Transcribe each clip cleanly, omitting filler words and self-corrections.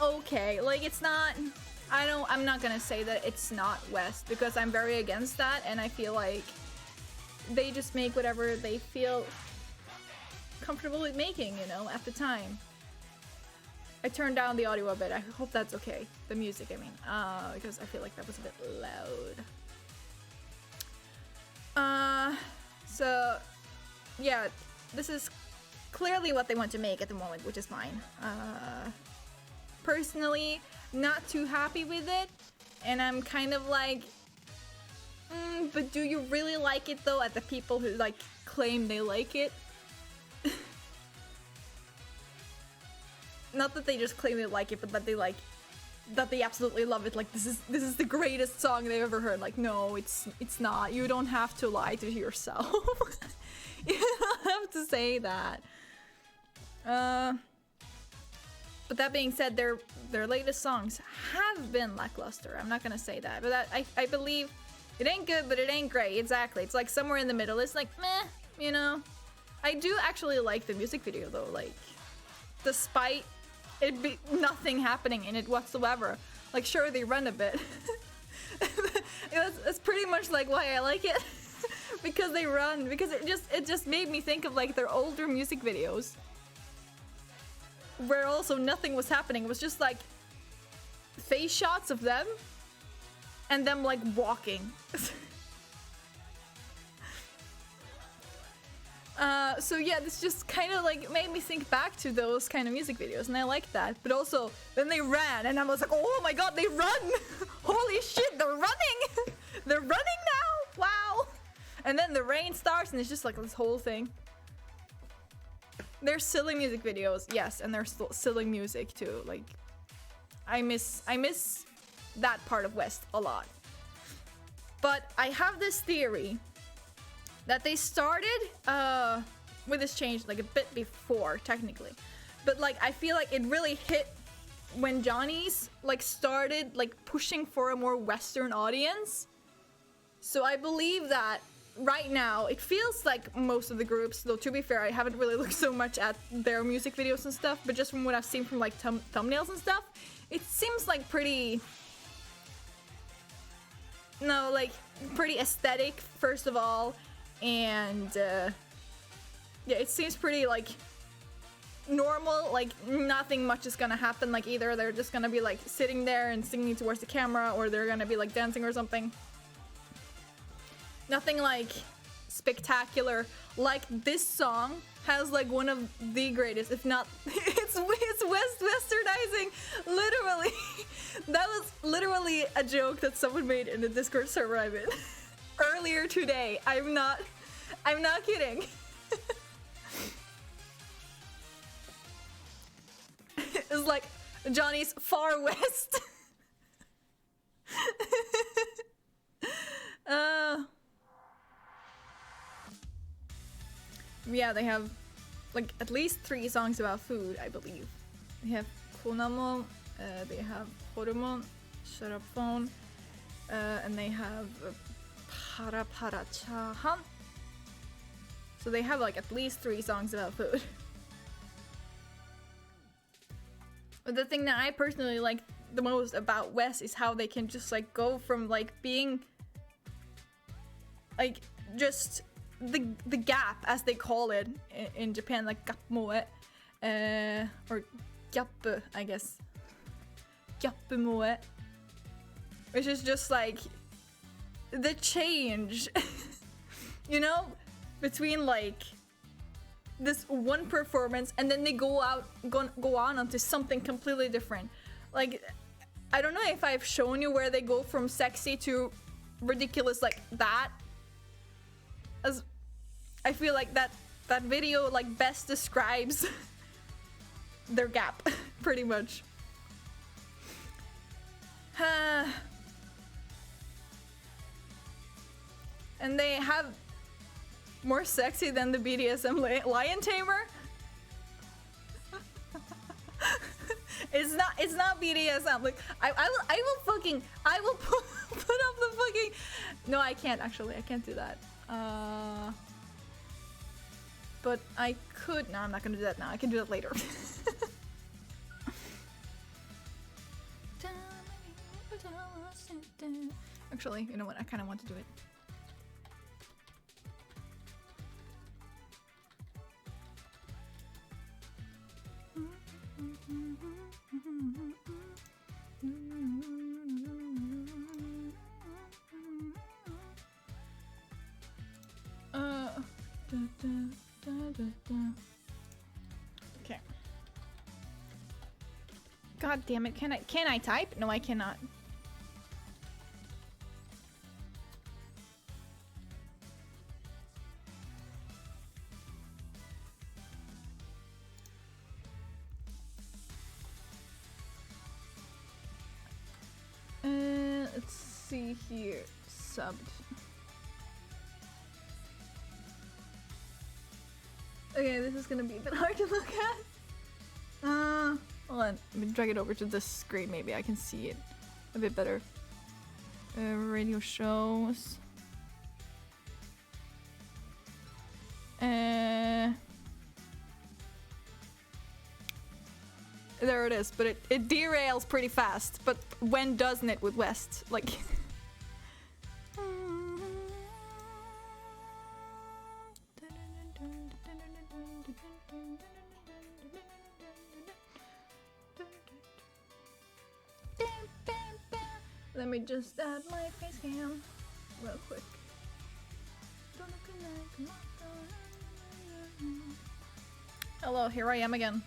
okay. Like, it's not... I'm not gonna say that it's not West, because I'm very against that, and I feel like they just make whatever they feel comfortable with making, you know, at the time. I turned down the audio a bit. I hope that's okay. The music, I mean, because I feel like that was a bit loud. So, yeah, this is clearly what they want to make at the moment, which is fine. Personally, not too happy with it, and I'm kind of like, but do you really like it though? At the people who like claim they like it. Not that they just claim they like it, but that they absolutely love it. Like, this is the greatest song they've ever heard. Like, no, it's not. You don't have to lie to yourself. You don't have to say that. But that being said, their latest songs have been lackluster. I'm not gonna say that, but I believe it ain't good, but it ain't great. Exactly. It's like somewhere in the middle. It's like meh, you know. I do actually like the music video though. Like, despite it be nothing happening in it whatsoever. Like, sure, they run a bit. It's pretty much like why I like it. Because they run. Because it just made me think of like their older music videos, where also nothing was happening. It was just like face shots of them and them like walking. So yeah, this just kind of like made me think back to those kind of music videos, and I like that. But also, then they ran, and I was like, oh my god, they run! Holy shit, they're running! They're running now! Wow! And then the rain starts, and it's just like this whole thing. They're silly music videos, yes, and they're still silly music too. Like, I miss that part of West a lot. But I have this theory that they started with this change like a bit before, technically, but like I feel like it really hit when Johnny's like started like pushing for a more Western audience. So I believe that right now it feels like most of the groups, though to be fair, I haven't really looked so much at their music videos and stuff, but just from what I've seen from like thumbnails and stuff, it seems like pretty aesthetic, first of all. And yeah, it seems pretty like normal, like nothing much is gonna happen. Like, either they're just gonna be like sitting there and singing towards the camera, or they're gonna be like dancing or something. Nothing like spectacular. Like, this song has like one of the greatest, if not it's westernizing, literally. That was literally a joke that someone made in the Discord server I'm in earlier today. I'm not kidding. It's like Johnny's Far West. Yeah, they have like at least 3 songs about food, I believe. They have Konamon, they have Hormon, Shut Up Phone, and they have Para Para Chahan. So they have like at least 3 songs about food. But the thing that I personally like the most about West is how they can just like go from like being like just the gap, as they call it in Japan, like gapmoe, or gappu, I guess. Gappumoe, which is just like the change, you know, between like this one performance and then they go on onto something completely different. Like, I don't know if I've shown you where they go from sexy to ridiculous like that. As I feel like that video like best describes their gap, pretty much. And they have more sexy than the BDSM lion tamer. It's not BDSM. Like, I will put up the fucking. No, I can't actually. I can't do that. But I could. No, I'm not gonna do that now. I can do that later. Actually, you know what? I kind of want to do it. Okay. God damn it! Can I type? No, I cannot. Let's see here. Subbed. Okay, this is gonna be a bit hard to look at. Hold on. Let me drag it over to this screen. Maybe I can see it a bit better. Radio shows. There it is, but it derails pretty fast. But when doesn't it with West? Like... Let me just add my face cam real quick. Hello, here I am again.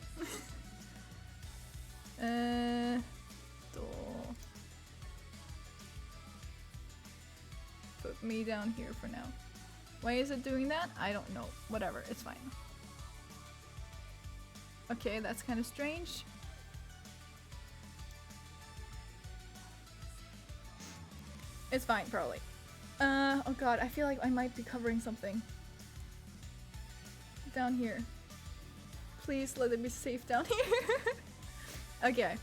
Put me down here for now. Why is it doing that? I don't know. Whatever, it's fine. Okay, that's kind of strange. It's fine, probably. Oh god, I feel like I might be covering something. Down here. Please let it be safe down here. Okay.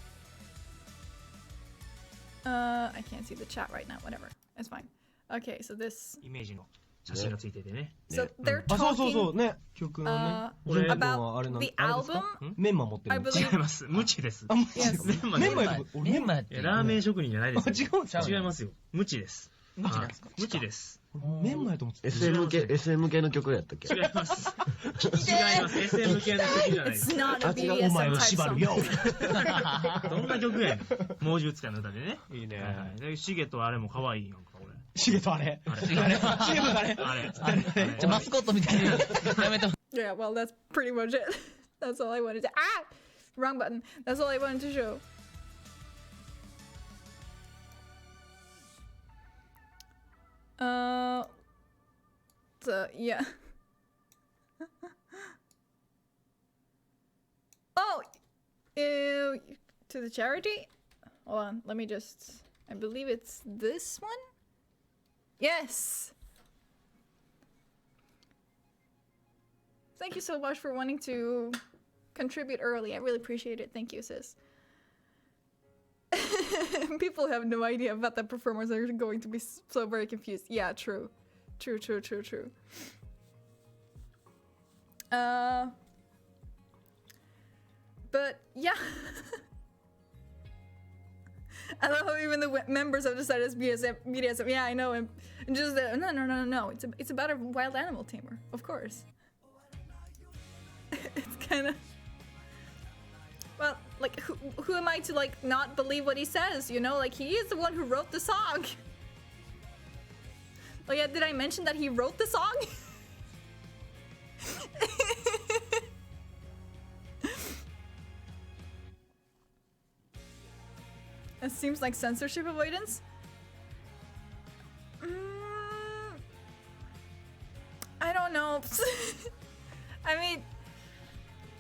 I can't see the chat right now, whatever. It's fine. Okay, so this... So they're talking about the album, I believe. 無知です。 Yes. メンマやラーメン職人じゃないです。違いますよ。無知です。無知です。メンマやと思ってた。SM 系の曲やったっけ？違います。違います。SM 系の曲じゃないです。 It's not a BDSM お前を type 縛 song. るよ。どんな曲やねん。猛獣使いの歌でね。いいね。でシゲとあれも可愛いやんか、俺。シゲとあれ？あれ。シゲと誰？あれ。じゃマスコットみたいにやめて。 Yeah, well, that's pretty much it. That's all I wanted to. Ah! Wrong button. That's all I wanted to show. So, yeah. Oh! To the charity? Hold on, let me just... I believe it's this one? Yes! Thank you so much for wanting to contribute early. I really appreciate it. Thank you, sis. People have no idea about the performers are going to be so very confused. Yeah, true. True. But yeah. I love how even the members have decided it's BDSM. Yeah, I know. And just no. It's about a wild animal tamer, of course. It's kind of... Well, like, who am I to, like, not believe what he says, you know? Like, he is the one who wrote the song. Oh yeah, did I mention that he wrote the song? It seems like censorship avoidance. I don't know. I mean...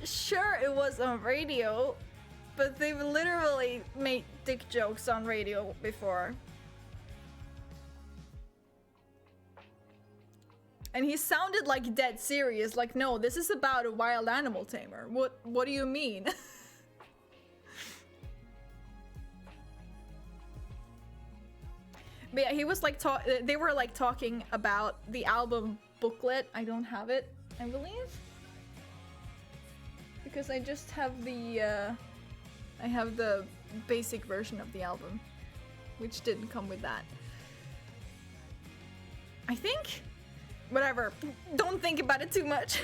Sure, it was on radio, but they've literally made dick jokes on radio before. And he sounded like dead serious, like, no, this is about a wild animal tamer. What do you mean? But yeah, he was like, they were like talking about the album booklet. I don't have it, I believe. Because I just have the, I have the basic version of the album. which didn't come with that. I think? Whatever. Don't think about it too much.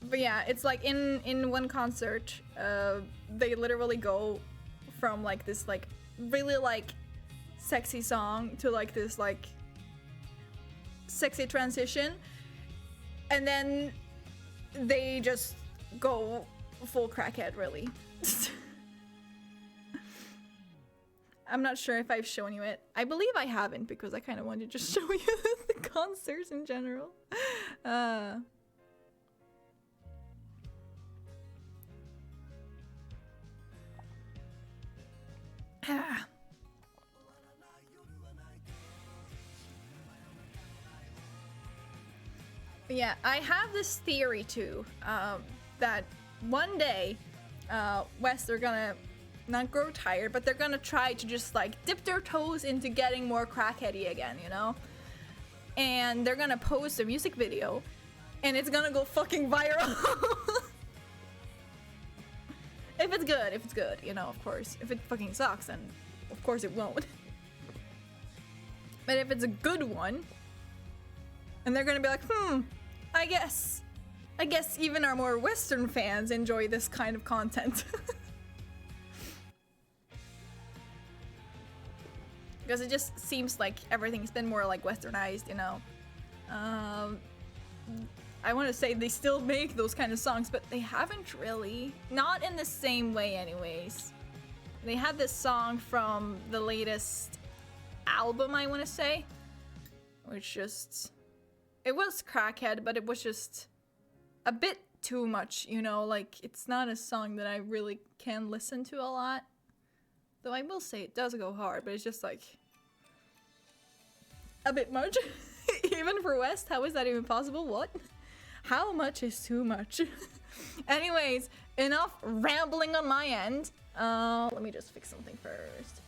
But yeah, it's like in one concert, they literally go from like this like really like sexy song to like this like sexy transition, and then they just go full crackhead, really. I'm not sure if I've shown you it. I believe I haven't, because I kind of wanted to just show you the concerts in general. Yeah, I have this theory too, that one day, West are gonna not grow tired, but they're gonna try to just like dip their toes into getting more crackheady again, you know? And they're gonna post a music video, and it's gonna go fucking viral. If it's good, you know, of course. If it fucking sucks, then of course it won't. But if it's a good one, and they're gonna be like, I guess even our more Western fans enjoy this kind of content. Because it just seems like everything's been more like Westernized, you know. I want to say they still make those kind of songs, but they haven't really. Not in the same way anyways. They had this song from the latest album, I want to say, which just... It was crackhead, but it was just a bit too much, you know? Like, it's not a song that I really can listen to a lot. Though I will say it does go hard, but it's just like... a bit much. Even for West, how is that even possible? What? How much is too much? Anyways, enough rambling on my end. Let me just fix something first.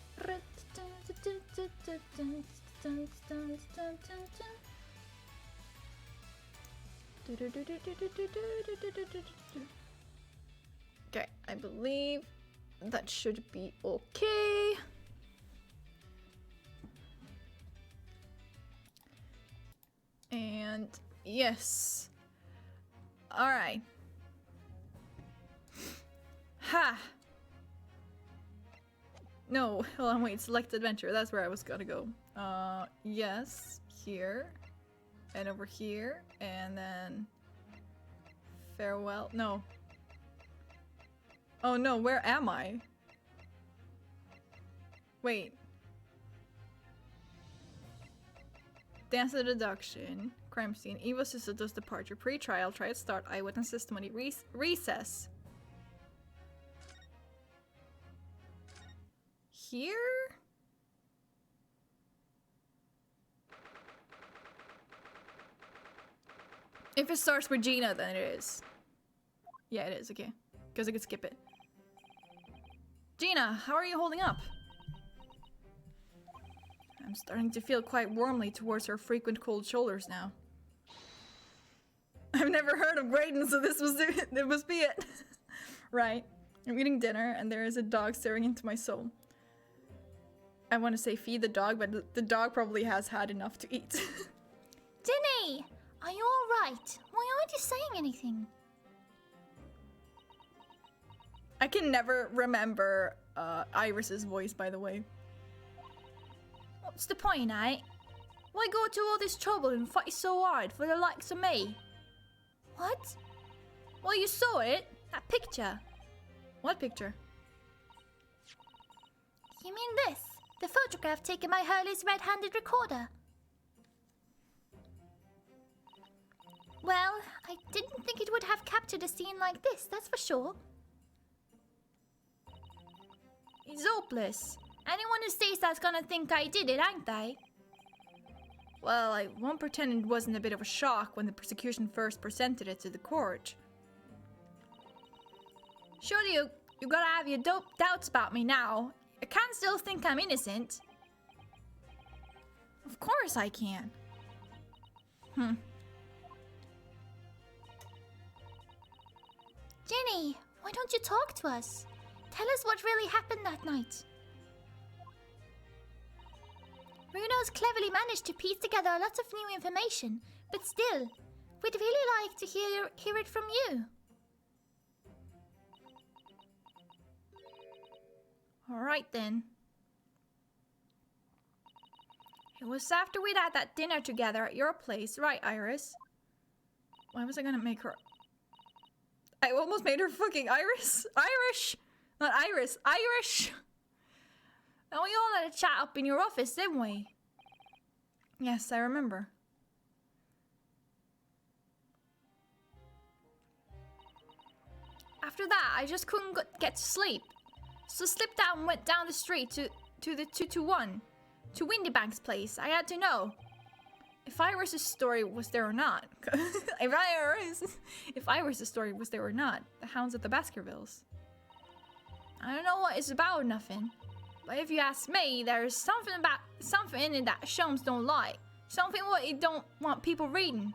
Okay, I believe that should be okay. And yes. Alright. Ha! No, hold on, wait, select adventure. That's where I was gonna go. Yes, here. And over here. And then... farewell. No. Oh no, where am I? Wait. Dance of deduction. Crime scene. Eva Susado's departure. Pre-trial. Trial start. Eyewitness testimony. Recess. Here? If it starts with Gina, then it is. Yeah, it is. Okay. Because I could skip it. Gina, how are you holding up? I'm starting to feel quite warmly towards her frequent cold shoulders now. I've never heard of Graydon, so this was it. It must be it. Right. I'm eating dinner, and there is a dog staring into my soul. I want to say feed the dog, but the dog probably has had enough to eat. Jenny! Are you alright? Why aren't you saying anything? I can never remember Iris's voice, by the way. What's the point, eh? Why go to all this trouble and fight so hard for the likes of me? What? Well, you saw it. That picture. What picture? You mean this? The photograph taken by Hurley's red-handed recorder? Well, I didn't think it would have captured a scene like this, that's for sure. It's hopeless. Anyone who says that's gonna think I did it, ain't they? Well, I won't pretend it wasn't a bit of a shock when the prosecution first presented it to the court. Surely you gotta have your doubts about me now. I can't still think I'm innocent. Of course I can. Jenny, why don't you talk to us? Tell us what really happened that night. Bruno's cleverly managed to piece together lots of new information, but still, we'd really like to hear it from you. Alright then. It was after we'd had that dinner together at your place, right, Iris? Why was I gonna make her... I almost made her fucking Iris? Irish! Not Iris, Irish! And we all had a chat up in your office, didn't we? Yes, I remember. After that, I just couldn't get to sleep. So slipped out and went down the street to the 221. To Windybank's place. I had to know if Iris' story was there or not. if Iris' story was there or not. The Hounds of the Baskervilles. I don't know what it's about or nothing. But if you ask me, there's something in it that Sholmes don't like. Something what he don't want people reading.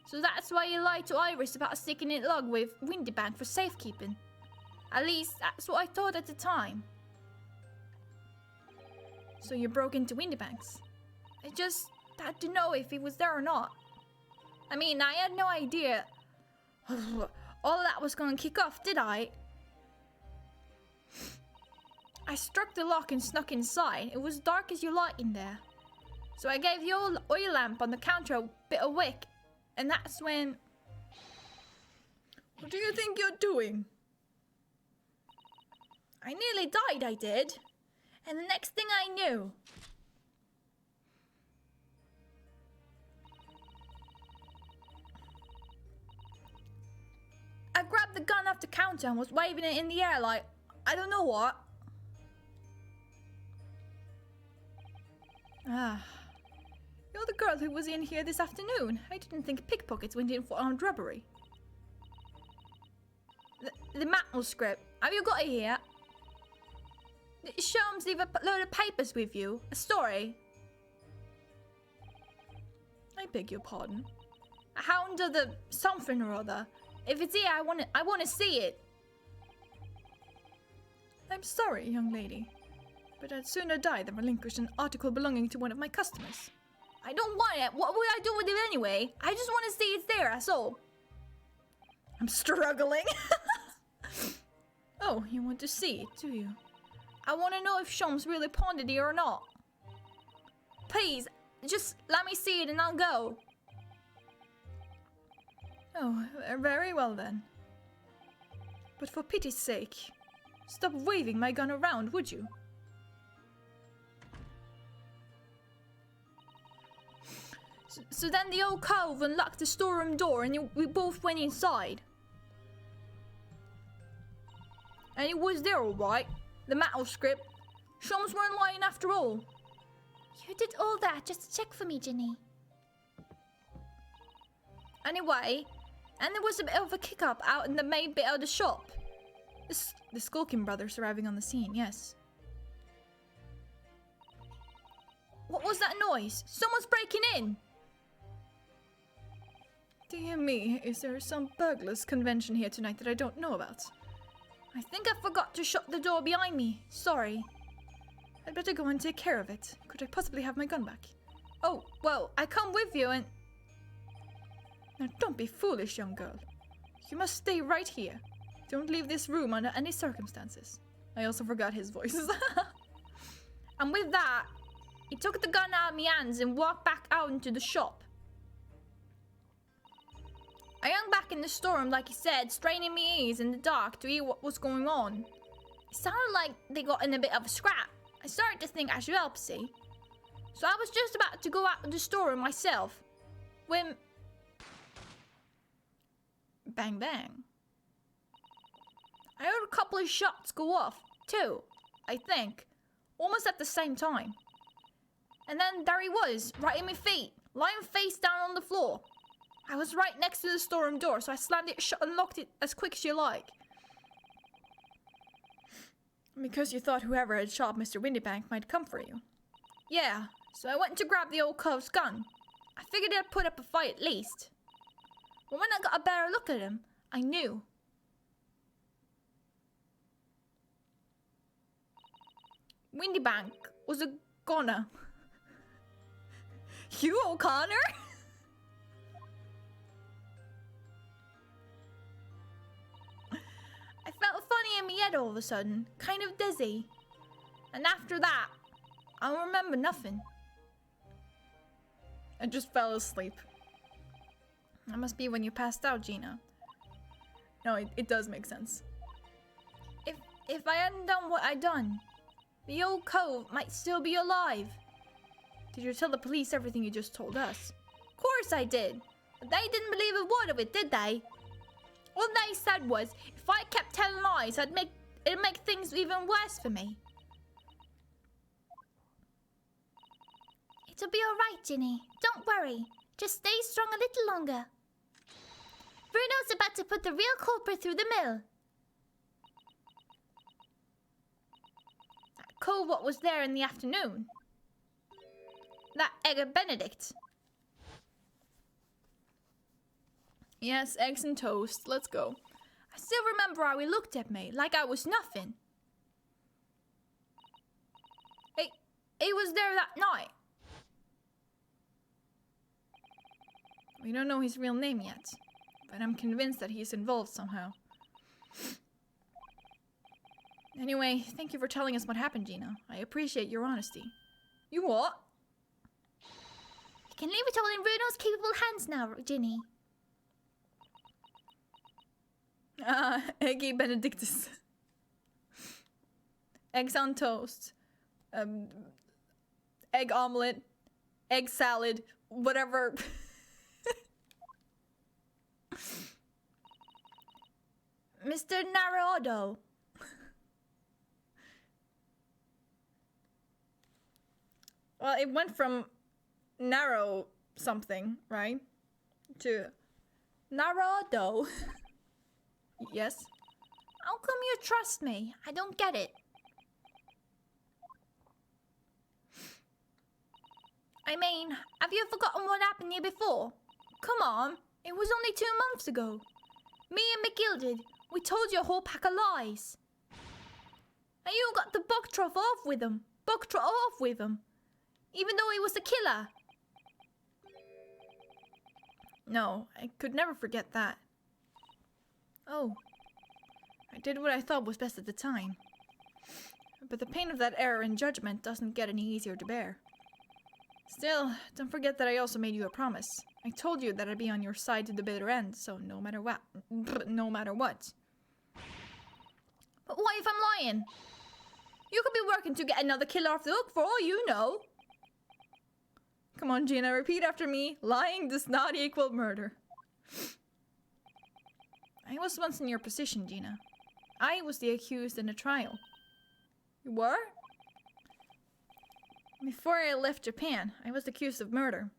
So that's why he lied to Iris about sticking it log with Windybank for safekeeping. At least that's what I thought at the time. So you broke into Windybank's. I just had to know if he was there or not. I mean, I had no idea all that was gonna kick off, did I? I struck the lock and snuck inside. It was dark as your light in there. So I gave the old oil lamp on the counter a bit of wick. And that's when... What do you think you're doing? I nearly died, I did. And the next thing I knew... I grabbed the gun off the counter and was waving it in the air like... I don't know what. Ah. You're the girl who was in here this afternoon. I didn't think pickpockets went in for armed robbery. The manuscript. Have you got it here? Did Sholmes leave a load of papers with you? A story? I beg your pardon? A hound of the something or other. If it's here, I want to see it. I'm sorry, young lady, but I'd sooner die than relinquish an article belonging to one of my customers. I don't want it. What would I do with it anyway? I just want to see it's there, that's all. I'm struggling. Oh, you want to see it, do you? I want to know if Sholmes really pawned it here or not. Please, just let me see it and I'll go. Oh, very well then. But for pity's sake, stop waving my gun around, would you? So then the old cove unlocked the storeroom door and we both went inside. And it was there all right. The manuscript. Sholmes weren't lying after all. You did all that just to check for me, Ginny. Anyway, and there was a bit of a kick-up out in the main bit of the shop. The Skulkin brothers arriving on the scene, yes. What was that noise? Someone's breaking in! Dear me, is there some burglars convention here tonight that I don't know about? I think I forgot to shut the door behind me. Sorry. I'd better go and take care of it. Could I possibly have my gun back? Oh, well, I come with you and... Now don't be foolish, young girl. You must stay right here. Don't leave this room under any circumstances. I also forgot his voice. And with that, he took the gun out of my hands and walked back out into the shop. I hung back in the storeroom like he said, straining my ears in the dark to hear what was going on. It sounded like they got in a bit of a scrap. I started to think I should help, see. So I was just about to go out of the storeroom myself, when... Bang bang. I heard a couple of shots go off, too, I think, almost at the same time. And then there he was, right at my feet, lying face down on the floor. I was right next to the storeroom door, so I slammed it shut and locked it as quick as you like. Because you thought whoever had shot Mr. Windybank might come for you. Yeah, so I went to grab the old cove's gun. I figured I'd put up a fight at least. But when I got a better look at him, I knew. Windy Bank was a goner. Hugh O'Connor? I felt funny in my head all of a sudden, kind of dizzy. And after that, I don't remember nothing. I just fell asleep. That must be when you passed out, Gina. No, it does make sense. If I hadn't done what I done, the old cove might still be alive. Did you tell the police everything you just told us? Of course I did. But they didn't believe a word of it, did they? All they said was, if I kept telling lies, it'd make things even worse for me. It'll be alright, Ginny. Don't worry. Just stay strong a little longer. Bruno's about to put the real culprit through the mill. That coal what was there in the afternoon. That egg of Benedict. Yes, eggs and toast. Let's go. I still remember how he looked at me, like I was nothing. He was there that night. We don't know his real name yet, but I'm convinced that he's involved somehow. Anyway, thank you for telling us what happened, Gina. I appreciate your honesty. You what? You can leave it all in Bruno's capable hands now, Ginny. Eggy Benedictus. Eggs on toast. Egg omelet. Egg salad. Whatever. Mr. Naruto. Well, it went from narrow something, right? To Naruto. Yes? How come you trust me? I don't get it. I mean, have you forgotten what happened here before? Come on, it was only 2 months ago. Me and McGilded, we told you a whole pack of lies. And you got the bug trough off with him. Even though he was the killer. No, I could never forget that. Oh. I did what I thought was best at the time. But the pain of that error in judgment doesn't get any easier to bear. Still, don't forget that I also made you a promise. I told you that I'd be on your side to the bitter end, so no matter what. But what if I'm lying? You could be working to get another killer off the hook for all you know. Come on, Gina, repeat after me. Lying does not equal murder. I was once in your position, Gina. I was the accused in a trial. You were? Before I left Japan, I was accused of murder.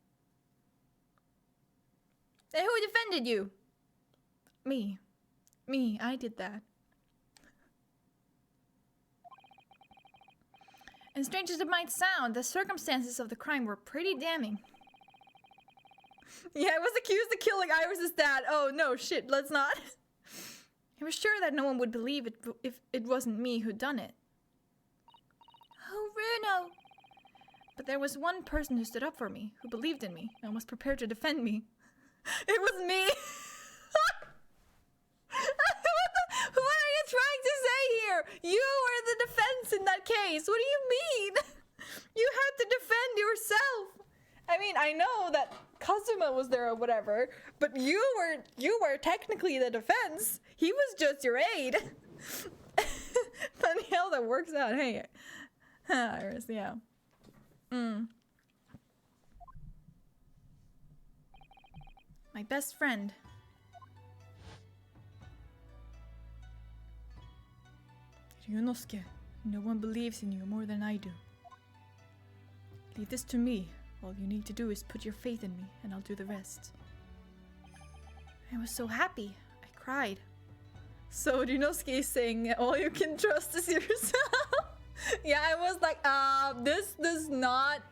And who defended you? Me. I did that. And strange as it might sound, the circumstances of the crime were pretty damning. Yeah, I was accused of killing Iris's dad. Oh, no, shit, let's not. I was sure that no one would believe it if it wasn't me who'd done it. Oh, Bruno. But there was one person who stood up for me, who believed in me, and was prepared to defend me. It was me! What are you trying to say here? You were the defense in that case. What do you mean? You had to defend yourself. I mean, I know that Kazuma was there or whatever, but you were technically the defense. He was just your aide. Funny how that works out. Hey, Iris, yeah. My best friend. Ryunosuke, no one believes in you more than I do. Leave this to me. All you need to do is put your faith in me, and I'll do the rest. I was so happy. I cried. So Ryunosuke is saying all you can trust is yourself. Yeah, I was like, this does not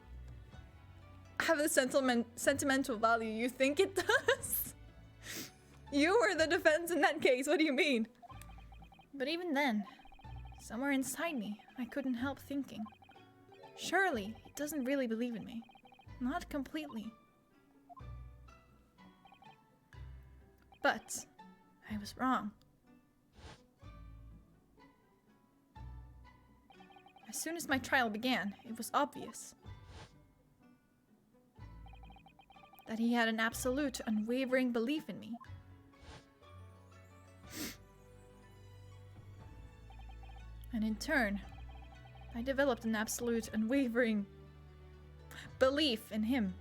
have the sentimental value you think it does. You were the defense in that case. What do you mean? But even then, somewhere inside me, I couldn't help thinking, surely he doesn't really believe in me. Not completely. But I was wrong. As soon as my trial began, it was obvious that he had an absolute, unwavering belief in me. And in turn, I developed an absolute, unwavering belief in him.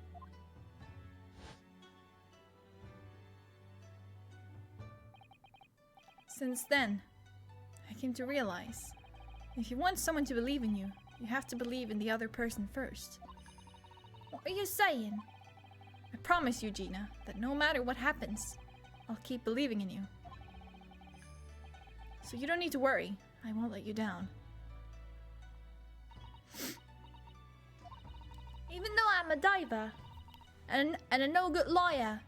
Since then, I came to realize, if you want someone to believe in you, you have to believe in the other person first. What are you saying? I promise you, Gina, that no matter what happens, I'll keep believing in you. So you don't need to worry. I won't let you down. Even though I'm a diver and a no-good liar,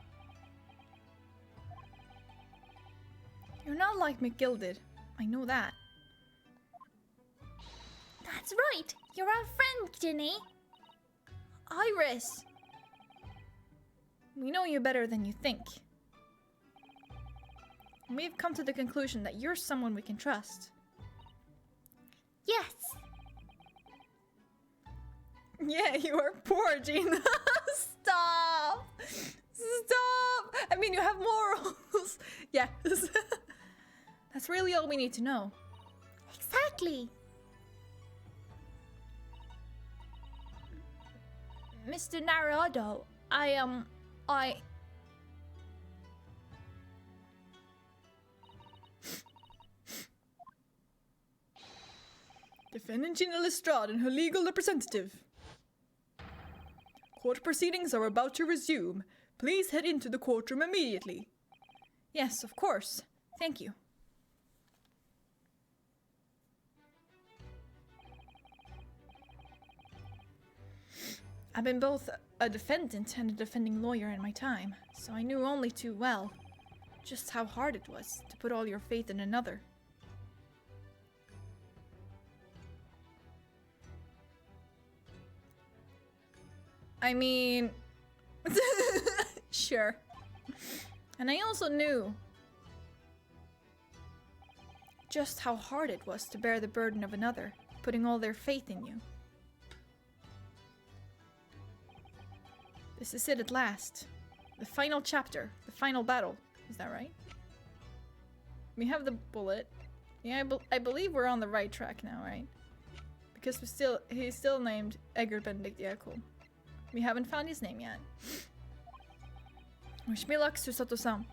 you're not like McGilded. I know that. That's right. You're our friend, Ginny. Iris. We know you better than you think. We've come to the conclusion that you're someone we can trust. Yes. Yeah, you are poor, Gina. Stop. Stop. I mean, you have morals. Yes. That's really all we need to know. Exactly. Mr. Naruto, Defendant Gina Lestrade and her legal representative. Court proceedings are about to resume. Please head into the courtroom immediately. Yes, of course. Thank you. I've been both a defendant and a defending lawyer in my time, so I knew only too well just how hard it was to put all your faith in another. I mean... Sure. And I also knew just how hard it was to bear the burden of another, putting all their faith in you. This is it at last. The final chapter. The final battle. Is that right? We have the bullet. Yeah, I believe we're on the right track now, right? Because he's still named Edgar Benedict. Yeah, cool. We haven't found his name yet. Wish me luck, Susato-san.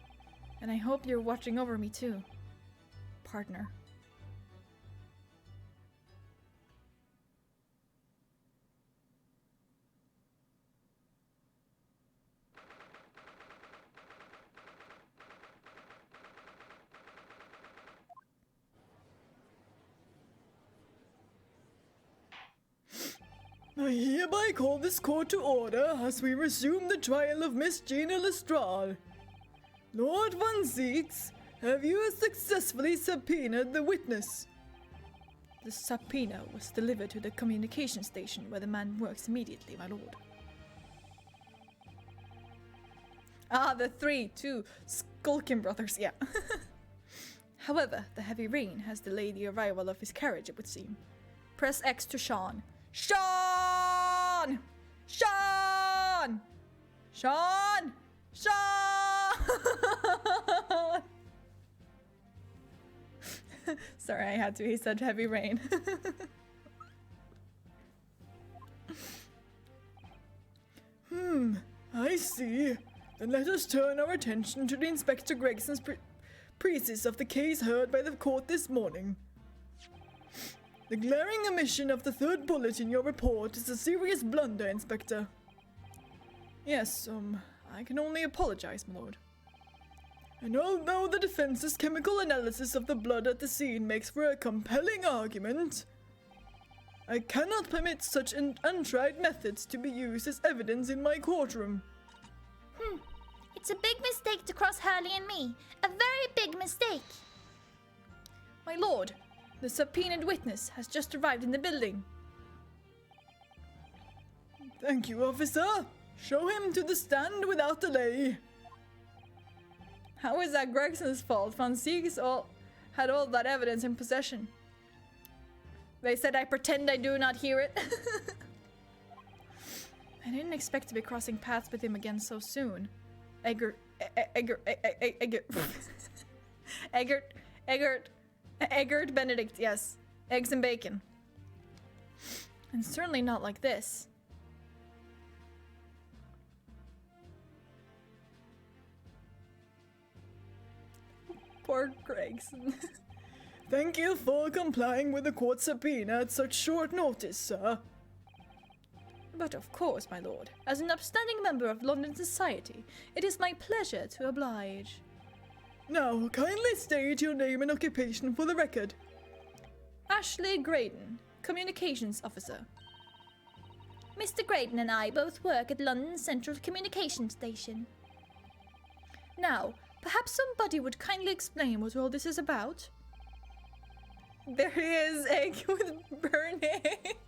And I hope you're watching over me too, partner. I hereby call this court to order as we resume the trial of Miss Gina Lestrade. Lord Van Zieks, have you successfully subpoenaed the witness? The subpoena was delivered to the communication station where the man works immediately, my lord. Ah, the 2 Skulkin brothers, yeah. However, the heavy rain has delayed the arrival of his carriage, it would seem. Press X to Sean. Sean! Sean! Sean! Sean! Sorry, I had to. He said heavy rain. I see. Then let us turn our attention to the Inspector Gregson's precis of the case heard by the court this morning. The glaring omission of the 3rd bullet in your report is a serious blunder, Inspector. Yes, I can only apologize, my lord. And although the defense's chemical analysis of the blood at the scene makes for a compelling argument, I cannot permit such untried methods to be used as evidence in my courtroom. It's a big mistake to cross Hurley and me. A very big mistake. My lord, The subpoenaed witness has just arrived in the building. Thank you, officer. Show him to the stand without delay. How is that Gregson's fault? Van Siegs had all that evidence in possession. They said I pretend I do not hear it. I didn't expect to be crossing paths with him again so soon. Eggert Benedict, yes. Eggs and bacon. And certainly not like this. Poor Gregson. Thank you for complying with the court subpoena at such short notice, sir. But of course, my lord. As an upstanding member of London society, it is my pleasure to oblige. Now, kindly state your name and occupation for the record. Ashley Graydon, Communications Officer. Mr. Graydon and I both work at London Central Communication Station. Now, perhaps somebody would kindly explain what all this is about? There he is, egg with burn eggs.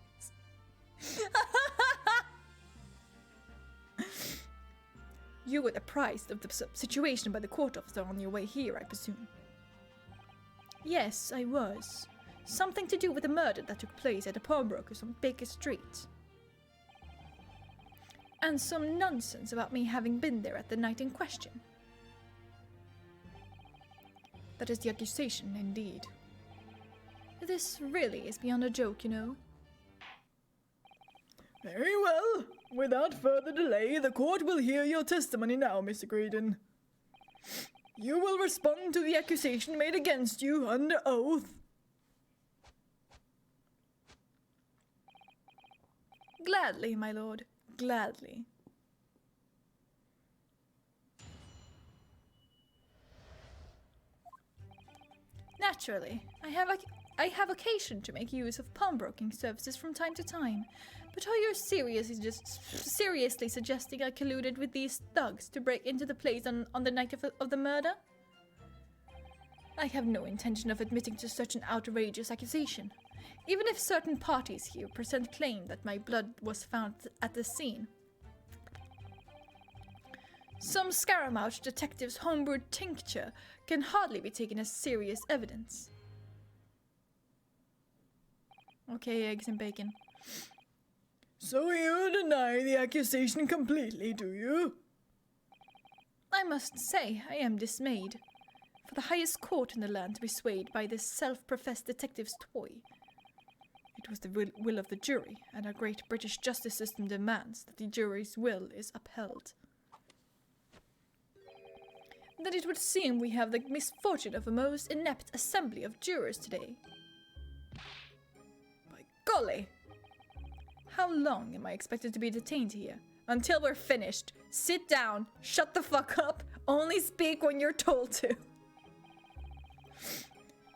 You were apprised of the situation by the court officer on your way here, I presume? Yes, I was. Something to do with a murder that took place at a pawnbroker's on Baker Street. And some nonsense about me having been there at the night in question. That is the accusation, indeed. This really is beyond a joke, you know. Very well. Without further delay, the court will hear your testimony now, Mr. Graydon. You will respond to the accusation made against you under oath. Gladly, my lord. Gladly. Naturally, I have occasion to make use of pawnbroking services from time to time, but are you seriously suggesting I colluded with these thugs to break into the place on the night of the murder? I have no intention of admitting to such an outrageous accusation, even if certain parties here present claim that my blood was found at the scene. Some Scaramouche detective's homebrewed tincture can hardly be taken as serious evidence. Okay, eggs and bacon. So you deny the accusation completely, do you? I must say, I am dismayed. For the highest court in the land to be swayed by this self-professed detective's toy. It was the will of the jury, and our great British justice system demands that the jury's will is upheld. Then it would seem we have the misfortune of a most inept assembly of jurors today. By golly! How long am I expected to be detained here? Until we're finished. Sit down, shut the fuck up, only speak when you're told to.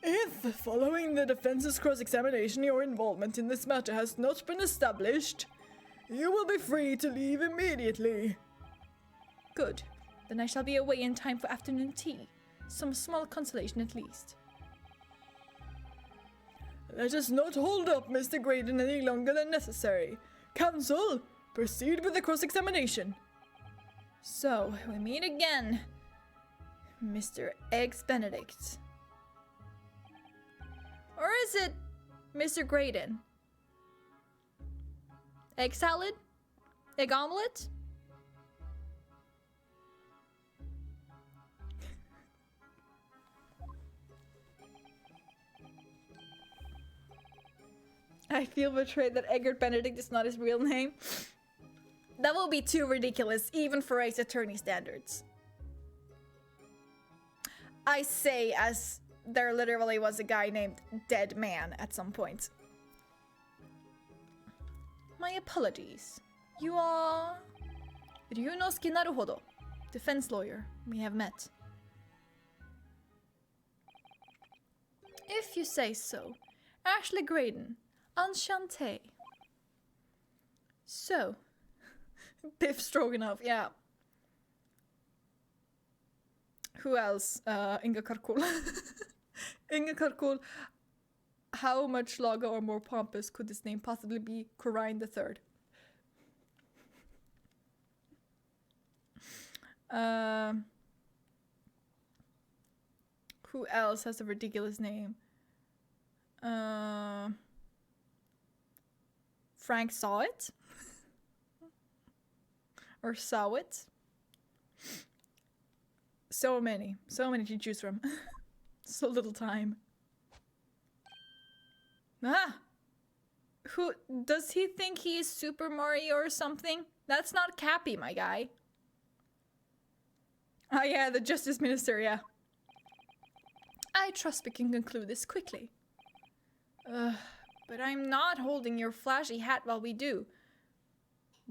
If, following the defense's cross-examination, your involvement in this matter has not been established, you will be free to leave immediately. Good. Then I shall be away in time for afternoon tea. Some small consolation at least. Let us not hold up Mr. Graydon any longer than necessary. Counsel, proceed with the cross-examination. So, we meet again. Mr. Eggs Benedict. Or is it Mr. Graydon? Egg salad? Egg omelette? I feel betrayed that Eggert Benedict is not his real name. That will be too ridiculous, even for Ace Attorney standards. I say as there literally was a guy named Dead Man at some point. My apologies. You are... Ryunosuke Naruhodo, defense lawyer. We have met. If you say so. Ashley Graydon. Enchanté. So, Biff Stroganoff, yeah. Who else? Inga Karkul. Inga Karkul. How much longer or more pompous could this name possibly be? Corrine the Third. Who else has a ridiculous name? Frank saw it? Or saw it? So many to choose from. So little time. Ah! Who does he think he is Super Mario or something? That's not Cappy, my guy. Ah, yeah, the Justice Minister, yeah. I trust we can conclude this quickly. But I'm not holding your flashy hat while we do.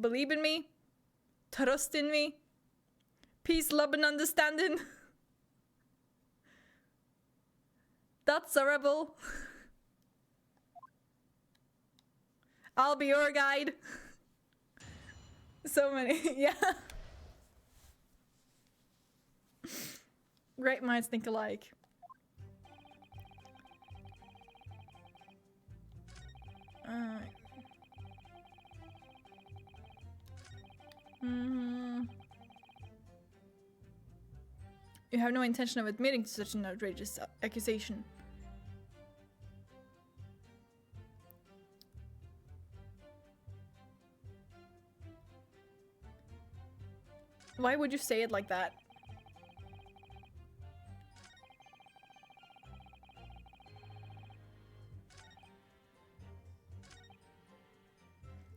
Believe in me. Trust in me. Peace, love, and understanding. That's a rebel. I'll be your guide. So many, yeah. Great minds think alike. You have no intention of admitting to such an outrageous accusation. Why would you say it like that?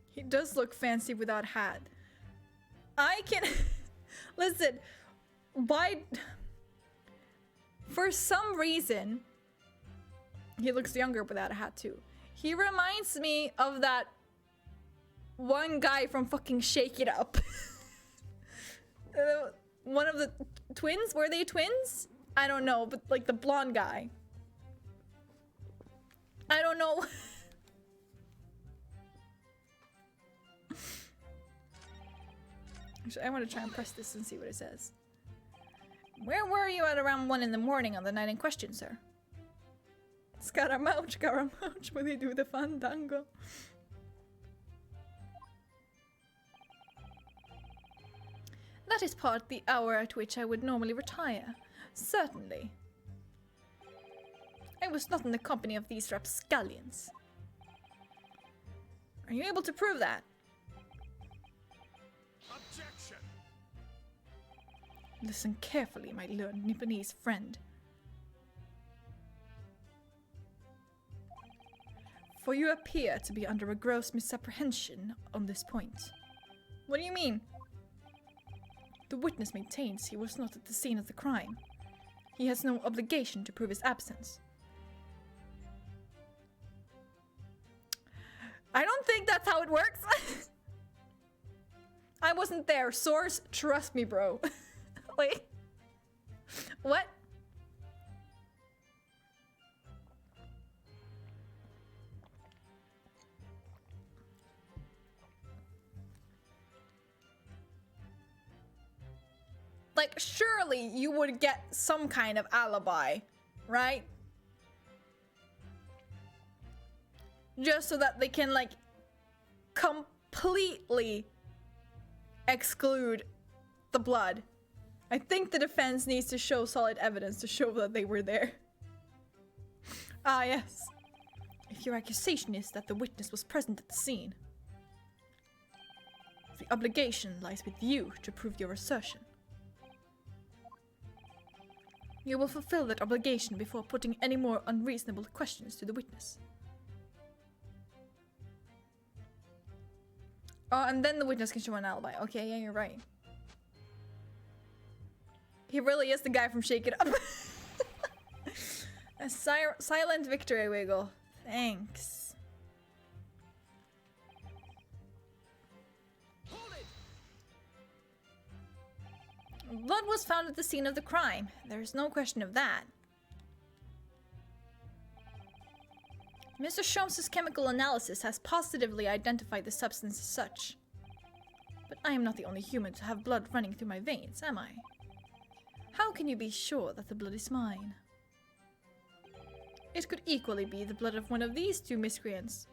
He does look fancy without hat. I can listen. Why? For some reason, he looks younger without a hat too. He reminds me of that one guy from fucking Shake It Up. One of the twins? Were they twins? I don't know, but like the blonde guy. I don't know. Actually, I want to try and press this and see what it says. Where were you at around 1 in the morning on the night in question, sir? Scaramouche, Scaramouche, when they do the fandango. That is part the hour at which I would normally retire. Certainly. I was not in the company of these rapscallions. Are you able to prove that? Objection. Listen carefully, my learned Nipponese friend. For you appear to be under a gross misapprehension on this point. What do you mean? The witness maintains he was not at the scene of the crime. He has no obligation to prove his absence. I don't think that's how it works. I wasn't there. Source, trust me, bro. Wait. What? Like, surely you would get some kind of alibi, right? Just so that they can, like, completely exclude the blood. I think the defense needs to show solid evidence to show that they were there. Ah, yes. If your accusation is that the witness was present at the scene, the obligation lies with you to prove your assertion. You will fulfill that obligation before putting any more unreasonable questions to the witness. Oh, and then the witness can show an alibi. Okay, yeah, you're right. He really is the guy from Shake It Up. A silent victory wiggle. Thanks. Blood was found at the scene of the crime. There's no question of that. Mr. Sholmes' chemical analysis has positively identified the substance as such. But I am not the only human to have blood running through my veins, am I? How can you be sure that the blood is mine? it could equally be the blood of one of these two miscreants.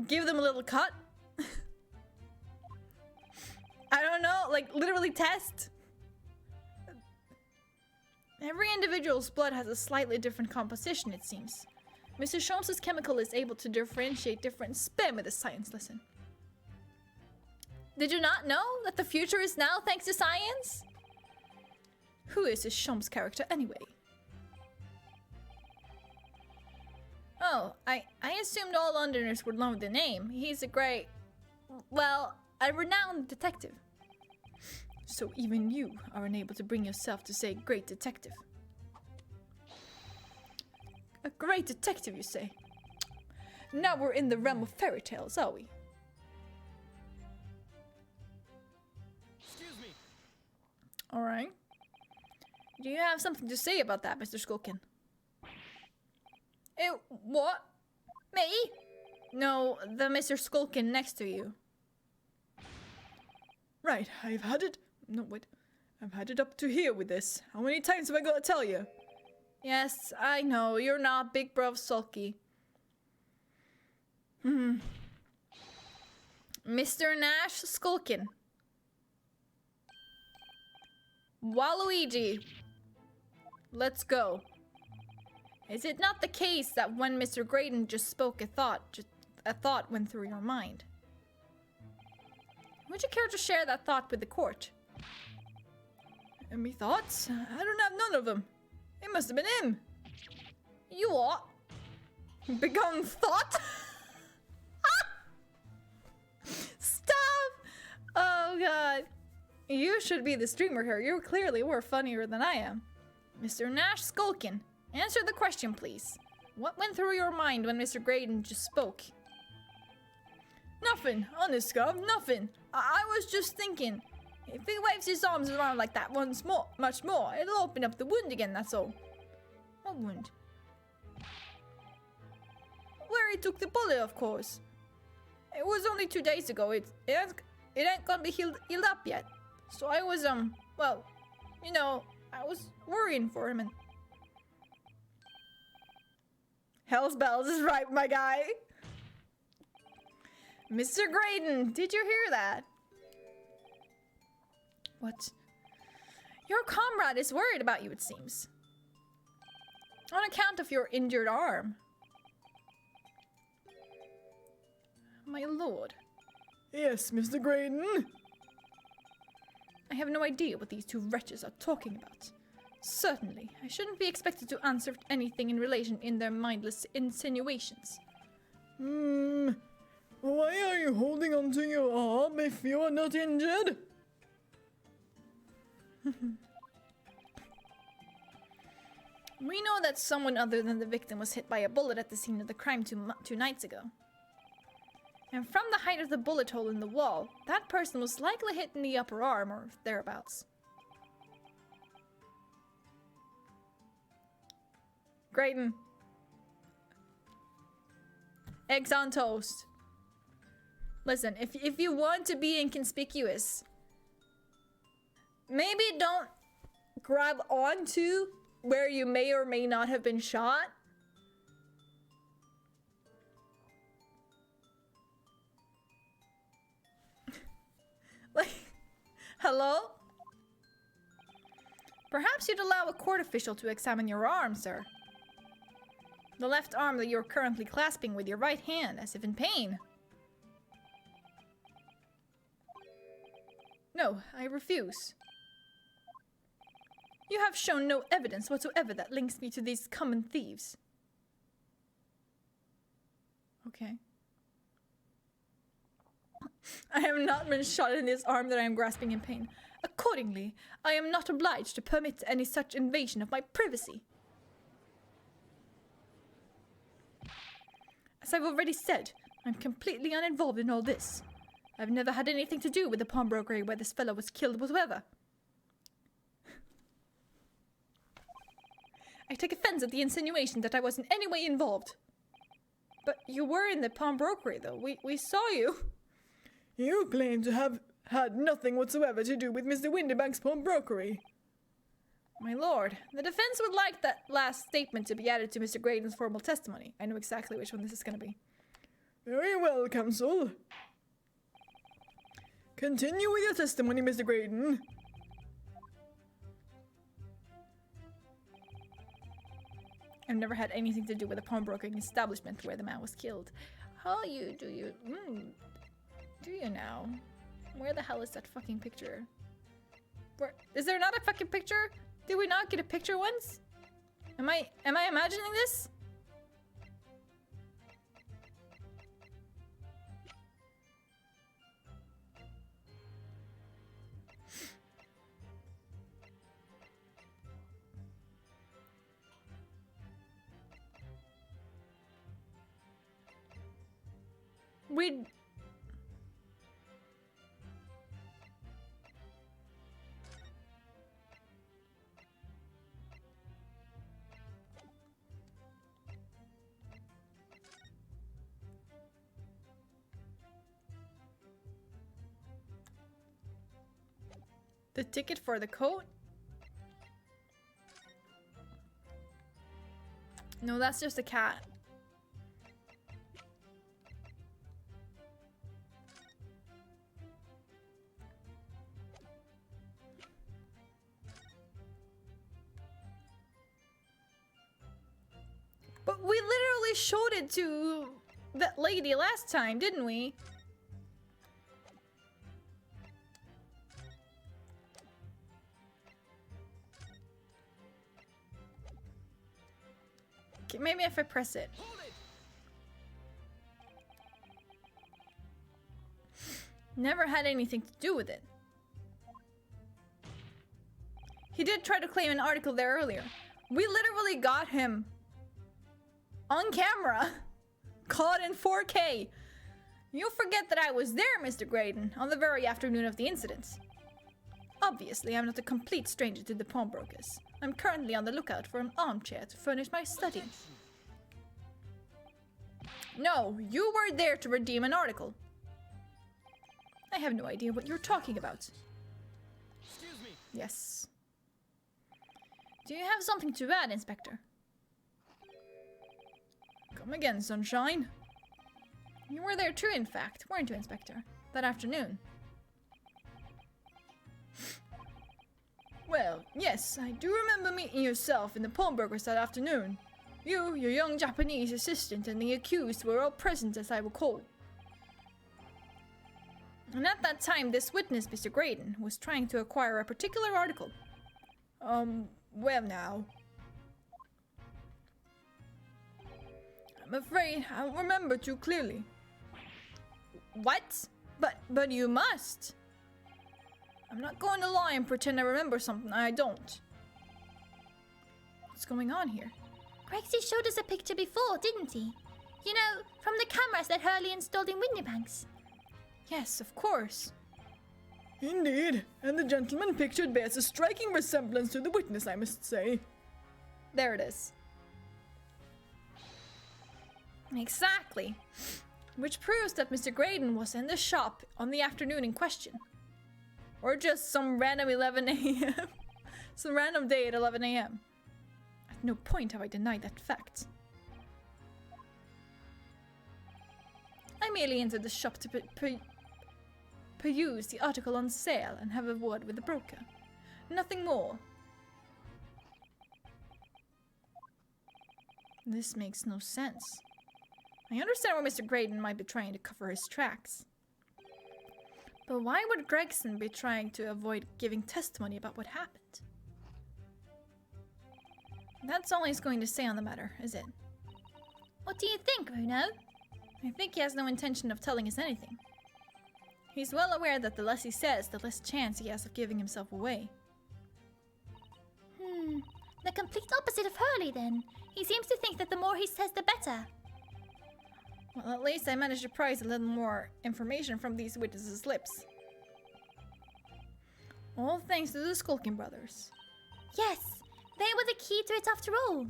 Give them a little cut? I don't know, like literally test? Every individual's blood has a slightly different composition, it seems. Mr. Sholmes' chemical is able to differentiate different spam with a science lesson. Did you not know that the future is now thanks to science? Who is this Sholmes character anyway? Oh, I assumed all Londoners would know the name. He's a great, well, a renowned detective. So even you are unable to bring yourself to say great detective. A great detective, you say? Now we're in the realm of fairy tales, are we? Excuse me. Alright. Do you have something to say about that, Mr. Skulkin? What? Me? No, the Mr. Skulkin next to you. Right, I've had it. No, wait. I've had it up to here with this. How many times have I got to tell you? Yes, I know, you're not Big Bro Sulky. Mr. Nash Skulkin. Waluigi. Let's go. Is it not the case that when Mr. Graydon just spoke a thought went through your mind? Would you care to share that thought with the court? And me thoughts? I don't have none of them. It must have been him. You what? Begun thought? Stop! Oh god. You should be the streamer here. You clearly were funnier than I am. Mr. Nash Skulkin, answer the question, please. What went through your mind when Mr. Graydon just spoke? Nothing, honest, Gov, nothing. I was just thinking, if he waves his arms around like that once more, much more, it'll open up the wound again, that's all. What wound? Where he took the bullet, of course. It was only 2 days ago. It ain't gonna be healed up yet. So I was, well, you know, I was worrying for him and... Hell's bells is right, my guy. Mr. Graydon, did you hear that? What? Your comrade is worried about you, it seems. On account of your injured arm. My lord. Yes, Mr. Graydon. I have no idea what these two wretches are talking about. Certainly, I shouldn't be expected to answer anything in relation in their mindless insinuations. Why are you holding onto your arm if you are not injured? We know that someone other than the victim was hit by a bullet at the scene of the crime two nights ago. And from the height of the bullet hole in the wall, that person was likely hit in the upper arm or thereabouts. Graydon. Eggs on toast. Listen, if you want to be inconspicuous, maybe don't grab onto where you may or may not have been shot. Like, hello? Perhaps you'd allow a court official to examine your arm, sir. The left arm that you're currently clasping with your right hand, as if in pain. No, I refuse. You have shown no evidence whatsoever that links me to these common thieves. Okay. I have not been shot in this arm that I am grasping in pain. Accordingly, I am not obliged to permit any such invasion of my privacy. As I've already said, I'm completely uninvolved in all this. I've never had anything to do with the pawnbrokery where this fellow was killed whatsoever. I take offense at the insinuation that I was in any way involved. But you were in the pawnbrokery, though. We saw you. You claim to have had nothing whatsoever to do with Mr. Windybank's pawnbrokery. My lord, the defense would like that last statement to be added to Mr. Graydon's formal testimony. I know exactly which one this is going to be. Very well, counsel. Continue with your testimony, Mr. Graydon. I've never had anything to do with a pawnbroking establishment where the man was killed. How do you now? Where the hell is that fucking picture? Where is there not a fucking picture? Did we not get a picture once? Am I imagining this? The ticket for the coat? No, that's just a cat. But we literally showed it to that lady last time, didn't we? Okay, maybe if I press it. Never had anything to do with it. He did try to claim an article there earlier. We literally got him on camera, caught in 4K. You forget that I was there, Mr. Graydon, on the very afternoon of the incident. Obviously, I'm not a complete stranger to the pawnbrokers. I'm currently on the lookout for an armchair to furnish my study. No, you were there to redeem an article. I have no idea what you're talking about. Excuse me. Yes. Do you have something to add, Inspector? Come again, Sunshine. You were there too, in fact, weren't you, Inspector? That afternoon. Well, yes, I do remember meeting yourself in the pawnbrokers that afternoon. You, your young Japanese assistant, and the accused were all present, as I recall. And at that time, this witness, Mr. Graydon, was trying to acquire a particular article. Well now. I'm afraid I don't remember too clearly. What? But you must. I'm not going to lie and pretend I remember something I don't. What's going on here? Grexy showed us a picture before, didn't he? You know, from the cameras that Hurley installed in Windybanks. Yes, of course. Indeed, and the gentleman pictured bears a striking resemblance to the witness, I must say. There it is. Exactly. Which proves that Mr. Graydon was in the shop on the afternoon in question. Or just some random 11 a.m. Some random day at 11 a.m. At no point have I denied that fact. I merely entered the shop to peruse the article on sale and have a word with the broker. Nothing more. This makes no sense. I understand why Mr. Graydon might be trying to cover his tracks. But why would Gregson be trying to avoid giving testimony about what happened? That's all he's going to say on the matter, is it? What do you think, Bruno? I think he has no intention of telling us anything. He's well aware that the less he says, the less chance he has of giving himself away. The complete opposite of Hurley, then. He seems to think that the more he says, the better. Well, at least I managed to prise a little more information from these witnesses' lips. All thanks to the Skulking brothers. Yes, they were the key to it after all.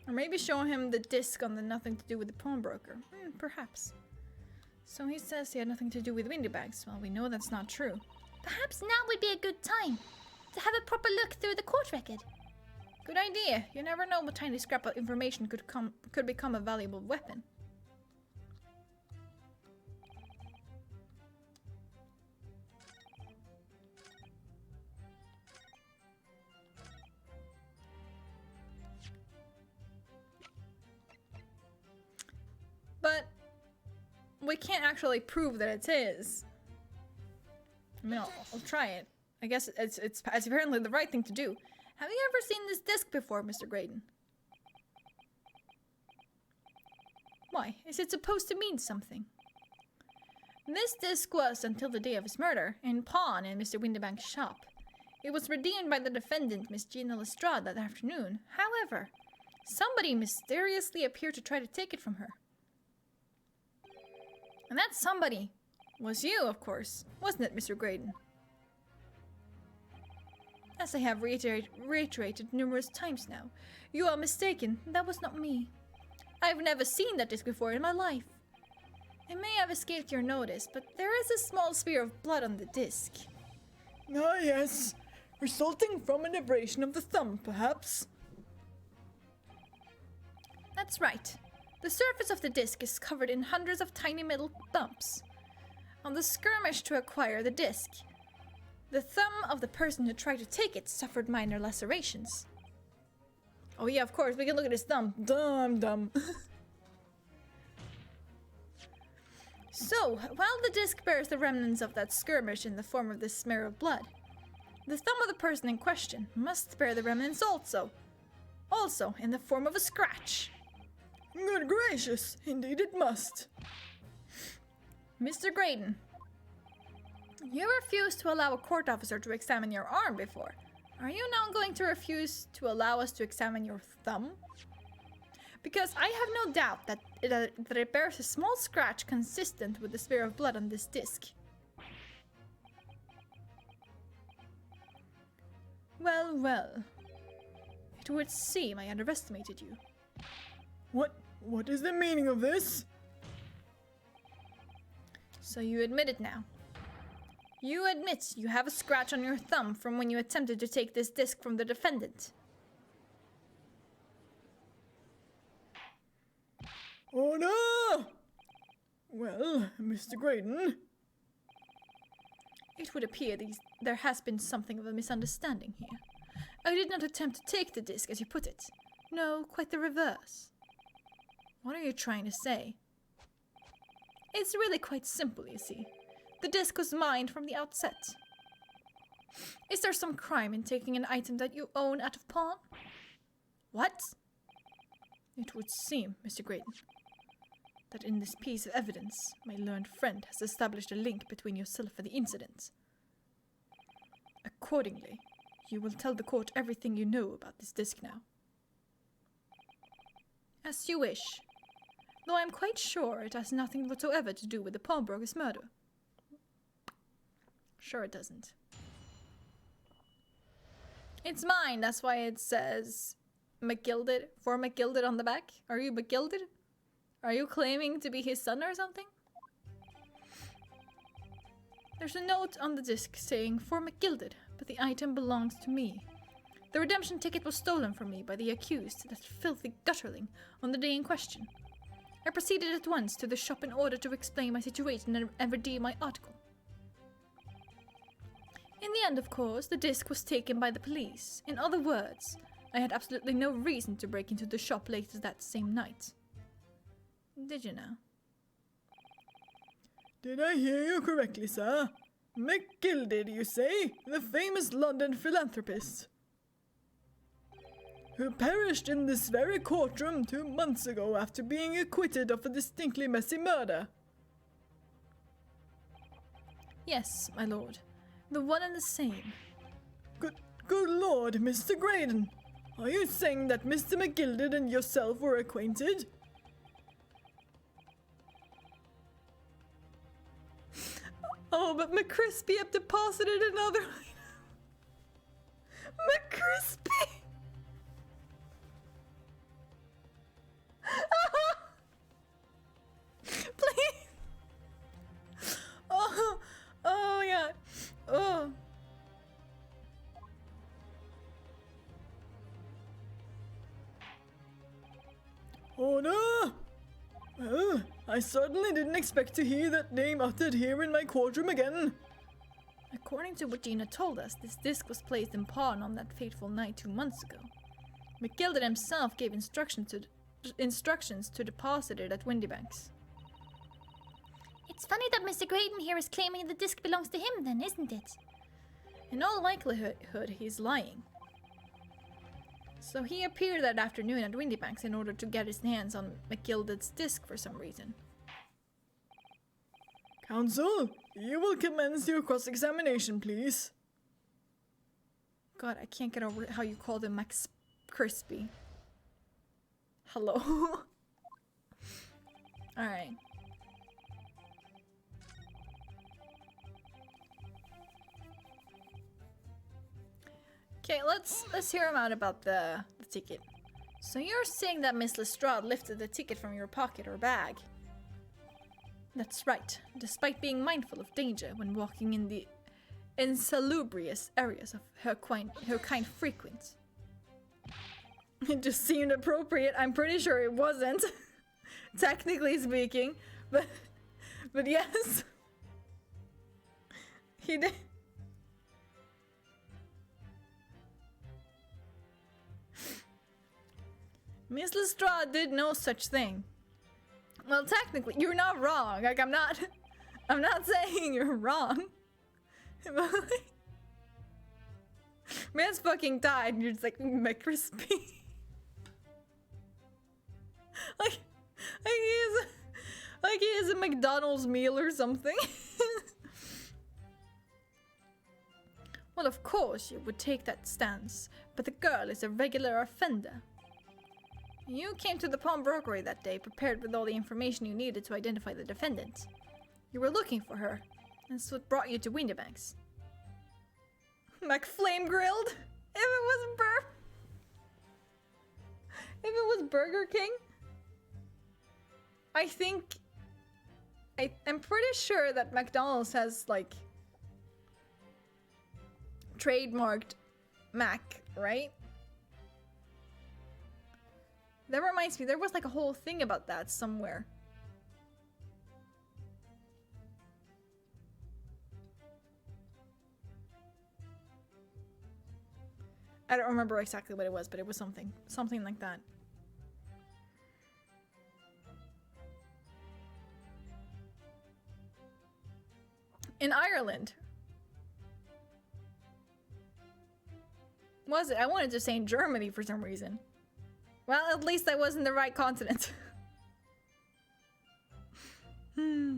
Or maybe show him the disc on the nothing to do with the pawnbroker. Perhaps. So he says he had nothing to do with Windybags. Well, we know that's not true. Perhaps now would be a good time to have a proper look through the court record. Good idea. You never know what tiny scrap of information could become a valuable weapon. But we can't actually prove that it's his. I mean, I'll try it. I guess it's apparently the right thing to do. Have you ever seen this disc before, Mr. Graydon? Why? Is it supposed to mean something? This disc was, until the day of his murder, in pawn in Mr. Windibank's shop. It was redeemed by the defendant, Miss Gina Lestrade, that afternoon. However, somebody mysteriously appeared to try to take it from her. And that somebody was you, of course, wasn't it, Mr. Graydon? As I have reiterated numerous times now, you are mistaken. That was not me. I have never seen that disc before in my life. It may have escaped your notice, but there is a small sphere of blood on the disc. Ah, yes. Resulting from an abrasion of the thumb, perhaps? That's right. The surface of the disc is covered in hundreds of tiny metal bumps. On the skirmish to acquire the disc, the thumb of the person who tried to take it suffered minor lacerations. Oh yeah, of course, we can look at his thumb. Dumb. So, while the disc bears the remnants of that skirmish in the form of this smear of blood, the thumb of the person in question must bear the remnants also in the form of a scratch. Good gracious, indeed it must. Mr. Graydon, you refused to allow a court officer to examine your arm before. Are you now going to refuse to allow us to examine your thumb? Because I have no doubt that it bears a small scratch consistent with the smear of blood on this disc. Well. It would seem I underestimated you. What is the meaning of this? So you admit it now. You admit you have a scratch on your thumb from when you attempted to take this disc from the defendant. Oh no! Well, Mr. Graydon. It would appear there has been something of a misunderstanding here. I did not attempt to take the disc, as you put it. No, quite the reverse. What are you trying to say? It's really quite simple, you see. The disc was mine from the outset. Is there some crime in taking an item that you own out of pawn? What? It would seem, Mr. Graydon, that in this piece of evidence, my learned friend has established a link between yourself and the incident. Accordingly, you will tell the court everything you know about this disc now. As you wish, though I'm quite sure it has nothing whatsoever to do with the pawnbroker's murder. Sure it doesn't. It's mine, that's why it says McGilded, for McGilded on the back. Are you McGilded? Are you claiming to be his son or something? There's a note on the disc saying for McGilded, but the item belongs to me. The redemption ticket was stolen from me by the accused, that filthy gutterling, on the day in question. I proceeded at once to the shop in order to explain my situation and redeem my article. In the end, of course, the disc was taken by the police. In other words, I had absolutely no reason to break into the shop later that same night. Did you know? Did I hear you correctly, sir? McGilded, you say? The famous London philanthropist who perished in this very courtroom 2 months ago after being acquitted of a distinctly messy murder. Yes, my lord. The one and the same. Good lord, Mr. Graydon. Are you saying that Mr. McGilded and yourself were acquainted? Oh, but McCrispy have deposited another... McCrispy! Please! Oh my god. Oh. Order! Well, I certainly didn't expect to hear that name uttered here in my courtroom again. According to what Gina told us, this disc was placed in pawn on that fateful night 2 months ago. McGilded himself gave instructions to deposit it at Windybanks. It's funny that Mr. Graydon here is claiming the disc belongs to him then, isn't it? In all likelihood, he's lying. So he appeared that afternoon at Windybanks in order to get his hands on McGilded's disc for some reason. Counsel, you will commence your cross-examination, please. God, I can't get over how you called him Max Crispy. Hello. Alright. Okay, let's hear him out about the ticket. So you're saying that Miss Lestrade lifted the ticket from your pocket or bag? That's right, despite being mindful of danger when walking in the insalubrious areas of her kind frequents. It just seemed appropriate. I'm pretty sure it wasn't, technically speaking, but yes, he did. Miss Lestrade did no such thing. Well, technically, you're not wrong. Like, I'm not saying you're wrong. Man's fucking died and you're just like, McCrispy. like he is a McDonald's meal or something. Well, of course you would take that stance, but the girl is a regular offender. You came to the pawnbrokery that day prepared with all the information you needed to identify the defendant. You were looking for her. That's what brought you to Windybanks. McFlame Grilled? If it was Burger King? I think... I'm pretty sure that McDonald's has, like... trademarked Mac, right? That reminds me, there was like a whole thing about that somewhere. I don't remember exactly what it was, but it was something like that. In Ireland. Was it? I wanted to say in Germany for some reason. Well, at least I was in the right continent. To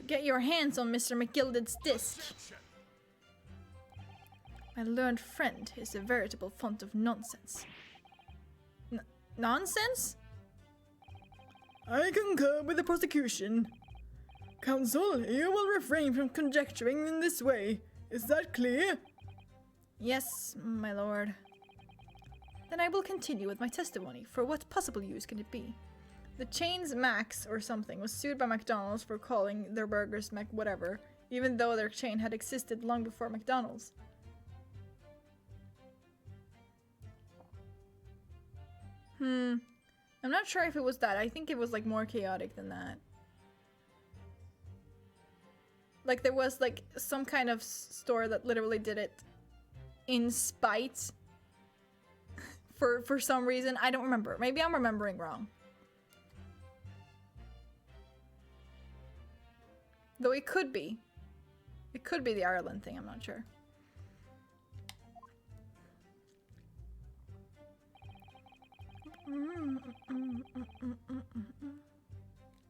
get your hands on Mr. McGilded's disc. My learned friend is a veritable font of nonsense. Nonsense? I concur with the prosecution. Counsel, you will refrain from conjecturing in this way. Is that clear? Yes, my lord. Then I will continue with my testimony. For what possible use can it be? The chain's Max or something was sued by McDonald's for calling their burgers Mac whatever, even though their chain had existed long before McDonald's. I'm not sure if it was that. I think it was like more chaotic than that. Like there was like some kind of store that literally did it in spite for some reason. I don't remember. Maybe I'm remembering wrong. Though it could be. It could be the Ireland thing, I'm not sure.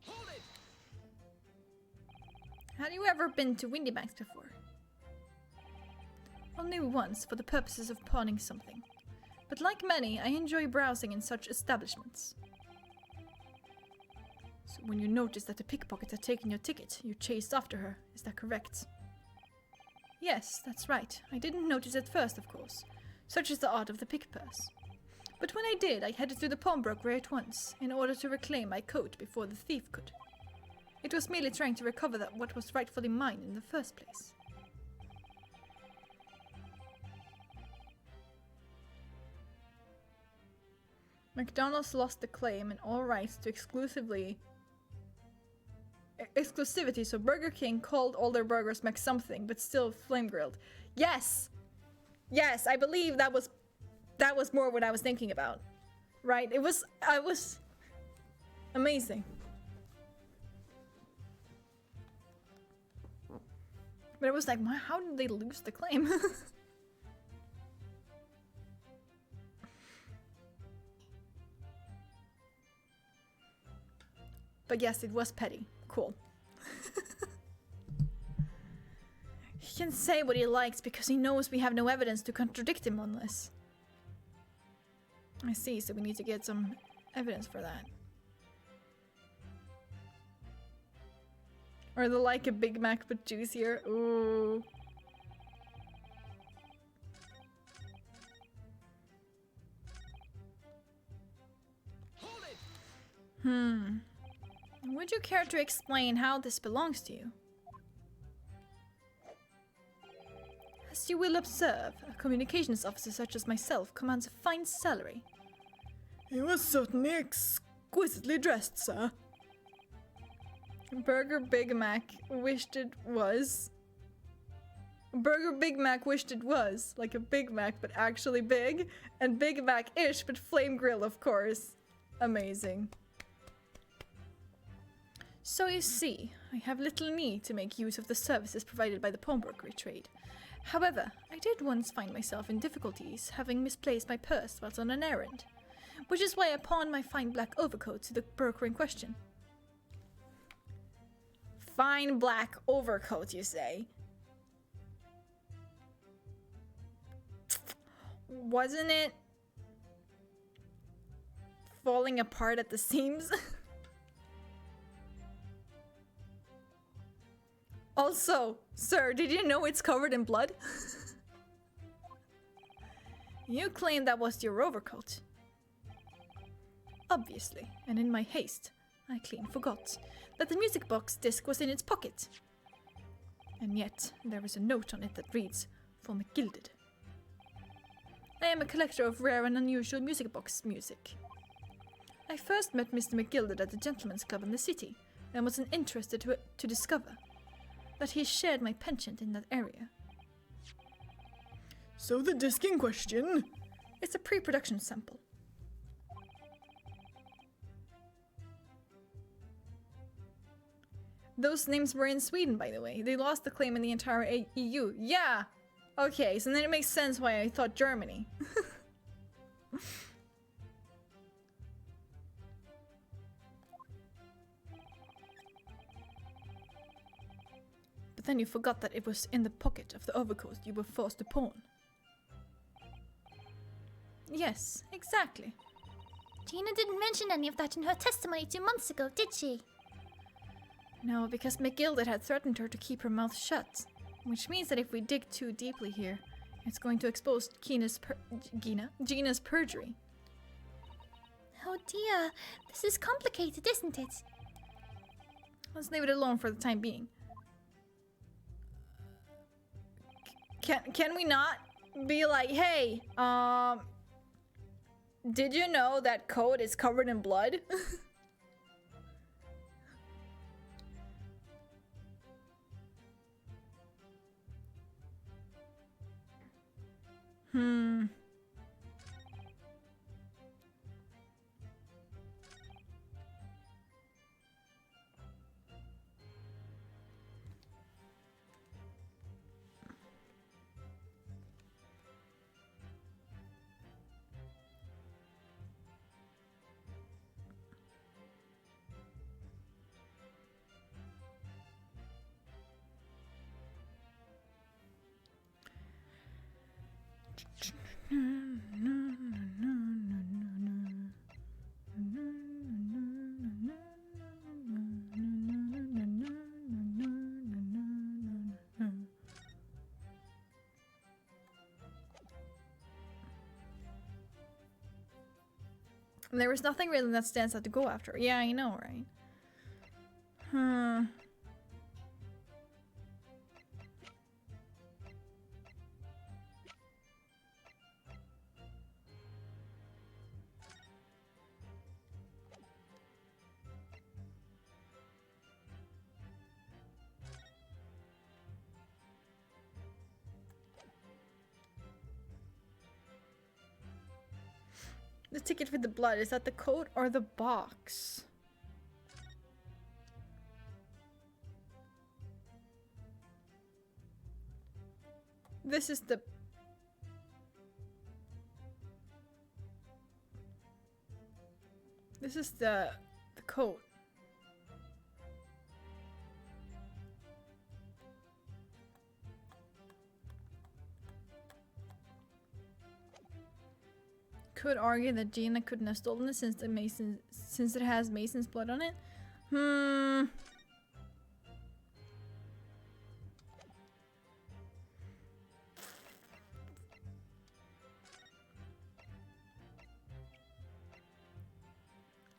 Hold it! Had you ever been to Windybanks before? Only once for the purposes of pawning something. But like many, I enjoy browsing in such establishments. So when you noticed that the pickpocket had taken your ticket, you chased after her, is that correct? Yes, that's right. I didn't notice at first, of course. Such is the art of the pick purse. But when I did, I headed to the pawnbrokery at once, in order to reclaim my coat before the thief could. It was merely trying to recover what was rightfully mine in the first place. McDonald's lost the claim and all rights to exclusivity, so Burger King called all their burgers McSomething, but still flame grilled. Yes! Yes, I believe that was more what I was thinking about. Right? I was amazing. But it was like, how did they lose the claim? But yes, it was petty. Cool. He can say what he likes because he knows we have no evidence to contradict him on this. I see, so we need to get some evidence for that. Or the like a Big Mac but juicier. Ooh. Hold it! Would you care to explain how this belongs to you? As you will observe, a communications officer such as myself commands a fine salary. He was certainly exquisitely dressed, sir. Burger Big Mac wished it was. Burger Big Mac wished it was. Like a Big Mac, but actually big. And Big Mac-ish, but flame grill, of course. Amazing. So you see, I have little need to make use of the services provided by the pawnbrokery trade. However, I did once find myself in difficulties, having misplaced my purse whilst on an errand, which is why I pawned my fine black overcoat to the broker in question. Fine black overcoat, you say? Wasn't it falling apart at the seams? Also, sir, did you know it's covered in blood? You claimed that was your overcoat. Obviously, and in my haste, I clean forgot that the music box disc was in its pocket. And yet, there is a note on it that reads, "For McGilded." I am a collector of rare and unusual music box music. I first met Mr. McGilded at the Gentleman's Club in the city, and was interested to discover that he shared my penchant in that area. So the disc in question? It's a pre-production sample. Those names were in Sweden, by the way. They lost the claim in the entire EU. Yeah! Okay, so then it makes sense why I thought Germany. But then you forgot that it was in the pocket of the overcoat you were forced to pawn. Yes, exactly. Gina didn't mention any of that in her testimony 2 months ago, did she? No, because McGilded had threatened her to keep her mouth shut. Which means that if we dig too deeply here, it's going to expose Gina's perjury. Oh dear, this is complicated, isn't it? Let's leave it alone for the time being. Can we not be like, hey, did you know that coat is covered in blood? There was nothing really that stands out to go after. Yeah, I know, right? Hmm. The ticket with the blood, is that the coat or the box? This is the... This is the coat. Could argue that Gina couldn't have stolen it since it has Mason's blood on it. Hmm.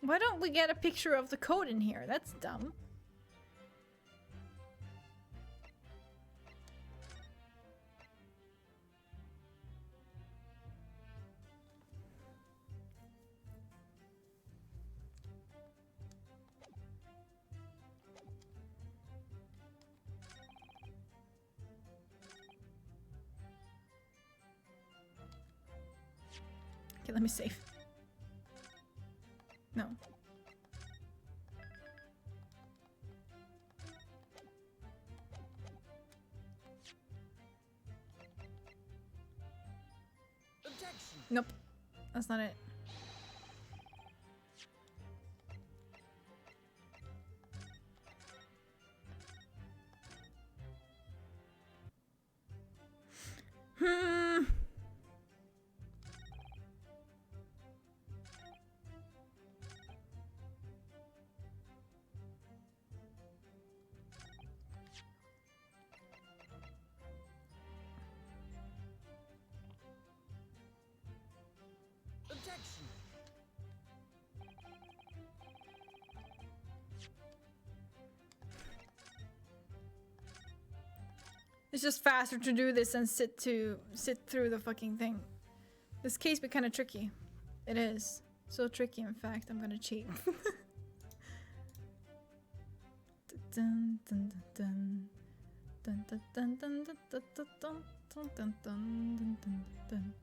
Why don't we get a picture of the coat in here? That's dumb. Okay, let me save. No. Objection. Nope. That's not it. Hmm. Objection. It's just faster to do this than sit through the fucking thing. This case be kind of tricky. It is so tricky. In fact, I'm gonna cheat. Dun, dun, dun, dun, dun, dun, dun, dun, dun, dun, dun, dun, dun, dun, dun, dun.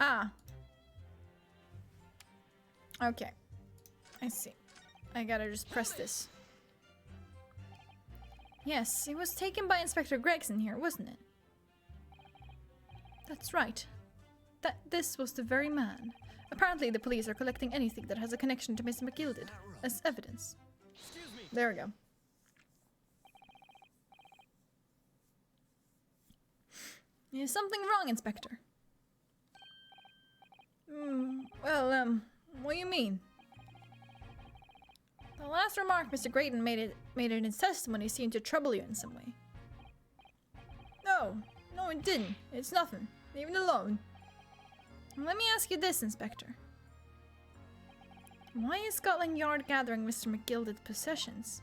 Ah. Okay. I see. I gotta just press this. Yes, it was taken by Inspector Gregson here, wasn't it? That's right. This was the very man. Apparently the police are collecting anything that has a connection to Miss McGilded as evidence. Excuse me. There we go. Is something wrong, Inspector? Well, what do you mean? The last remark Mr. Grayton made in his testimony seemed to trouble you in some way. No, it didn't. It's nothing. Leave it alone. Let me ask you this, Inspector. Why is Scotland Yard gathering Mr. McGilded's possessions?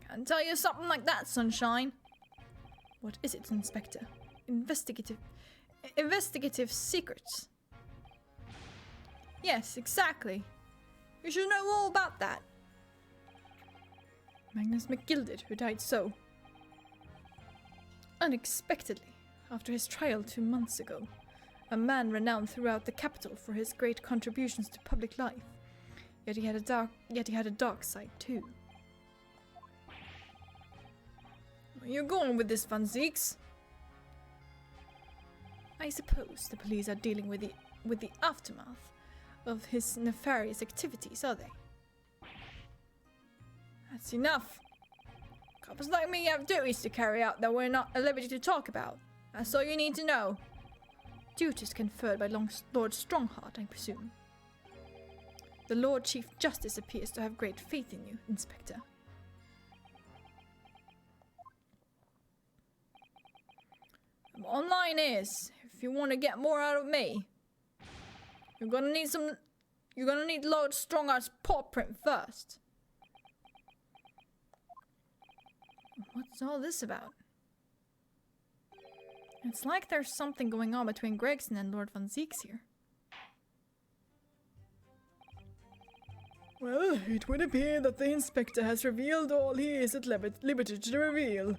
Can't tell you something like that, Sunshine. What is it, Inspector? Investigative secrets. Yes, exactly. You should know all about that. Magnus McGilded, who died so unexpectedly after his trial 2 months ago. A man renowned throughout the capital for his great contributions to public life. Yet he had a dark side too. Where are you going with this, Van Zieks? I suppose the police are dealing with the aftermath of his nefarious activities, are they? That's enough. Cops like me have duties to carry out that we're not at liberty to talk about. That's all you need to know. Duties conferred by Lord Strongheart, I presume. The Lord Chief Justice appears to have great faith in you, Inspector. Online is, if you want to get more out of me, you're gonna need Lord Strongheart's paw print first. What's all this about? It's like there's something going on between Gregson and Lord Von Zieks here. Well, it would appear that the inspector has revealed all he is at liberty to reveal.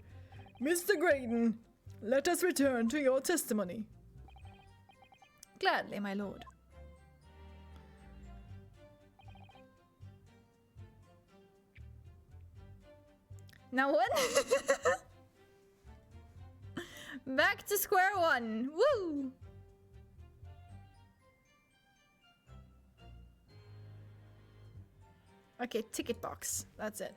Mr. Graydon, let us return to your testimony. Gladly, my lord. Now what? Back to square one. Woo! Okay, ticket box. That's it.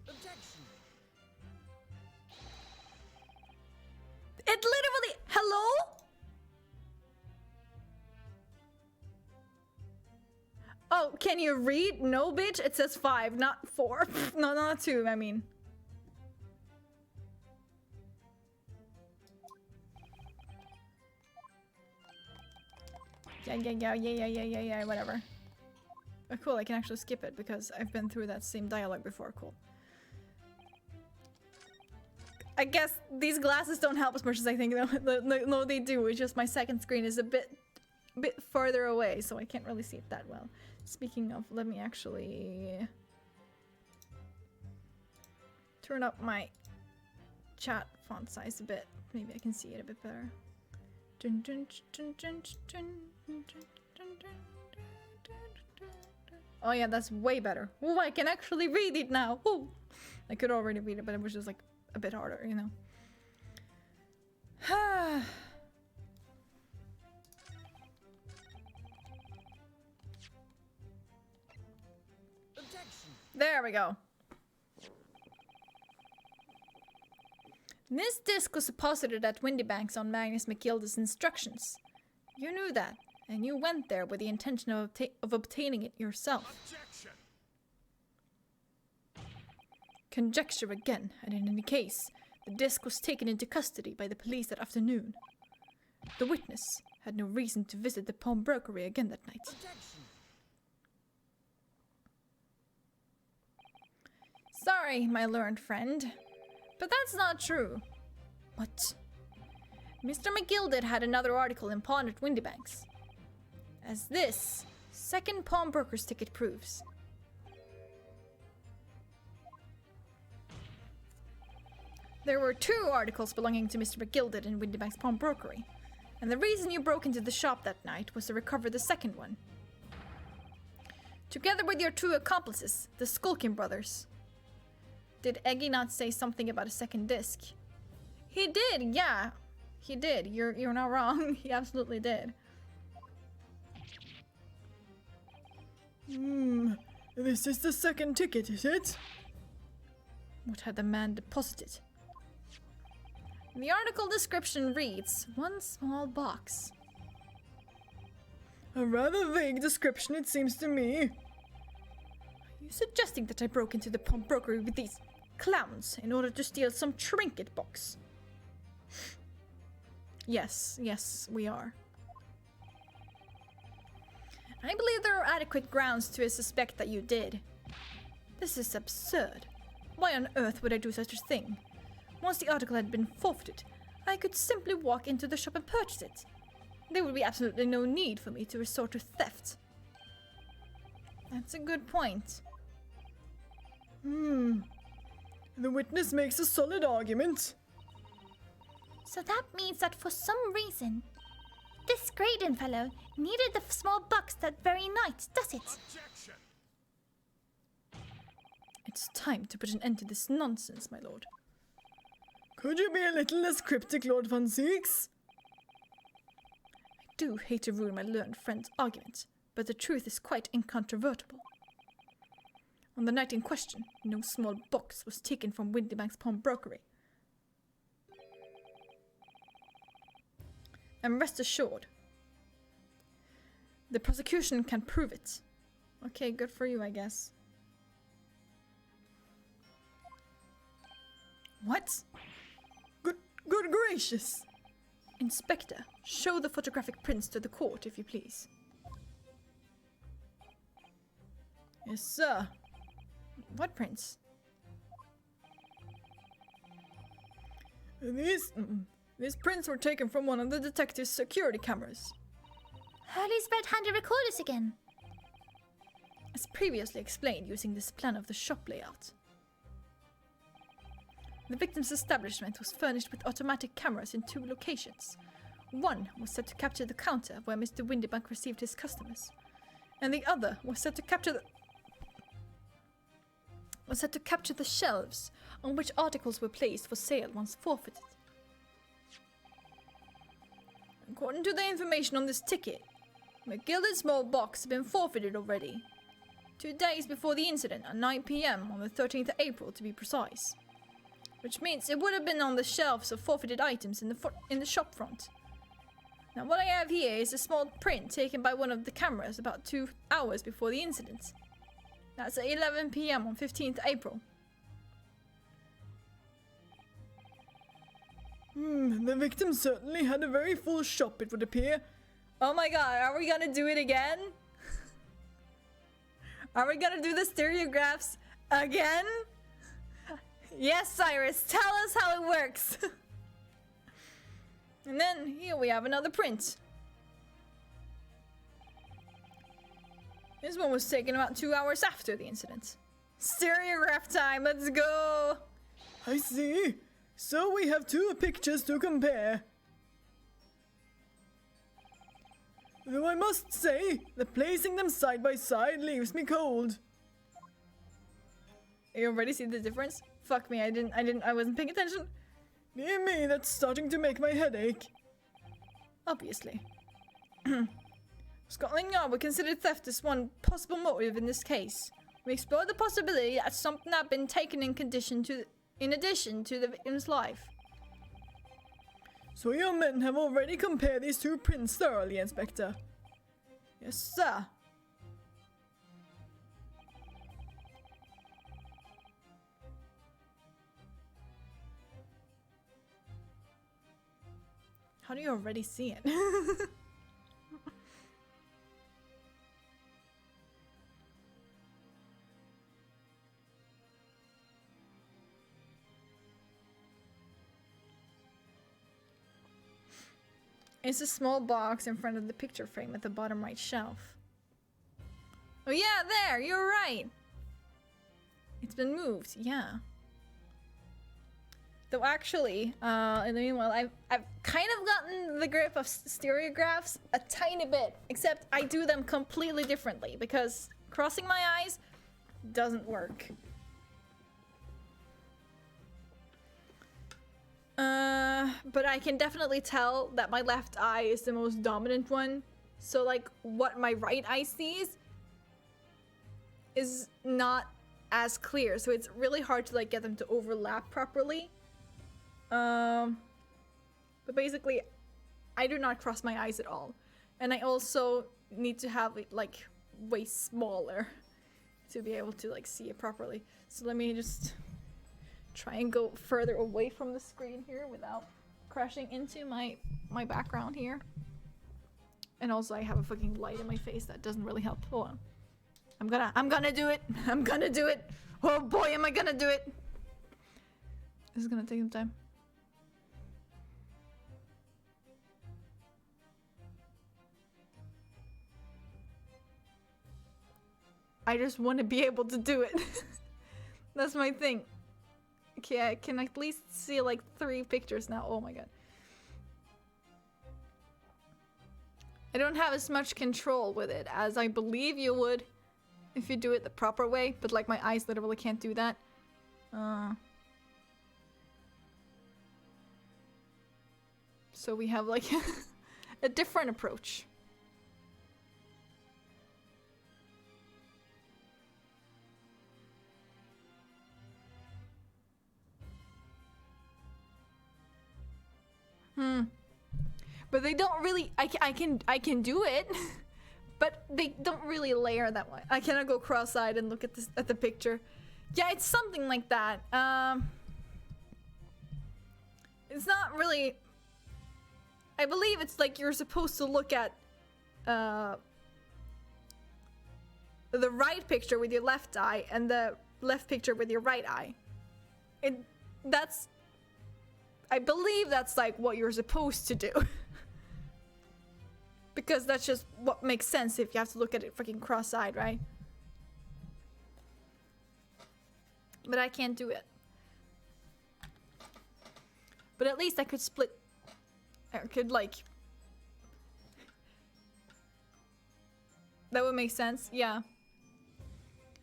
Objection. It literally... Hello? Oh, can you read? No, bitch. It says 5, not 4. No, not 2, I mean. Yeah, whatever. Oh, cool, I can actually skip it because I've been through that same dialogue before. Cool. I guess these glasses don't help as much as I think. No, they do. It's just my second screen is a bit further away, so I can't really see it that well. Speaking of, let me actually turn up my chat font size a bit. Maybe I can see it a bit better. Oh yeah, that's way better. Oh, I can actually read it now. Ooh. I could already read it, but it was just like a bit harder, you know. Objection. There we go. This disc was deposited at Windybanks on Magnus McGilda's instructions. You knew that, and you went there with the intention of obtaining it yourself. Objection. Conjecture again, and in any case, the disc was taken into custody by the police that afternoon. The witness had no reason to visit the pawnbrokery again that night. Objection. Sorry, my learned friend, but that's not true. What? Mr. McGilded had another article in pawn at Windybanks, as this second pawnbroker's ticket proves. There were 2 articles belonging to Mr. McGilded in Windybanks pawnbrokery, and the reason you broke into the shop that night was to recover the second one. Together with your 2 accomplices, the Skulkin brothers. Did Eggy not say something about a second disc? He did, yeah. He did. You're not wrong. He absolutely did. This is the second ticket, is it? What had the man deposited? The article description reads, 1 small box. A rather vague description, it seems to me. Are you suggesting that I broke into the pawnbrokery with these clowns in order to steal some trinket box? Yes, we are. I believe there are adequate grounds to suspect that you did. This is absurd. Why on earth would I do such a thing? Once the article had been forfeited, I could simply walk into the shop and purchase it. There would be absolutely no need for me to resort to theft. That's a good point. The witness makes a solid argument. So that means that for some reason, this Graydon fellow needed the small box that very night, does it? Objection. It's time to put an end to this nonsense, my lord. Could you be a little less cryptic, Lord Von Zieks? I do hate to ruin my learned friend's argument, but the truth is quite incontrovertible. On the night in question, no small box was taken from Windybank's pawnbrokery. And rest assured, the prosecution can prove it. Okay, good for you, I guess. What? Good gracious! Inspector, show the photographic prints to the court, if you please. Yes, sir. What prints? These prints were taken from one of the detective's security cameras. Hurley's red-handed recorders again. As previously explained using this plan of the shop layout. The victim's establishment was furnished with automatic cameras in 2 locations. One was set to capture the counter where Mr. Windybank received his customers, and the other was set to capture the shelves on which articles were placed for sale once forfeited. According to the information on this ticket, the gilded small box had been forfeited already, 2 days before the incident at 9 PM on the 13th of April to be precise. Which means it would have been on the shelves of forfeited items in the shop front. Now what I have here is a small print taken by one of the cameras about 2 hours before the incident. That's at 11 PM on 15th April. The victim certainly had a very full shop, it would appear. Oh my god, are we gonna do it again? Are we gonna do the stereographs again? Yes, Cyrus, tell us how it works. And then here we have another print. This one was taken about 2 hours after the incident. Stereograph time, let's go! I see. So we have 2 pictures to compare. Though I must say that placing them side by side leaves me cold. You already see the difference? Fuck me, I wasn't paying attention. Dear me, that's starting to make my head ache. Obviously. Scotland Yard would consider theft as one possible motive in this case. We explored the possibility that something had been taken in addition to the victim's life. So your men have already compared these 2 prints thoroughly, Inspector? Yes, sir. How do you already see it? It's a small box in front of the picture frame at the bottom right shelf. Oh yeah, there, you're right. It's been moved, yeah. Though actually, in the meanwhile, I've kind of gotten the grip of stereographs a tiny bit, except I do them completely differently because crossing my eyes doesn't work. But I can definitely tell that my left eye is the most dominant one. So like what my right eye sees is not as clear. So it's really hard to like get them to overlap properly. But basically I do not cross my eyes at all. And I also need to have it like way smaller to be able to like see it properly. So let me just try and go further away from the screen here without crashing into my background here. And also I have a fucking light in my face that doesn't really help. Hold on. I'm gonna do it. I'm gonna do it. Oh boy, am I gonna do it. This is gonna take some time. I just want to be able to do it. That's my thing. Okay, I can at least see like 3 pictures now. Oh my god. I don't have as much control with it as I believe you would if you do it the proper way, but like my eyes literally can't do that. So we have like a different approach. But they don't really. I can do it, but they don't really layer that way. I cannot go cross-eyed and look at the picture. Yeah, it's something like that. It's not really. I believe it's like you're supposed to look at the right picture with your left eye and the left picture with your right eye. I believe that's like what you're supposed to do. Because that's just what makes sense if you have to look at it freaking cross-eyed, right? But I can't do it. But at least I could split. I could like. That would make sense, yeah.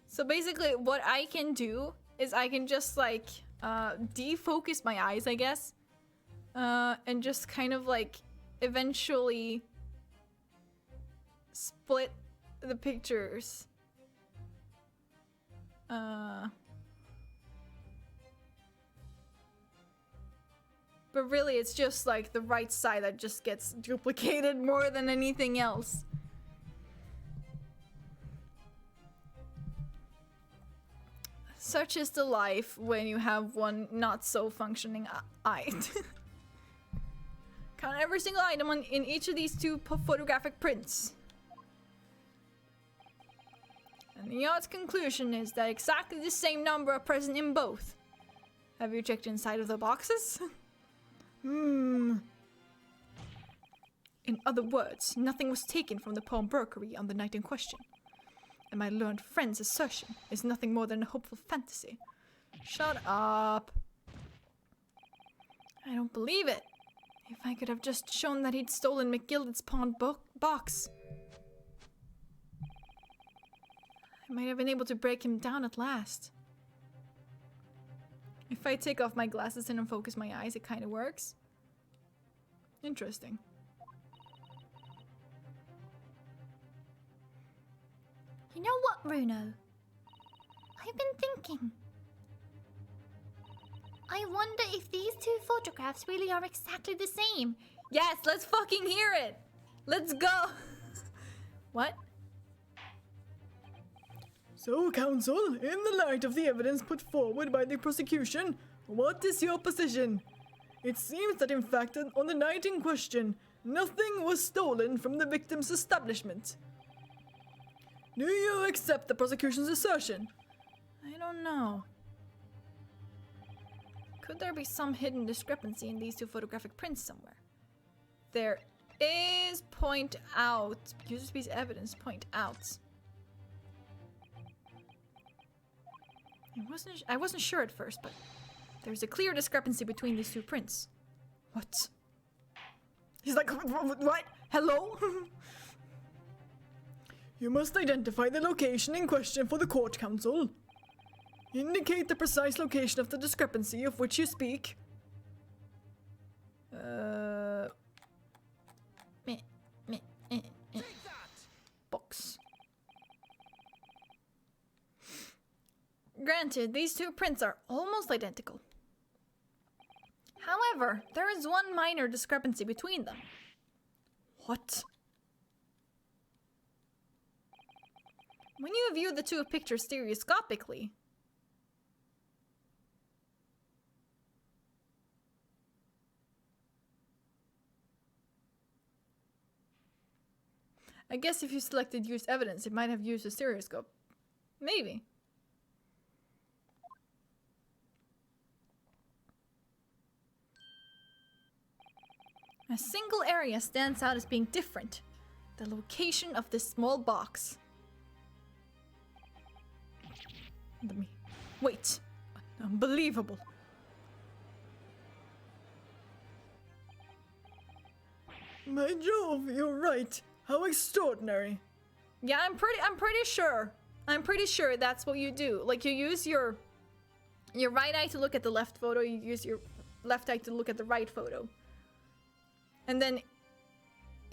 So basically, what I can do is I can just like defocus my eyes, I guess, and just kind of like eventually split the pictures. But really, it's just like the right side that just gets duplicated more than anything else. Such is the life when you have one not so functioning eye. Count every single item in each of these two photographic prints. And the odd's conclusion is that exactly the same number are present in both. Have you checked inside of the boxes? In other words, nothing was taken from the pawnbrokery on the night in question. And my learned friend's assertion is nothing more than a hopeful fantasy. Shut up. I don't believe it. If I could have just shown that he'd stolen McGilded's pawned box, I might have been able to break him down at last. If I take off my glasses and unfocus my eyes, it kind of works. Interesting. You know what, Bruno? I've been thinking. I wonder if these two photographs really are exactly the same. Yes, let's fucking hear it. Let's go. What? So, counsel, in the light of the evidence put forward by the prosecution, what is your position? It seems that in fact, on the night in question, nothing was stolen from the victim's establishment. Do you accept the prosecution's assertion? I don't know. Could there be some hidden discrepancy in these two photographic prints somewhere? There is. Point out. Use this piece of evidence. Point out. I wasn't sure at first, but there's a clear discrepancy between these two prints. What? He's like, what? Hello? You must identify the location in question for the court, counsel. Indicate the precise location of the discrepancy of which you speak. Box. Granted, these two prints are almost identical. However, there is one minor discrepancy between them. What? When you view the two pictures stereoscopically, I guess if you selected use evidence, it might have used a stereoscope. Maybe. A single area stands out as being different. The location of this small box. Wait. Unbelievable. By Jove, you're right. How extraordinary. Yeah, I'm pretty sure. I'm pretty sure that's what you do. Like, you use your right eye to look at the left photo, you use your left eye to look at the right photo. And then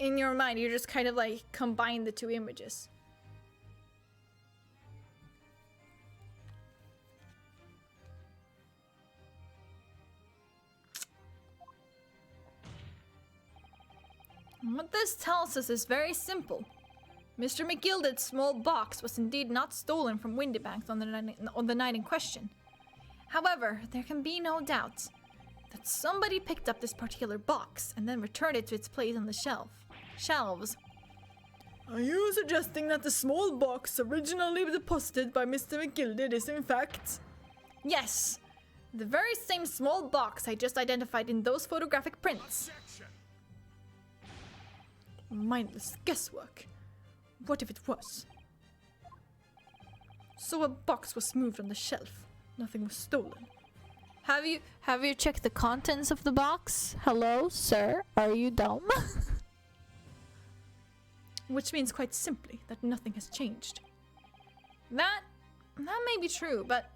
in your mind, you just kind of like combine the two images. What this tells us is very simple. Mr. McGilded's small box was indeed not stolen from Windybank on the night in question. However, there can be no doubt that somebody picked up this particular box and then returned it to its place on the shelves. Are you suggesting that the small box originally deposited by Mr. McGilded is in fact... Yes, the very same small box I just identified in those photographic prints. Mindless guesswork. What if it was? So a box was moved on the shelf. Nothing was stolen. Have you checked the contents of the box? Hello, sir? Are you dumb? Which means quite simply that nothing has changed. That may be true, but...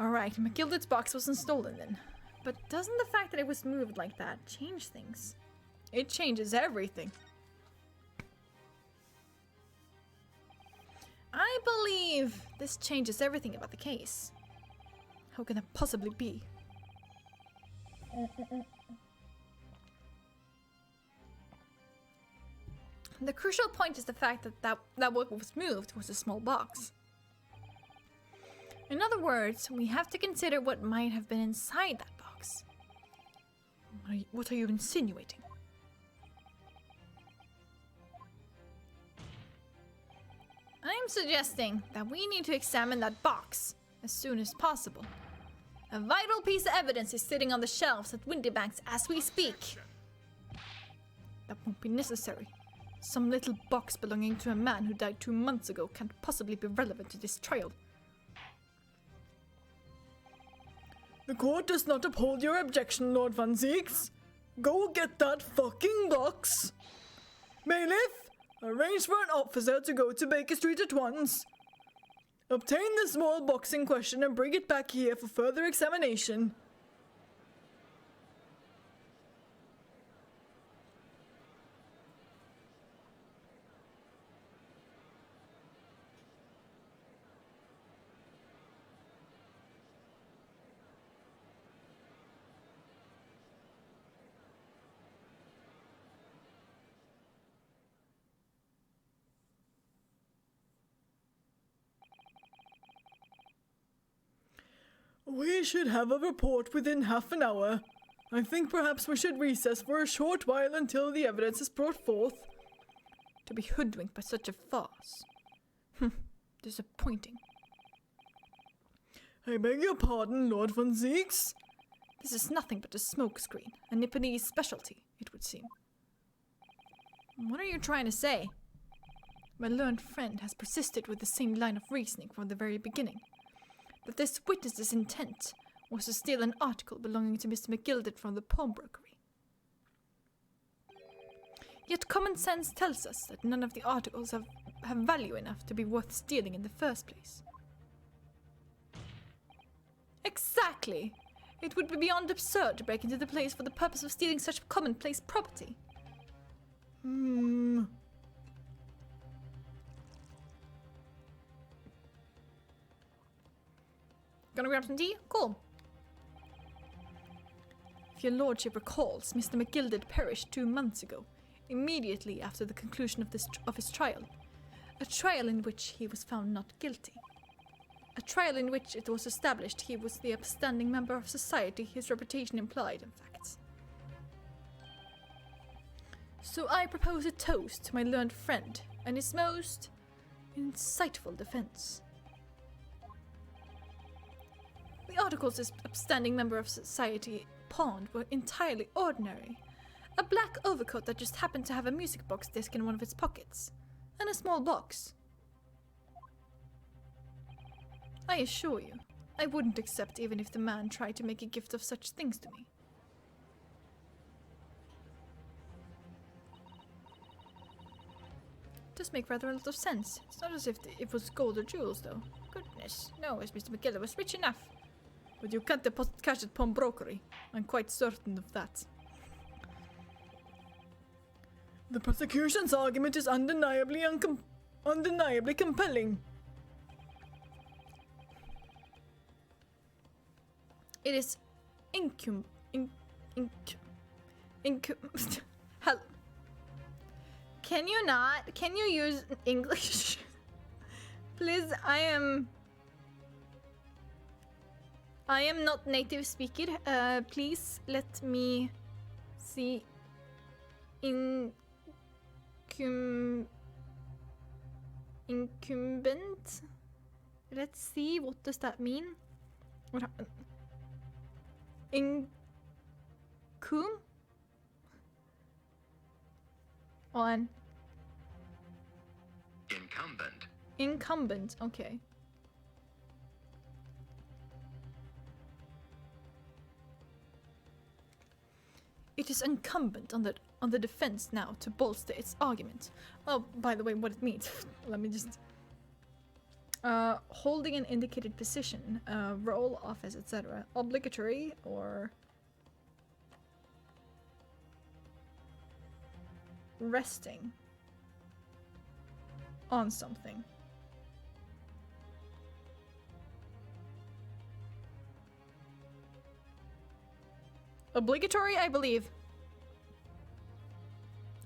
Alright, McGilded's box wasn't stolen then. But doesn't the fact that it was moved like that change things? It changes everything. I believe this changes everything about the case. How can that possibly be? The crucial point is the fact that what was moved was a small box. In other words, we have to consider what might have been inside that box. What are you insinuating? I'm suggesting that we need to examine that box as soon as possible. A vital piece of evidence is sitting on the shelves at Windybanks as we speak. That won't be necessary. Some little box belonging to a man who died 2 months ago can't possibly be relevant to this trial. The court does not uphold your objection, Lord Van Zieks. Go get that fucking box. Bailiff, arrange for an officer to go to Baker Street at once. Obtain the small box in question and bring it back here for further examination. We should have a report within half an hour. I think perhaps we should recess for a short while until the evidence is brought forth. To be hoodwinked by such a farce. Disappointing. I beg your pardon, Lord Van Zieks. This is nothing but a smokescreen, a Nipponese specialty, it would seem. What are you trying to say? My learned friend has persisted with the same line of reasoning from the very beginning. That this witness's intent was to steal an article belonging to Mr. McGilded from the pawnbrokery. Yet common sense tells us that none of the articles have value enough to be worth stealing in the first place. Exactly! It would be beyond absurd to break into the place for the purpose of stealing such commonplace property. Gonna grab some tea? Cool. If your lordship recalls, Mr. McGilded perished 2 months ago, immediately after the conclusion of his trial. A trial in which he was found not guilty. A trial in which it was established he was the upstanding member of society his reputation implied, in fact. So I propose a toast to my learned friend and his most insightful defense. The articles this upstanding member of society pawned were entirely ordinary. A black overcoat that just happened to have a music box disc in one of its pockets, and a small box. I assure you, I wouldn't accept even if the man tried to make a gift of such things to me. It does make rather a lot of sense. It's not as if it was gold or jewels, though. Goodness, no, as Mr. McGilded was rich enough. But you can't deposit cash at pawnbrokery. I'm quite certain of that. The prosecution's argument is undeniably compelling. It is Can you not? Can you use English? Please, I am not native speaker. Please let me see. Incumbent. Let's see. What does that mean? What? On. Incumbent. Incumbent. Okay. It is incumbent on the defense now to bolster its argument. Oh, by the way, what it means. Let me just... holding an indicated position, role, office, etc. Obligatory or... resting on something. Obligatory, I believe.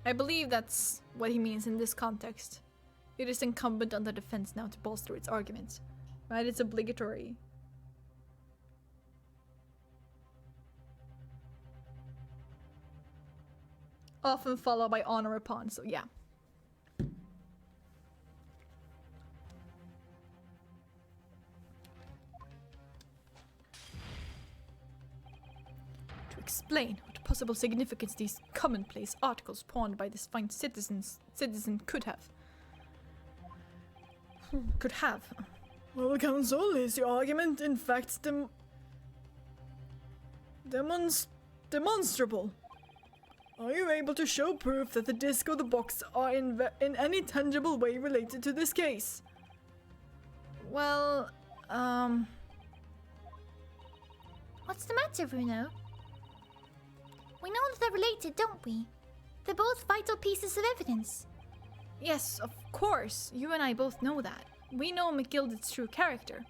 I believe that's what he means in this context. It is incumbent on the defense now to bolster its arguments. Right? It's obligatory. Often followed by honor upon, so yeah. To explain what possible significance these commonplace articles pawned by this fine citizen could have. Well, counsel, is your argument in fact demonstrable? Are you able to show proof that the disc or the box are in any tangible way related to this case? Well, What's the matter, Bruno? We know that they're related, don't we? They're both vital pieces of evidence. yes, of course. You and I both know that. We know McGilded's true character.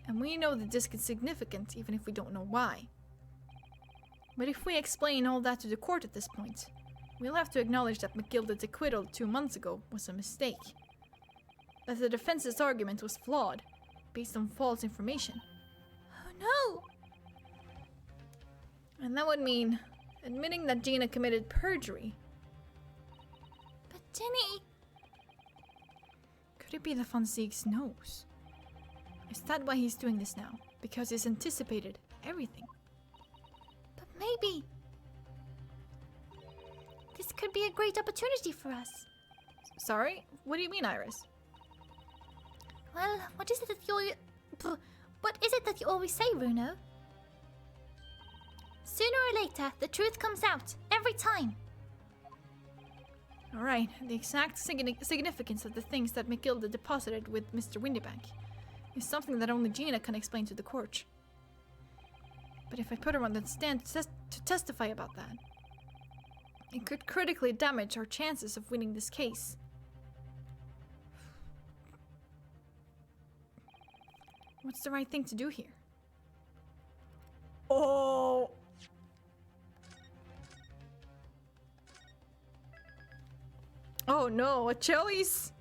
And we know the disc is significant, even if we don't know why. But if we explain all that to the court at this point, we'll have to acknowledge that McGilded's acquittal 2 months ago was a mistake. That the defense's argument was flawed, based on false information. Oh no! And that would mean admitting that Gina committed perjury. But Jenny... Could it be the Fonseeks knows? Is that why he's doing this now? Because he's anticipated everything. But maybe... this could be a great opportunity for us. Sorry? What do you mean, Iris? Well, what is it that you always say, Bruno? Sooner or later, the truth comes out. Every time. Alright, the exact significance of the things that McGilded deposited with Mr. Windybank is something that only Gina can explain to the court. But if I put her on the stand to testify about that, it could critically damage our chances of winning this case. What's the right thing to do here? Oh! Oh no, a choice!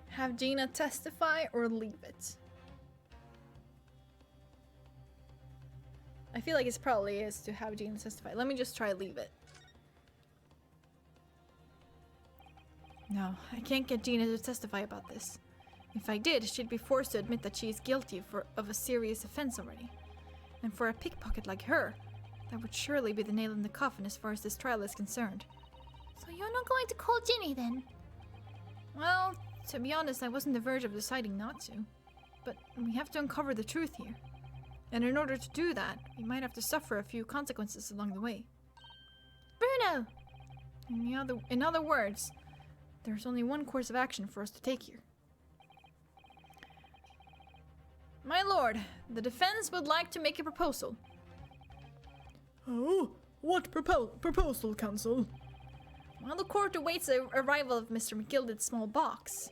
Have Gina testify or leave it? I feel like it probably is to have Gina testify. Let me just try leave it. No, I can't get Gina to testify about this. If I did, she'd be forced to admit that she is guilty of a serious offense already. And for a pickpocket like her, that would surely be the nail in the coffin as far as this trial is concerned. So you're not going to call Ginny then? Well, to be honest, I was on the verge of deciding not to. But we have to uncover the truth here. And in order to do that, we might have to suffer a few consequences along the way. Bruno! In other words, there's only one course of action for us to take here. My lord, the defense would like to make a proposal. Oh, what proposal, counsel? While the court awaits the arrival of Mr. McGilded's small box,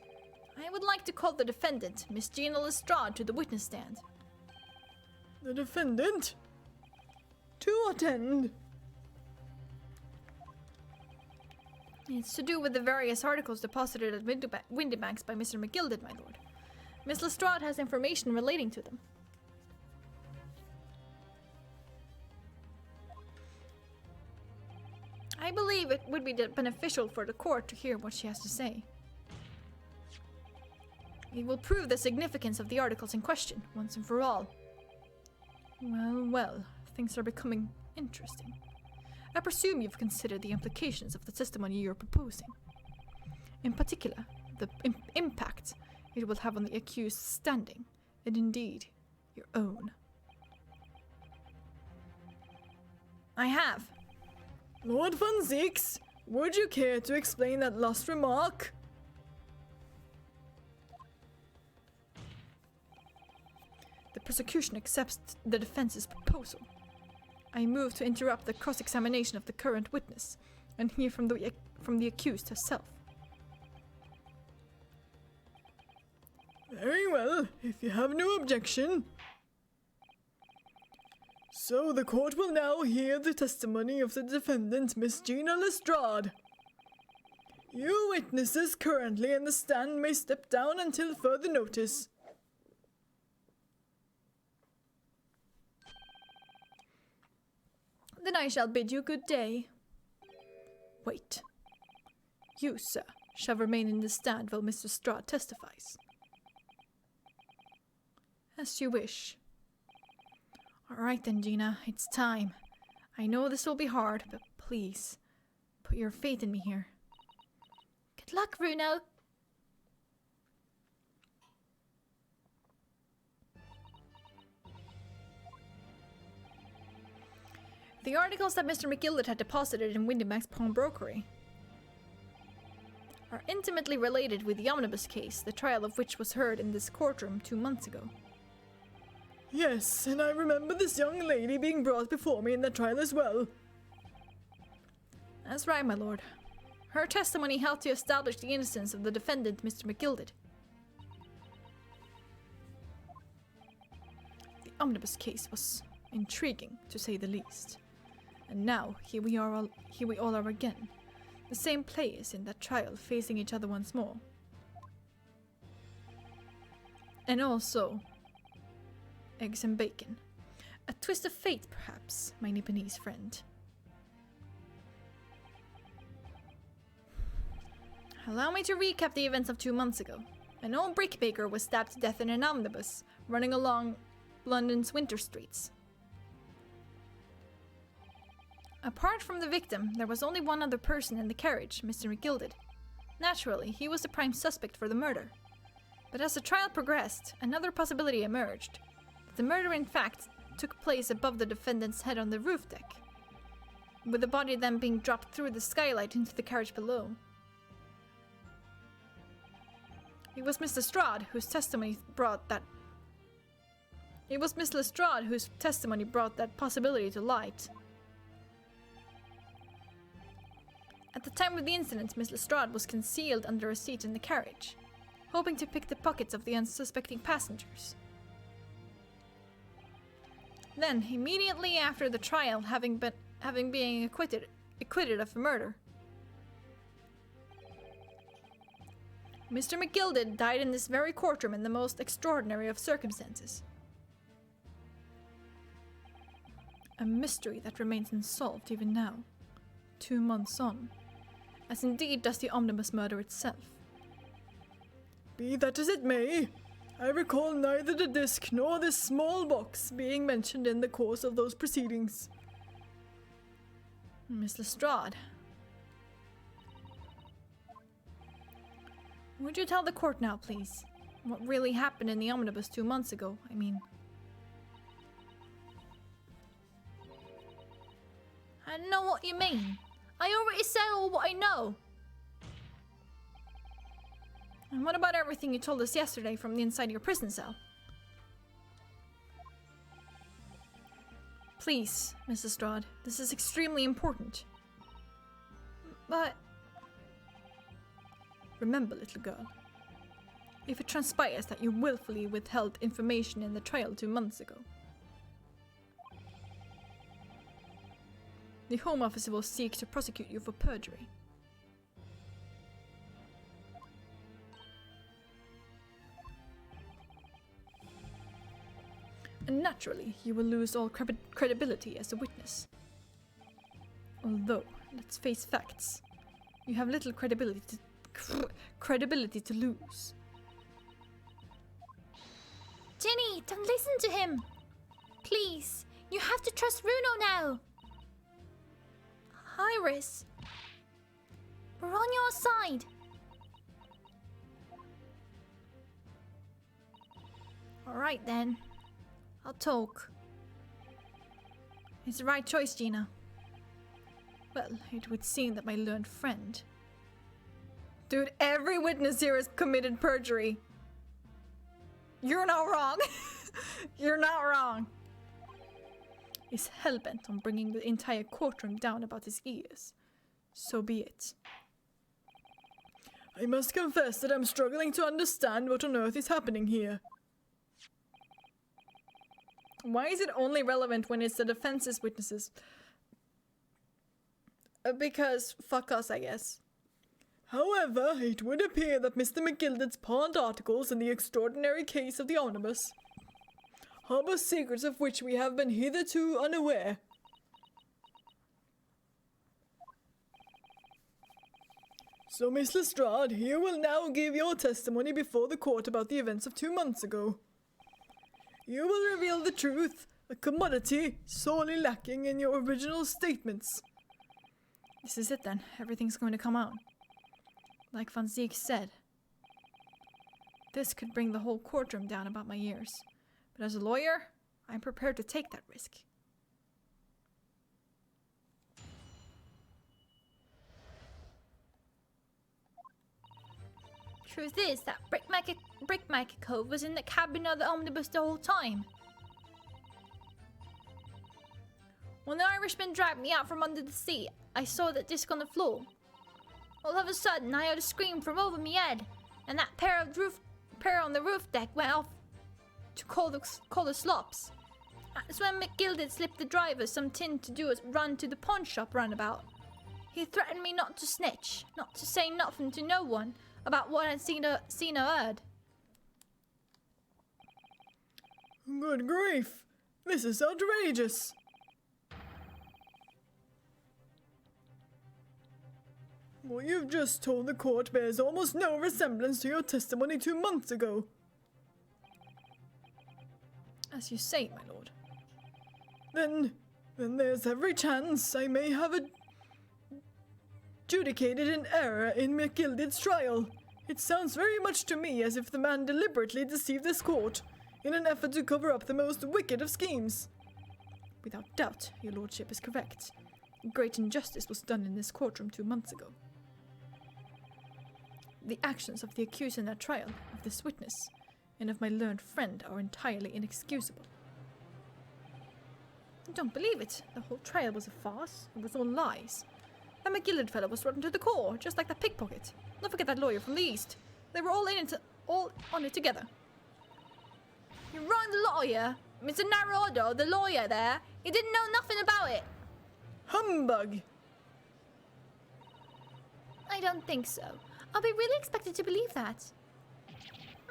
I would like to call the defendant, Miss Gina Lestrade, to the witness stand. The defendant? to attend. It's to do with the various articles deposited at Windybanks by Mr. McGilded, my lord. Miss Lestrade has information relating to them. I believe it would be beneficial for the court to hear what she has to say. It will prove the significance of the articles in question, once and for all. Well, well, things are becoming interesting. I presume you've considered the implications of the testimony you're proposing. In particular, the impact it will have on the accused's standing, and indeed, your own. I have. Lord Van Zieks, would you care to explain that last remark? The prosecution accepts the defense's proposal. I move to interrupt the cross-examination of the current witness and hear from the accused herself. Very well, if you have no objection. So the court will now hear the testimony of the defendant, Miss Gina Lestrade. You witnesses currently in the stand may step down until further notice. Then I shall bid you good day. Wait. You, sir, shall remain in the stand while Mr. Lestrade testifies. As you wish. All right then, Gina, it's time. I know this will be hard, but please, put your faith in me here. Good luck, Bruno. The articles that Mr. McGilded had deposited in Windybank's pawnbrokery are intimately related with the omnibus case, the trial of which was heard in this courtroom 2 months ago. Yes, and I remember this young lady being brought before me in that trial as well. That's right, my lord. Her testimony helped to establish the innocence of the defendant, Mr. McGilded. The omnibus case was intriguing, to say the least. And now, here we all are again. The same players in that trial, facing each other once more. And also, eggs and bacon. A twist of fate, perhaps, my Nipponese friend. Allow me to recap the events of 2 months ago. An old brickmaker was stabbed to death in an omnibus, running along London's winter streets. Apart from the victim, there was only one other person in the carriage, Mr. McGilded. Naturally, he was the prime suspect for the murder. But as the trial progressed, another possibility emerged. That the murder in fact took place above the defendant's head on the roof deck, with the body then being dropped through the skylight into the carriage below. It was Miss Lestrade whose testimony brought that possibility to light. At the time of the incident, Miss Lestrade was concealed under a seat in the carriage, hoping to pick the pockets of the unsuspecting passengers. Then, immediately after the trial, having been acquitted of the murder, Mr. McGilded died in this very courtroom in the most extraordinary of circumstances. A mystery that remains unsolved even now, 2 months on, as indeed does the omnibus murder itself. Be that as it may, I recall neither the disc nor this small box being mentioned in the course of those proceedings. Miss Lestrade, would you tell the court now, please, what really happened in the omnibus 2 months ago, I mean? I don't know what you mean. I already said all what I know. And what about everything you told us yesterday from the inside of your prison cell? Please, Miss Lestrade, this is extremely important. But... Remember, little girl, if it transpires that you willfully withheld information in the trial 2 months ago, The Home Office will seek to prosecute you for perjury. And naturally, you will lose all credibility as a witness. Although, let's face facts, you have little credibility to lose. Jenny, don't listen to him. Please, you have to trust Runo now. Iris, we're on your side. Alright then. I'll talk. It's the right choice, Gina. Well, it would seem that my learned friend... Dude, every witness here has committed perjury. You're not wrong. You're not wrong. Is hellbent on bringing the entire courtroom down about his ears. So be it. I must confess that I'm struggling to understand what on earth is happening here. Why is it only relevant when it's the defense's witnesses? Because fuck us, I guess. However, it would appear that Mr. McGilded's pond articles in the extraordinary case of the omnibus harbor secrets of which we have been hitherto unaware. So, Miss Lestrade, you will now give your testimony before the court about the events of 2 months ago. You will reveal the truth, a commodity sorely lacking in your original statements. This is it then. Everything's going to come out. Like Van Ziek said. This could bring the whole courtroom down about my ears. But as a lawyer, I'm prepared to take that risk. Truth is that Brickmaker Cove was in the cabin of the omnibus the whole time. When the Irishman dragged me out from under the seat, I saw that disc on the floor. All of a sudden, I heard a scream from over me head, and that pair on the roof deck went off to call the slops. That's when McGilded slipped the driver some tin to do a run to the pawn shop roundabout. He threatened me not to snitch, not to say nothing to no one about what I'd seen or heard. Good grief! This is outrageous! What you've just told the court bears almost no resemblance to your testimony 2 months ago. As you say, my lord. Then there's every chance I may have adjudicated an error in McGilded's trial. It sounds very much to me as if the man deliberately deceived this court in an effort to cover up the most wicked of schemes. Without doubt, your lordship is correct. Great injustice was done in this courtroom 2 months ago. The actions of the accused in that trial, of this witness, and of my learned friend are entirely inexcusable. I don't believe it. The whole trial was a farce. It was all lies. That McGilled fellow was rotten to the core, just like that pickpocket. Don't forget that lawyer from the east. They were all on it together. You're wrong, the lawyer. Mr. Narodo, the lawyer there, he didn't know nothing about it. Humbug! I don't think so. Are we really expected to believe that?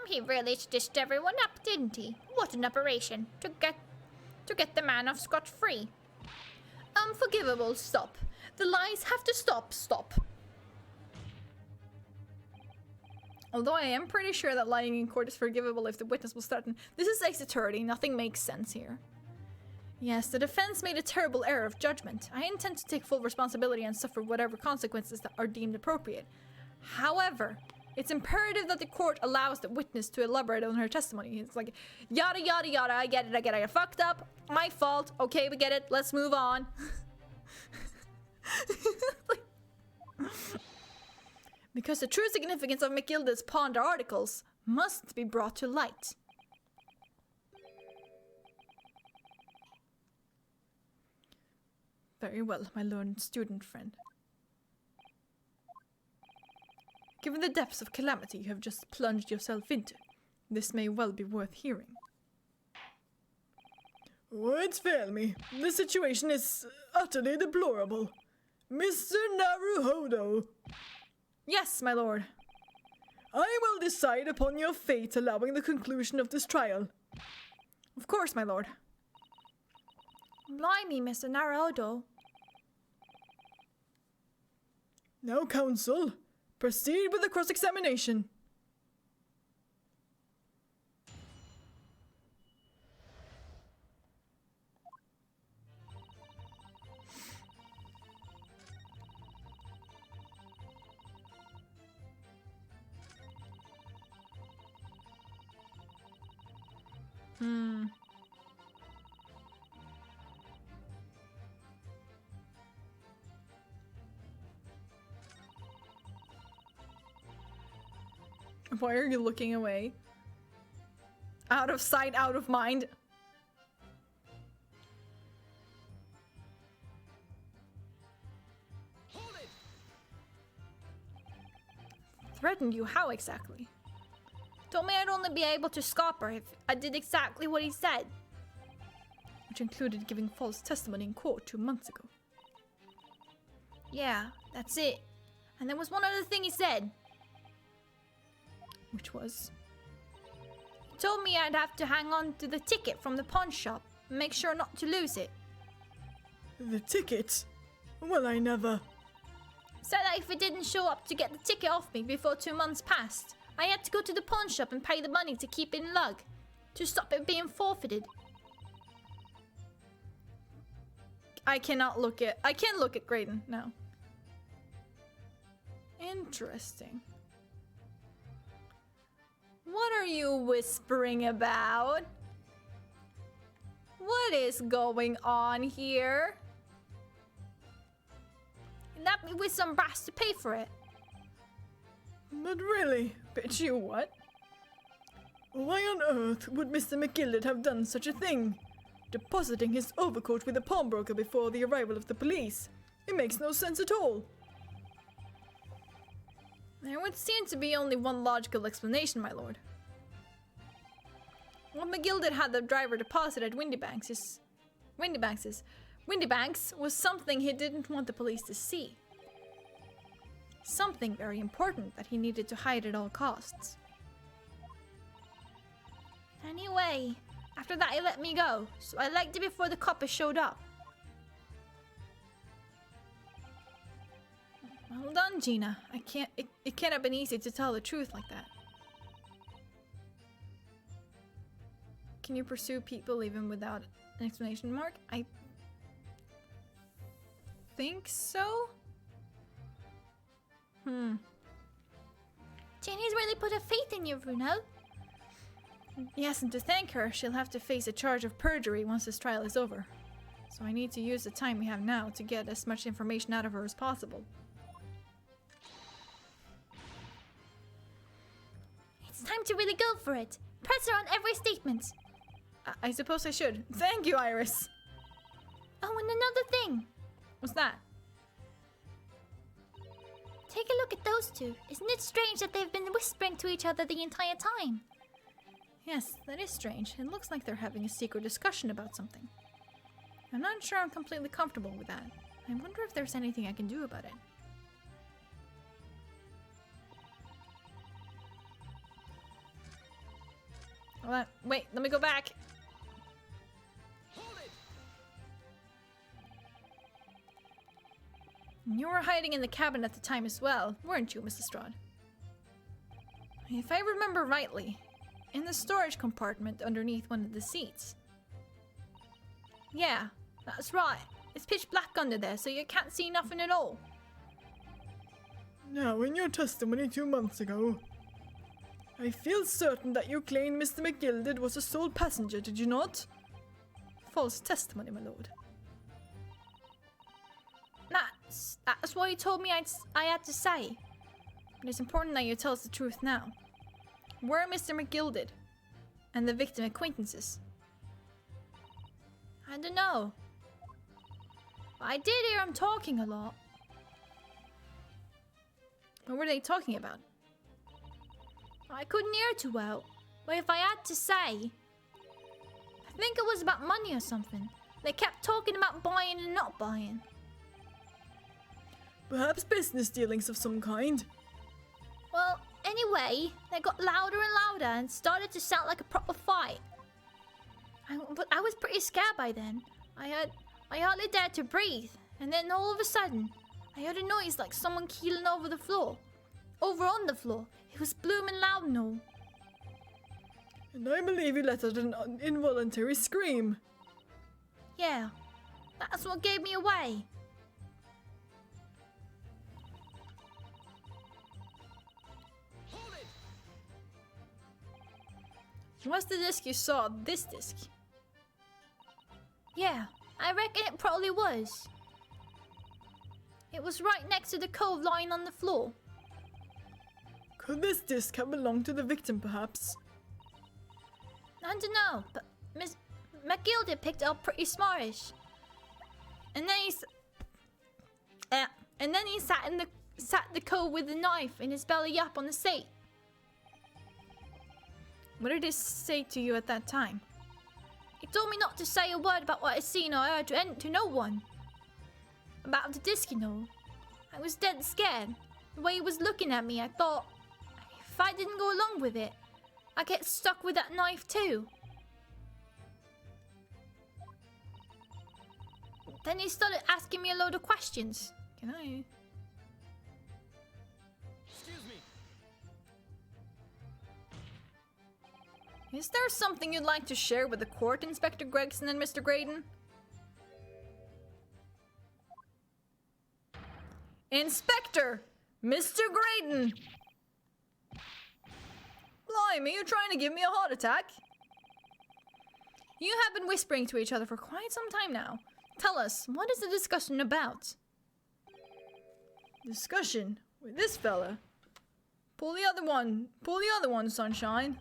He really stitched everyone up, didn't he? What an operation. To get the man off scot-free. Unforgivable, stop. The lies have to stop. Although I am pretty sure that lying in court is forgivable if the witness was threatened. This is ex-attorney, nothing makes sense here. Yes, the defense made a terrible error of judgment. I intend to take full responsibility and suffer whatever consequences that are deemed appropriate. However, it's imperative that the court allows the witness to elaborate on her testimony. It's like, yada yada yada, I get it, I fucked up, my fault, okay, we get it, let's move on. Because the true significance of McGilded's pond articles must be brought to light. Very well, my learned student friend. Given the depths of calamity you have just plunged yourself into, this may well be worth hearing. Words fail me. The situation is utterly deplorable. Mr. Naruhodo, Yes, my lord. I will decide upon your fate allowing the conclusion of this trial. Of course, my lord. Blimey, Mr. Naruhodo. Now, counsel, proceed with the cross-examination. Why are you looking away? Out of sight, out of mind. Hold it! Threatened you? How exactly? Told me I'd only be able to stop her if I did exactly what he said. Which included giving false testimony in court 2 months ago. Yeah, that's it. And there was one other thing he said. Which was? He told me I'd have to hang on to the ticket from the pawn shop and make sure not to lose it. The ticket? Well, I never... Said that if it didn't show up to get the ticket off me before 2 months passed, I had to go to the pawn shop and pay the money to keep it in lug, to stop it being forfeited. I can't look at Graydon now. Interesting. What are you whispering about? What is going on here? He left me with some brass to pay for it. But really, Bitch, you what? why on earth would Mr. McGilded have done such a thing? Depositing his overcoat with a pawnbroker before the arrival of the police. It makes no sense at all. There would seem to be only one logical explanation, my lord. What McGilded had the driver deposit at Windybanks was something he didn't want the police to see. Something very important that he needed to hide at all costs. Anyway, after that he let me go, so I legged it before the coppers showed up. Well done, Gina. It can't have been easy to tell the truth like that. Can you pursue people even without an exclamation mark? I think so? Jenny's really put her faith in you, Bruno. Yes, and to thank her, she'll have to face a charge of perjury once this trial is over. So I need to use the time we have now to get as much information out of her as possible. It's time to really go for it. Press her on every statement. I suppose I should. Thank you, Iris. Oh, and another thing. What's that? Take a look at those two. Isn't it strange that they've been whispering to each other the entire time? Yes, that is strange. It looks like they're having a secret discussion about something. I'm not sure I'm completely comfortable with that. I wonder if there's anything I can do about it. Hold on. Wait, let me go back. Hold it! You were hiding in the cabin at the time as well, weren't you, Mrs. Strahd? If I remember rightly, in the storage compartment underneath one of the seats. Yeah, that's right. It's pitch black under there, so you can't see nothing at all. Now, in your testimony 2 months ago, I feel certain that you claimed Mr. McGilded was a sole passenger, did you not? False testimony, my lord. That's what he told me I had to say. But it's important that you tell us the truth now. Where are Mr. McGilded and the victim acquaintances? I don't know. I did hear him talking a lot. What were they talking about? I couldn't hear too well, but if I had to say, I think it was about money or something. They kept talking about buying and not buying. Perhaps business dealings of some kind. Well, anyway, they got louder and louder and started to sound like a proper fight. But I was pretty scared by then. I hardly dared to breathe, and then all of a sudden, I heard a noise like someone keeling over the floor. Over on the floor. It was blooming loud and all. And I believe you let out an involuntary scream. Yeah, that's what gave me away. Hold it! What's the disc you saw? This disc? Yeah, I reckon it probably was. It was right next to the cove lying on the floor. Could this disc have belonged to the victim, perhaps? I don't know, but Miss McGilda picked it up pretty smartish. And then he sat the cove with the knife in his belly up on the seat. What did he say to you at that time? He told me not to say a word about what I seen or heard to no one. About the disc, you know. I was dead scared. The way he was looking at me, I thought, if I didn't go along with it, I'd get stuck with that knife too. Then he started asking me a load of questions. Can I? Excuse me. Is there something you'd like to share with the court, Inspector Gregson and Mr. Graydon? Inspector! Mr. Graydon! Blimey, you're trying to give me a heart attack? You have been whispering to each other for quite some time now. Tell us, what is the discussion about? Discussion? With this fella? Pull the other one, Sunshine.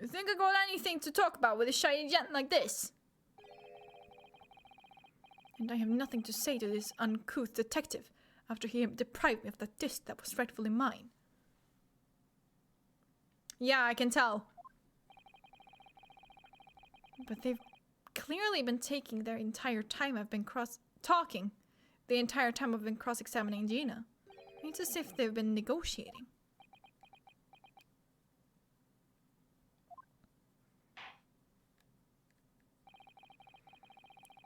You think I got anything to talk about with a shiny gent like this? And I have nothing to say to this uncouth detective after he deprived me of that disc that was rightfully mine. Yeah, I can tell. But they've clearly been taking their entire time I've been talking. The entire time I've been cross-examining Gina. It's as if they've been negotiating.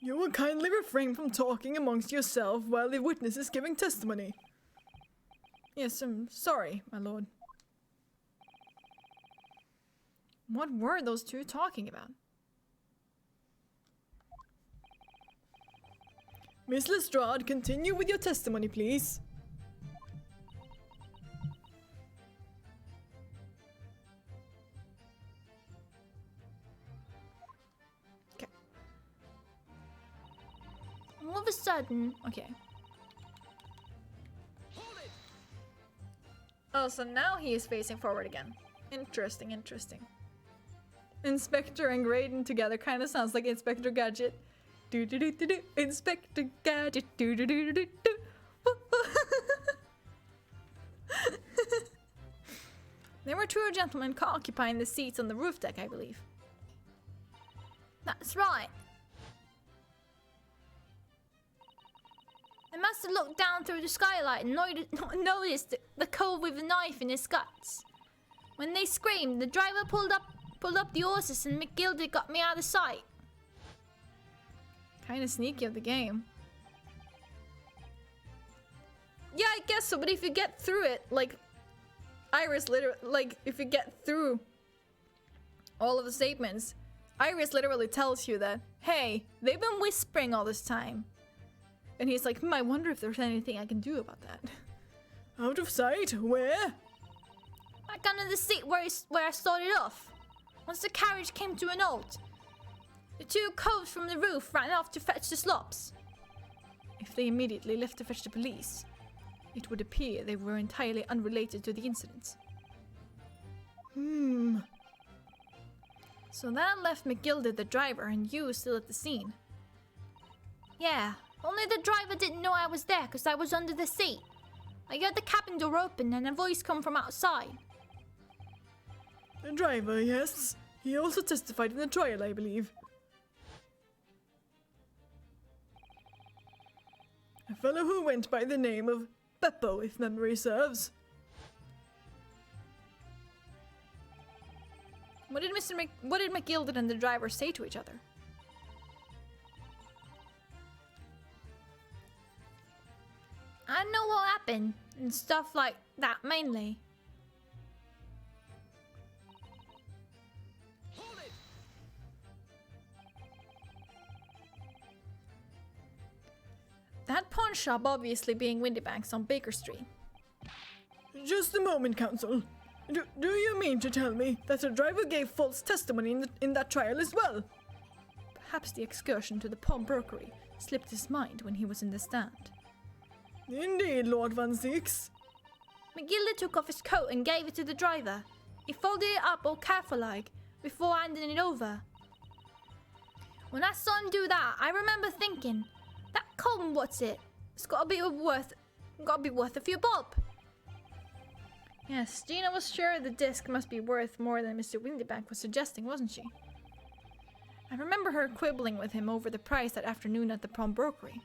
You will kindly refrain from talking amongst yourself while the witness is giving testimony. Yes, I'm sorry, my lord. What were those two talking about? Miss Lestrade, continue with your testimony, please. Okay. All of a sudden, Okay. Hold it! Oh, so now he is facing forward again. Interesting, interesting. Inspector and Graydon together kind of sounds like Inspector Gadget. Do do do do do. Inspector Gadget. Do do do do do. There were two gentlemen occupying the seats on the roof deck, I believe. that's right. They must have looked down through the skylight and noticed the cove with the knife in his guts. When they screamed, the driver pulled up the horses and McGilda got me out of sight. Kind of sneaky of the game. Yeah, I guess so, but if you get through it, like, Iris if you get through all of the statements, Iris literally tells you that, hey, they've been whispering all this time. And he's like, I wonder if there's anything I can do about that. Out of sight? Where? Back under the seat where I started off. Once the carriage came to an halt, the two coves from the roof ran off to fetch the slops. If they immediately left to fetch the police, it would appear they were entirely unrelated to the incident. So that left McGilda the driver and you still at the scene. Yeah, only the driver didn't know I was there because I was under the seat. I heard the cabin door open and a voice come from outside. The driver, yes. He also testified in the trial, I believe. A fellow who went by the name of Beppo, if memory serves. What did McGilded and the driver say to each other? I know what happened and stuff like that mainly. Hold it! That pawn shop obviously being Windybank's on Baker Street. Just a moment, counsel. Do you mean to tell me that the driver gave false testimony in that trial as well? Perhaps the excursion to the pawnbrokery slipped his mind when he was in the stand. Indeed, Lord Van Zeeks. McGilda took off his coat and gave it to the driver. He folded it up all careful-like before handing it over. When I saw him do that, I remember thinking, that Colton, what's it? It's gotta be worth a few bob. Yes, Gina was sure the disc must be worth more than Mr. Windybank was suggesting, wasn't she? I remember her quibbling with him over the price that afternoon at the pawnbrokery.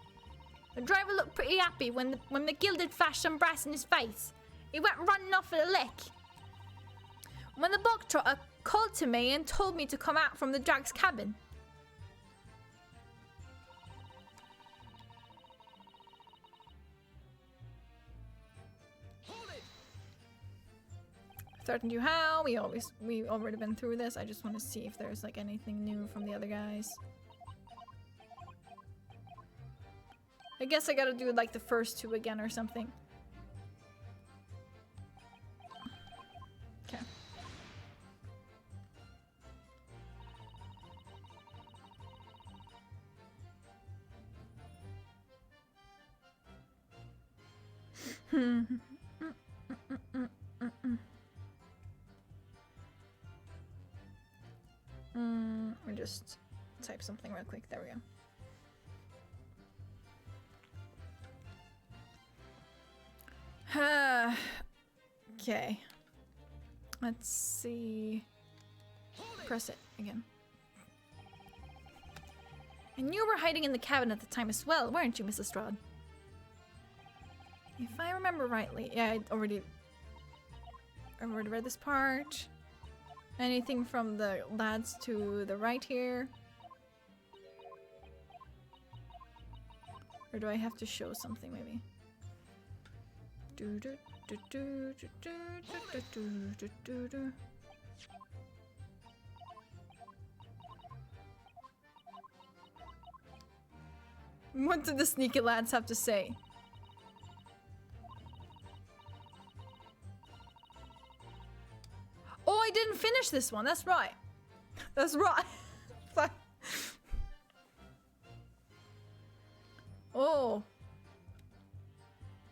The driver looked pretty happy when McGilded flashed some brass in his face. He went running off at a lick. When the bog trotter called to me and told me to come out from the drag's cabin. Hold it! Threatened you how? We already been through this. I just want to see if there's like anything new from the other guys. I guess I gotta do like the first two again or something. Okay. Or just type something real quick. There we go. Okay. Let's see. Press it again. And you were hiding in the cabin at the time as well, weren't you, Mrs. Strahd? If I remember rightly. Yeah, I've already read this part. Anything from the lads to the right here? Or do I have to show something maybe? What did the sneaky lads have to say? Oh, I didn't finish this one. That's right. That's right. Oh.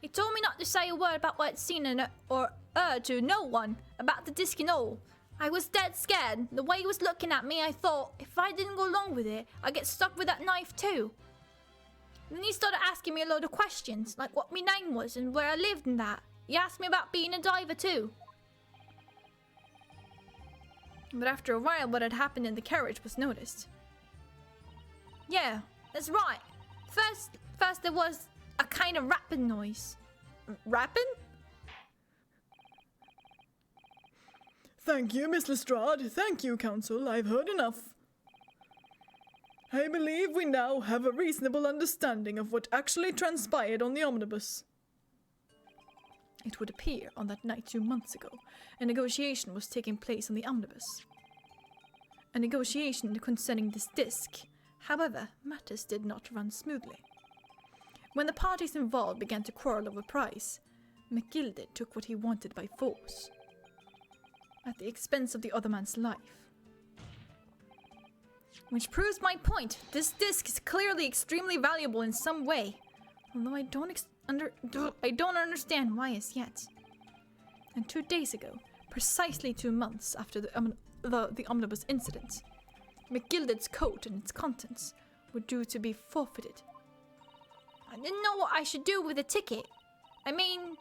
He told me not to say a word about what I'd seen or heard to no one about the disc and all. I was dead scared. The way he was looking at me, I thought, if I didn't go along with it, I'd get stuck with that knife too. Then he started asking me a load of questions, like what my name was and where I lived and that. He asked me about being a diver too. But after a while, what had happened in the carriage was noticed. Yeah, that's right. First there was a kind of rapping noise. Rapping? Thank you, Miss Lestrade. Thank you, counsel. I've heard enough. I believe we now have a reasonable understanding of what actually transpired on the omnibus. It would appear on that night 2 months ago, a negotiation was taking place on the omnibus. A negotiation concerning this disc. However, matters did not run smoothly. When the parties involved began to quarrel over price, McGilded took what he wanted by force, at the expense of the other man's life. Which proves my point. This disc is clearly extremely valuable in some way, although I don't understand why as yet. And 2 days ago, precisely 2 months after the omnibus incident, McGilded's coat and its contents were due to be forfeited. I didn't know what I should do with the ticket. I mean,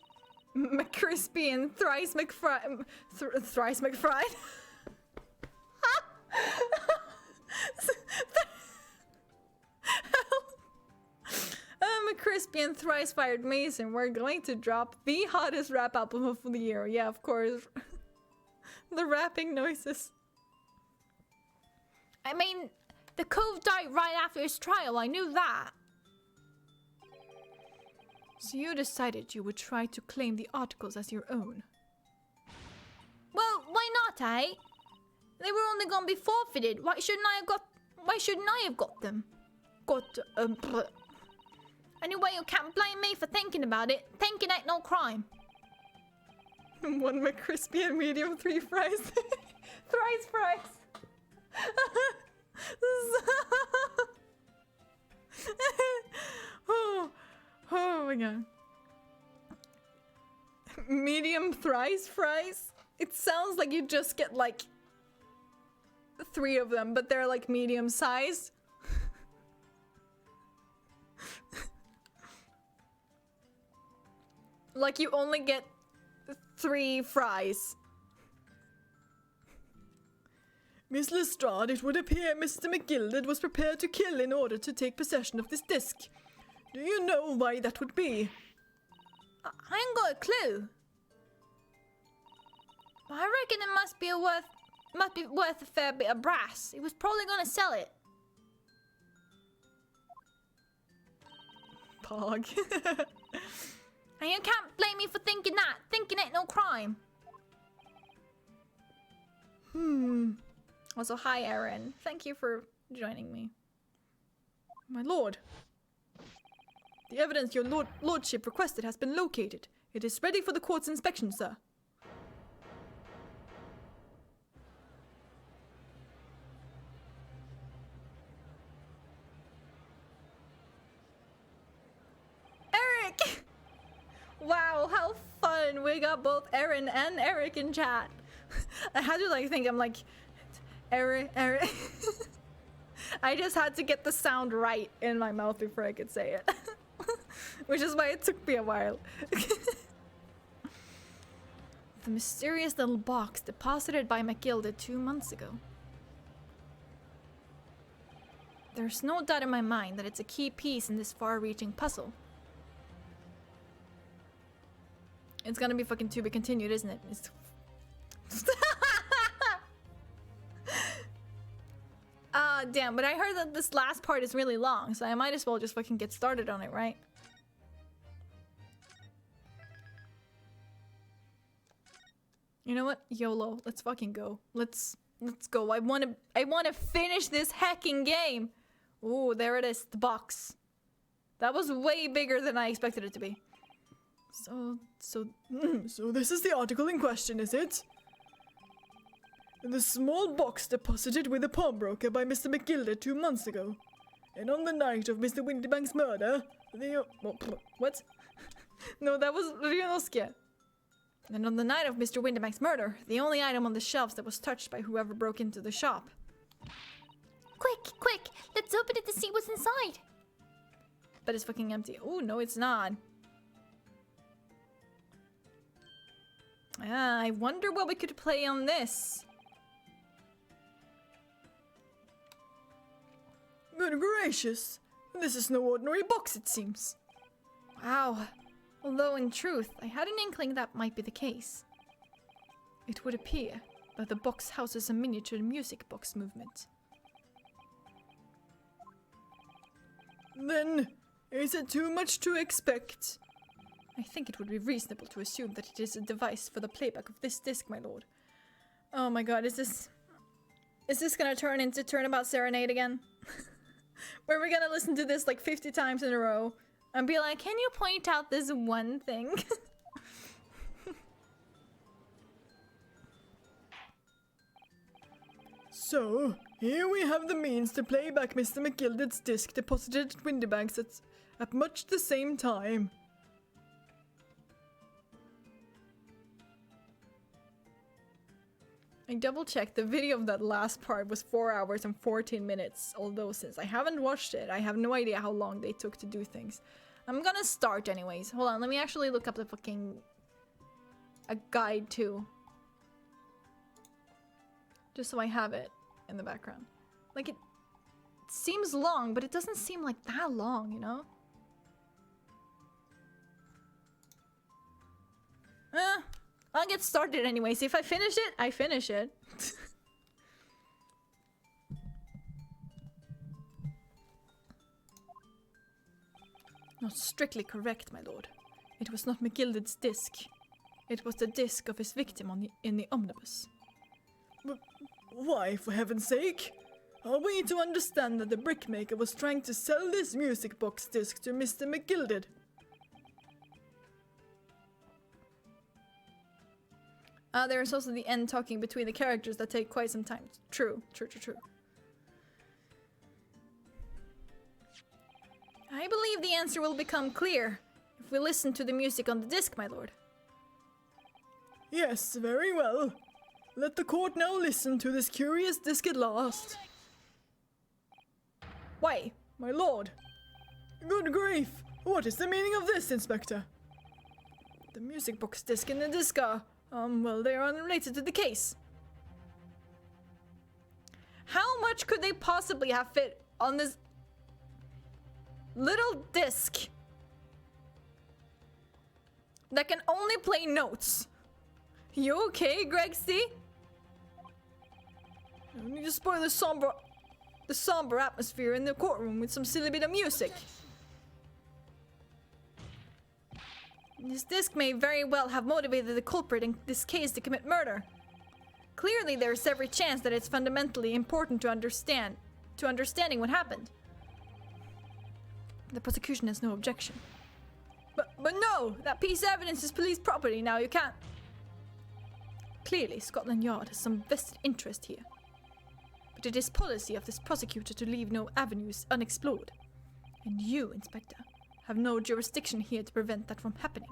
McCrispy and Thrice McFried. Thrice McFried. I'm a crispy and thrice fired Mason. We're going to drop the hottest rap album of the year. Yeah, of course. The rapping noises. I mean, the cove died right after his trial. I knew that. So you decided you would try to claim the articles as your own. Well, why not, eh? They were only gonna be forfeited. Why shouldn't I have got them? Anyway, you can't blame me for thinking about it. Thinking ain't no crime. 1 McCrispy and medium 3 fries. Thrice fries. Oh my god. Medium thrice fries? It sounds like you just get like 3 of them, but they're like medium sized. Like you only get 3 fries. Miss Lestrade, it would appear Mr. McGilded was prepared to kill in order to take possession of this disc. Do you know why that would be? I ain't got a clue. I reckon it must be worth a fair bit of brass. He was probably gonna sell it. Pog. And you can't blame me for thinking that. Thinking ain't no crime. Also, hi, Erin. Thank you for joining me. My lord. The evidence your lordship requested has been located. It is ready for the court's inspection, sir. Eric! Wow, how fun! We got both Erin and Eric in chat. I had to like think, I'm like, Eric. I just had to get the sound right in my mouth before I could say it. Which is why it took me a while. The mysterious little box deposited by McGilded 2 months ago. There's no doubt in my mind that it's a key piece in this far-reaching puzzle. It's gonna be fucking to be continued, isn't it? It's damn, but I heard that this last part is really long, so I might as well just fucking get started on it, right? You know what? YOLO. Let's fucking go. Let's go. I wanna finish this hacking game. Ooh, there it is, the box. That was way bigger than I expected it to be. So this is the article in question, is it? The small box deposited with a pawnbroker by Mr. McGilded 2 months ago. And on the night of Mr. Winterbank's murder, What? No, that was Ryunosuke. And on the night of Mr. Winterbank's murder, the only item on the shelves that was touched by whoever broke into the shop. Quick, let's open it to see what's inside. But it's fucking empty. Oh, no, it's not. I wonder what we could play on this. good gracious, this is no ordinary box, it seems. Wow. Although in truth, I had an inkling that might be the case. It would appear that the box houses a miniature music box movement. Then, is it too much to expect? I think it would be reasonable to assume that it is a device for the playback of this disc, my lord. Oh my god, is this gonna turn into Turnabout Serenade again? Where we're gonna listen to this like 50 times in a row and be like, can you point out this one thing? So, here we have the means to play back Mr. McGilded's disc deposited at Windybanks at much the same time. I double checked, the video of that last part was 4 hours and 14 minutes, although since I haven't watched it, I have no idea how long they took to do things. I'm gonna start anyways. Hold on, let me actually look up the fucking... a guide too. Just so I have it in the background. Like, it seems long, but it doesn't seem like that long, you know? I'll get started anyway. See, if I finish it, I finish it. Not strictly correct, my lord. It was not McGilded's disc. It was the disc of his victim in the omnibus. But why, for heaven's sake? Are we to understand that the brickmaker was trying to sell this music box disc to Mr. McGilded? There's also the end talking between the characters that take quite some time. True. I believe the answer will become clear if we listen to the music on the disc, my lord. Yes, very well. Let the court now listen to this curious disc at last. Why, my lord? Good grief! What is the meaning of this, Inspector? The music box disc and the disc are, well, they are unrelated to the case. How much could they possibly have fit on this little disc that can only play notes? You okay, Greg C? You need to spoil the somber atmosphere in the courtroom with some silly bit of music. This disc may very well have motivated the culprit in this case to commit murder. Clearly, there is every chance that it's fundamentally important to understanding what happened. The prosecution has no objection. But no! That piece of evidence is police property now, you can't... Clearly, Scotland Yard has some vested interest here. But it is policy of this prosecutor to leave no avenues unexplored. And you, Inspector, have no jurisdiction here to prevent that from happening.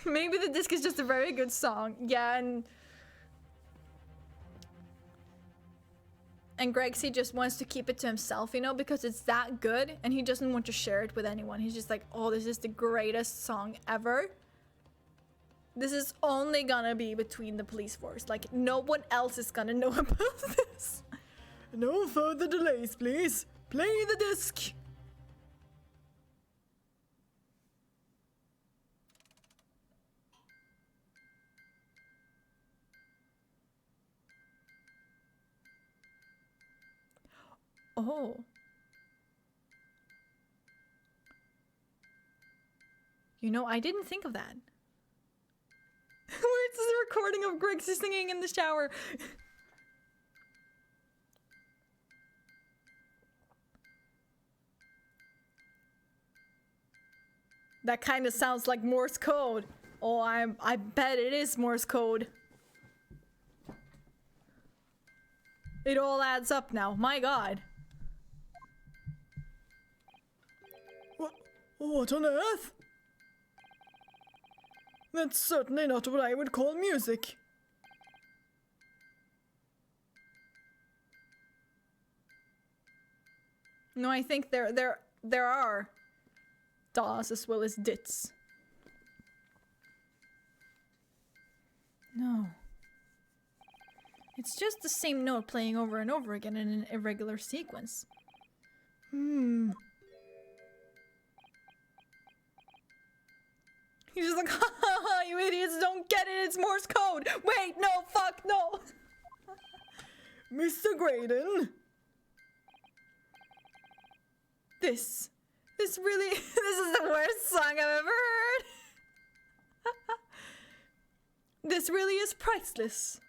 Maybe the disc is just a very good song. Yeah, and Greg C just wants to keep it to himself, you know, because it's that good and he doesn't want to share it with anyone. He's just like, oh, this is the greatest song ever. This is only gonna be between the police force. Like, no one else is gonna know about this. No further delays, please. Play the disc. Oh. You know, I didn't think of that. Where's this recording of Greg singing in the shower? That kind of sounds like Morse code. Oh, I bet it is Morse code. It all adds up now. My god. What on earth? That's certainly not what I would call music. No, I think there are DAs as well as dits. No. It's just the same note playing over and over again in an irregular sequence. He's just like, ha ha ha, you idiots don't get it, it's Morse code! Wait, no, fuck, no! Mr. Graydon? This really, this is the worst song I've ever heard! This really is priceless.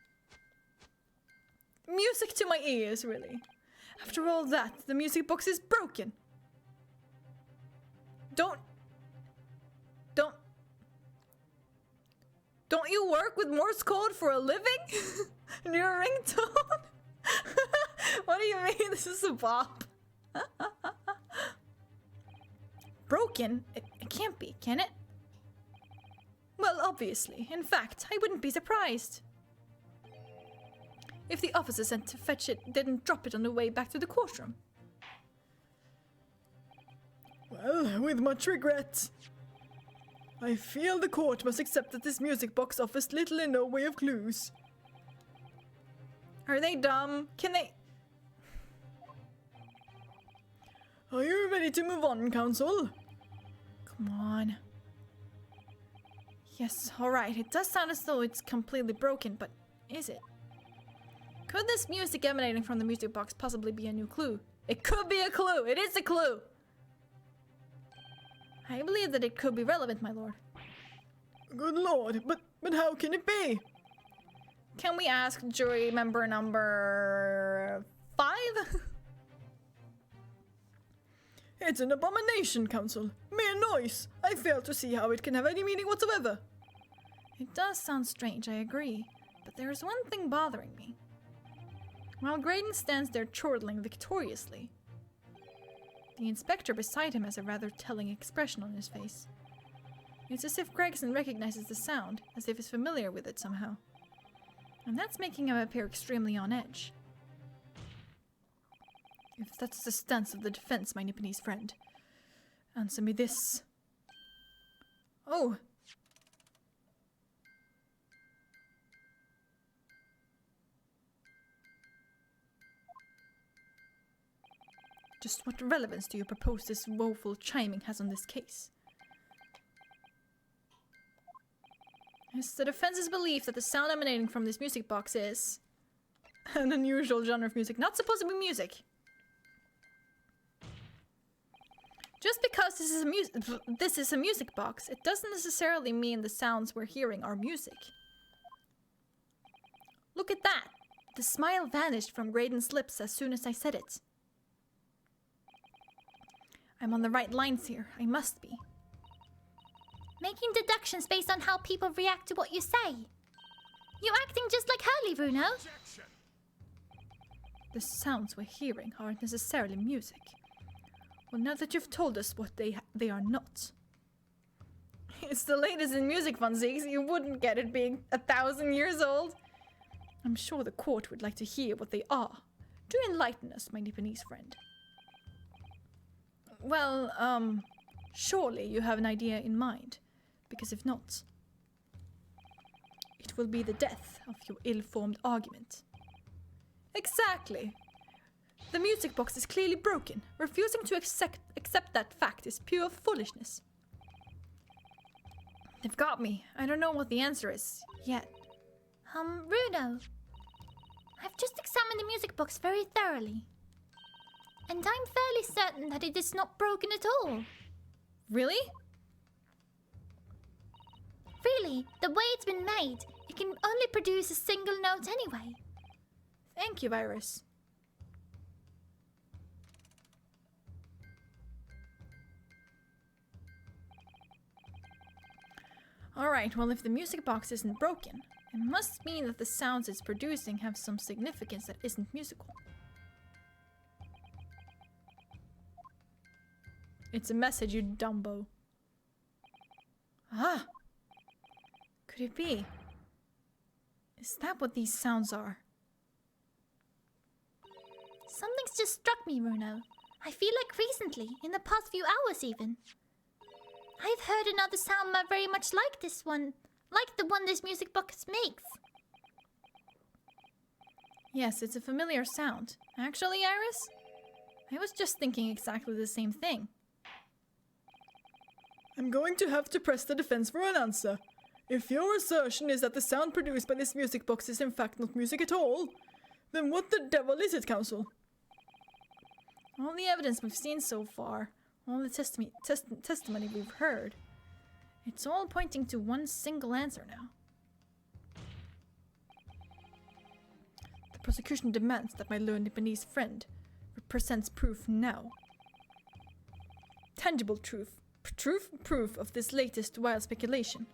Music to my ears, really. After all that, the music box is broken. Don't you work with Morse code for a living? And you're a ringtone? What do you mean? This is a bop. Broken? It can't be, can it? Well, obviously. In fact, I wouldn't be surprised if the officer sent to fetch it didn't drop it on the way back to the courtroom. Well, with much regret, I feel the court must accept that this music box offers little in no way of clues. Are they dumb? Can they... Are you ready to move on, Council? Come on. Yes, alright. It does sound as though it's completely broken, but is it? Could this music emanating from the music box possibly be a new clue? It could be a clue! It is a clue! I believe that it could be relevant, my lord. Good lord, but how can it be? Can we ask jury member number 5? It's an abomination, Council. Mere noise. I fail to see how it can have any meaning whatsoever. It does sound strange, I agree. But there is one thing bothering me. While Graydon stands there chortling victoriously, the inspector beside him has a rather telling expression on his face. It's as if Gregson recognizes the sound, as if he's familiar with it somehow. And that's making him appear extremely on edge. If that's the stance of the defense, my Nipponese friend, answer me this. Oh! Just what relevance do you propose this woeful chiming has on this case? It's the defense's belief that the sound emanating from this music box is an unusual genre of music, not supposed to be music. Just because this is a music box, it doesn't necessarily mean the sounds we're hearing are music. Look at that! The smile vanished from Graydon's lips as soon as I said it. I'm on the right lines here. I must be. Making deductions based on how people react to what you say. You're acting just like Hurley, Bruno. The sounds we're hearing aren't necessarily music. Well, now that you've told us what they are not. It's the latest in music, Von Ziegs. You wouldn't get it being 1,000 years old. I'm sure the court would like to hear what they are. Do enlighten us, my Nipponese friend. Well, surely you have an idea in mind. Because if not, it will be the death of your ill-formed argument. Exactly. The music box is clearly broken. Refusing to accept that fact is pure foolishness. They've got me. I don't know what the answer is, yet. Bruno. I've just examined the music box very thoroughly. And I'm fairly certain that it is not broken at all. Really? Really, the way it's been made, it can only produce a single note anyway. Thank you, Virus. Alright, well if the music box isn't broken, it must mean that the sounds it's producing have some significance that isn't musical. It's a message, you dumbo. Ah! Could it be? Is that what these sounds are? Something's just struck me, Bruno. I feel like recently, in the past few hours even. I've heard another sound very much like this one. Like the one this music box makes. Yes, it's a familiar sound. Actually, Iris, I was just thinking exactly the same thing. I'm going to have to press the defense for an answer. If your assertion is that the sound produced by this music box is in fact not music at all, then what the devil is it, Council? All the evidence we've seen so far, all the testimony we've heard, it's all pointing to one single answer now. The prosecution demands that my learned Nipponese friend presents proof now. Tangible proof of this latest wild speculation.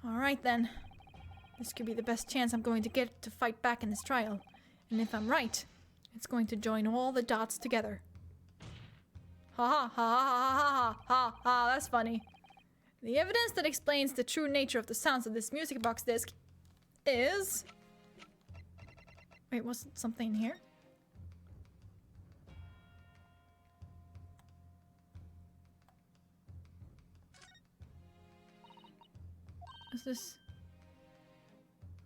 Alright then. This could be the best chance I'm going to get to fight back in this trial. And if I'm right, it's going to join all the dots together. Ha ha ha ha ha ha ha, that's funny. The evidence that explains the true nature of the sounds of this music box disc is... Wait, was something in here? Is this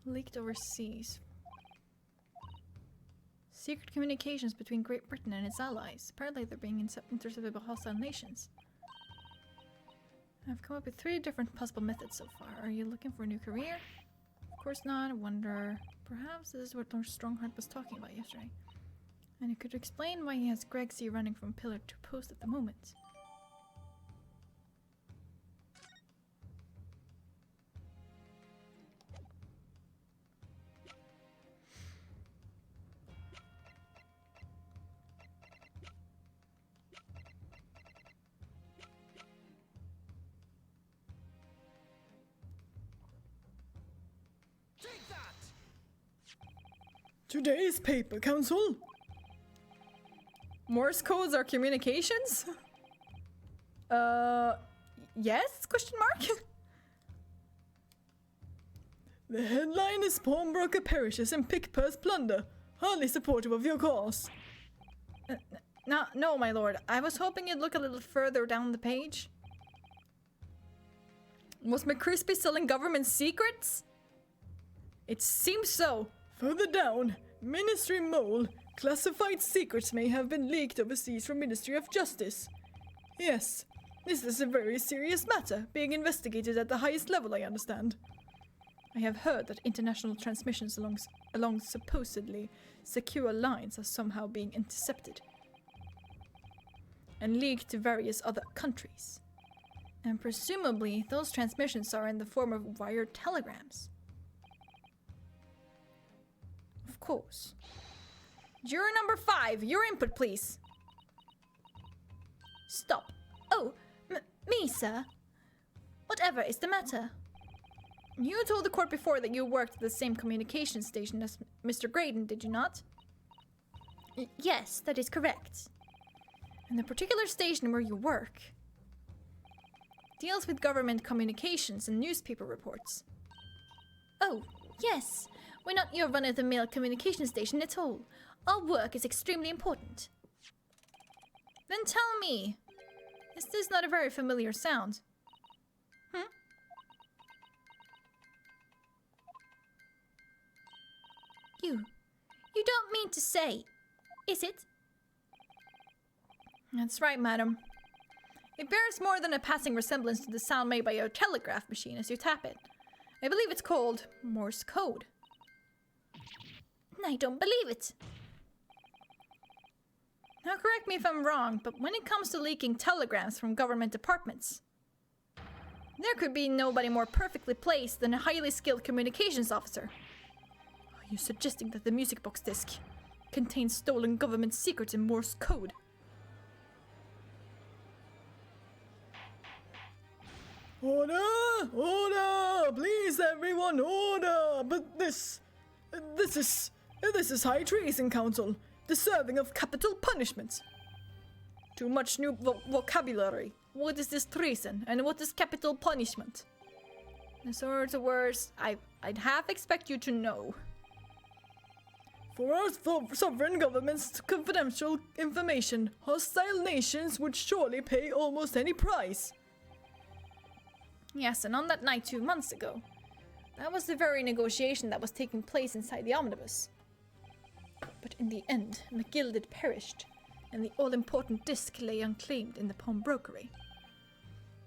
Leaked overseas. Secret communications between Great Britain and its allies. Apparently they're being intercepted by hostile nations. I've come up with 3 different possible methods so far. Are you looking for a new career? Of course not. I wonder... Perhaps this is what Lord Strongheart was talking about yesterday. And it could explain why he has Gregsy running from pillar to post at the moment. Take that! Today's paper, Council. Morse codes are communications? Yes? Question mark? The headline is Pawnbroker perishes in Pickpurse plunder. Hardly supportive of your cause. No, my lord. I was hoping you'd look a little further down the page. Was McCrispy selling government secrets? It seems so. Further down, Ministry Mole. Classified secrets may have been leaked overseas from Ministry of Justice. Yes, this is a very serious matter, being investigated at the highest level, I understand. I have heard that international transmissions along supposedly secure lines are somehow being intercepted and leaked to various other countries. And presumably, those transmissions are in the form of wired telegrams. Of course. Juror number 5, your input, please. Stop. Oh, me, sir. Whatever is the matter? You told the court before that you worked at the same communication station as Mr. Graydon, did you not? Yes, that is correct. And the particular station where you work deals with government communications and newspaper reports. Oh, yes. We're not your run-of-the-mill communication station at all. Our work is extremely important. Then tell me, is this not a very familiar sound? You don't mean to say, is it? That's right, madam. It bears more than a passing resemblance to the sound made by your telegraph machine as you tap it. I believe it's called Morse code. I don't believe it. Now correct me if I'm wrong, but when it comes to leaking telegrams from government departments, there could be nobody more perfectly placed than a highly skilled communications officer. Are you suggesting that the music box disc contains stolen government secrets in Morse code? Order! Order! Please, everyone, order! But this is high treason, Council, deserving of capital punishment. Too much new vocabulary. What is this treason, and what is capital punishment? In sorts of words, I'd half expect you to know. For our sovereign government's confidential information, hostile nations would surely pay almost any price. Yes, and on that night 2 months ago, that was the very negotiation that was taking place inside the omnibus. But in the end, McGilded perished, and the all-important disc lay unclaimed in the pawnbrokery.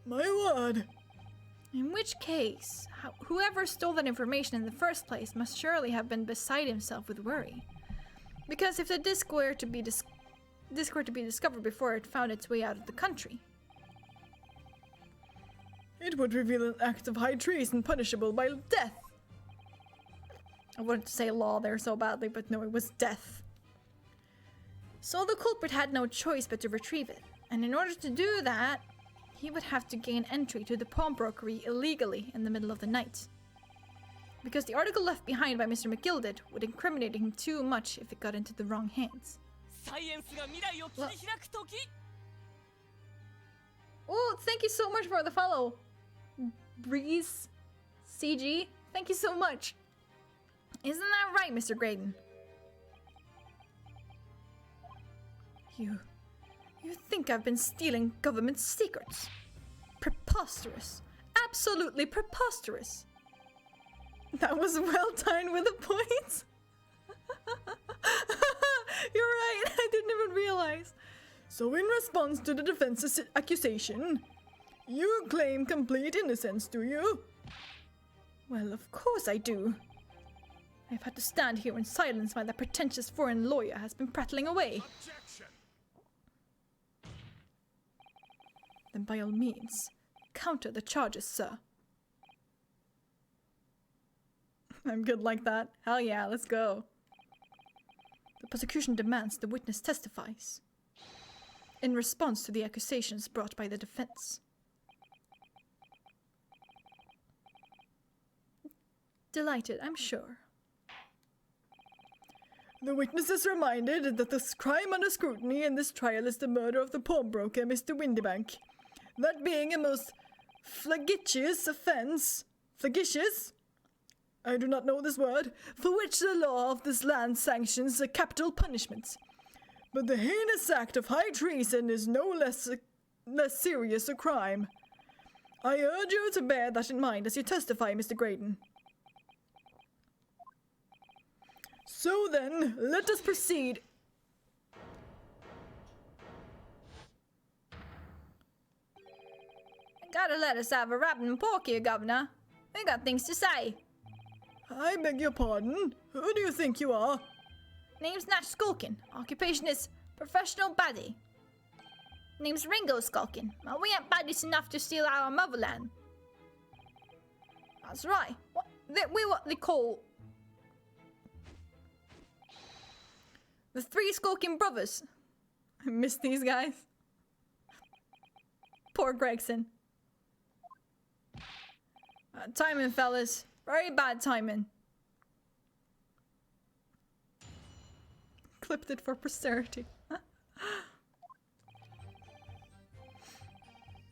My word! In which case, whoever stole that information in the first place must surely have been beside himself with worry. Because if the disc were to be discovered before it found its way out of the country, it would reveal an act of high treason punishable by death. I wanted to say law there so badly, but no, it was death. So the culprit had no choice but to retrieve it, and in order to do that, he would have to gain entry to the pawnbrokery illegally in the middle of the night. Because the article left behind by Mr. McGilded would incriminate him too much if it got into the wrong hands. Oh, thank you so much for the follow, Breeze CG. Thank you so much. Isn't that right, Mr. Graydon? You think I've been stealing government secrets? Preposterous. Absolutely preposterous. That was well timed with the points. You're right, I didn't even realize. So in response to the defense's accusation, you claim complete innocence, do you? Well, of course I do. I've had to stand here in silence while that pretentious foreign lawyer has been prattling away. Objection. Then by all means, counter the charges, sir. I'm good like that. Hell yeah, let's go. The prosecution demands the witness testifies in response to the accusations brought by the defense. Delighted, I'm sure. The witness is reminded that the crime under scrutiny in this trial is the murder of the pawnbroker, Mr. Windybank. That being a most flagitious offense. Flagitious? I do not know this word, for which the law of this land sanctions a capital punishment. But the heinous act of high treason is no less serious a crime. I urge you to bear that in mind as you testify, Mr. Graydon. So then, let us proceed. Gotta let us have a rapping and pork here, Governor. We got things to say. I beg your pardon. Who do you think you are? Name's Nash Skulkin. Occupation is professional baddie. Name's Ringo Skulkin. Well, we ain't baddies enough to steal our motherland. That's right. We're what they call the three Skulkin brothers. I miss these guys. Poor Gregson. Timing, fellas. Very bad timing. Clipped it for posterity.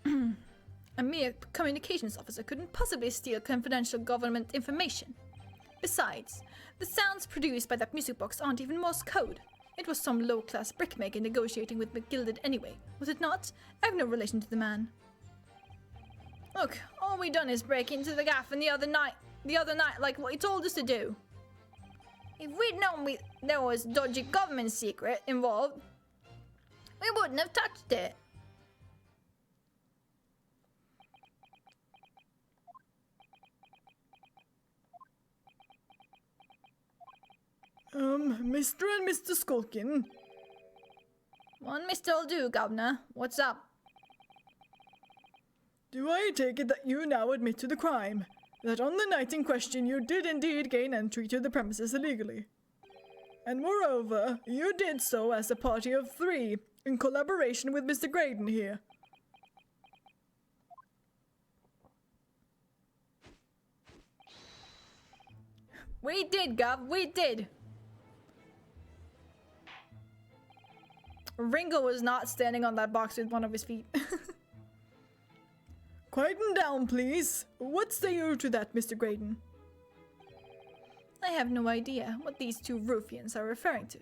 A mere communications officer couldn't possibly steal confidential government information. Besides, the sounds produced by that music box aren't even Morse code. It was some low-class brickmaker negotiating with McGilded anyway, was it not? I've no relation to the man. Look, all we done is break into the gaff the other night like what he told us to do. If we'd known there was dodgy government secret involved, we wouldn't have touched it. Mr. and Mr. Skulkin. One Mr.'ll do, Governor. What's up? Do I take it that you now admit to the crime? That on the night in question you did indeed gain entry to the premises illegally? And moreover, you did so as a party of three, in collaboration with Mr. Graydon here. We did, Gov, we did. Ringo was not standing on that box with one of his feet. Quieten down, please. What say you to that, Mr. Graydon? I have no idea what these two ruffians are referring to.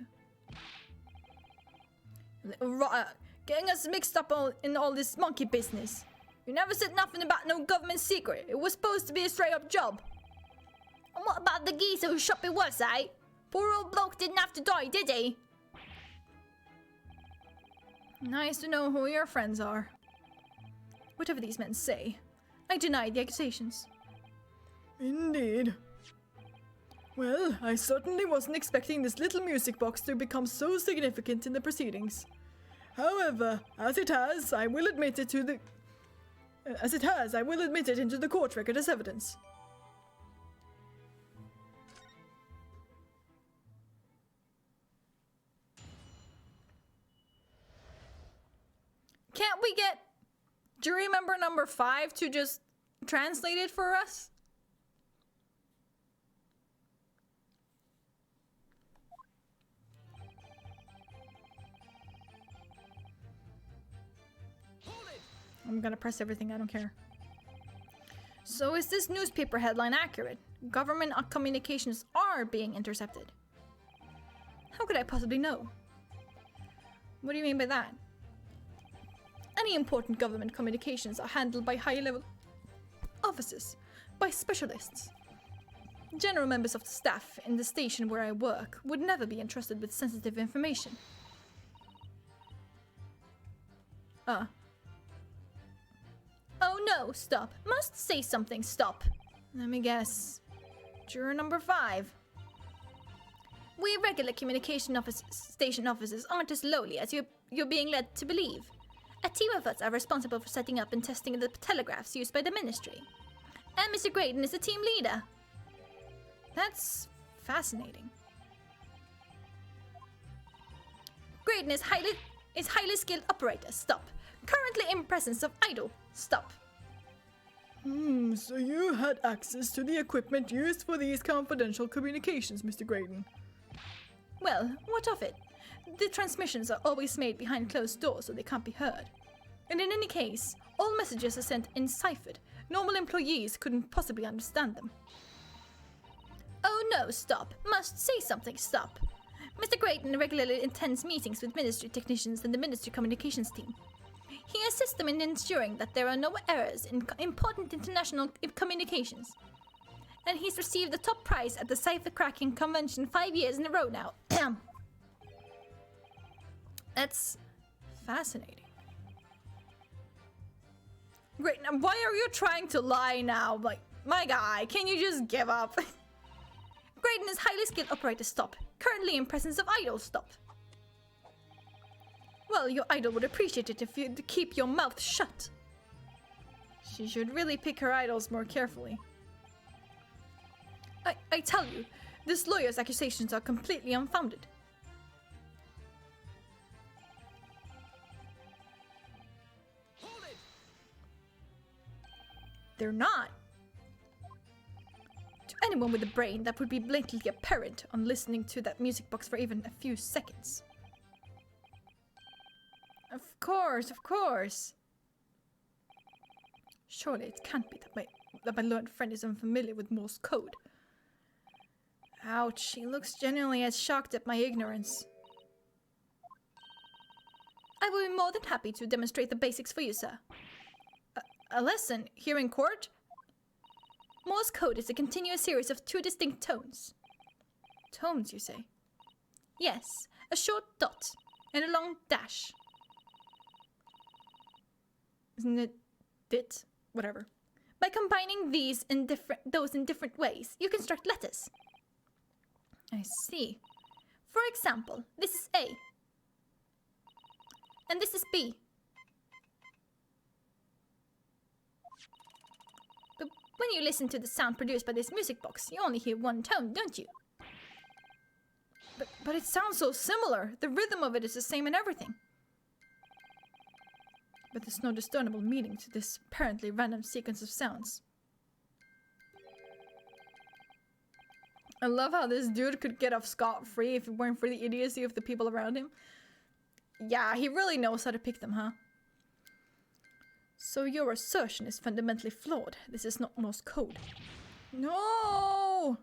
Getting us mixed up in all this monkey business. You never said nothing about no government secret. It was supposed to be a straight-up job. And what about the geezer whose shop it was, eh? Poor old bloke didn't have to die, did he? Nice to know who your friends are. Whatever these men say, I deny the accusations. Indeed. Well, I certainly wasn't expecting this little music box to become so significant in the proceedings. However, as it has, I will admit it into the court record as evidence. Can't we get jury member number 5 to just translate it for us? I'm gonna press everything, I don't care. So is this newspaper headline accurate? Government communications are being intercepted. How could I possibly know? What do you mean by that? Any important government communications are handled by high-level officers, by specialists. General members of the staff in the station where I work would never be entrusted with sensitive information. Oh no, stop. Must say something, stop. Let me guess. Juror number 5. We regular station officers aren't as lowly as you're being led to believe. A team of us are responsible for setting up and testing the telegraphs used by the ministry. And Mr. Graydon is the team leader. That's fascinating. Graydon is highly skilled operator, stop. Currently in presence of idol, stop. So you had access to the equipment used for these confidential communications, Mr. Graydon. Well, what of it? The transmissions are always made behind closed doors so they can't be heard. And in any case, all messages are sent in ciphered. Normal employees couldn't possibly understand them. Oh no, stop. Must say something, stop. Mr. Graydon regularly attends meetings with ministry technicians and the ministry communications team. He assists them in ensuring that there are no errors in important international communications. And he's received the top prize at the cipher cracking convention 5 years in a row now. That's fascinating. Great, now why are you trying to lie now? Like, my guy, can you just give up? Graydon is highly skilled operator, stop. Currently in presence of idol, stop. Well, your idol would appreciate it if you'd keep your mouth shut. She should really pick her idols more carefully. I tell you, this lawyer's accusations are completely unfounded. Hold it! They're not. To anyone with a brain, that would be blatantly apparent on listening to that music box for even a few seconds. Of course. Surely it can't be that my learned friend is unfamiliar with Morse code. Ouch, he looks genuinely as shocked at my ignorance. I will be more than happy to demonstrate the basics for you, sir. A lesson here in court? Morse code is a continuous series of 2 distinct tones. Tones, you say? Yes, a short dot and a long dash. Isn't it dit? Whatever. By combining those in different ways, you construct letters. I see. For example, this is A. And this is B. But when you listen to the sound produced by this music box, you only hear one tone, don't you? But it sounds so similar. The rhythm of it is the same in everything. But there's no discernible meaning to this apparently random sequence of sounds. I love how this dude could get off scot-free if it weren't for the idiocy of the people around him. Yeah, he really knows how to pick them, huh? So your assertion is fundamentally flawed. This is not Morse code. No!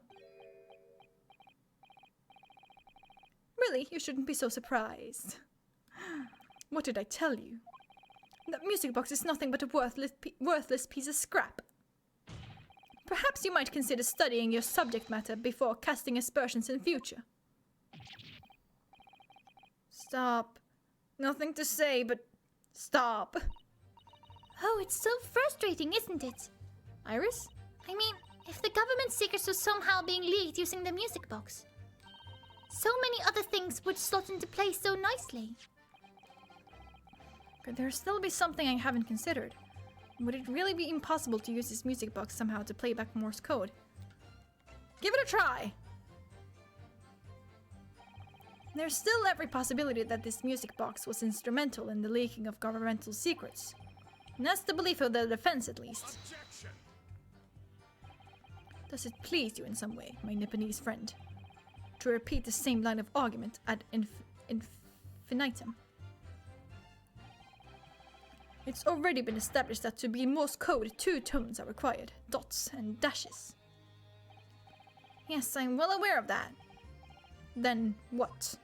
Really, you shouldn't be so surprised. What did I tell you? That music box is nothing but a worthless piece of scrap. Perhaps you might consider studying your subject matter before casting aspersions in future. Stop. Nothing to say, but stop. Oh, it's so frustrating, isn't it? Iris? I mean, if the government secrets were somehow being leaked using the music box, so many other things would slot into place so nicely. Could there still be something I haven't considered? Would it really be impossible to use this music box somehow to play back Morse code? Give it a try! There's still every possibility that this music box was instrumental in the leaking of governmental secrets. And that's the belief of the defense, at least. Objection! Does it please you in some way, my Nipponese friend, to repeat the same line of argument ad infinitum? It's already been established that to be Morse code, 2 tones are required, dots and dashes. Yes, I'm well aware of that. Then what?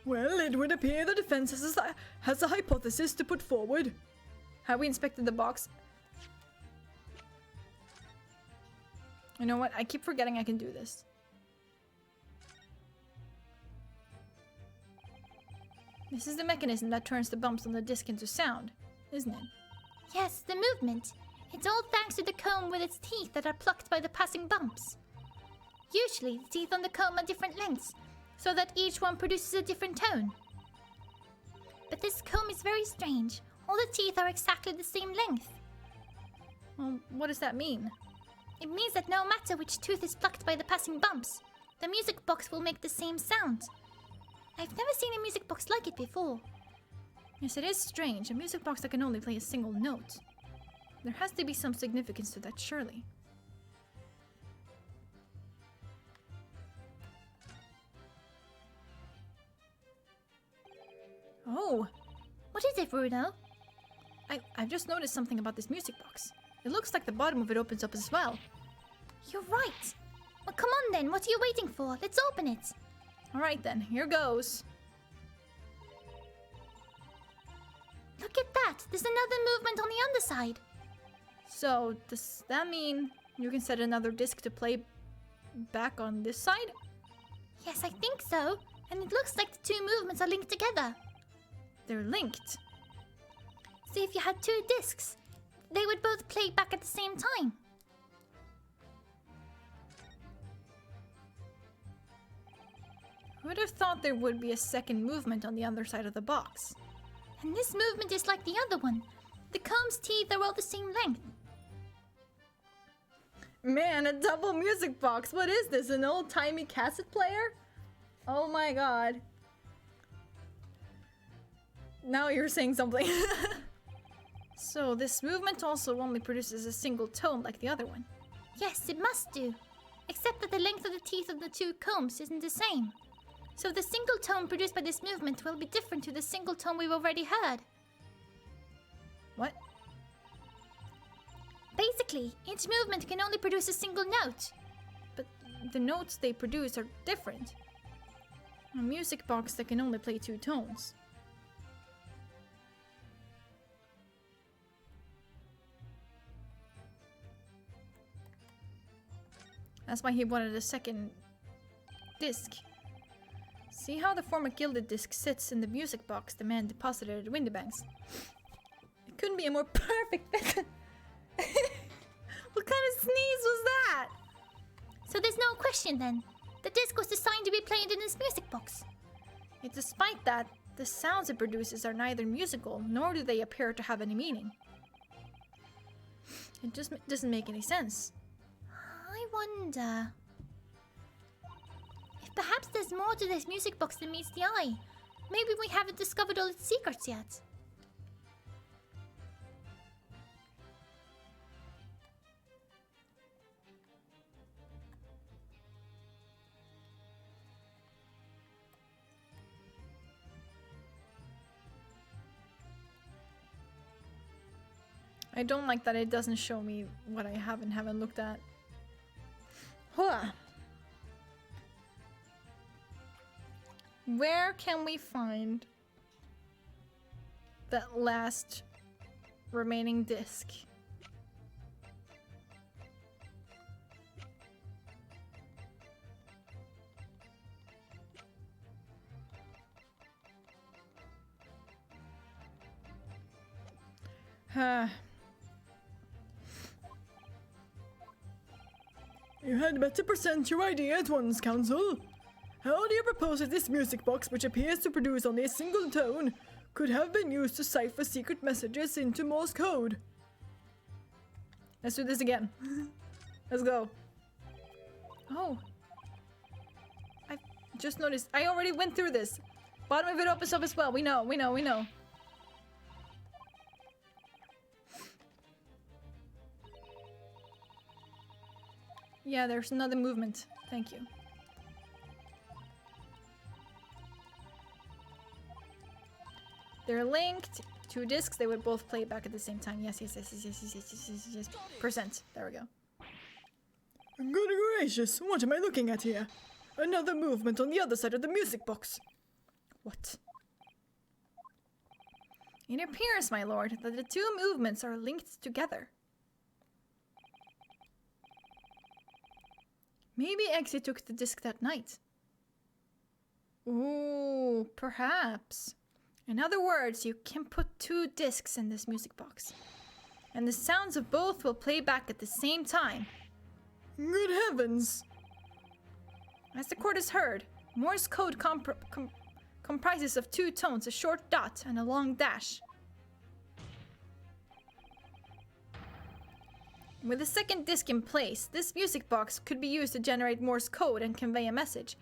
Well, it would appear the defense has a hypothesis to put forward. Have we inspected the box? You know what? I keep forgetting I can do this. This is the mechanism that turns the bumps on the disc into sound, isn't it? Yes, the movement. It's all thanks to the comb with its teeth that are plucked by the passing bumps. Usually, the teeth on the comb are different lengths, so that each one produces a different tone. But this comb is very strange. All the teeth are exactly the same length. Well, what does that mean? It means that no matter which tooth is plucked by the passing bumps, the music box will make the same sound. I've never seen a music box like it before. Yes, it is strange. A music box that can only play a single note. There has to be some significance to that, surely. Oh! What is it, Bruno? I've just noticed something about this music box. It looks like the bottom of it opens up as well. You're right. Well, come on then. What are you waiting for? Let's open it. Alright then, here goes. Look at that. There's another movement on the underside. So, does that mean you can set another disc to play back on this side? Yes, I think so. And it looks like the two movements are linked together. They're linked. So if you had two discs, they would both play back at the same time. Who would have thought there would be a second movement on the other side of the box? And this movement is like the other one. The comb's teeth are all the same length. Man, a double music box. What is this? An old-timey cassette player? Oh my god. Now you're saying something. So this movement also only produces a single tone like the other one. Yes, it must do. Except that the length of the teeth of the two combs isn't the same. So the single tone produced by this movement will be different to the single tone we've already heard. What? Basically, each movement can only produce a single note. But the notes they produce are different. A music box that can only play two tones. That's why he wanted a second disc. See how the former gilded disc sits in the music box the man deposited at Windybanks? It couldn't be a more perfect fit. What kind of sneeze was that? So there's no question then. The disc was designed to be played in this music box. Yet despite that, the sounds it produces are neither musical, nor do they appear to have any meaning. It just doesn't make any sense. I wonder... if perhaps there's more to this music box than meets the eye. Maybe we haven't discovered all its secrets yet. I don't like that it doesn't show me what I haven't looked at. Huh. Where can we find that last remaining disc? You had better present your idea at once, Council. How do you propose that this music box, which appears to produce only a single tone, could have been used to cipher secret messages into Morse code? Let's do this again. Let's go. Oh. I just noticed. I already went through this. Bottom of it opens up as well. We know. Yeah, there's another movement. Thank you. They're linked. Two discs, they would both play back at the same time. Yes. Percent. There we go. Good gracious, what am I looking at here? Another movement on the other side of the music box. What? It appears, my lord, that the two movements are linked together. Maybe Eggsy took the disc that night. Ooh, perhaps. In other words, you can put 2 discs in this music box, and the sounds of both will play back at the same time. Good heavens! As the court has heard, Morse code comprises of 2 tones, a short dot and a long dash. With the second disc in place, this music box could be used to generate Morse code and convey a message.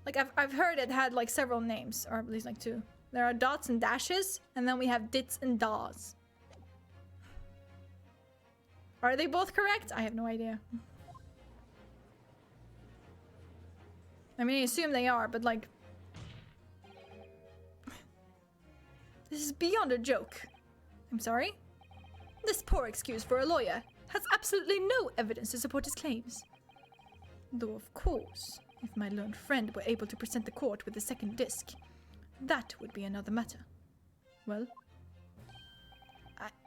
Like, I've heard it had like several names, or at least like 2. There are dots and dashes, and then we have dits and daws. Are they both correct? I have no idea. I mean, I assume they are, but like... This is beyond a joke. I'm sorry? This poor excuse for a lawyer has absolutely no evidence to support his claims. Though, of course, if my learned friend were able to present the court with the second disc, that would be another matter. Well?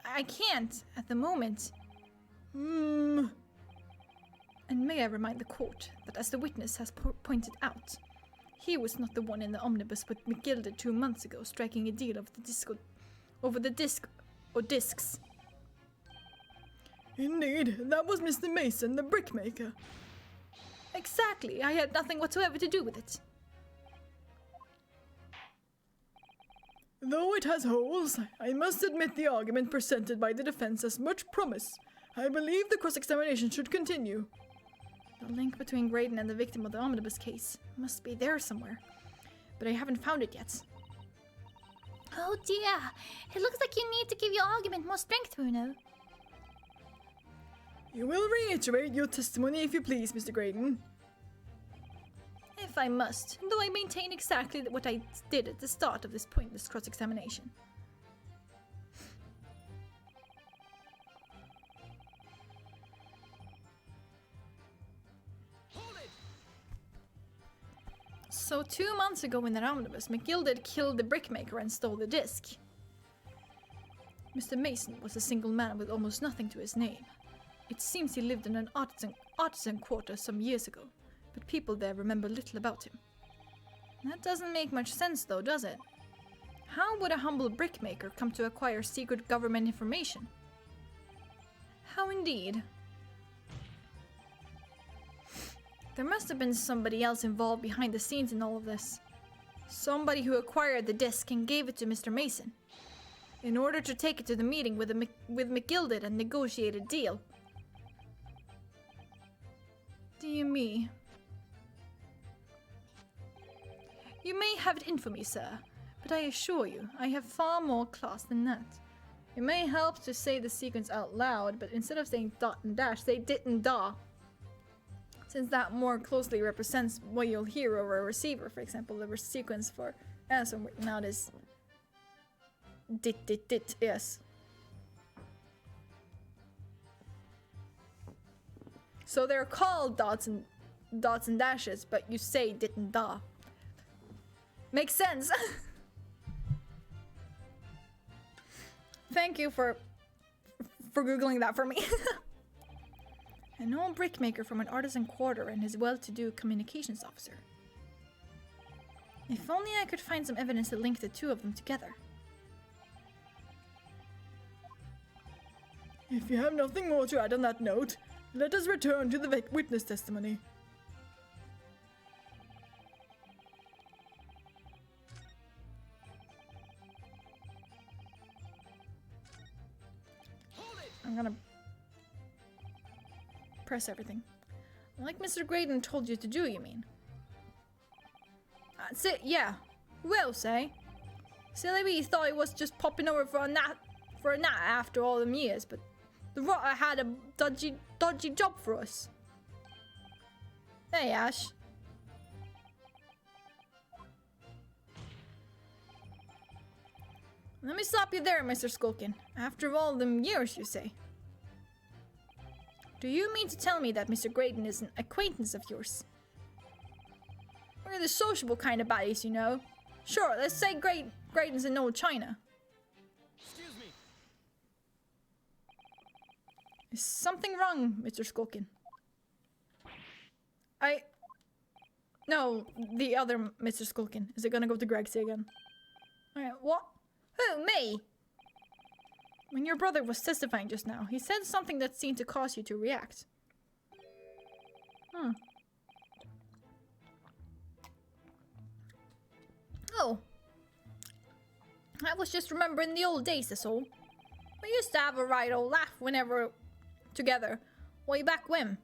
I can't, at the moment. And may I remind the court that, as the witness has pointed out, he was not the one in the omnibus with McGilded 2 months ago striking a deal over the discs. Indeed, that was Mr. Mason, the brickmaker. Exactly, I had nothing whatsoever to do with it. Though it has holes, I must admit the argument presented by the defense has much promise. I believe the cross-examination should continue. The link between Graydon and the victim of the omnibus case must be there somewhere, but I haven't found it yet. Oh dear, it looks like you need to give your argument more strength, Bruno. You will reiterate your testimony if you please, Mr. Graydon. If I must, though I maintain exactly what I did at the start of this pointless cross-examination. So 2 months ago in that omnibus, McGilded killed the brickmaker and stole the disc. Mr. Mason was a single man with almost nothing to his name. It seems he lived in an artisan quarter some years ago, but people there remember little about him. That doesn't make much sense though, does it? How would a humble brickmaker come to acquire secret government information? How indeed? There must have been somebody else involved behind the scenes in all of this. Somebody who acquired the disc and gave it to Mr. Mason, in order to take it to the meeting with McGilded and negotiate a deal. Dear me. You may have it in for me, sir, but I assure you, I have far more class than that. It may help to say the sequence out loud, but instead of saying dot and dash, say dit and da. Since that more closely represents what you'll hear over a receiver. For example, the sequence for answer written out is dit dit dit, yes. So they're called dots and dashes, but you say dit and da. Makes sense. Thank you for googling that for me. An old brickmaker from an artisan quarter and his well-to-do communications officer. If only I could find some evidence to link the 2 of them together. If you have nothing more to add on that note, let us return to the witness testimony. I'm gonna press everything. Like Mr. Graydon told you to do, you mean? That's it, yeah. Who else, say? Silly wee thought he was just popping over for a nap after all them years, but the rotter had a dodgy job for us. Hey, Ash. Let me stop you there, Mr. Skulkin. After all them years, you say. Do you mean to tell me that Mr. Graydon is an acquaintance of yours? We're the sociable kind of baddies, you know. Sure, let's say Graydon's in old China. Excuse me. Is something wrong, Mr. Skulkin? No, the other Mr. Skulkin. Is it gonna go to Gregsy again? Alright, what? Who, me? When your brother was testifying just now, he said something that seemed to cause you to react. Oh. I was just remembering the old days, that's all. We used to have a right old laugh whenever together. Way back when.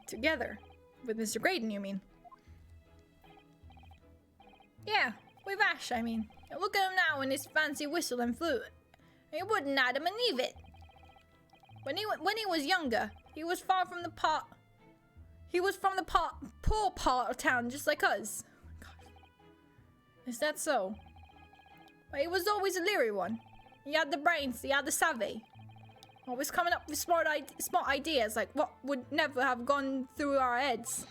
Together. With Mr. Graydon, you mean? Yeah, with Ash, I mean. And look at him now in his fancy whistle and flute. You wouldn't add him believe it. When he was younger, he was far from the part. He was from the poor part of town, just like us. God. Is that so? But he was always a leery one. He had the brains, he had the savvy. Always coming up with smart ideas, like what would never have gone through our heads.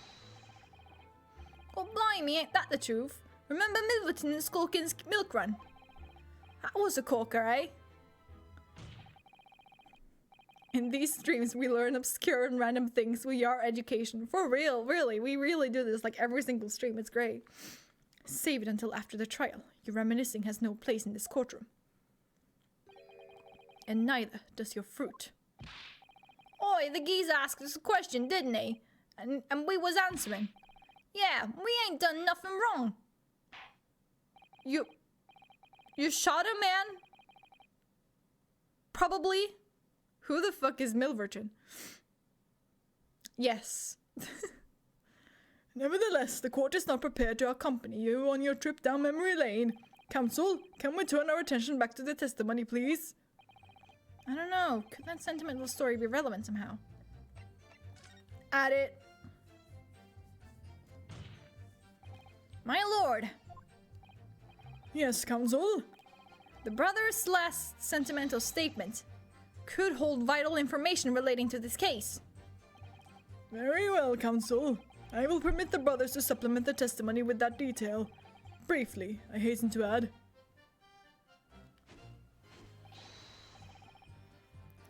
God blimey, ain't that the truth? Remember Milverton and Skulkin's milk run? That was a corker, eh? In these streams, we learn obscure and random things with our education. For real, really. We really do this like every single stream. It's great. Save it until after the trial. Your reminiscing has no place in this courtroom. And neither does your fruit. Oi, the geezer asked us a question, didn't he? And we was answering. Yeah, we ain't done nothing wrong. You shot a man? Probably. Who the fuck is Milverton? Yes. Nevertheless, the court is not prepared to accompany you on your trip down memory lane. Counsel, can we turn our attention back to the testimony, please? I don't know. Could that sentimental story be relevant somehow? Add it. My lord. Yes, counsel? The brother's last sentimental statement could hold vital information relating to this case. Very well, counsel. I will permit the brothers to supplement the testimony with that detail. Briefly, I hasten to add.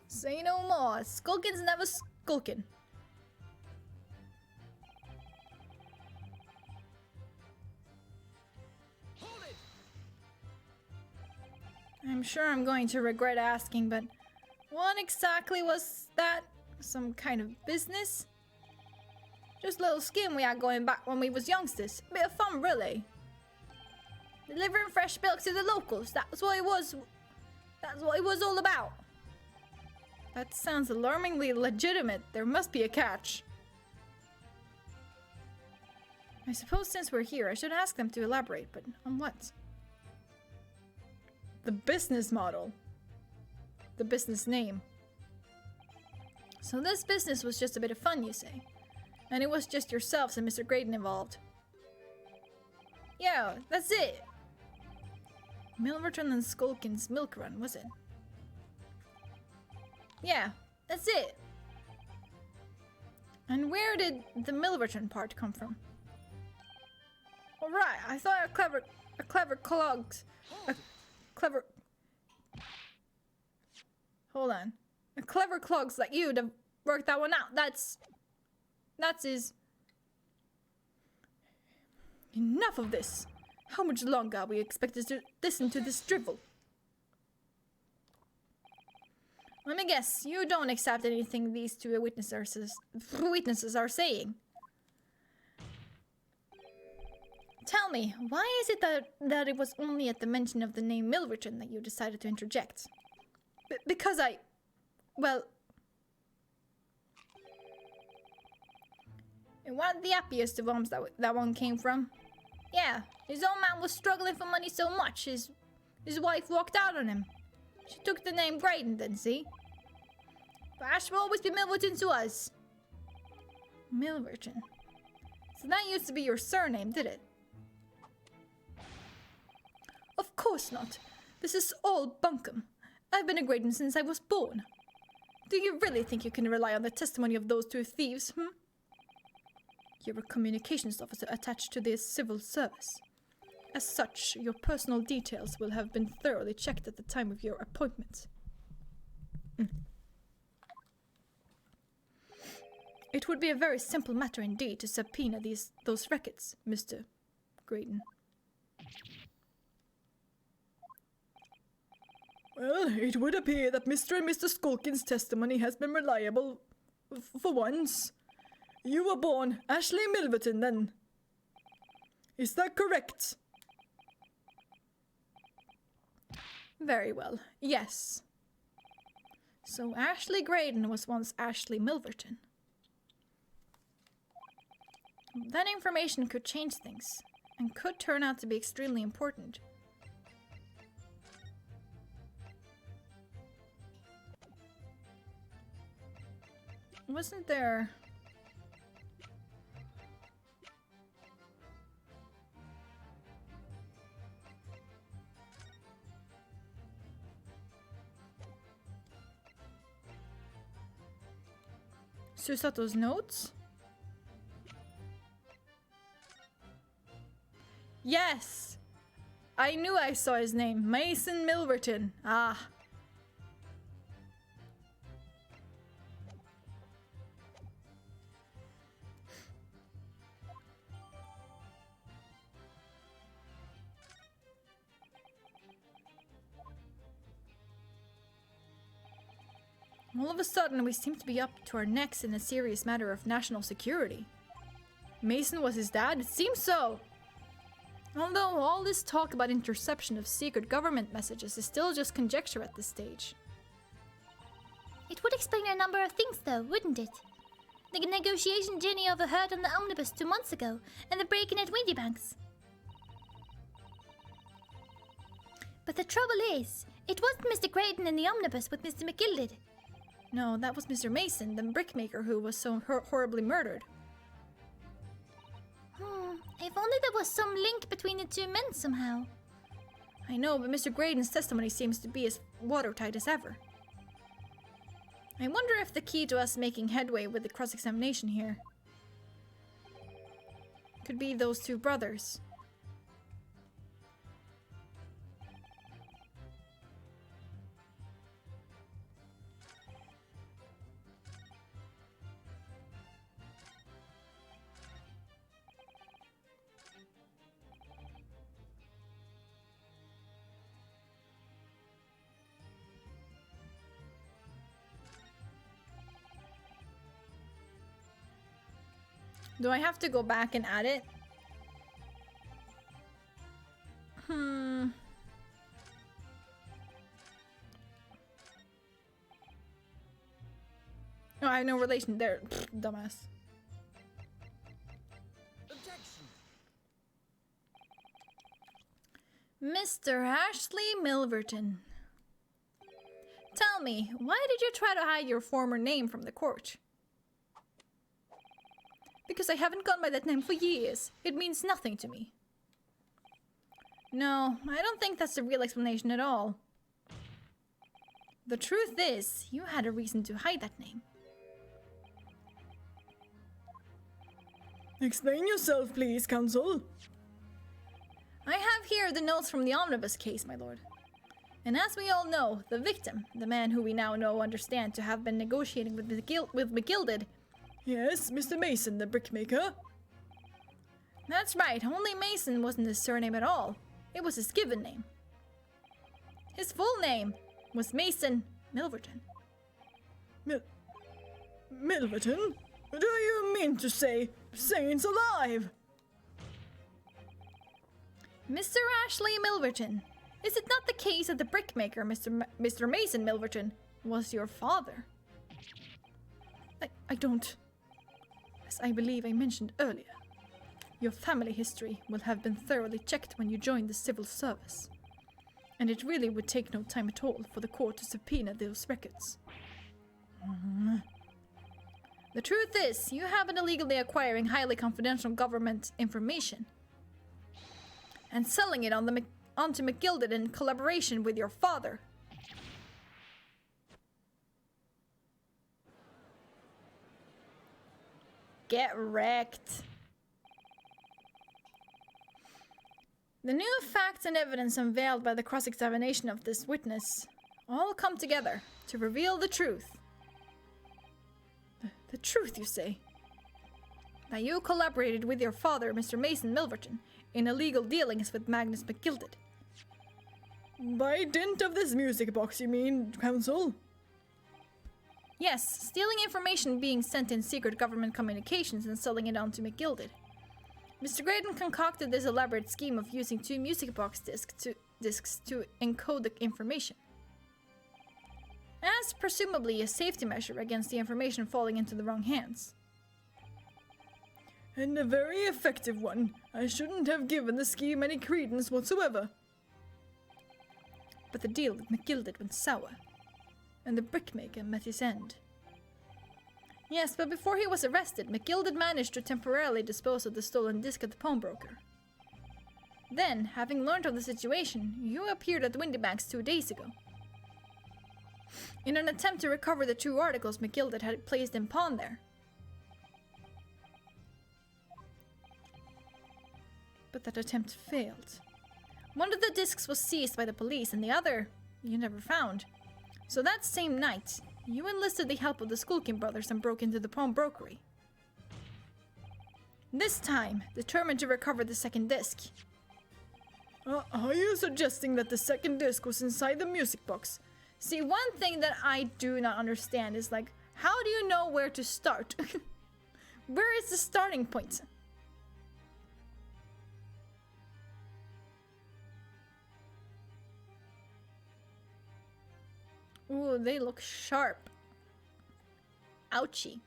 Say no more. Skulkin's never skulkin'. I'm sure I'm going to regret asking, but what exactly was that? Some kind of business? Just a little scheme we had going back when we was youngsters. Bit of fun, really. Delivering fresh milk to the locals. That's what it was. That's what it was all about. That sounds alarmingly legitimate. There must be a catch. I suppose since we're here, I should ask them to elaborate, but on what? The business model. The business name. So this business was just a bit of fun, you say? And it was just yourselves and Mr. Graydon involved. Yeah, that's it. Milverton and Skulkin's milk run, was it? Yeah, that's it. And where did the Milverton part come from? Alright, I thought a clever clogs. Hold on. A clever clogs like you to work that one out. That's his. Enough of this. How much longer are we expected to listen to this drivel? Let me guess, you don't accept anything these two witnesses are saying. Tell me, why is it that it was only at the mention of the name Milverton that you decided to interject? Because well... In one of the happiest of homes that one came from. Yeah, his old man was struggling for money so much, his wife walked out on him. She took the name Graydon then, see? But Ash will always be Milverton to us. Milverton. So that used to be your surname, did it? Of course not. This is all bunkum. I've been a Graydon since I was born. Do you really think you can rely on the testimony of those two thieves, You're a communications officer attached to the civil service. As such, your personal details will have been thoroughly checked at the time of your appointment. It would be a very simple matter indeed to subpoena those records, Mr. Graydon. Well, it would appear that Mr. and Mr. Skulkin's testimony has been reliable for once. You were born Ashley Milverton, then. Is that correct? Very well, yes. So Ashley Graydon was once Ashley Milverton. That information could change things, and could turn out to be extremely important. Wasn't there... Susato's notes? Yes! I knew I saw his name. Mason Milverton. Ah. All of a sudden, we seem to be up to our necks in a serious matter of national security. Mason was his dad? It seems so! Although all this talk about interception of secret government messages is still just conjecture at this stage. It would explain a number of things, though, wouldn't it? The negotiation Jenny overheard on the omnibus 2 months ago, and the break-in at Windybanks. But the trouble is, it wasn't Mr. Graydon in the omnibus with Mr. McGilded. No, that was Mr. Mason, the brickmaker who was so horribly murdered. If only there was some link between the two men somehow. I know, but Mr. Graydon's testimony seems to be as watertight as ever. I wonder if the key to us making headway with the cross-examination here could be those two brothers. Do I have to go back and add it? No, I have no relation there. Pfft, dumbass. Mr. Ashley Milverton. Tell me, why did you try to hide your former name from the court? Because I haven't gone by that name for years. It means nothing to me. No, I don't think that's the real explanation at all. The truth is, you had a reason to hide that name. Explain yourself, please, counsel. I have here the notes from the omnibus case, my lord. And as we all know, the victim, the man who we now understand to have been negotiating with McGilded. Yes, Mr. Mason, the brickmaker. That's right, only Mason wasn't his surname at all. It was his given name. His full name was Mason Milverton. Milverton? Do you mean to say Saint's alive? Mr. Ashley Milverton, is it not the case that the brickmaker, Mr. Mason Milverton, was your father? I don't... As I believe I mentioned earlier, your family history will have been thoroughly checked when you join the civil service. And it really would take no time at all for the court to subpoena those records. The truth is, you have been illegally acquiring highly confidential government information and selling it onto McGilded in collaboration with your father. Get wrecked. The new facts and evidence unveiled by the cross-examination of this witness all come together to reveal the truth. The truth, you say? That you collaborated with your father, Mr. Mason Milverton, in illegal dealings with Magnus McGilded. By dint of this music box, you mean, Counsel? Yes, stealing information being sent in secret government communications and selling it on to McGilded. Mr. Graydon concocted this elaborate scheme of using 2 music box discs to encode the information. As presumably a safety measure against the information falling into the wrong hands. And a very effective one. I shouldn't have given the scheme any credence whatsoever. But the deal with McGilded went sour, and the brickmaker met his end. Yes, but before he was arrested, McGilded managed to temporarily dispose of the stolen disc at the pawnbroker. Then, having learned of the situation, you appeared at Windybanks 2 days ago. In an attempt to recover the 2 articles McGilded had placed in pawn there. But that attempt failed. One of the discs was seized by the police and the other you never found. So that same night, you enlisted the help of the Skulkin brothers and broke into the pawnbrokery. This time, determined to recover the second disc. Are you suggesting that the second disc was inside the music box? See, one thing that I do not understand is like, how do you know where to start? Where is the starting point? Ooh, they look sharp. Ouchie.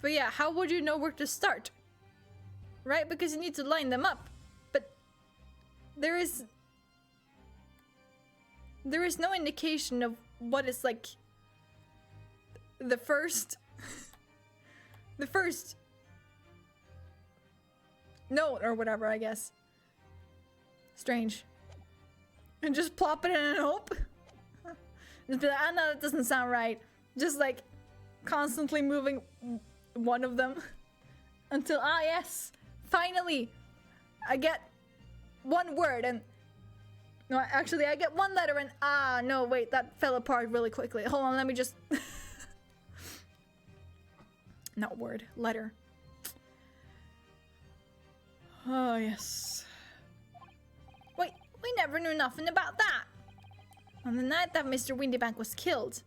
But yeah, how would you know where to start? Right? Because you need to line them up. But there is no indication of what is like the first note or whatever, I guess. Strange. And just plop it in and hope. Just be like, ah, no, that doesn't sound right. Just like constantly moving one of them until, ah, yes, finally, I get one word and no, actually, I get one letter and ah, no, wait, that fell apart really quickly. Hold on, let me just not word, letter. Ah, yes. Wait, we never knew nothing about that. On the night that Mr. Windybank was killed.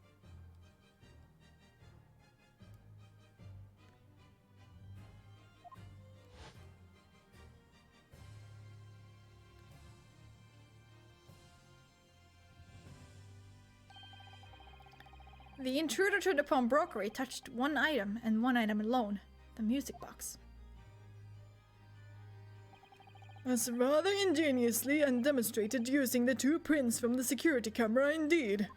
The intruder to the pawnbrokery touched one item and one item alone, the music box. That's rather ingeniously and demonstrated using the 2 prints from the security camera indeed.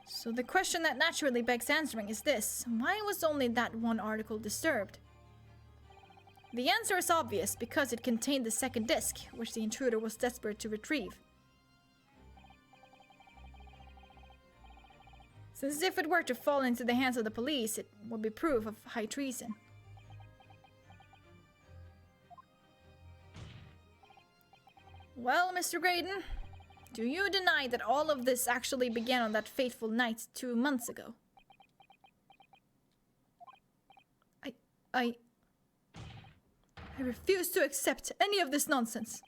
So the question that naturally begs answering is this: why was only that one article disturbed? The answer is obvious, because it contained the second disc, which the intruder was desperate to retrieve. Since if it were to fall into the hands of the police, it would be proof of high treason. Well, Mr. Graydon, do you deny that all of this actually began on that fateful night 2 months ago? I refuse to accept any of this nonsense.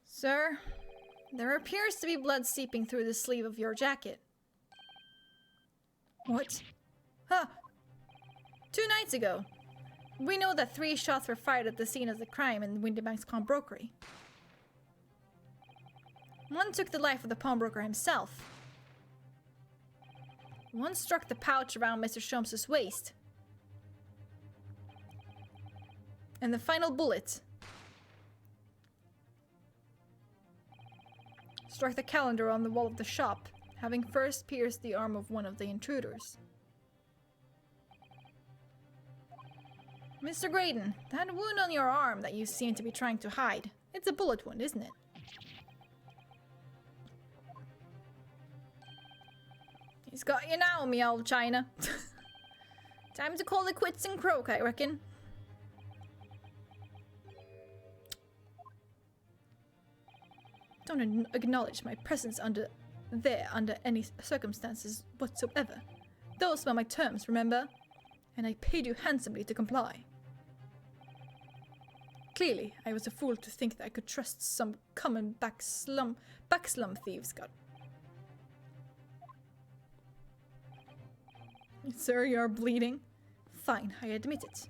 Sir, there appears to be blood seeping through the sleeve of your jacket. What? Huh. 2 nights ago. We know that 3 shots were fired at the scene of the crime in Windybank's pawnbrokery. One took the life of the pawnbroker himself. One struck the pouch around Mr. Sholmes' waist. And the final bullet struck the calendar on the wall of the shop, having first pierced the arm of one of the intruders. Mr. Graydon, that wound on your arm that you seem to be trying to hide, it's a bullet wound, isn't it? He's got you now, me old China. Time to call it quits and croak, I reckon. Don't acknowledge my presence under any circumstances whatsoever. Those were my terms, remember? And I paid you handsomely to comply. Clearly, I was a fool to think that I could trust some common back slum thieves. God. Sir, you're bleeding. Fine, I admit it.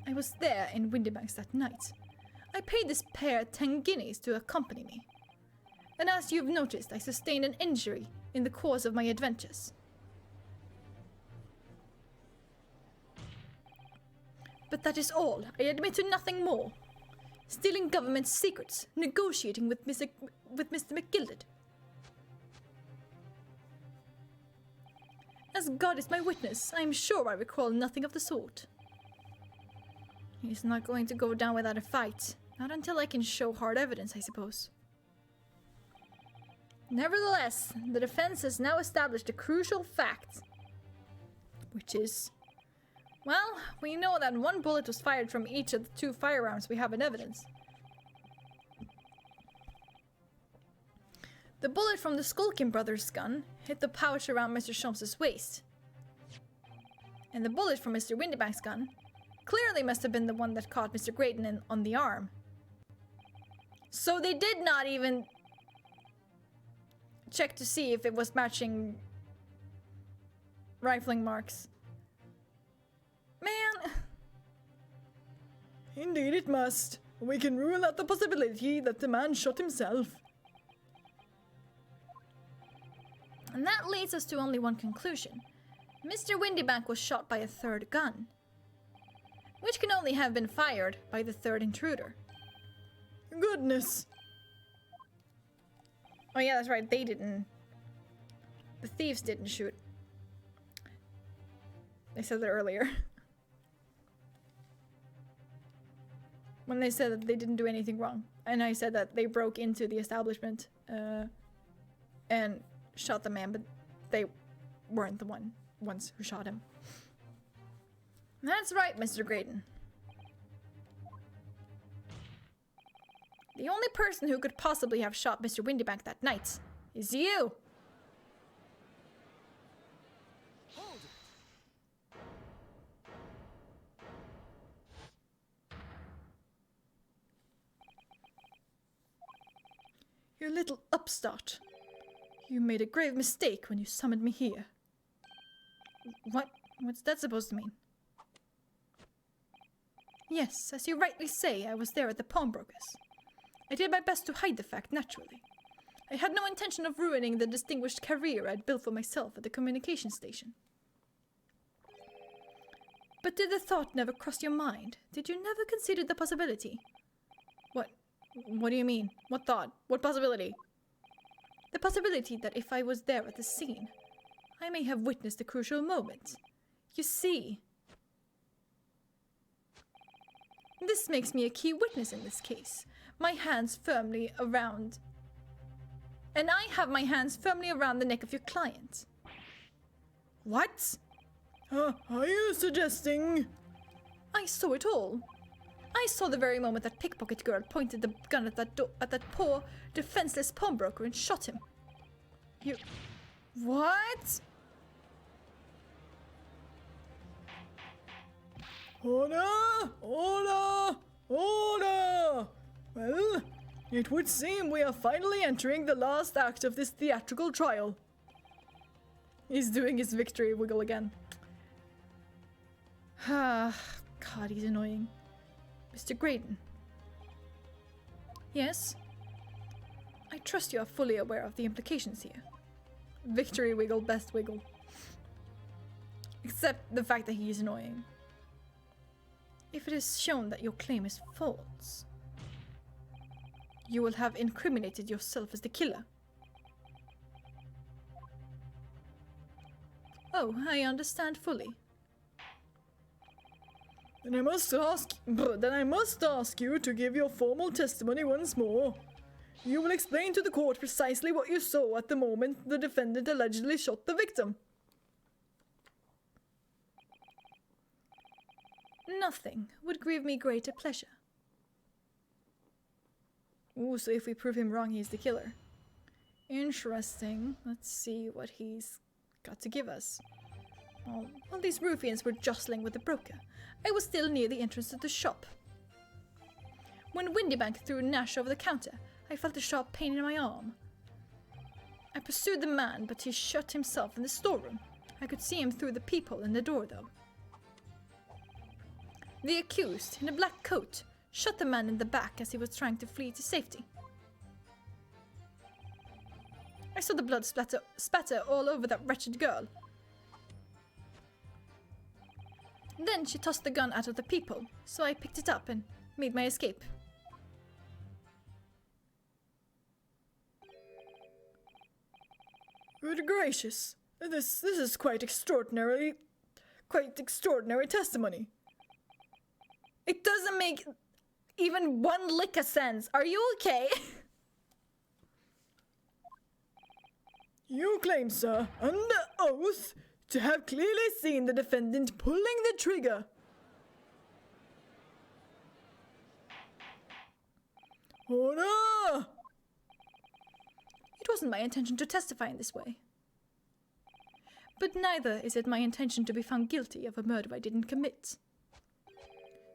I was there in Windybanks that night. I paid this pair 10 guineas to accompany me. And as you've noticed, I sustained an injury in the course of my adventures. But that is all. I admit to nothing more. Stealing government secrets, negotiating with Mr. McGilded. As God is my witness, I am sure I recall nothing of the sort. He's not going to go down without a fight. Not until I can show hard evidence, I suppose. Nevertheless, the defense has now established a crucial fact. Which is... Well, we know that one bullet was fired from each of the 2 firearms we have in evidence. The bullet from the Skulkin brothers' gun hit the pouch around Mr. Sholmes' waist. And the bullet from Mr. Windybank's gun clearly must have been the one that caught Mr. Graydon on the arm. So they did not even check to see if it was matching rifling marks. Man! Indeed it must. We can rule out the possibility that the man shot himself. And that leads us to only one conclusion. Mr. Windybank was shot by a 3rd gun, which can only have been fired by the 3rd intruder. Goodness. Oh yeah, that's right, they didn't. The thieves didn't shoot. They said that earlier. When they said that they didn't do anything wrong. And I said that they broke into the establishment and shot the man, but they weren't the ones who shot him. That's right, Mr. Graydon. The only person who could possibly have shot Mr. Windybank that night is you. You little upstart. You made a grave mistake when you summoned me here. What's that supposed to mean? Yes, as you rightly say, I was there at the pawnbroker's. I did my best to hide the fact, naturally. I had no intention of ruining the distinguished career I'd built for myself at the communication station. But did the thought never cross your mind? Did you never consider the possibility? What do you mean? What thought? What possibility? The possibility that if I was there at the scene, I may have witnessed a crucial moment. You see, this makes me a key witness in this case. My hands firmly around... And I have my hands firmly around the neck of your client. What? Are you suggesting... I saw it all. I saw the very moment that pickpocket girl pointed the gun at that poor, defenseless pawnbroker and shot him. You... What? Order! Order! Order! Well, it would seem we are finally entering the last act of this theatrical trial. He's doing his victory wiggle again. God, he's annoying. Mr. Graydon. Yes? I trust you are fully aware of the implications here. Victory wiggle, best wiggle. Except the fact that he is annoying. If it is shown that your claim is false, you will have incriminated yourself as the killer. Oh, I understand fully. Then I must ask you to give your formal testimony once more. You will explain to the court precisely what you saw at the moment the defendant allegedly shot the victim. Nothing would grieve me greater pleasure. Ooh, so if we prove him wrong, he's the killer. Interesting. Let's see what he's got to give us. While these ruffians were jostling with the broker, I was still near the entrance to the shop. When Windybank threw Nash over the counter, I felt a sharp pain in my arm. I pursued the man, but he shut himself in the storeroom. I could see him through the peephole in the door, though. The accused, in a black coat, shot the man in the back as he was trying to flee to safety. I saw the blood spatter all over that wretched girl. Then she tossed the gun out of the peephole, so I picked it up and made my escape. Good gracious, this is quite extraordinary testimony. It doesn't make even one lick of sense. Are you okay? You claim, sir, under oath, to have clearly seen the defendant pulling the trigger. Order! It wasn't my intention to testify in this way. But neither is it my intention to be found guilty of a murder I didn't commit.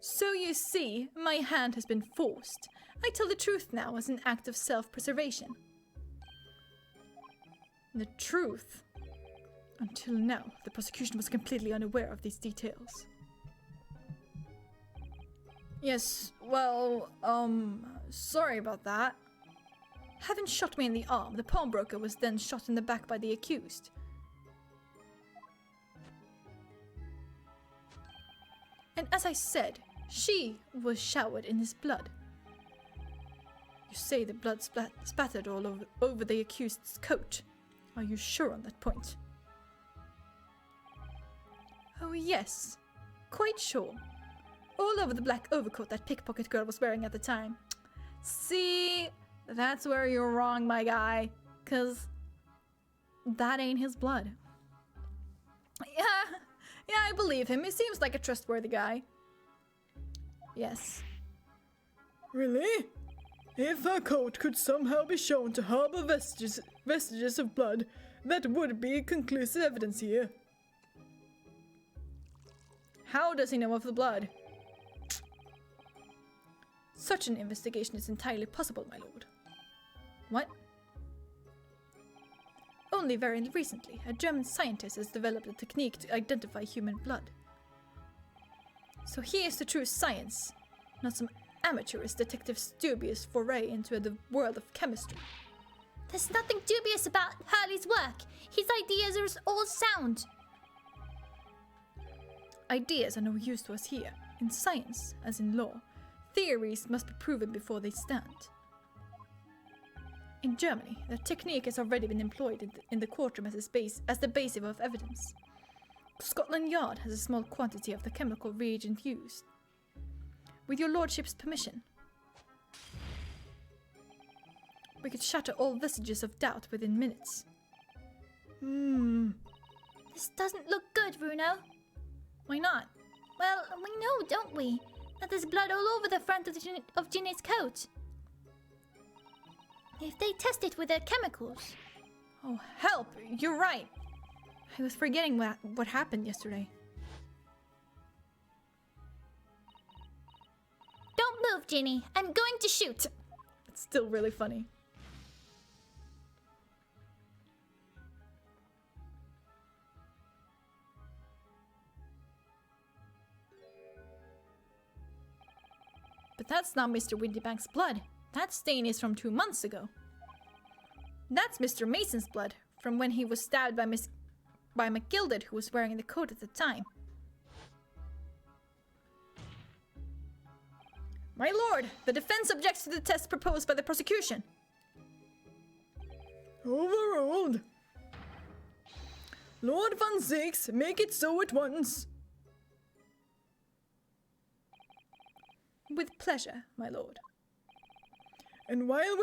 So you see, my hand has been forced. I tell the truth now as an act of self-preservation. The truth. Until now, the prosecution was completely unaware of these details. Yes, well, sorry about that. Having shot me in the arm, the pawnbroker was then shot in the back by the accused. And as I said, she was showered in his blood. You say the blood spattered all over the accused's coat. Are you sure on that point? Oh yes, quite sure. All over the black overcoat that pickpocket girl was wearing at the time. See, that's where you're wrong, my guy. 'Cause that ain't his blood. Yeah, I believe him. He seems like a trustworthy guy. Yes. Really? If her coat could somehow be shown to harbor vestiges of blood, that would be conclusive evidence here. How does he know of the blood? Such an investigation is entirely possible, my lord. What? Only very recently, a German scientist has developed a technique to identify human blood. So here's the true science, not some amateurist detective's dubious foray into the world of chemistry. There's nothing dubious about Hurley's work. His ideas are all sound. Ideas are no use to us here. In science, as in law, theories must be proven before they stand. In Germany, the technique has already been employed in the courtroom as the basis of evidence. Scotland Yard has a small quantity of the chemical reagent used. With your lordship's permission, we could shatter all vestiges of doubt within minutes. This doesn't look good, Bruno. Why not? Well, we know, don't we, that there's blood all over the front of Ginny's coat. If they test it with their chemicals... Oh, help! You're right! I was forgetting what happened yesterday. Don't move, Ginny. I'm going to shoot. It's still really funny. But that's not Mr. Windybank's blood. That stain is from 2 months ago. That's Mr. Mason's blood, from when he was stabbed by McGilded, who was wearing the coat at the time. My lord, the defense objects to the test proposed by the prosecution. Overruled. Lord Van Six, make it so at once. With pleasure, my lord. And while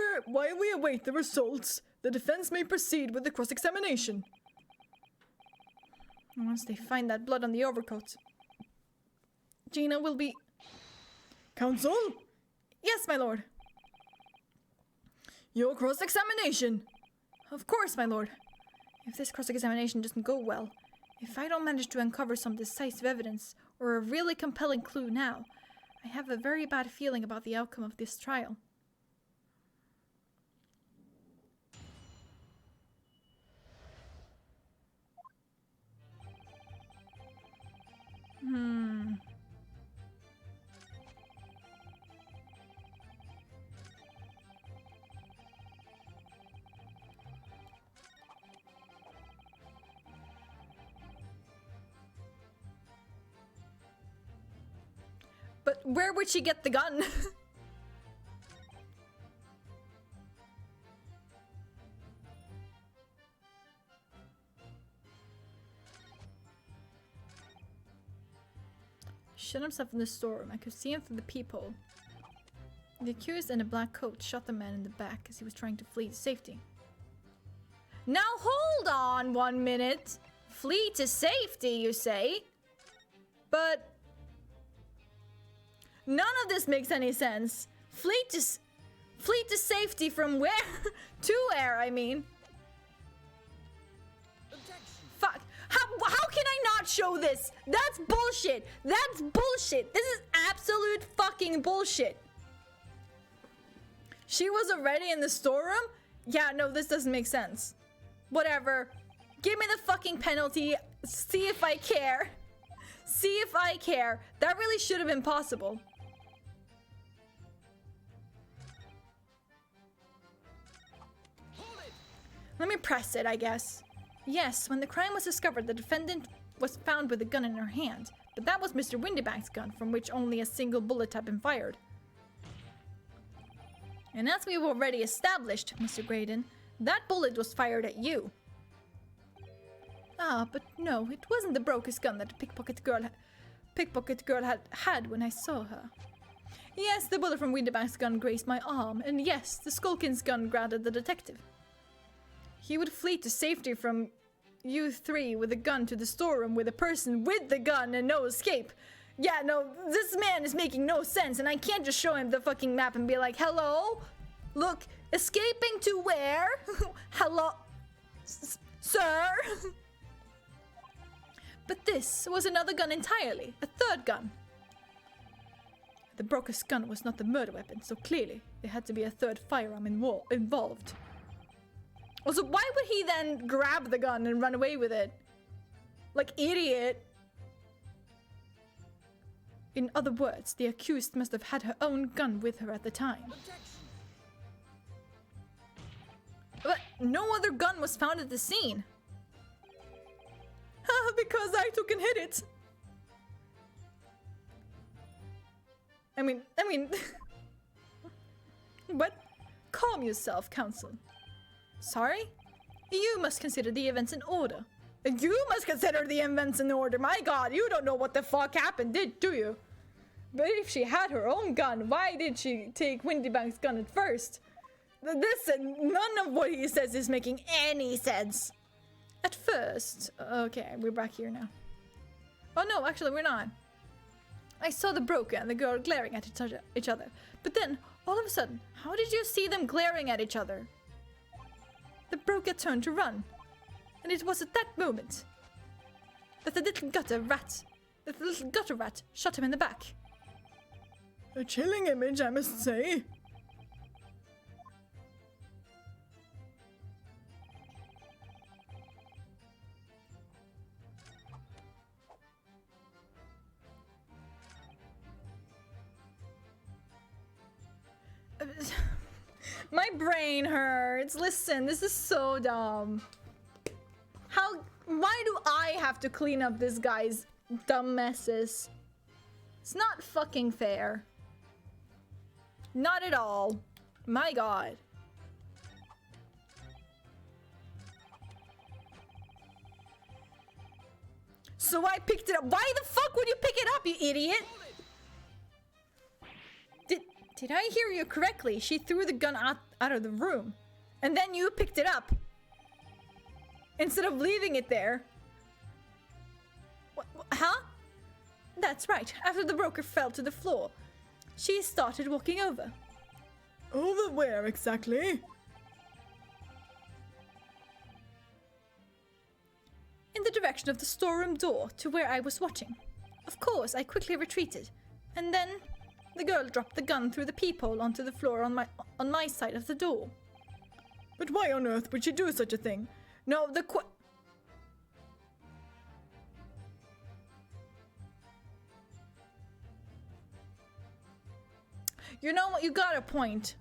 we await the results, the defense may proceed with the cross-examination. Once they find that blood on the overcoat, Gina will be... Counsel, Yes, my lord. your cross-examination. Of course, my lord. If this cross-examination doesn't go well, if I don't manage to uncover some decisive evidence or a really compelling clue now, I have a very bad feeling about the outcome of this trial. But where would she get the gun? Shut himself in the storeroom. I could see him through the peephole. The accused in a black coat shot the man in the back as he was trying to flee to safety. Now hold on 1 minute. Flee to safety, you say? But none of this makes any sense. Flee to safety from where? To where, I mean. Fuck. How can I not show this? That's bullshit. That's bullshit. This is absolute fucking bullshit. She was already in the storeroom? Yeah, no, this doesn't make sense. Whatever. Give me the fucking penalty. See if I care. See if I care. That really should have been possible. Let me press it, I guess. Yes, when the crime was discovered, the defendant was found with a gun in her hand. But that was Mr. Windybank's gun, from which only a single bullet had been fired. And as we've already established, Mr. Graydon, that bullet was fired at you. Ah, but no, it wasn't the Broker's gun that the pickpocket girl had when I saw her. Yes, the bullet from Windybank's gun grazed my arm, and yes, the Skulkin's gun grounded the detective. He would flee to safety from you three with a gun to the storeroom with a person with the gun and no escape. Yeah, no, this man is making no sense, and I can't just show him the fucking map and be like, hello? Look, escaping to where? Hello? Sir? But this was another gun entirely, a third gun. The Broker's gun was not the murder weapon, so clearly there had to be a third firearm involved. Also, why would he then grab the gun and run away with it? Like, idiot. In other words, the accused must have had her own gun with her at the time. But no other gun was found at the scene. Because I took and hit it. I mean... What? Calm yourself, counsel. Sorry? You must consider the events in order. You must consider the events in order. My god, you don't know what the fuck happened, do you? But if she had her own gun, why did she take Windybank's gun at first? Listen, none of what he says is making any sense. At first... Okay, we're back here now. Oh no, actually we're not. I saw the Broker and the girl glaring at each other. But then, all of a sudden, how did you see them glaring at each other? The Broker turned to run. And it was at that moment that the little gutter rat shot him in the back. A chilling image, I must say. My brain hurts. Listen, this is so dumb. Why do I have to clean up this guy's dumb messes? It's not fucking fair. Not at all. My god. So I picked it up. Why the fuck would you pick it up, you idiot? Did I hear you correctly? She threw the gun out of the room. And then you picked it up. Instead of leaving it there. Huh? That's right. After the broker fell to the floor, she started walking over. Over where exactly? In the direction of the storeroom door to where I was watching. Of course, I quickly retreated. And then the girl dropped the gun through the peephole onto the floor on my side of the door. But why on earth would she do such a thing? No, You know what? You got a point.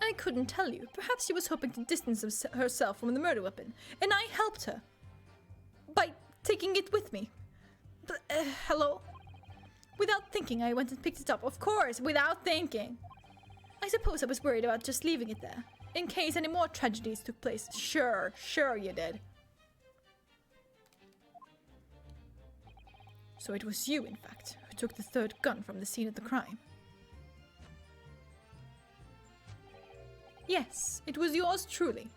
I couldn't tell you. Perhaps she was hoping to distance herself from the murder weapon, and I helped her by taking it with me. But, hello? Without thinking, I went and picked it up. Of course, without thinking. I suppose I was worried about just leaving it there, in case any more tragedies took place. Sure you did. So it was you, in fact, who took the third gun from the scene of the crime. Yes, it was yours truly.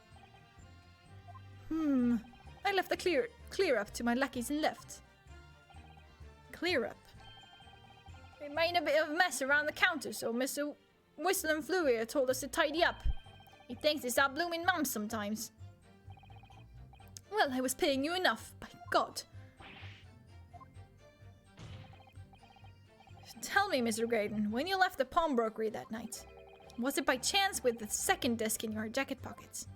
I left the clear up to my lackeys and left. Clear up? We made a bit of a mess around the counter, so Mr. Whistle and Fluier told us to tidy up. He thinks it's our blooming mum sometimes. Well, I was paying you enough, by God. Tell me, Mr. Graydon, when you left the pawnbrokery that night, was it by chance with the second disc in your jacket pockets?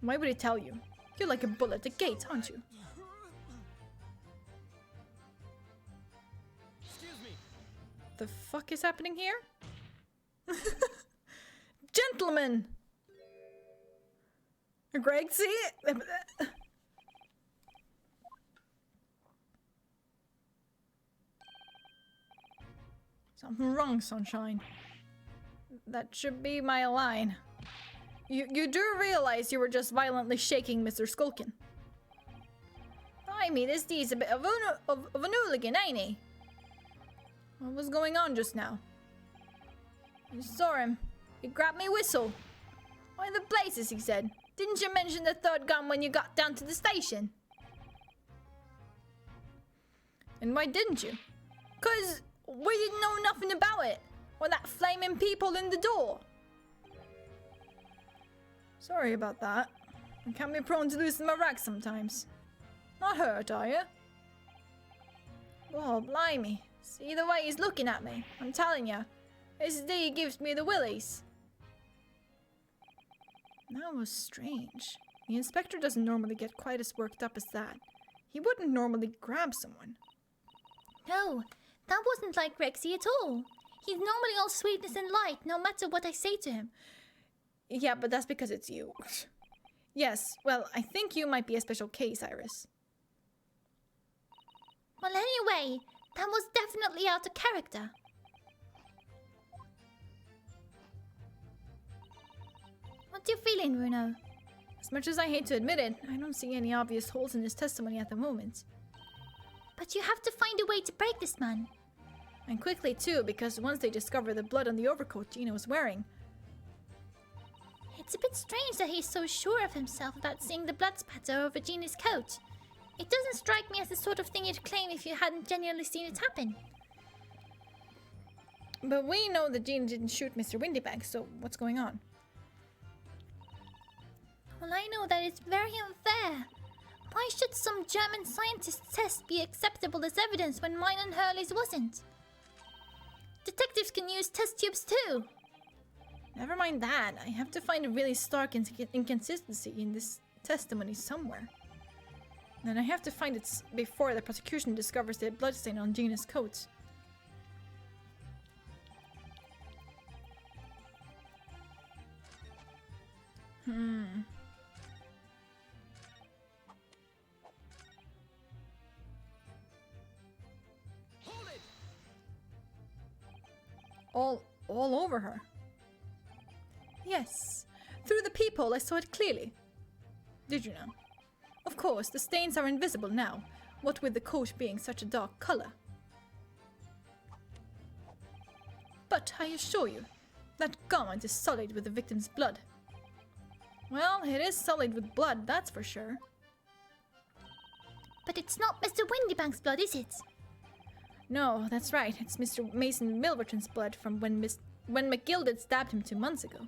Why would he tell you? You're like a bull at the gate, aren't you? Excuse me. The fuck is happening here? Gentlemen! Greg, see? Something wrong, Sunshine. That should be my line. You do realize you were just violently shaking Mr. Skulkin. I mean, this D's a bit of an hooligan, ain't he? What was going on just now? I saw him. He grabbed me whistle. Why the blazes, he said. Didn't you mention the third gun when you got down to the station? And why didn't you? 'Cause we didn't know nothing about it. Or that flaming people in the door. Sorry about that. I can be prone to losing my rag sometimes. Not hurt, are you? Oh, blimey. See the way he's looking at me? I'm telling you. This D gives me the willies. That was strange. The inspector doesn't normally get quite as worked up as that. He wouldn't normally grab someone. No, that wasn't like Rexy at all. He's normally all sweetness and light, no matter what I say to him. Yeah, but that's because it's you. Yes, well, I think you might be a special case, Iris. Well, anyway, that was definitely out of character. What you feeling, Bruno? As much as I hate to admit it, I don't see any obvious holes in his testimony at the moment. But you have to find a way to break this man. And quickly too, because once they discover the blood on the overcoat Gina was wearing... It's a bit strange that he's so sure of himself without seeing the blood spatter over Gina's coat. It doesn't strike me as the sort of thing you'd claim if you hadn't genuinely seen it happen. But we know that Gina didn't shoot Mr. Windybank, so what's going on? Well, I know that it's very unfair. Why should some German scientist's test be acceptable as evidence when mine and Hurley's wasn't? Detectives can use test tubes too. Never mind that. I have to find a really stark inconsistency in this testimony somewhere. Then I have to find it before the prosecution discovers the bloodstain on Gina's coat. Hold it! All over her. Yes. Through the peephole I saw it clearly. Did you know? Of course, the stains are invisible now, what with the coat being such a dark color. But I assure you, that garment is sullied with the victim's blood. Well, it is sullied with blood, that's for sure. But it's not Mr. Windybank's blood, is it? No, that's right. It's Mr. Mason Milverton's blood from when McGilded stabbed him 2 months ago.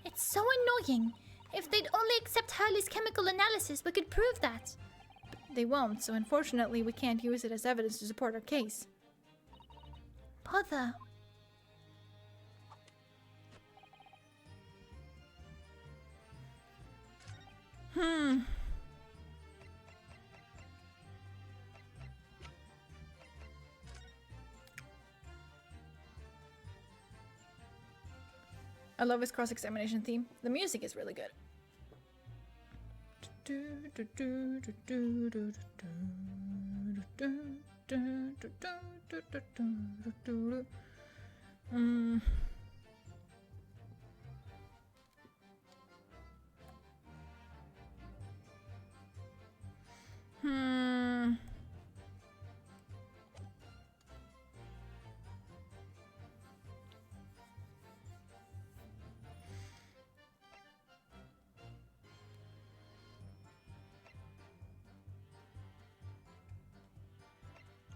It's so annoying. If they'd only accept Hurley's chemical analysis, we could prove that. But they won't, so unfortunately we can't use it as evidence to support our case. Bother. I love his cross-examination theme. The music is really good.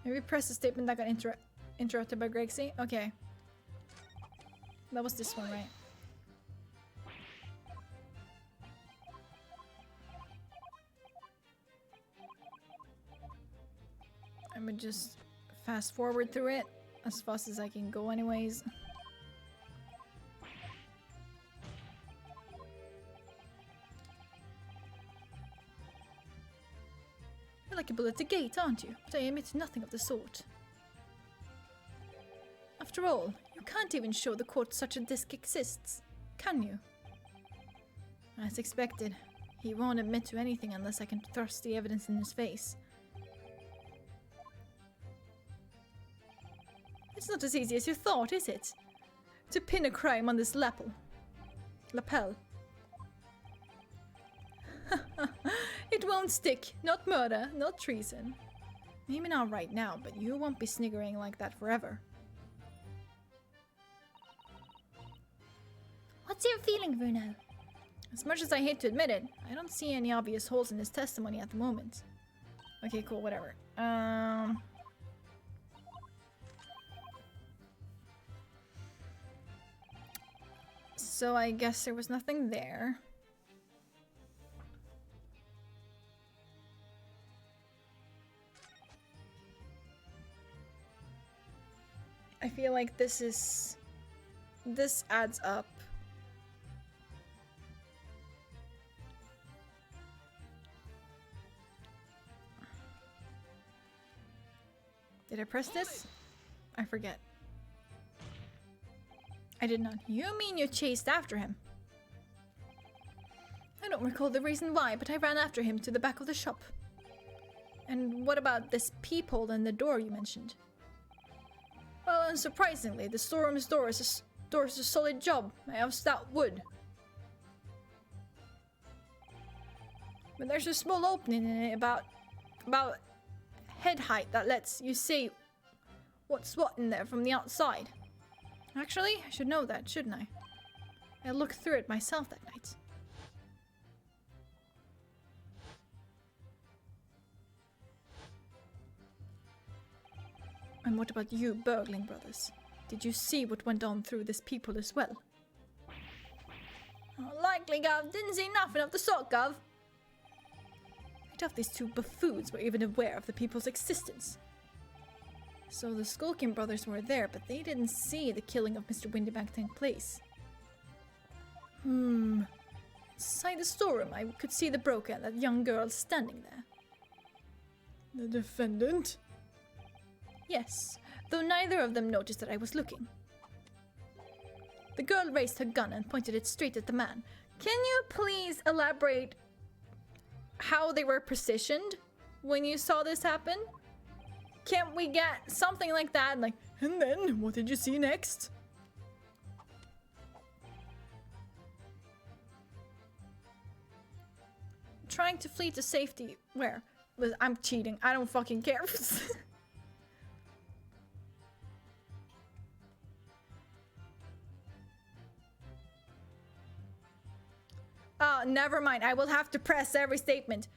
Maybe press the statement that got interrupted by Grexy. Okay. That was this one, right? I'm gonna just fast forward through it as fast as I can go anyways. You're like a bullet at the gate, aren't you? But I admit nothing of the sort. After all, you can't even show the court such a disc exists, can you? As expected, he won't admit to anything unless I can thrust the evidence in his face. It's not as easy as you thought, is it? To pin a crime on this lapel. It won't stick. Not murder, not treason. Maybe not right now, but you won't be sniggering like that forever. What's your feeling, Bruno? As much as I hate to admit it, I don't see any obvious holes in his testimony at the moment. Okay, cool, whatever. So I guess there was nothing there. I feel like this adds up. Did I press this? I forget. I did not. You mean you chased after him? I don't recall the reason why, but I ran after him to the back of the shop. And what about this peephole in the door you mentioned? Well, unsurprisingly, the storeroom's door is a solid job, made of stout wood. But there's a small opening in it about head height that lets you see what's what in there from the outside. Actually, I should know that, shouldn't I? I looked through it myself that night. And what about you, burgling brothers? Did you see what went on through this peephole as well? Oh, likely, Gov. Didn't see nothing of the sort, Gov. I doubt these two buffoons were even aware of the people's existence. So the Skulkin brothers were there, but they didn't see the killing of Mr. Windybank take place. Inside the storeroom, I could see the broker and that young girl standing there. The defendant? Yes, though neither of them noticed that I was looking. The girl raised her gun and pointed it straight at the man. Can you please elaborate how they were positioned when you saw this happen? Can't we get something like that? Like, and then, what did you see next? Trying to flee to safety. Where? I'm cheating. I don't fucking care. Oh, never mind. I will have to press every statement.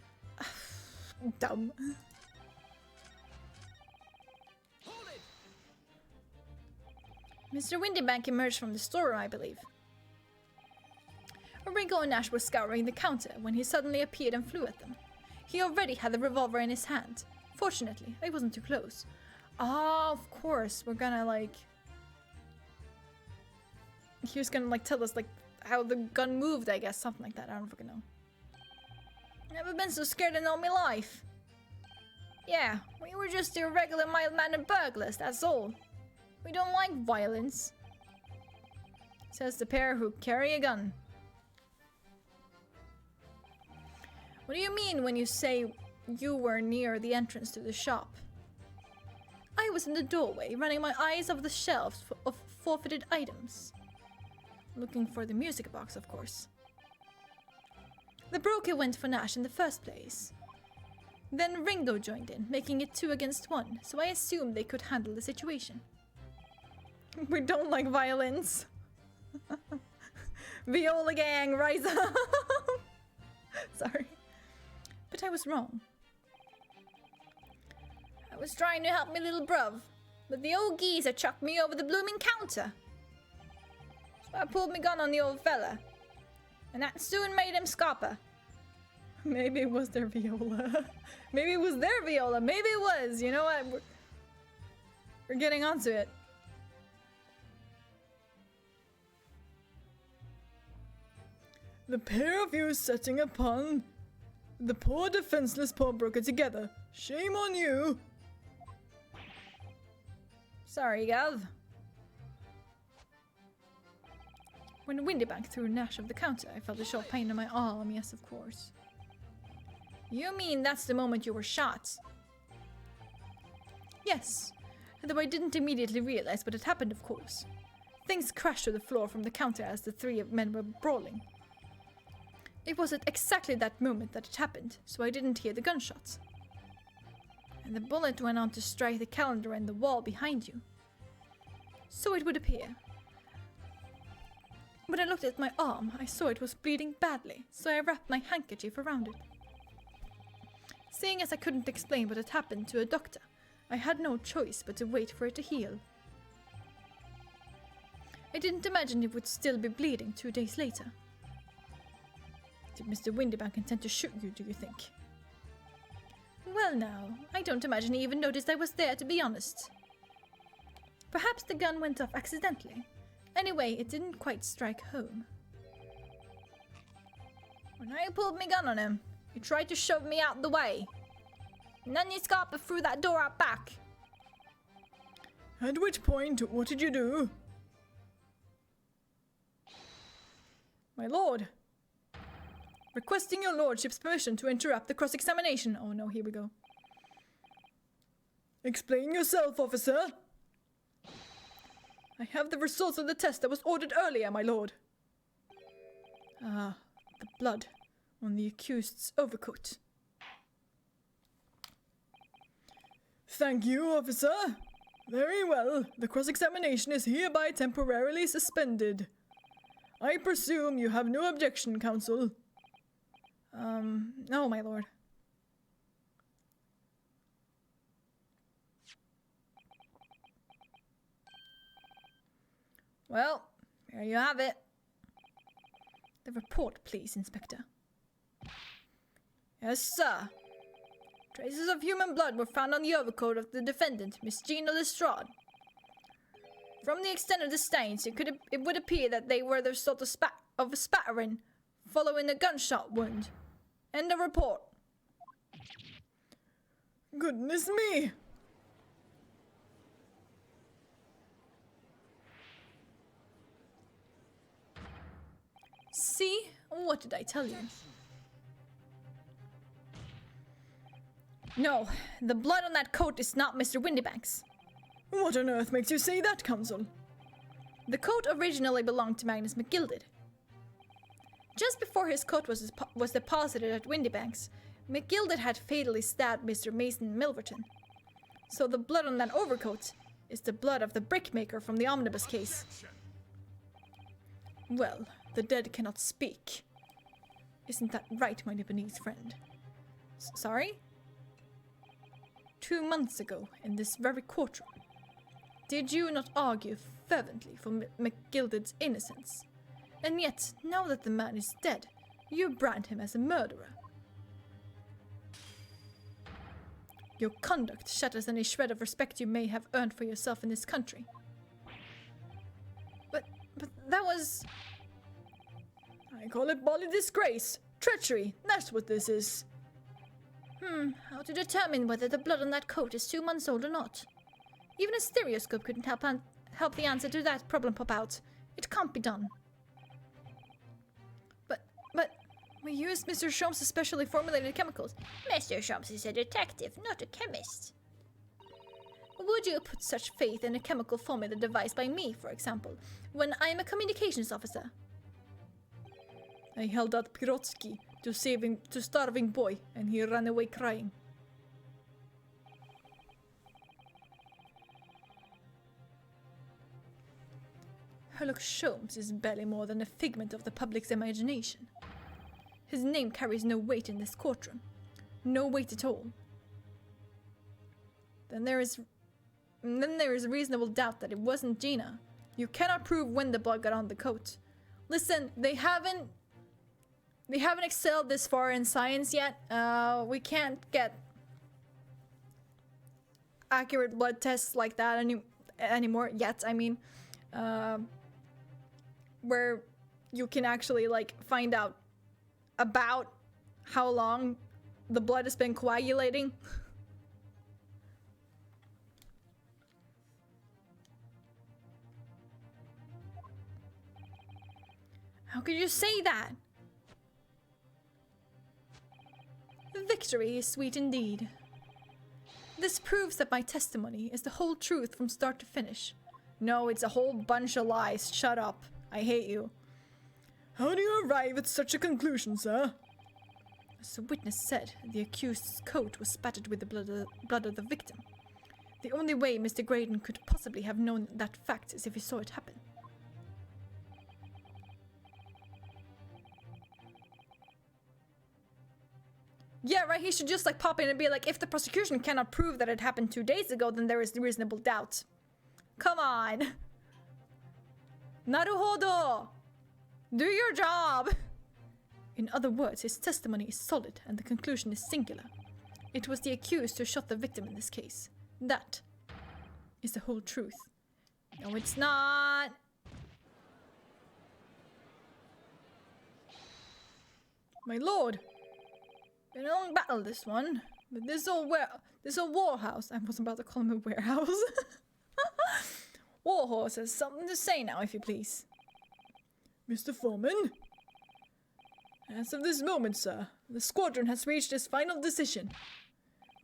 Dumb. Mr. Windybank emerged from the storeroom, I believe. Ringo and Nash were scouring the counter when he suddenly appeared and flew at them. He already had the revolver in his hand. Fortunately, I wasn't too close. Ah, of course, we're gonna like... He was gonna like tell us like how the gun moved, I guess, something like that. I don't fucking know. Never been so scared in all my life. Yeah, we were just irregular mild-mannered burglars, that's all. We don't like violence. Says the pair who carry a gun. What do you mean when you say you were near the entrance to the shop? I was in the doorway, running my eyes over the shelves of forfeited items. Looking for the music box, of course. The broker went for Nash in the first place. Then Ringo joined in, making it 2 against 1, so I assumed they could handle the situation. We don't like violence. Viola gang, rise up! Sorry. But I was wrong. I was trying to help me little bruv, but the old geezer chucked me over the blooming counter. So I pulled my gun on the old fella, and that soon made him scupper. Maybe it was their viola. Maybe it was their viola. Maybe it was. You know what? We're getting onto it. The pair of you setting upon the poor defenseless pawnbroker together. Shame on you. Sorry, Gov. When Windybank threw Nash off the counter, I felt a sharp pain in my arm. Yes, of course. You mean that's the moment you were shot? Yes, though I didn't immediately realize what had happened, of course. Things crashed to the floor from the counter as the 3 men were brawling. It was at exactly that moment that it happened, so I didn't hear the gunshots. And the bullet went on to strike the calendar and the wall behind you. So it would appear. When I looked at my arm, I saw it was bleeding badly, so I wrapped my handkerchief around it. Seeing as I couldn't explain what had happened to a doctor, I had no choice but to wait for it to heal. I didn't imagine it would still be bleeding 2 days later. Did Mr. Windybank intend to shoot you, do you think? Well now, I don't imagine he even noticed I was there, to be honest. Perhaps the gun went off accidentally. Anyway, it didn't quite strike home. When I pulled my gun on him, he tried to shove me out the way. And then he scuppered through that door out back. At which point, what did you do? My lord! Requesting your lordship's permission to interrupt the cross-examination. Oh no, here we go. Explain yourself, officer. I have the results of the test that was ordered earlier, my lord. Ah, the blood on the accused's overcoat. Thank you, officer. Very well. The cross-examination is hereby temporarily suspended. I presume you have no objection, counsel. No, my lord. Well, there you have it. The report, please, Inspector. Yes, sir. Traces of human blood were found on the overcoat of the defendant, Miss Gina Lestrade. From the extent of the stains, it would appear that they were the result of a spattering following a gunshot wound. End of report. Goodness me! See? What did I tell you? No, the blood on that coat is not Mr. Windybank's. What on earth makes you say that, counsel? The coat originally belonged to Magnus McGilded. Just before his coat was deposited at Windybank's, McGilded had fatally stabbed Mr. Mason Milverton. So the blood on that overcoat is the blood of the brickmaker from the omnibus case. Well, the dead cannot speak. Isn't that right, my Nipponese friend? Sorry? 2 months ago in this very courtroom. Did you not argue fervently for McGilded's innocence? And yet, now that the man is dead, you brand him as a murderer. Your conduct shatters any shred of respect you may have earned for yourself in this country. But that was... I call it bloody disgrace. Treachery, that's what this is. How to determine whether the blood on that coat is 2 months old or not? Even a stereoscope couldn't help the answer to that problem pop out. It can't be done. But we used Mr. Sholmes' specially formulated chemicals. Mr. Sholmes is a detective, not a chemist. Would you put such faith in a chemical formula devised by me, for example, when I am a communications officer? I held out Pirotsky to starving boy, and he ran away crying. Herlock Sholmes is barely more than a figment of the public's imagination. His name carries no weight in this courtroom. No weight at all. Then there is reasonable doubt that it wasn't Gina. You cannot prove when the blood got on the coat. Listen, they haven't excelled this far in science yet. We can't get accurate blood tests like that anymore yet. I mean, where you can actually like find out about how long the blood has been coagulating. How could you say that? Victory is sweet indeed. This proves that my testimony is the whole truth from start to finish. No, it's a whole bunch of lies. Shut up. I hate you. How do you arrive at such a conclusion, sir? As the witness said, the accused's coat was spattered with the blood of the victim. The only way Mr. Graydon could possibly have known that fact is if he saw it happen. Yeah, right, he should just like pop in and be like, if the prosecution cannot prove that it happened 2 days ago, then there is reasonable doubt. Come on. Naruhodo! Do your job! In other words, his testimony is solid and the conclusion is singular. It was the accused who shot the victim in this case. That is the whole truth. No, it's not. My lord! Been a long battle, this one. But this old warhouse. I wasn't about to call him a warehouse. Warhorse has something to say now, if you please. Mr. Foreman? As of this moment, sir, the squadron has reached its final decision.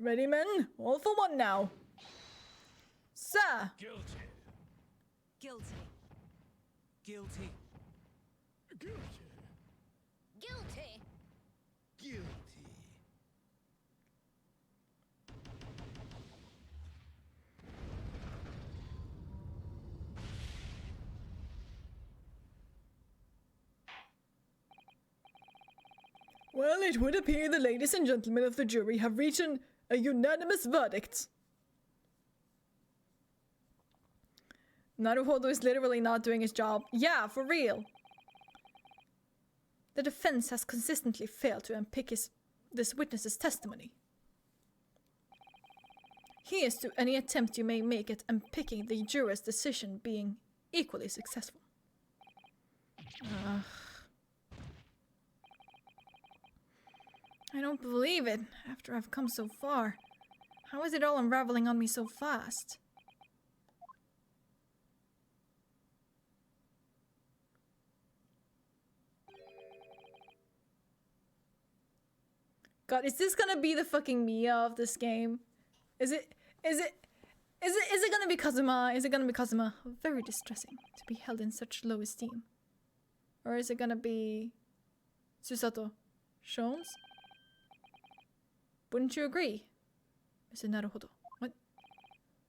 Ready, men? All for one now. Sir! Guilty. Guilty. Guilty. Guilty. Guilty. Guilty. Well, it would appear the ladies and gentlemen of the jury have reached a unanimous verdict. Naruhodo is literally not doing his job. Yeah, for real. The defense has consistently failed to unpick this witness's testimony. Here's to any attempt you may make at unpicking the juror's decision being equally successful. I don't believe it, after I've come so far. How is it all unraveling on me so fast? God, is this gonna be the fucking Mia of this game? Is it gonna be Kazuma? Is it gonna be Kazuma? Very distressing to be held in such low esteem. Or is it gonna be Susato? Sholmes? Wouldn't you agree, Mr. Naruhodo? What?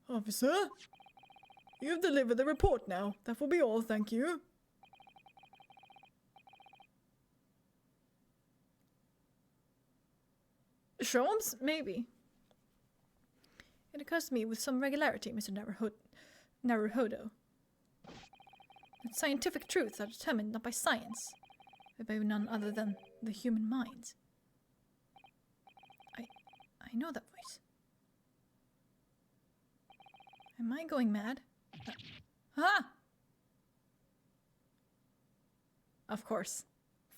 Officer? You've delivered the report now. That will be all, thank you. Sholmes? Maybe. It occurs to me with some regularity, Mr. Naruhodo, that scientific truths are determined not by science, but by none other than the human mind. I know that voice. Am I going mad? Of course.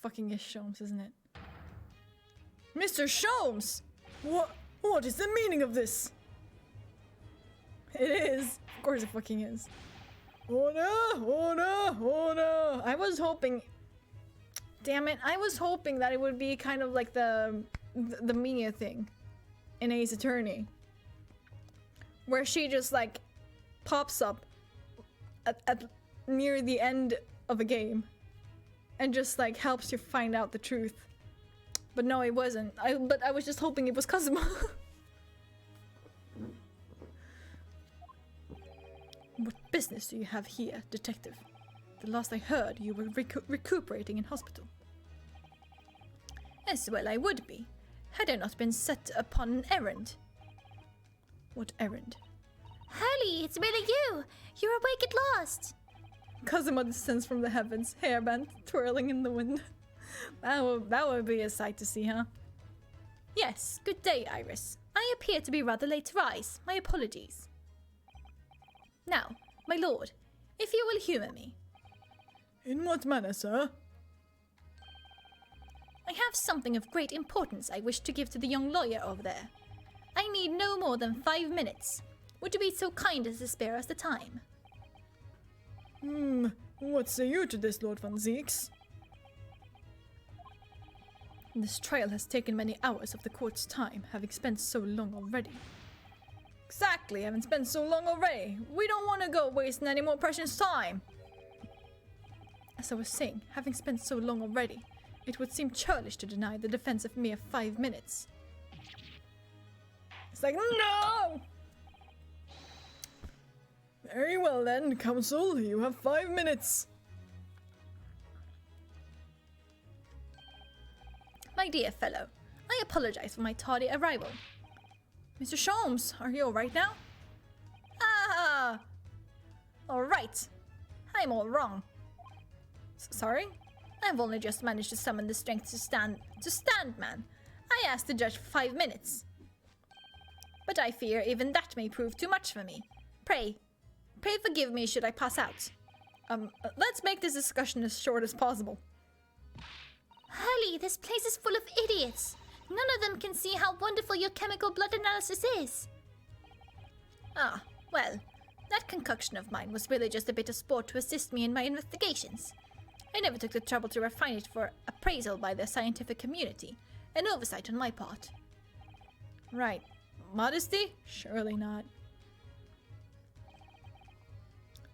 Fucking is Sholmes, isn't it? Mr. Sholmes! What is the meaning of this? It is. Of course it fucking is. Oh no! I was hoping... Damn it, I was hoping that it would be kind of like the Mia thing in Ace Attorney. Where she just like pops up at near the end of a game and just like helps you find out the truth. But no, it wasn't. But I was just hoping it was Kazuma. What business do you have here, detective? The last I heard, you were recuperating in hospital. As well I would be, had I not been set upon an errand. What errand? Hurley, it's really you! You're awake at last! Kazuma descends from the heavens, hairband twirling in the wind. That would be a sight to see, huh? Yes, good day, Iris. I appear to be rather late to rise. My apologies. Now, my lord, if you will humour me. In what manner, sir? I have something of great importance I wish to give to the young lawyer over there. I need no more than 5 minutes. Would you be so kind as to spare us the time? What say you to this, Lord Van Zieks? This trial has taken many hours of the court's time, having spent so long already. Exactly, having spent so long already. We don't want to go wasting any more precious time. As I was saying, having spent so long already, it would seem churlish to deny the defense of mere 5 minutes. It's like, no! Very well then, counsel, you have 5 minutes. My dear fellow, I apologize for my tardy arrival. Mr. Sholmes, are you alright now? Ah! Alright. I'm all wrong. Sorry? I've only just managed to summon the strength to stand, man. I asked the judge for 5 minutes. But I fear even that may prove too much for me. Pray forgive me should I pass out. Let's make this discussion as short as possible. Hurley, this place is full of idiots. None of them can see how wonderful your chemical blood analysis is. Ah, well, that concoction of mine was really just a bit of sport to assist me in my investigations. I never took the trouble to refine it for appraisal by the scientific community, an oversight on my part. Right. Modesty? Surely not.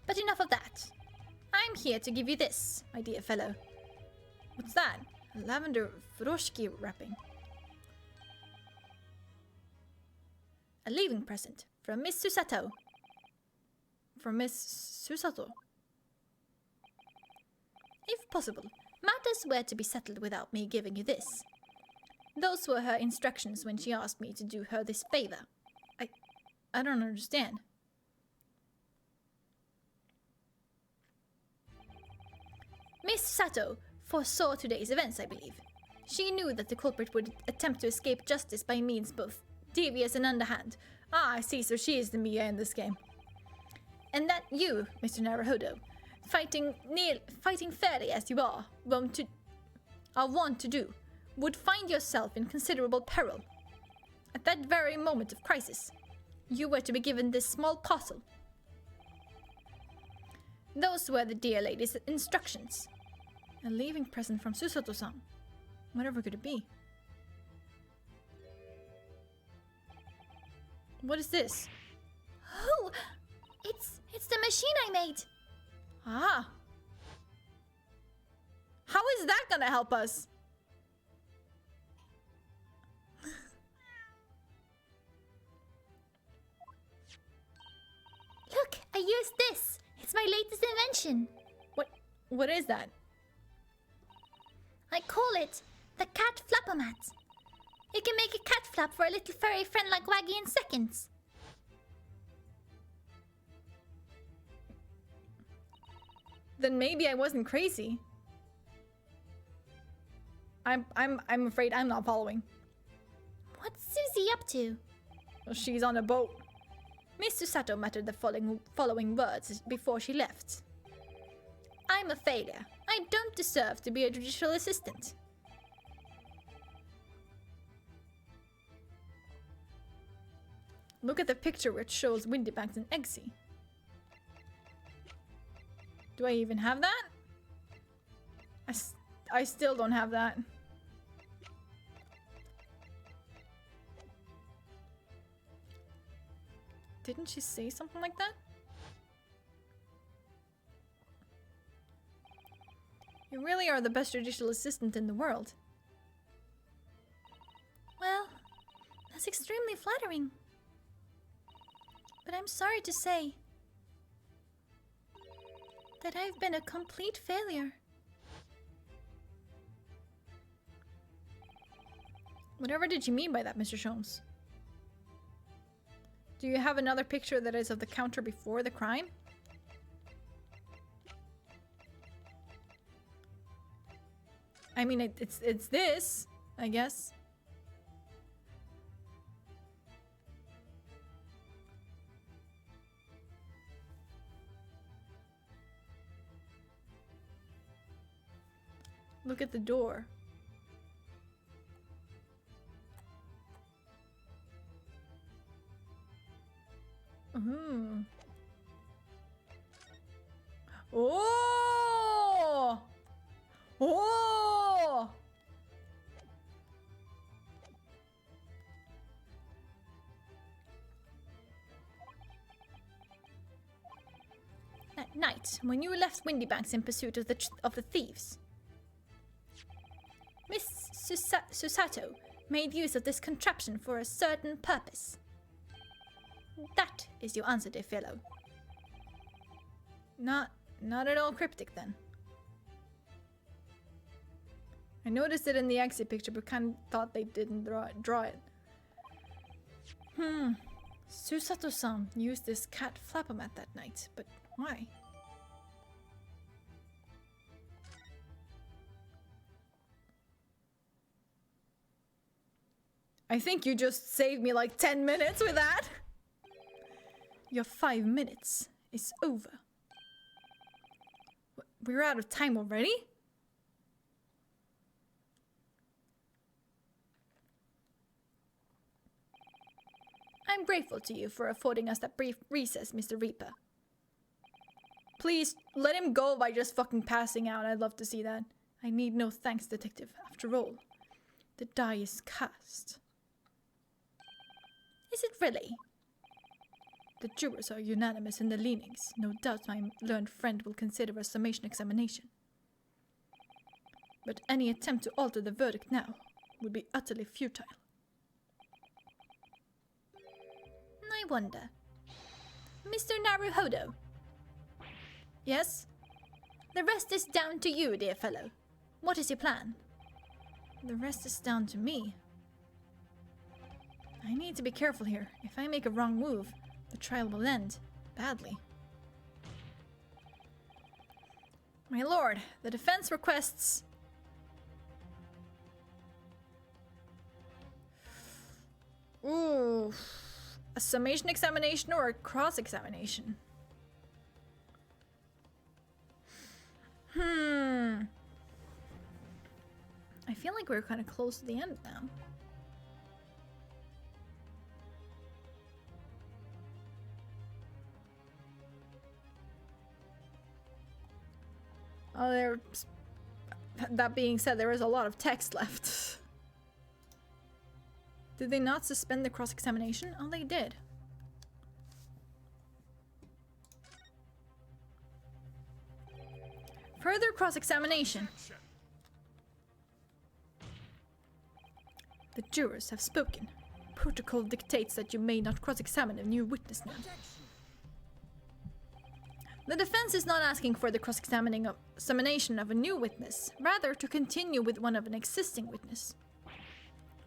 But enough of that. I'm here to give you this, my dear fellow. What's that? A lavender Vroshki wrapping. A leaving present from Miss Susato. From Miss Susato. If possible, matters were to be settled without me giving you this. Those were her instructions when she asked me to do her this favor. I don't understand. Miss Sato foresaw today's events, I believe. She knew that the culprit would attempt to escape justice by means both devious and underhand. Ah, I see, so she is the Mia in this game. And that you, Mr. Naruhodo, fighting fairly as you are wont to do, would find yourself in considerable peril. At that very moment of crisis, you were to be given this small parcel. Those were the dear lady's instructions. A leaving present from Susato-san. Whatever could it be? What is this? Oh, it's the machine I made. Ah. How is that gonna help us? Look, I used this. It's my latest invention. What is that? I call it the cat flappomat. It can make a cat flap for a little furry friend like Waggy in seconds. then maybe I wasn't crazy. I'm afraid I'm not following. What's Susie up to? Well, she's on a boat. Miss Susato muttered the following words before she left. I'm a failure. I don't deserve to be a judicial assistant. Look at the picture which shows Windybanks and Eggsy. Do I even have that? I still don't have that. Didn't she say something like that? You really are the best judicial assistant in the world. Well, that's extremely flattering. But I'm sorry to say that I've been a complete failure. Whatever did you mean by that, Mr. Sholmes? Do you have another picture that is of the counter before the crime? I mean, it's this, I guess. Look at the door. Oh! Oh! At night, when you left Windybanks in pursuit of the thieves, Miss Susato made use of this contraption for a certain purpose. That is your answer, dear fellow. Not at all cryptic then. I noticed it in the exit picture, but kind of thought they didn't draw it. Susato-san used this cat flapomat that night, but why? I think you just saved me like 10 minutes with that. Your 5 minutes is over. We're out of time already? I'm grateful to you for affording us that brief recess, Mr. Reaper. Please, let him go by just fucking passing out. I'd love to see that. I need no thanks, detective. After all, the die is cast. Is it really? The jurors are unanimous in their leanings. No doubt my learned friend will consider a summation examination. But any attempt to alter the verdict now would be utterly futile. I wonder. Mr. Naruhodo. Yes? The rest is down to you, dear fellow. What is your plan? The rest is down to me. I need to be careful here. If I make a wrong move, the trial will end badly. My lord, the defense requests... Ooh... A summation examination or a cross-examination? I feel like we're kind of close to the end now. Oh, that being said, there is a lot of text left. Did they not suspend the cross-examination? Oh, they did. Further cross-examination. The jurors have spoken. Protocol dictates that you may not cross-examine a new witness now. The defense is not asking for the cross-examination of a new witness, rather to continue with one of an existing witness.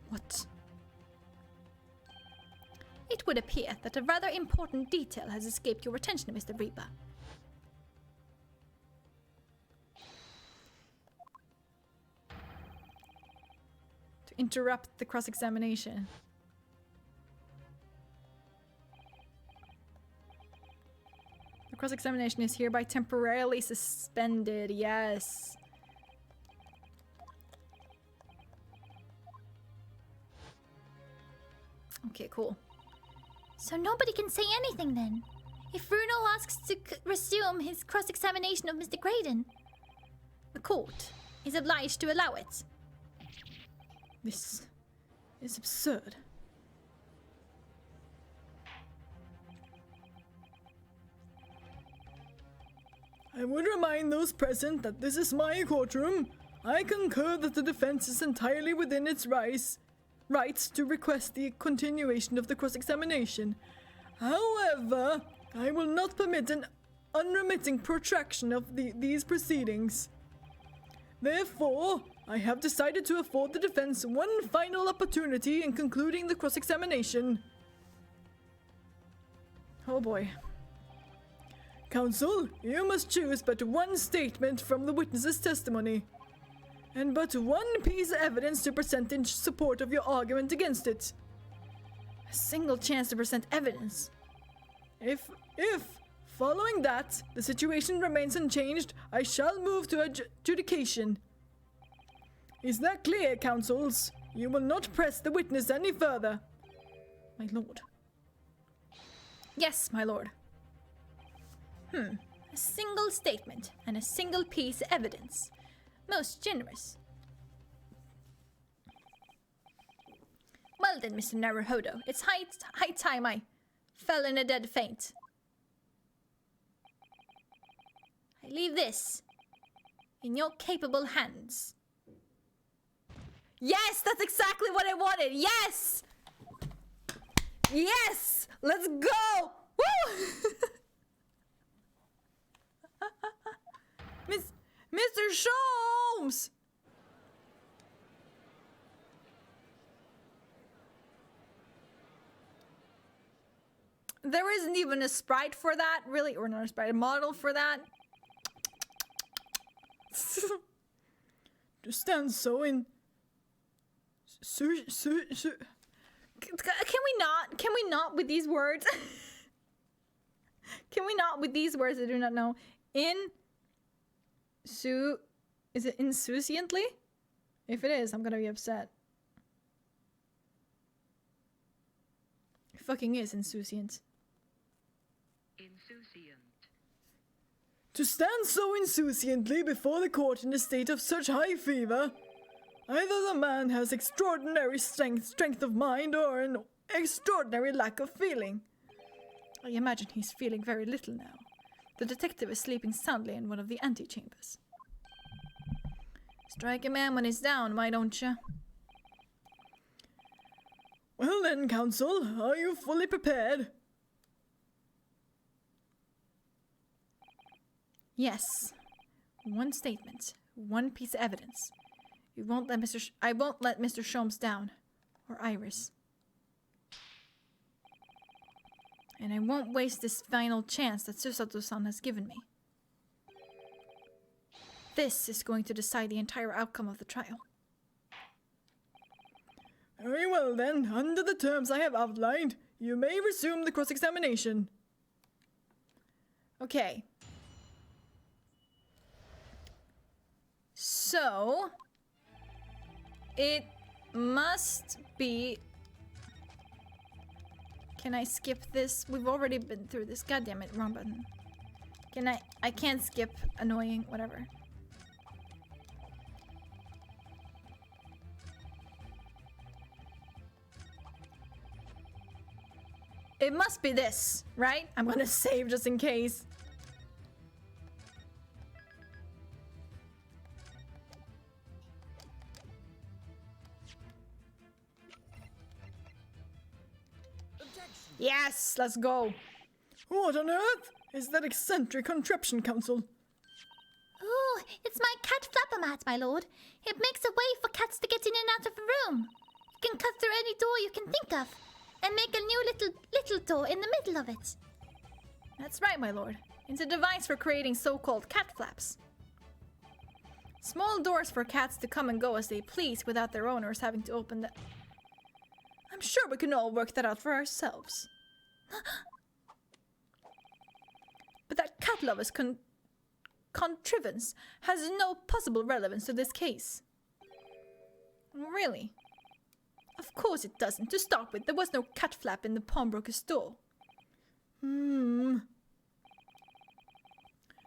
What? It would appear that a rather important detail has escaped your attention, Mr. Reaper. to interrupt the cross-examination. The cross-examination is hereby temporarily suspended. Yes. Okay, cool. So nobody can say anything then. If Bruno asks to resume his cross-examination of Mr. Graydon, the court is obliged to allow it. This is absurd. I would remind those present that this is my courtroom. I concur that the defense is entirely within its rights to request the continuation of the cross-examination. However, I will not permit an unremitting protraction of these proceedings. Therefore, I have decided to afford the defense one final opportunity in concluding the cross-examination. Oh boy. Counsel, you must choose but one statement from the witness's testimony, and but one piece of evidence to present in support of your argument against it. A single chance to present evidence. If, following that, the situation remains unchanged, I shall move to adjudication. Is that clear, counsels? You will not press the witness any further. My lord. Yes, my lord. A single statement and a single piece of evidence. Most generous. Well then, Mr. Naruhodo, it's high time I fell in a dead faint. I leave this in your capable hands. Yes, that's exactly what I wanted. Yes! Yes! Let's go! Woo! Mr. Sholmes! There isn't even a sprite for that, really, or not a sprite, a model for that. To stand so in... Can we not with these words? Can we not with these words I do not know? Is it insouciantly? If it is, I'm gonna be upset. It fucking is insouciant. To stand so insouciantly before the court in a state of such high fever, either the man has extraordinary strength of mind or an extraordinary lack of feeling. I imagine he's feeling very little now. The detective is sleeping soundly in one of the antechambers. Strike a man when he's down, why don't you? Well then, counsel, are you fully prepared? Yes. One statement, one piece of evidence. You won't let I won't let Mr. Sholmes down, or Iris. And I won't waste this final chance that Susato-san has given me. This is going to decide the entire outcome of the trial. Very well then, under the terms I have outlined, you may resume the cross-examination. Okay. So, it must be... Can I skip this? We've already been through this. God damn it, wrong button. Can I can't skip annoying, whatever. It must be this, right? I'm gonna save just in case. Yes, let's go. What on earth is that eccentric contraption, counsel? Oh, it's my cat flapper mat, my lord. It makes a way for cats to get in and out of a room. You can cut through any door you can think of, and make a new little door in the middle of it. That's right, my lord. It's a device for creating so-called cat flaps. Small doors for cats to come and go as they please without their owners having to open the... I'm sure we can all work that out for ourselves. But that cat lover's contrivance has no possible relevance to this case. Really? Of course it doesn't. To start with, there was no cat flap in the pawnbroker's store.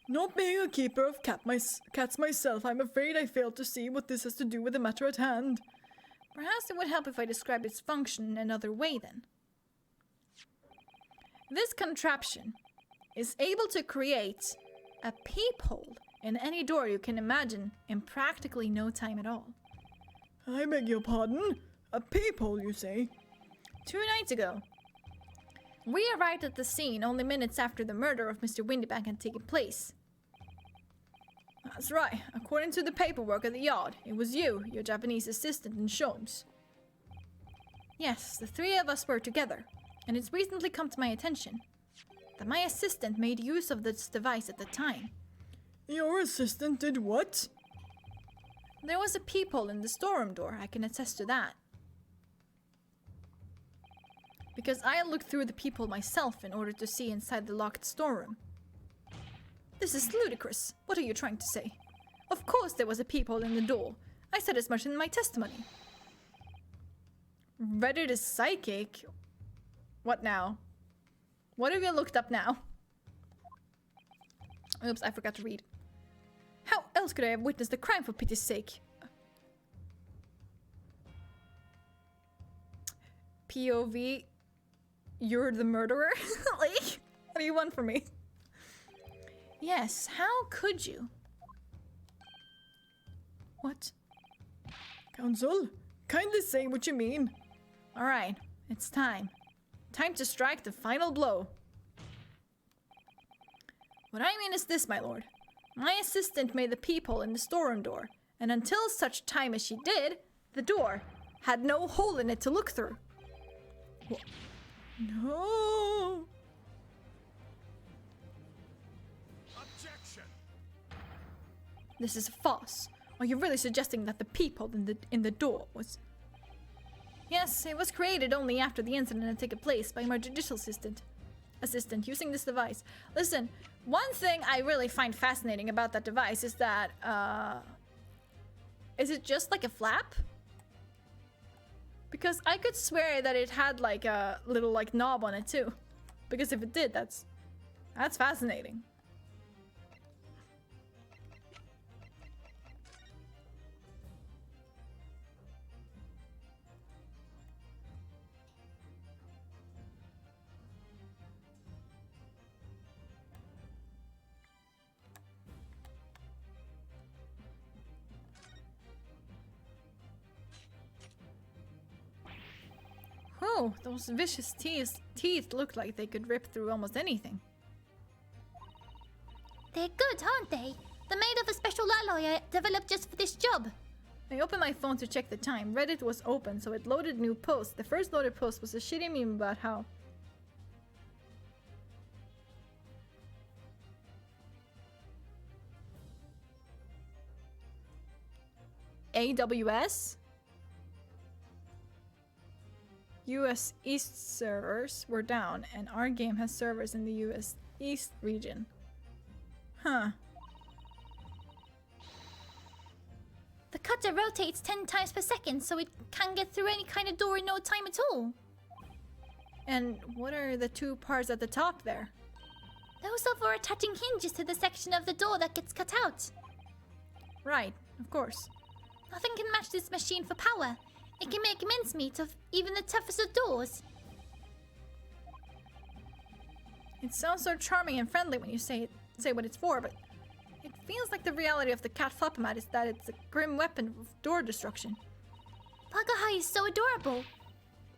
Not being a keeper of cats myself, I'm afraid I failed to see what this has to do with the matter at hand. Perhaps it would help if I described its function in another way then. This contraption is able to create a peephole in any door you can imagine in practically no time at all. I beg your pardon? A peephole, you say? 2 nights ago, we arrived at the scene only minutes after the murder of Mr. Windybank had taken place. That's right. According to the paperwork at the yard, it was you, your Japanese assistant, and Sholmes. Yes, the 3 of us were together, and it's recently come to my attention that my assistant made use of this device at the time. Your assistant did what? There was a peephole in the storeroom door, I can attest to that. Because I looked through the peephole myself in order to see inside the locked storeroom. This is ludicrous. What are you trying to say? Of course there was a peephole in the door. I said as much in my testimony. Reddit is psychic? What now? What have you looked up now? Oops, I forgot to read. How else could I have witnessed the crime, for pity's sake? POV, you're the murderer? Like, what do you want from me? Yes, how could you? What? Counsel, kindly say what you mean. Alright, it's time. Time to strike the final blow. What I mean is this, my lord. My assistant made the peephole in the storeroom door, and until such time as she did, the door had no hole in it to look through. What? No. Objection. This is a farce. Are you really suggesting that the peephole in the door was... Yes, it was created only after the incident had taken place by my judicial assistant using this device. Listen, one thing I really find fascinating about that device is that, is it just like a flap? Because I could swear that it had like a little like knob on it too. Because if it did, that's fascinating. Oh, those vicious teeth look like they could rip through almost anything. They're good, aren't they? They're made of a special alloy I developed just for this job. I opened my phone to check the time. Reddit was open, so it loaded new posts. The first loaded post was a shitty meme about how... AWS? US East servers were down, and our game has servers in the US East region. Huh. The cutter rotates 10 times per second, so it can get through any kind of door in no time at all. And what are the 2 parts at the top there? Those are for attaching hinges to the section of the door that gets cut out. Right, of course. Nothing can match this machine for power. It can make mincemeat of even the toughest of doors. It sounds so charming and friendly when you say what it's for, but it feels like the reality of the cat Floppomat is that it's a grim weapon of door destruction. Pagahai is so adorable.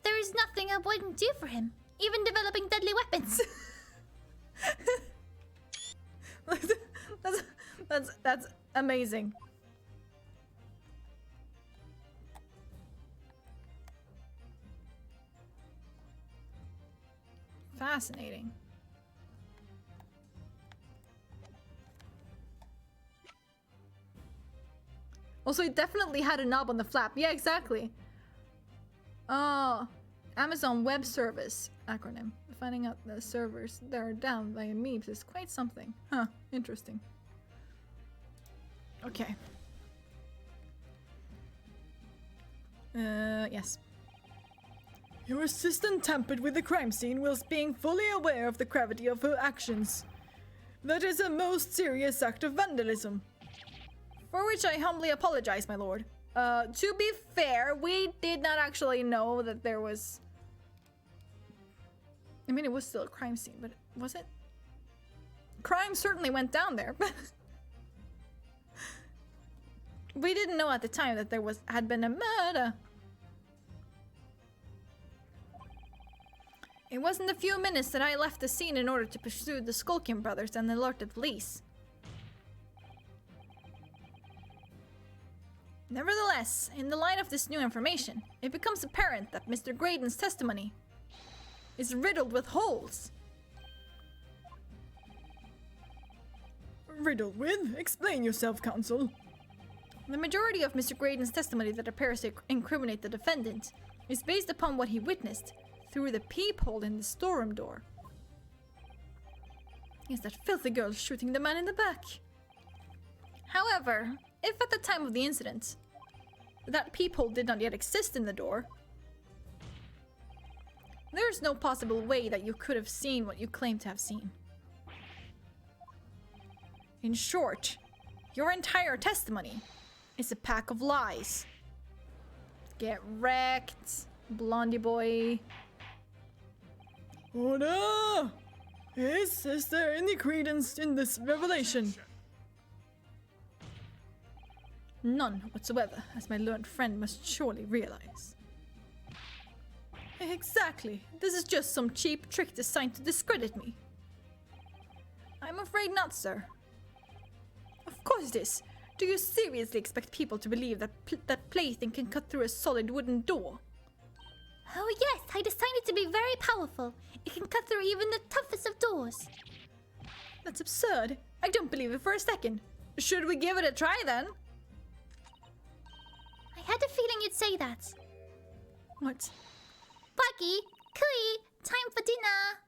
There is nothing I wouldn't do for him, even developing deadly weapons. that's amazing. Fascinating. Also, it definitely had a knob on the flap. Yeah, exactly. Oh, Amazon Web Service acronym. Finding out the servers that are down by Meeps is quite something. Huh, interesting. Okay. Yes. Your assistant tampered with the crime scene whilst being fully aware of the gravity of her actions. That is a most serious act of vandalism. For which I humbly apologize, my lord. To be fair, we did not actually know that there was... I mean, it was still a crime scene, but was it? Crime certainly went down there. We didn't know at the time that there had been a murder. It wasn't a few minutes that I left the scene in order to pursue the Skulkin brothers and alert the police. Nevertheless, in the light of this new information, it becomes apparent that Mr. Graydon's testimony is riddled with holes. Riddled with? Explain yourself, counsel. The majority of Mr. Graydon's testimony that appears to incriminate the defendant is based upon what he witnessed through the peephole in the storeroom door. Yes, that filthy girl shooting the man in the back. However, if at the time of the incident, that peephole did not yet exist in the door, there's no possible way that you could have seen what you claim to have seen. In short, your entire testimony is a pack of lies. Get wrecked, blondie boy. Order! Is there any credence in this revelation? None whatsoever, as my learned friend must surely realize. Exactly. This is just some cheap trick designed to discredit me. I'm afraid not, sir. Of course it is. Do you seriously expect people to believe that that plaything can cut through a solid wooden door? Oh yes, I designed it to be very powerful. It can cut through even the toughest of doors. That's absurd. I don't believe it for a second. Should we give it a try then? I had a feeling you'd say that. What? Buggy, Cooey, time for dinner.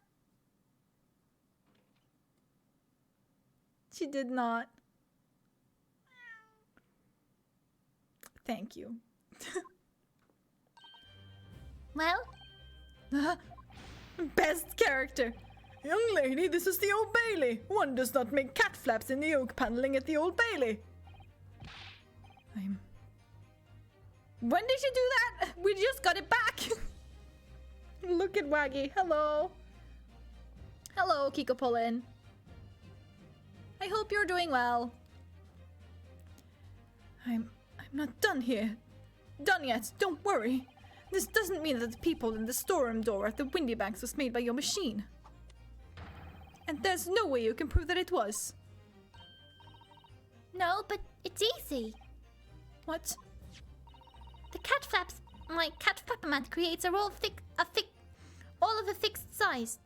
She did not. Thank you. Well? Best character. Young lady, this is the Old Bailey. One does not make cat flaps in the oak paneling at the Old Bailey. When did you do that? We just got it back. Look at Waggy. Hello. Hello, Kiko Pollen. I hope you're doing well. I'm not done here. Done yet, don't worry. This doesn't mean that the peephole in the storeroom door at the Windy Banks was made by your machine. And there's no way you can prove that it was. No, but it's easy. What? The cat flaps, my cat flappermat creates a roll of all of a fixed size.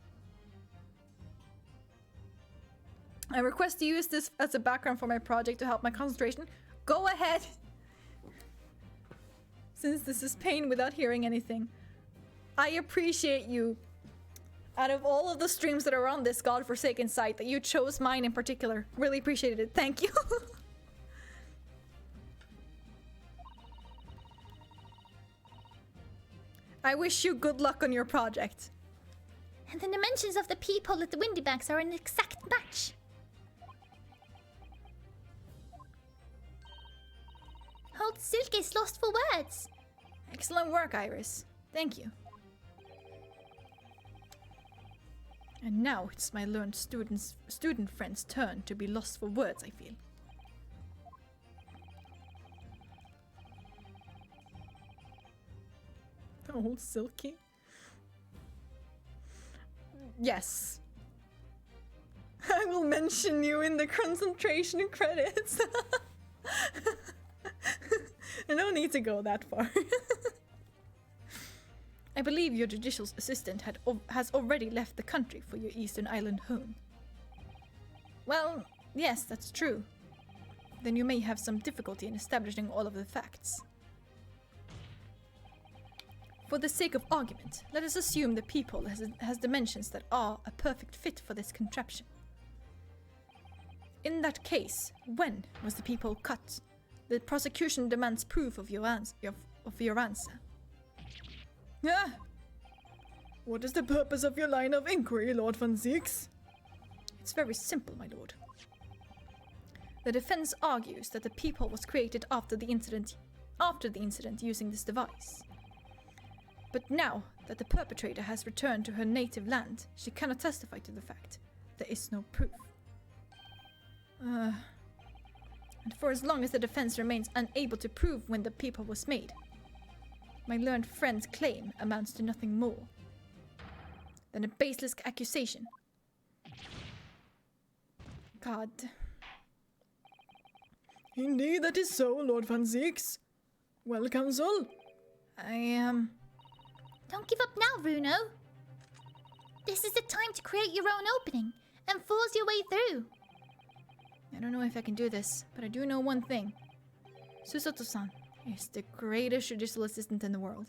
I request to use this as a background for my project to help my concentration. Go ahead. Since this is pain without hearing anything. I appreciate you. Out of all of the streams that are on this godforsaken site, that you chose mine in particular. Really appreciated it. Thank you. I wish you good luck on your project. And the dimensions of the peephole at the Windy Banks are an exact match. Old Silk is lost for words. Excellent work, Iris. Thank you. And now it's my learned student friend's turn to be lost for words, I feel. Old Silky. Yes. I will mention you in the concentration credits. I don't need to go that far. I believe your judicial assistant has already left the country for your Eastern Island home. Well, yes, that's true. then you may have some difficulty in establishing all of the facts. For the sake of argument, let us assume the peephole has dimensions that are a perfect fit for this contraption. In that case, when was the peephole cut? The prosecution demands proof of your answer. Ah! What is the purpose of your line of inquiry, Lord Van Zieks? It's very simple, my lord. The defense argues that the peephole was created after the incident using this device. But now that the perpetrator has returned to her native land, she cannot testify to the fact. There is no proof. And for as long as the defense remains unable to prove when the peephole was made, my learned friend's claim amounts to nothing more than a baseless accusation. God. Indeed, that is so, Lord Van Zieks. Well, counsel? Don't give up now, Bruno. This is the time to create your own opening and force your way through. I don't know if I can do this, but I do know one thing. Susato-san is the greatest judicial assistant in the world.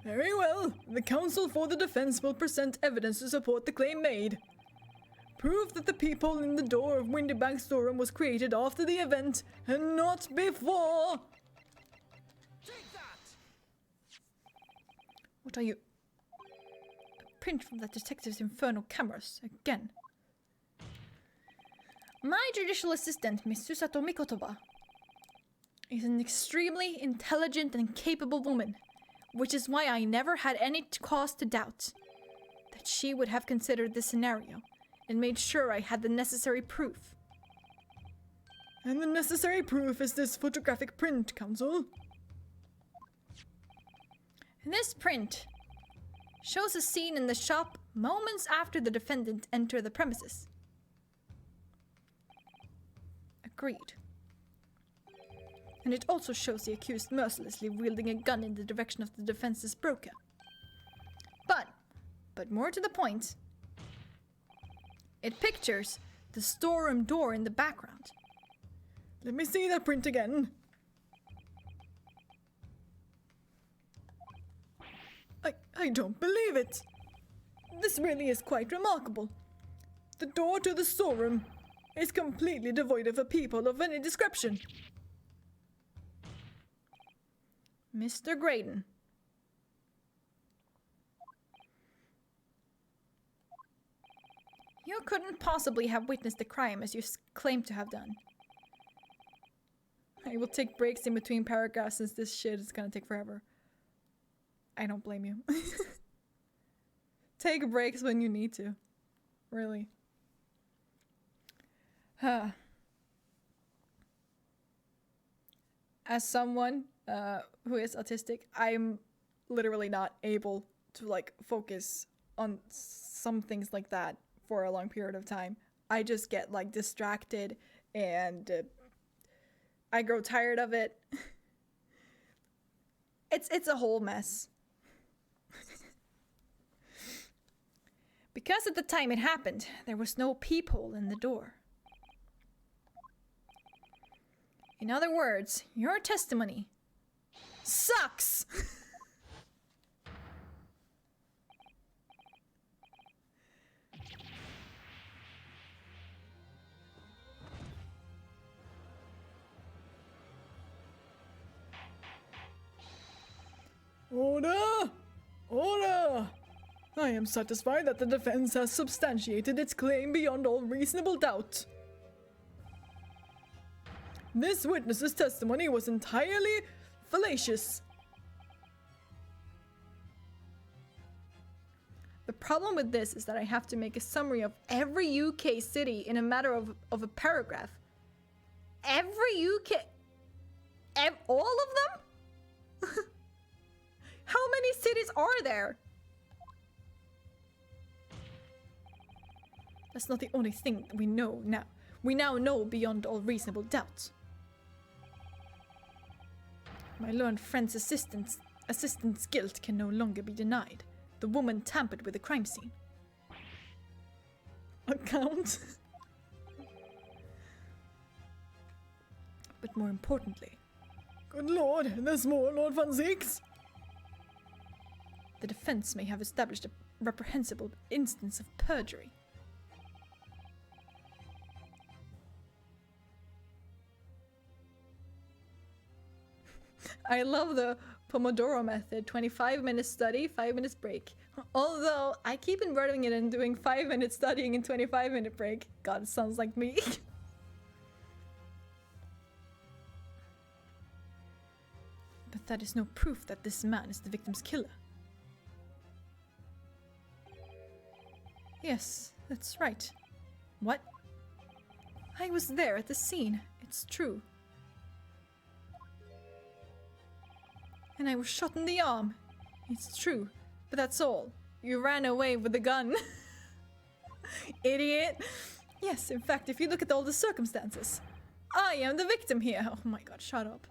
Very well. The counsel for the defense will present evidence to support the claim made. Prove that the peephole in the door of Windybank storeroom was created after the event and not before. What are you? A print from that detective's infernal cameras, again. My judicial assistant, Miss Susato Mikotoba, is an extremely intelligent and capable woman, which is why I never had any cause to doubt that she would have considered this scenario and made sure I had the necessary proof. And the necessary proof is this photographic print, counsel. This print shows a scene in the shop moments after the defendant entered the premises. Agreed. And it also shows the accused mercilessly wielding a gun in the direction of the defense's broker. But more to the point, it pictures the storeroom door in the background. Let me see that print again. I don't believe it. This really is quite remarkable. The door to the storeroom is completely devoid of a peephole of any description. Mr. Graydon. You couldn't possibly have witnessed the crime as you claim to have done. I will take breaks in between paragraphs since this shit is gonna take forever. I don't blame you. Take breaks when you need to. Really. As someone who is autistic, I'm literally not able to like focus on some things like that for a long period of time. I just get like distracted and I grow tired of it. It's a whole mess. Because at the time it happened, there was no peephole in the door. In other words, your testimony sucks! Order! Order! I am satisfied that the defense has substantiated its claim beyond all reasonable doubt. This witness's testimony was entirely fallacious. The problem with this is that I have to make a summary of every UK city in a matter of a paragraph. Every UK... all of them? How many cities are there? That's not the only thing we know now. We now know beyond all reasonable doubt. My learned friend's assistant's guilt can no longer be denied. The woman tampered with the crime scene. Account? But more importantly, Good lord, there's more, Lord Van Zeeks. the defense may have established a reprehensible instance of perjury. I love the Pomodoro method. 25 minutes study, 5 minutes break. Although I keep inverting it and doing 5 minutes studying and 25-minute break. God, it sounds like me. But that is no proof that this man is the victim's killer. Yes, that's right. What? I was there at the scene. It's true. And I was shot in the arm. It's true. But that's all. You ran away with the gun. Idiot. Yes, in fact, if you look at all the circumstances, I am the victim here. Oh my god, shut up.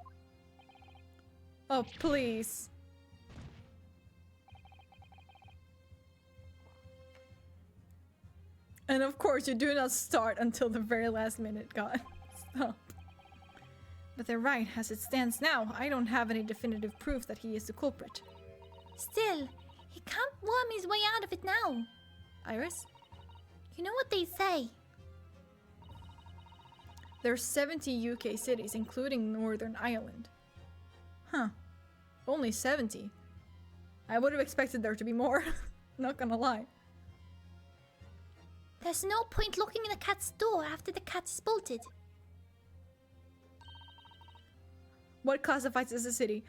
Oh, please. And of course, you do not start until the very last minute. God, stop. But they're right, as it stands now, I don't have any definitive proof that he is the culprit. Still, he can't worm his way out of it now. Iris? You know what they say? There are 70 UK cities, including Northern Ireland. Huh. Only 70. I would have expected there to be more. Not gonna lie. There's no point locking the cat's door after the cat is bolted. What classifies as a city?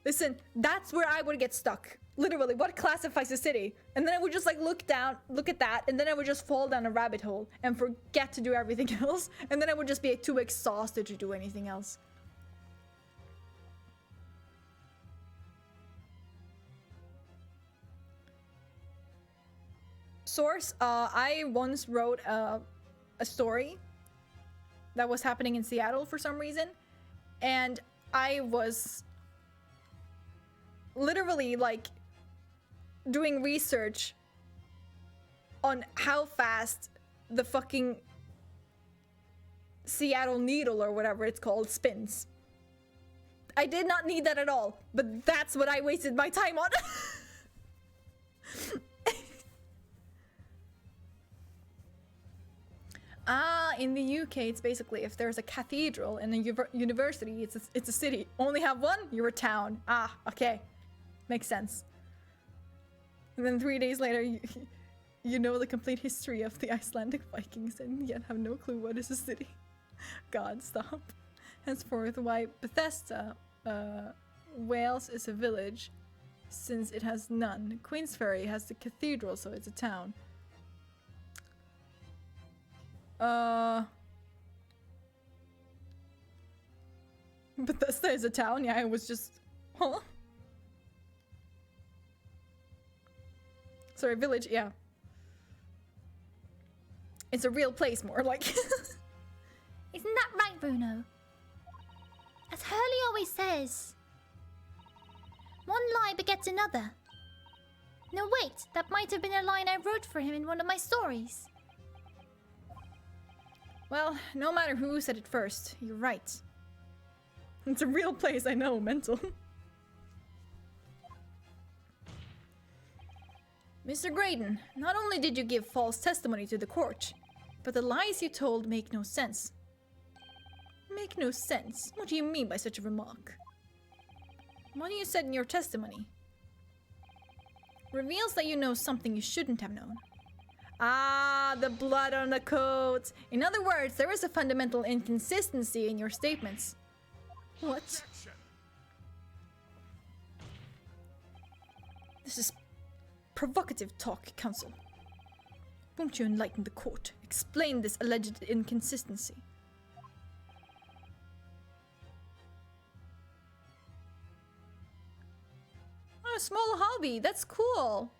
Listen, that's where I would get stuck. Literally, what classifies a city? And then I would just like look at that, and then I would just fall down a rabbit hole and forget to do everything else. And then I would just be too exhausted to do anything else. Source, I once wrote a story that was happening in Seattle for some reason, and I was literally like doing research on how fast the fucking Seattle needle or whatever it's called spins. I did not need that at all, but that's what I wasted my time on. In the UK, it's basically if there's a cathedral in a university, it's a city. Only have one, you're a town. Ah, okay. Makes sense. And then 3 days later, you know the complete history of the Icelandic Vikings and yet have no clue what is a city. God, stop. Henceforth, why Bethesda, Wales is a village, since it has none. Queensferry has the cathedral, so it's a town. Bethesda is a town? Yeah, I was just... Huh? Sorry, village, yeah. It's a real place, more like. Isn't that right, Bruno? As Hurley always says, one lie begets another. No, wait, that might have been a line I wrote for him in one of my stories. Well, no matter who said it first, you're right. It's a real place, I know, mental. Mr. Graydon, not only did you give false testimony to the court, but the lies you told make no sense. Make no sense? What do you mean by such a remark? What you said in your testimony reveals that you know something you shouldn't have known. Ah, the blood on the coat. In other words, there is a fundamental inconsistency in your statements. What? Objection. This is provocative talk, counsel. Won't you enlighten the court? Explain this alleged inconsistency. Oh, a small hobby. That's cool.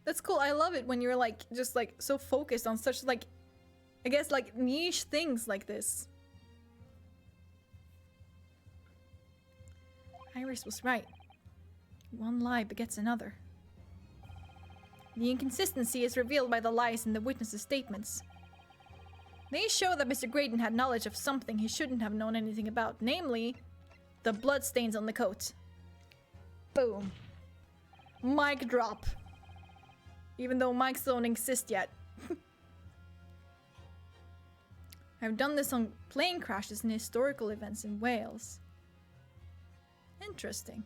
That's cool. I love it when you're like just like so focused on such like, I guess like niche things like this. Iris was right. One lie begets another. The inconsistency is revealed by the lies in the witnesses' statements. They show that Mr. Graydon had knowledge of something he shouldn't have known anything about, namely, the bloodstains on the coat. Boom. Mic drop. Even though mics don't exist yet. I've done this on plane crashes and historical events in Wales. Interesting.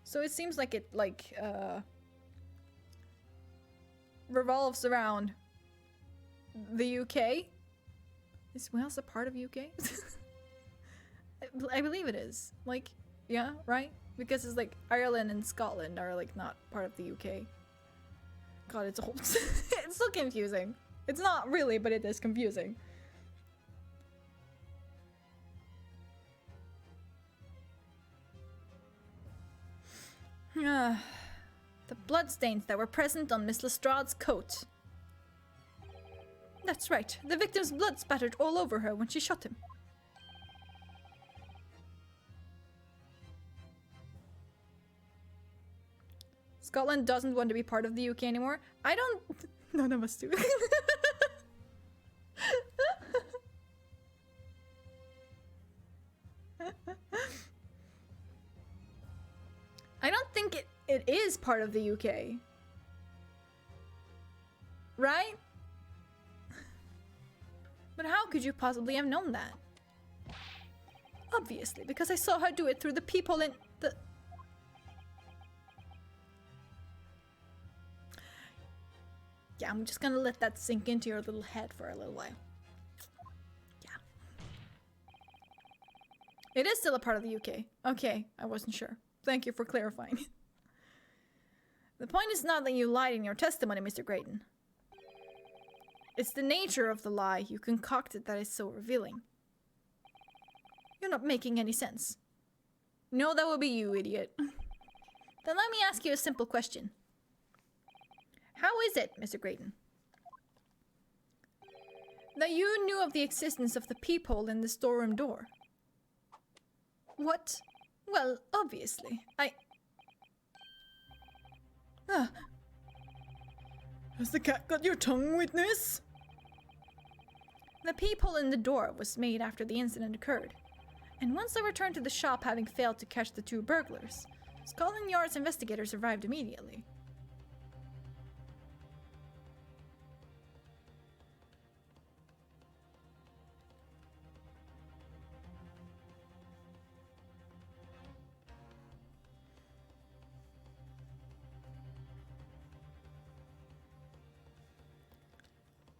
So it seems like it, revolves around the UK. Is Wales a part of UK? I believe it is. Like, yeah, right? Because it's like Ireland and Scotland are like not part of the UK. God, it's old. It's so confusing. It's not really, but it is confusing. The bloodstains that were present on Miss Lestrade's coat. That's right. The victim's blood spattered all over her when she shot him. Scotland doesn't want to be part of the UK anymore. I don't... None of us do. I don't think it is part of the UK. Right? But how could you possibly have known that? Obviously, because I saw her do it through the people in the... Yeah, I'm just gonna let that sink into your little head for a little while. Yeah. It is still a part of the UK. Okay, I wasn't sure. Thank you for clarifying. The point is not that you lied in your testimony, Mr. Graydon. It's the nature of the lie you concocted that is so revealing. You're not making any sense. No, that will be you, idiot. Then let me ask you a simple question. How is it, Mr. Graydon, that you knew of the existence of the peephole in the storeroom door? What? Well, obviously, Has the cat got your tongue, witness? The peephole in the door was made after the incident occurred, and once I returned to the shop having failed to catch the two burglars, Scotland Yard's investigators arrived immediately.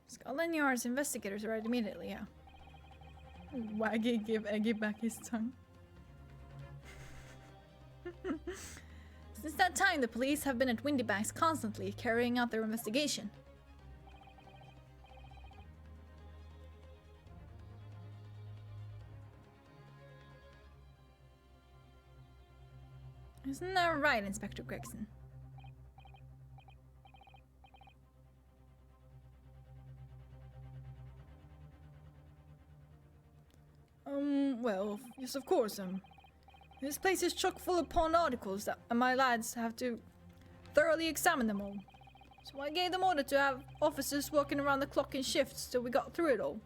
Scotland Yard's investigators arrived immediately, yeah. Waggy give Eggy back his tongue. Since that time, the police have been at Windybanks constantly carrying out their investigation. Isn't that right, Inspector Gregson? Well, yes, of course, this place is chock full of pawn articles that my lads have to thoroughly examine them all. So I gave them order to have officers working around the clock in shifts till we got through it all.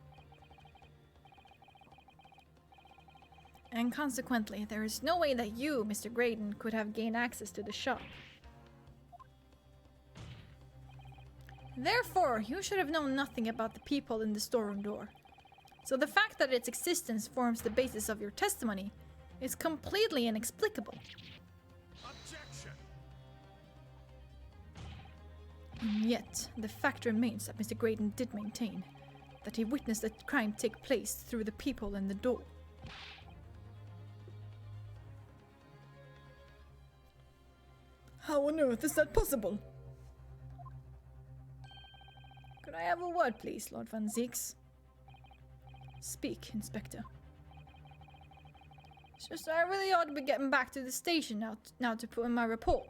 And consequently, there is no way that you, Mr. Graydon, could have gained access to the shop. Therefore, you should have known nothing about the people in the storeroom door. So the fact that its existence forms the basis of your testimony is completely inexplicable. Objection. And yet, the fact remains that Mr. Graydon did maintain that he witnessed the crime take place through the people in the door. How on earth is that possible? Could I have a word, please, Lord Van Zeeks? Speak, Inspector. It's just I really ought to be getting back to the station now to put in my report.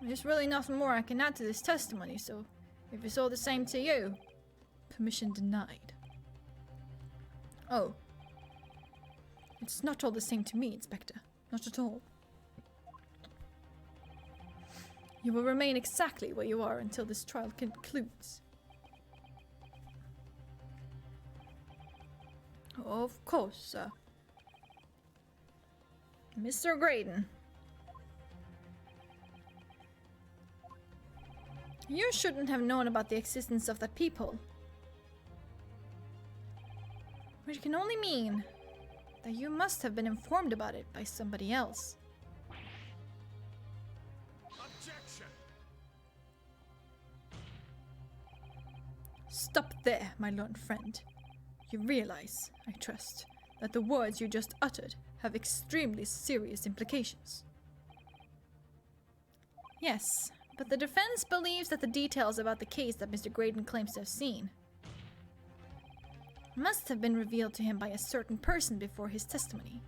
There's really nothing more I can add to this testimony, so if it's all the same to you, permission denied. Oh. It's not all the same to me, Inspector. Not at all. You will remain exactly where you are until this trial concludes. Of course, sir. Mr. Graydon. You shouldn't have known about the existence of that peephole. Which can only mean that you must have been informed about it by somebody else. Objection. Stop there, my learned friend. You realize, I trust, that the words you just uttered have extremely serious implications. Yes, but the defense believes that the details about the case that Mr. Graydon claims to have seen must have been revealed to him by a certain person before his testimony.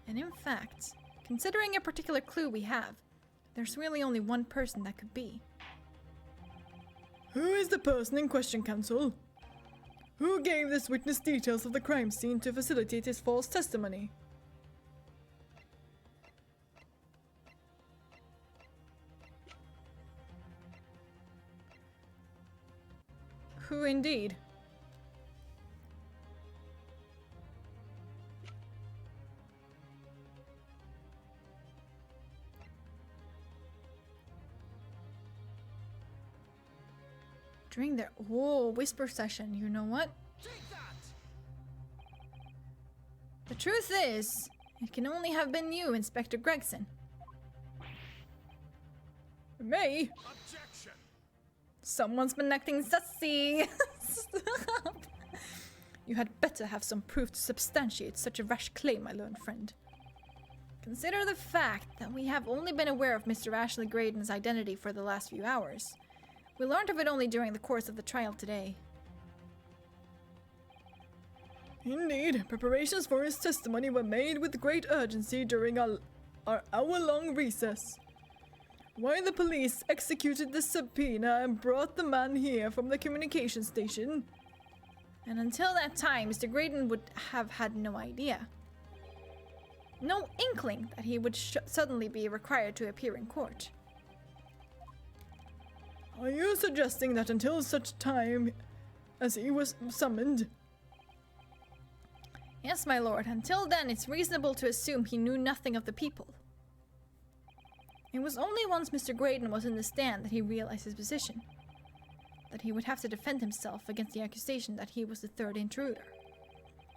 And in fact, considering a particular clue we have, there's really only one person that could be. Who is the person in question, counsel? Who gave this witness details of the crime scene to facilitate his false testimony? Who indeed? During their whisper session, you know what? Take that. The truth is, it can only have been you, Inspector Gregson. Me? Objection. Someone's been acting sussy. Stop. You had better have some proof to substantiate such a rash claim, my learned friend. Consider the fact that we have only been aware of Mr. Ashley Graydon's identity for the last few hours. We learned of it only during the course of the trial today. Indeed, preparations for his testimony were made with great urgency during our hour-long recess. While the police executed the subpoena and brought the man here from the communication station. And until that time, Mr. Graydon would have had no idea. No inkling that he would suddenly be required to appear in court. Are you suggesting that until such time as he was summoned? Yes, my lord. Until then, it's reasonable to assume he knew nothing of the people. It was only once Mr. Graydon was in the stand that he realized his position. That he would have to defend himself against the accusation that he was the third intruder.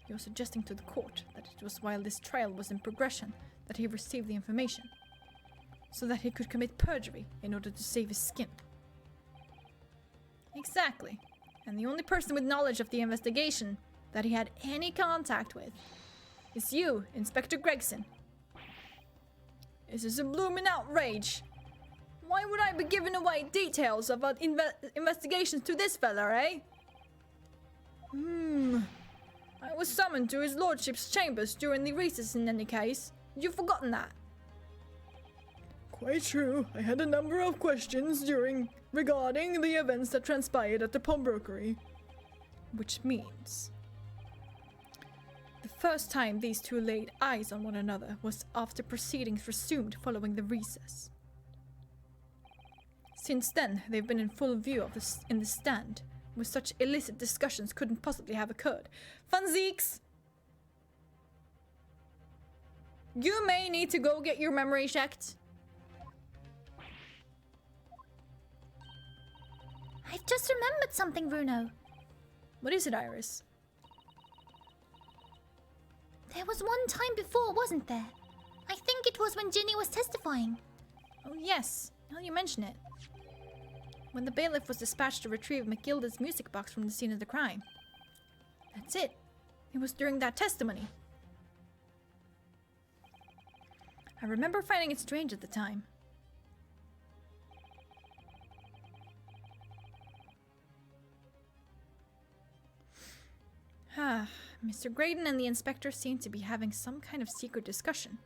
He was suggesting to the court that it was while this trial was in progression that he received the information, so that he could commit perjury in order to save his skin. Exactly. And the only person with knowledge of the investigation that he had any contact with is you, Inspector Gregson. This is a blooming outrage. Why would I be giving away details of our investigations to this fella, eh? I was summoned to his lordship's chambers during the recess in any case. You've forgotten that. Quite true. I had a number of questions regarding the events that transpired at the pawnbrokery. Which means the first time these two laid eyes on one another was after proceedings resumed following the recess. Since then, they've been in full view of in the stand, where such illicit discussions couldn't possibly have occurred. Funzeeks! You may need to go get your memory checked. I've just remembered something, Bruno. What is it, Iris? There was one time before, wasn't there? I think it was when Ginny was testifying. Oh yes, now you mention it. When the bailiff was dispatched to retrieve McGilda's music box from the scene of the crime. That's it. It was during that testimony. I remember finding it strange at the time. Mr. Graydon and the inspector seem to be having some kind of secret discussion.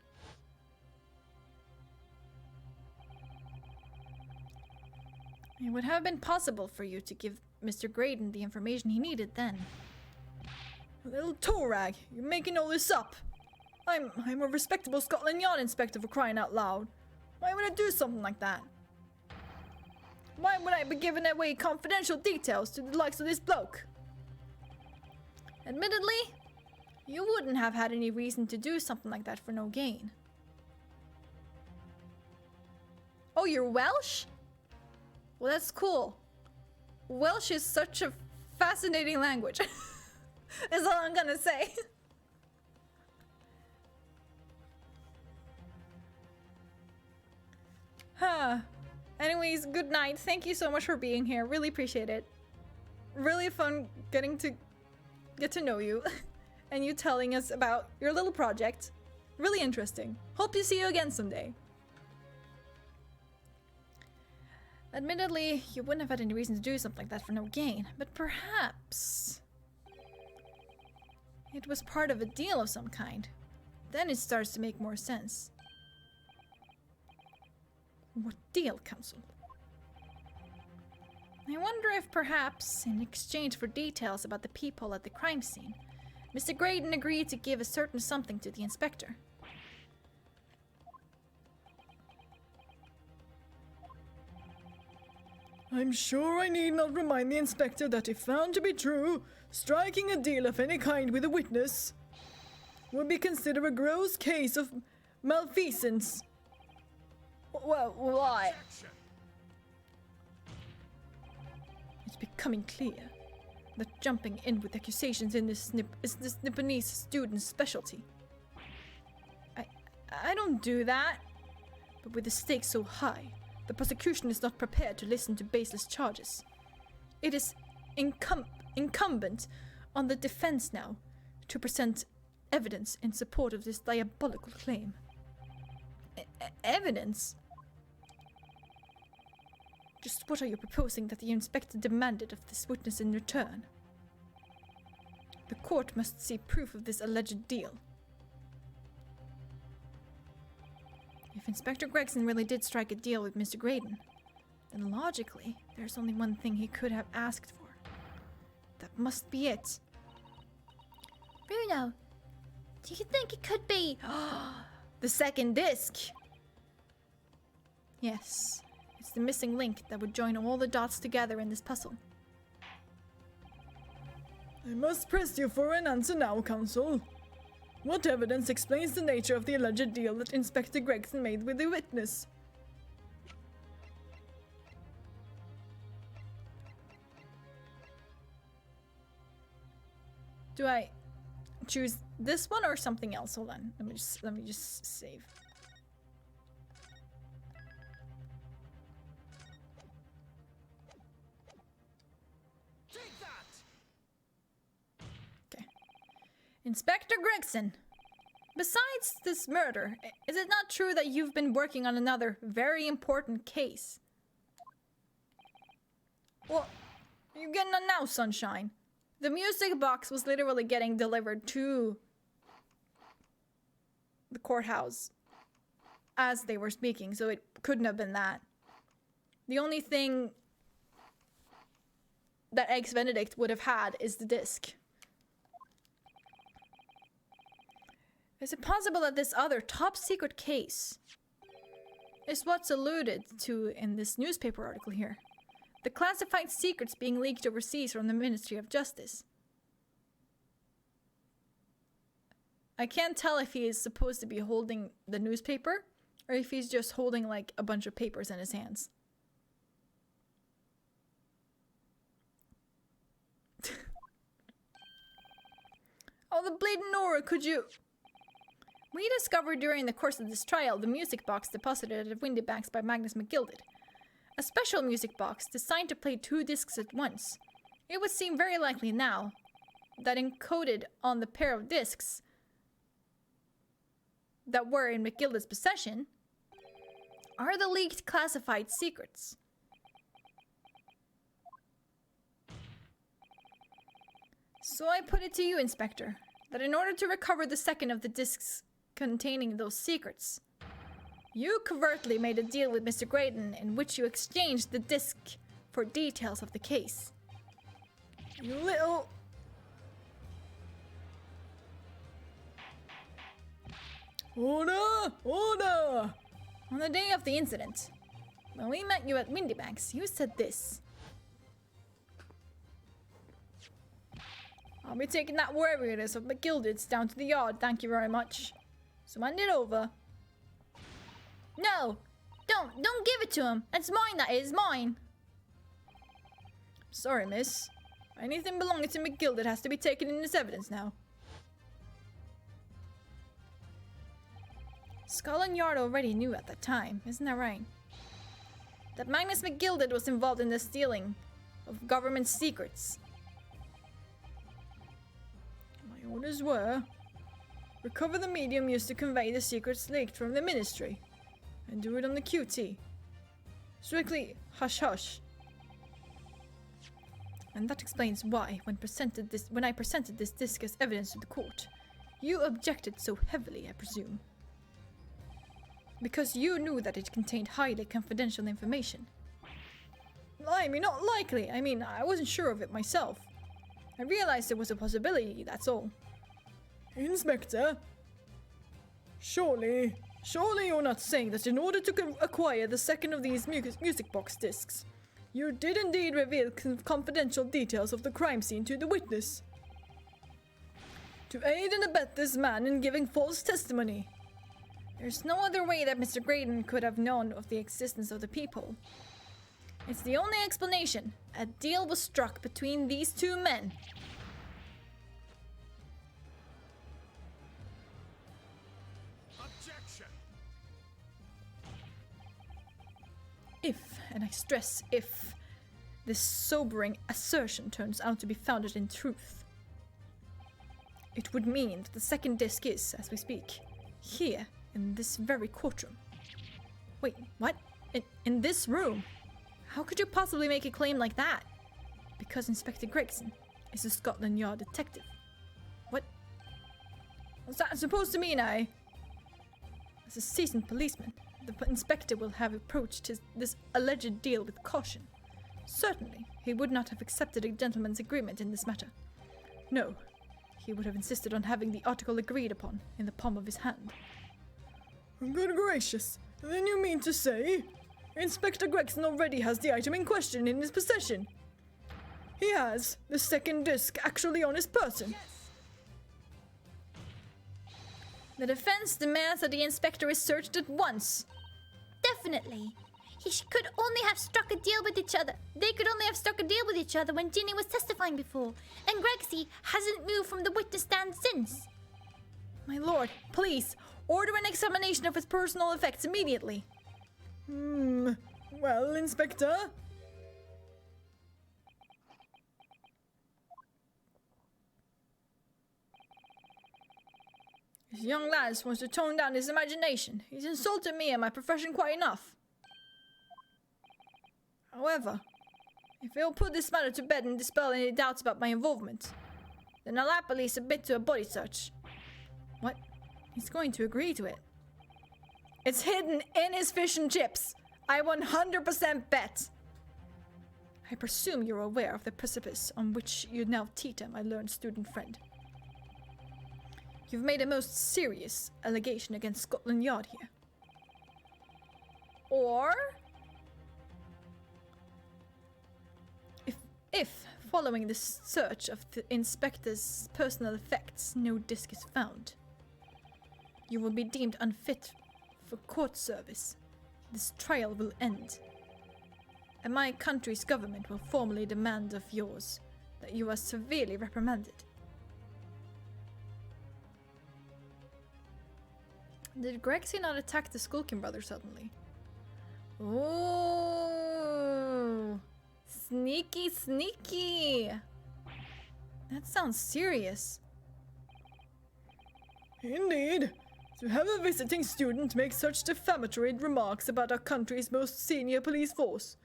It would have been possible for you to give Mr. Graydon the information he needed then. Little toe rag, you're making all this up. I'm a respectable Scotland Yard inspector, for crying out loud. Why would I do something like that? Why would I be giving away confidential details to the likes of this bloke? Admittedly, You wouldn't have had any reason to do something like that for no gain. Oh, you're Welsh? Well, that's cool. Welsh is such a fascinating language. That's all I'm gonna say. Huh. Anyways, good night. Thank you so much for being here. Really appreciate it. Really fun getting to get to know you and you telling us about your little project. Really interesting. Hope to see you again someday. Admittedly, you wouldn't have had any reason to do something like that for no gain, but perhaps it was part of a deal of some kind. Then it starts to make more sense. What deal, Council? I wonder if perhaps, in exchange for details about the people at the crime scene, Mr. Graydon agreed to give a certain something to the inspector. I'm sure I need not remind the inspector that if found to be true, striking a deal of any kind with a witness would be considered a gross case of malfeasance. Well, why? Objection. It's becoming clear that jumping in with accusations in this is this Nipponese student's specialty. I don't do that. But with the stakes so high, the prosecution is not prepared to listen to baseless charges. It is incumbent on the defense now to present evidence in support of this diabolical claim. Evidence? Just what are you proposing that the inspector demanded of this witness in return? The court must see proof of this alleged deal. If Inspector Gregson really did strike a deal with Mr. Graydon, then logically, there's only one thing he could have asked for. That must be it. Bruno, do you think it could be The second disc! Yes, it's the missing link that would join all the dots together in this puzzle. I must press you for an answer now, Counsel. What evidence explains the nature of the alleged deal that Inspector Gregson made with the witness? Do I choose this one or something else? Hold on. Let me just save. Take that! Okay. Inspector Gregson. Besides this murder, is it not true that you've been working on another very important case? Well, you're getting on now, Sunshine. The music box was literally getting delivered to the courthouse as they were speaking, so it couldn't have been that. The only thing that Eggs Benedict would have had is the disc. Is it possible that this other top secret case is what's alluded to in this newspaper article here? The classified secrets being leaked overseas from the Ministry of Justice. I can't tell if he is supposed to be holding the newspaper or if he's just holding like a bunch of papers in his hands. Oh, the bleeding Nora, could you... We discovered during the course of this trial the music box deposited at Windybanks by Magnus McGilded. A special music box designed to play 2 discs at once. It would seem very likely now that encoded on the pair of discs that were in McGilded's possession are the leaked classified secrets. So I put it to you, Inspector, that in order to recover the second of the discs containing those secrets, you covertly made a deal with Mr. Graydon in which you exchanged the disc for details of the case. You little... Order! Order! On the day of the incident, when we met you at Windybanks, you said this. I'll be taking that wherever it is of McGilded's down to the yard, thank you very much. So hand it over. No! Don't give it to him! It's mine, that is, mine! Sorry, miss. Anything belonging to McGilded has to be taken in as evidence now. Scotland Yard already knew at the time, isn't that right? That Magnus McGilded was involved in the stealing of government secrets. My orders were, recover the medium used to convey the secrets leaked from the ministry, and do it on the QT. Strictly hush hush. And that explains why, when I presented this disc as evidence to the court, you objected so heavily, I presume. Because you knew that it contained highly confidential information. I mean, not likely. I mean, I wasn't sure of it myself. I realized it was a possibility, that's all. Inspector? Surely you're not saying that in order to acquire the second of these music box discs, you did indeed reveal confidential details of the crime scene to the witness? To aid and abet this man in giving false testimony? There's no other way that Mr. Graydon could have known of the existence of the people. It's the only explanation. A deal was struck between these two men. Objection. If, and I stress if, this sobering assertion turns out to be founded in truth, it would mean that the second disc is, as we speak, here in this very courtroom. Wait, what? In this room? How could you possibly make a claim like that? Because Inspector Gregson is a Scotland Yard detective. What? What's that supposed to mean, eh? As a seasoned policeman, the inspector will have approached this alleged deal with caution. Certainly, he would not have accepted a gentleman's agreement in this matter. No, he would have insisted on having the article agreed upon in the palm of his hand. Good gracious, then you mean to say Inspector Gregson already has the item in question in his possession? He has the second disc actually on his person? The defense demands that the inspector is searched at once. Definitely. Could only have struck a deal with each other. They could only have struck a deal with each other when Ginny was testifying before. And Gregsy hasn't moved from the witness stand since. My lord, please, order an examination of his personal effects immediately. Well, Inspector? This young lad wants to tone down his imagination. He's insulted me and my profession quite enough. However, if he'll put this matter to bed and dispel any doubts about my involvement, then I'll happily submit to a body search. What? He's going to agree to it. It's hidden in his fish and chips. I 100% bet. I presume you're aware of the precipice on which you now teeter, my learned student friend. You've made a most serious allegation against Scotland Yard here. Or, if following the search of the inspector's personal effects, no disc is found, you will be deemed unfit for court service. This trial will end, and my country's government will formally demand of yours that you are severely reprimanded. Did Gregsy not attack the Skulkin brother suddenly? Oh, sneaky, sneaky. That sounds serious. Indeed. To have a visiting student make such defamatory remarks about our country's most senior police force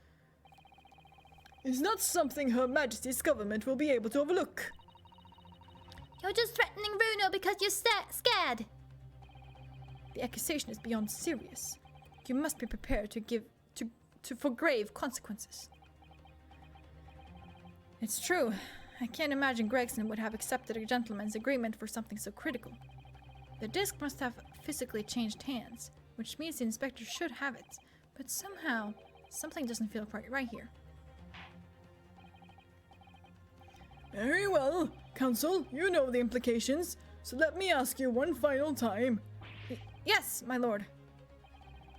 is not something Her Majesty's government will be able to overlook. You're just threatening Bruno because you're scared. The accusation is beyond serious. You must be prepared for grave consequences. It's true. I can't imagine Gregson would have accepted a gentleman's agreement for something so critical. The disc must have physically changed hands, which means the inspector should have it. But somehow, something doesn't feel quite right here. Very well. Counsel, you know the implications, so let me ask you one final time. Yes, my lord.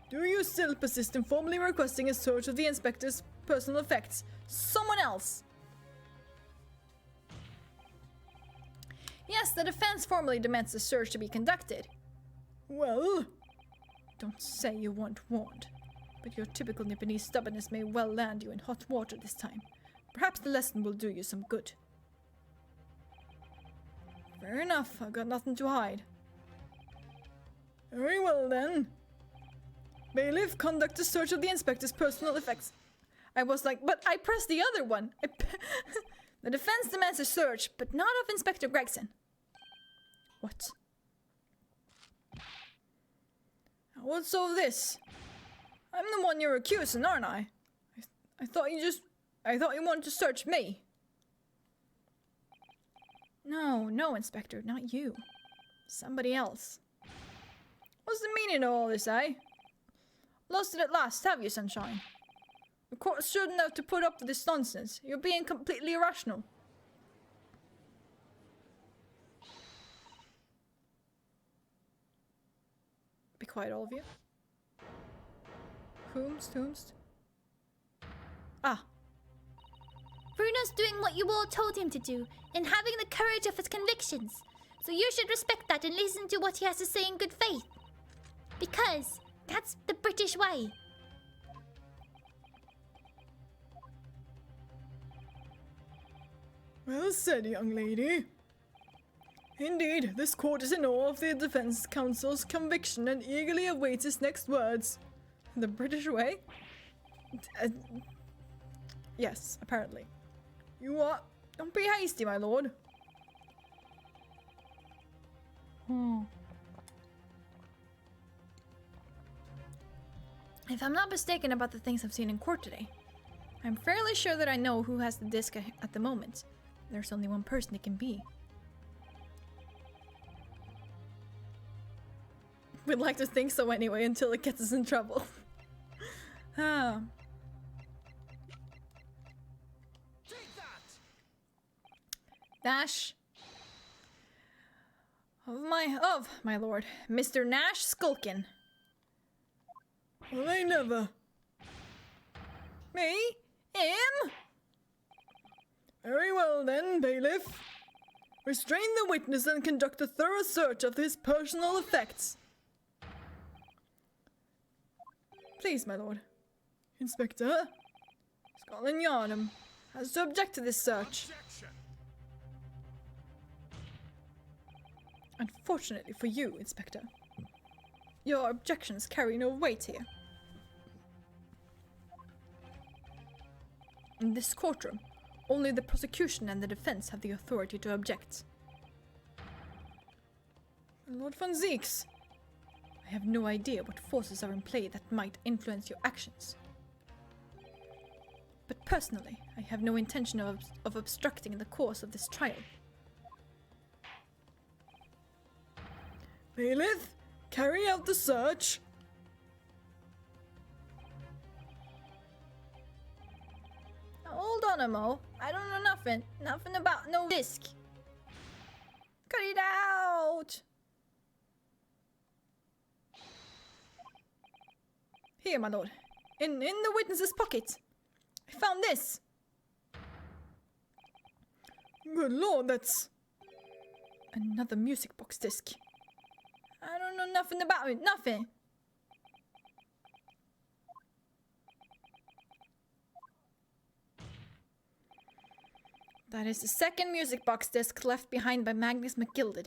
Do you still persist in formally requesting a search of the inspector's personal effects? Someone else. Yes, the defense formally demands the search to be conducted. Well, Don't say you weren't warned, but your typical Nipponese stubbornness may well land you in hot water this time. Perhaps the lesson will do you some good. fair enough. I've got nothing to hide. Very well then. Bailiff, conduct a search of the inspector's personal effects. I was like, but I pressed the other one. The defense demands a search, but not of Inspector Gregson. What? What's all this? I'm the one you're accusing, aren't I? I thought you wanted to search me. No, Inspector, not you. Somebody else. What's the meaning of all this, eh? Lost it at last, have you, Sunshine? The court shouldn't have to put up with this nonsense. You're being completely irrational. Be quiet, all of you. Whomst? Ah. Bruno's doing what you all told him to do, and having the courage of his convictions. So you should respect that and listen to what he has to say in good faith. Because that's the British way. Well said, young lady. Indeed, this court is in awe of the defense counsel's conviction and eagerly awaits his next words. The British way? Yes, apparently. You are... Don't be hasty, my lord. If I'm not mistaken about the things I've seen in court today, I'm fairly sure that I know who has the disc at the moment. There's only one person it can be. We'd like to think so anyway, until it gets us in trouble. Ah. Take that! Nash. Of my lord, Mr. Nash Skulkin. Well, I never. Me? Him? Very well then, bailiff. Restrain the witness and conduct a thorough search of his personal effects. Please, my lord. Inspector, Scotland Yard has to object to this search. Objection! Unfortunately for you, Inspector, your objections carry no weight here. In this courtroom, only the prosecution and the defense have the authority to object. Lord von Zeeks, I have no idea what forces are in play that might influence your actions. But personally, I have no intention of obstructing the course of this trial. bailiff, carry out the search. Hold on, Mo. I don't know nothing. Nothing about no disc. Cut it out! Here, my lord. In the witness's pocket. I found this. Good lord, that's... Another music box disc. I don't know nothing about it. Nothing. That is the second music box disc left behind by Magnus McGilded.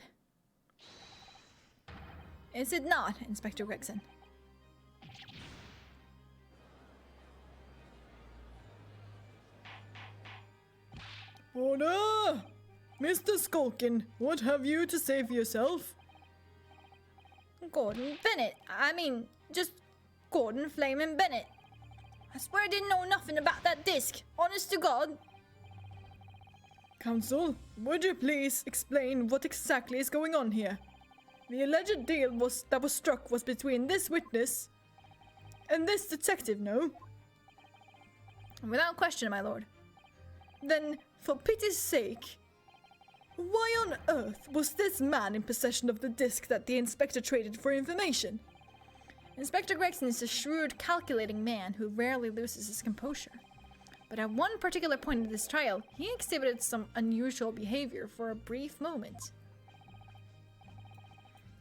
Is it not, Inspector Gregson? Order! Mr. Skulkin, what have you to say for yourself? Gordon Bennett. I mean, just Gordon Flamin' Bennett. I swear I didn't know nothing about that disc. Honest to God. Counsel, would you please explain what exactly is going on here? The alleged deal that was struck was between this witness and this detective, no? Without question, my lord. Then, for pity's sake, Why on earth was this man in possession of the disc that the inspector traded for information? Inspector Gregson is a shrewd, calculating man who rarely loses his composure. But at one particular point in this trial, he exhibited some unusual behavior for a brief moment.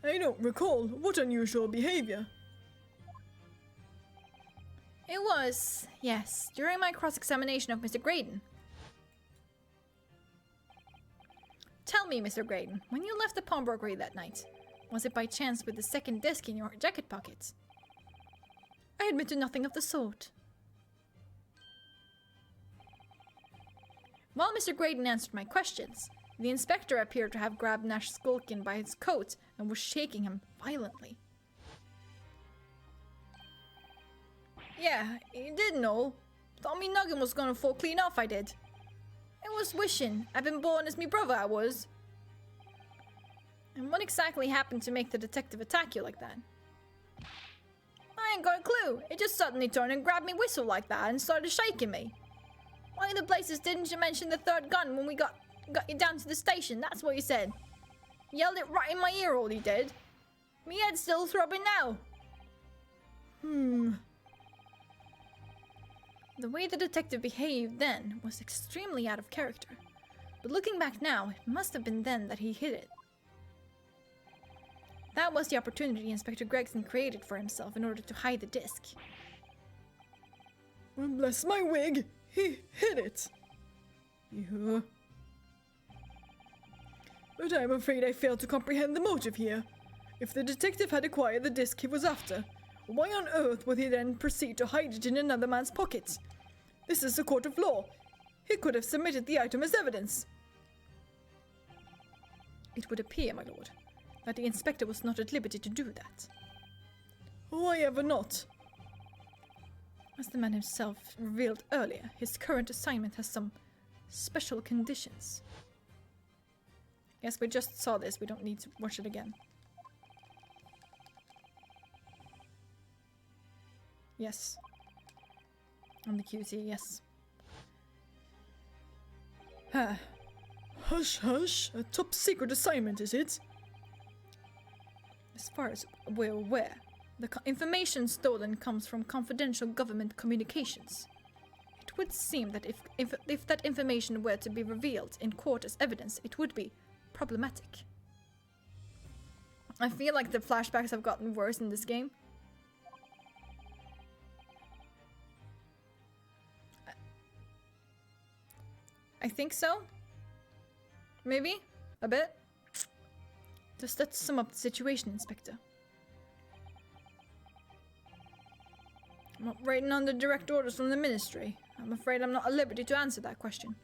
I don't recall. What unusual behavior? It was, yes, during my cross-examination of Mr. Graydon. Tell me, Mr. Graydon, when you left the pawnbrokery that night, was it by chance with the second disc in your jacket pocket? I admit to nothing of the sort. While Mr. Graydon answered my questions, the inspector appeared to have grabbed Nash Skulkin by his coat and was shaking him violently. Yeah, you did know. Thought me noggin was gonna fall clean off, I did. I was wishing I'd been born as me brother, I was. And what exactly happened to make the detective attack you like that? I ain't got a clue. It just suddenly turned and grabbed me whistle like that and started shaking me. Why in the places didn't you mention the third gun when we got you down to the station? That's what you said. Yelled it right in my ear, all he did. Me head's still throbbing now. The way the detective behaved then was extremely out of character. But looking back now, it must have been then that he hid it. That was the opportunity Inspector Gregson created for himself in order to hide the disc. Well, bless my wig, he hid it. Yeah. But I'm afraid I fail to comprehend the motive here. If the detective had acquired the disc he was after, why on earth would he then proceed to hide it in another man's pocket? This is a court of law. He could have submitted the item as evidence. It would appear, my lord, that the inspector was not at liberty to do that. Why ever not? As the man himself revealed earlier, his current assignment has some special conditions. Yes, we just saw this. We don't need to watch it again. Yes. On the QT, yes. Hush, hush. A top secret assignment, is it? As far as we're aware, the information stolen comes from confidential government communications. It would seem that if that information were to be revealed in court as evidence, it would be problematic. I feel like the flashbacks have gotten worse in this game. I think so. Maybe a bit. Does that sum up the situation, Inspector? I'm operating under direct orders from the Ministry. I'm afraid I'm not at liberty to answer that question.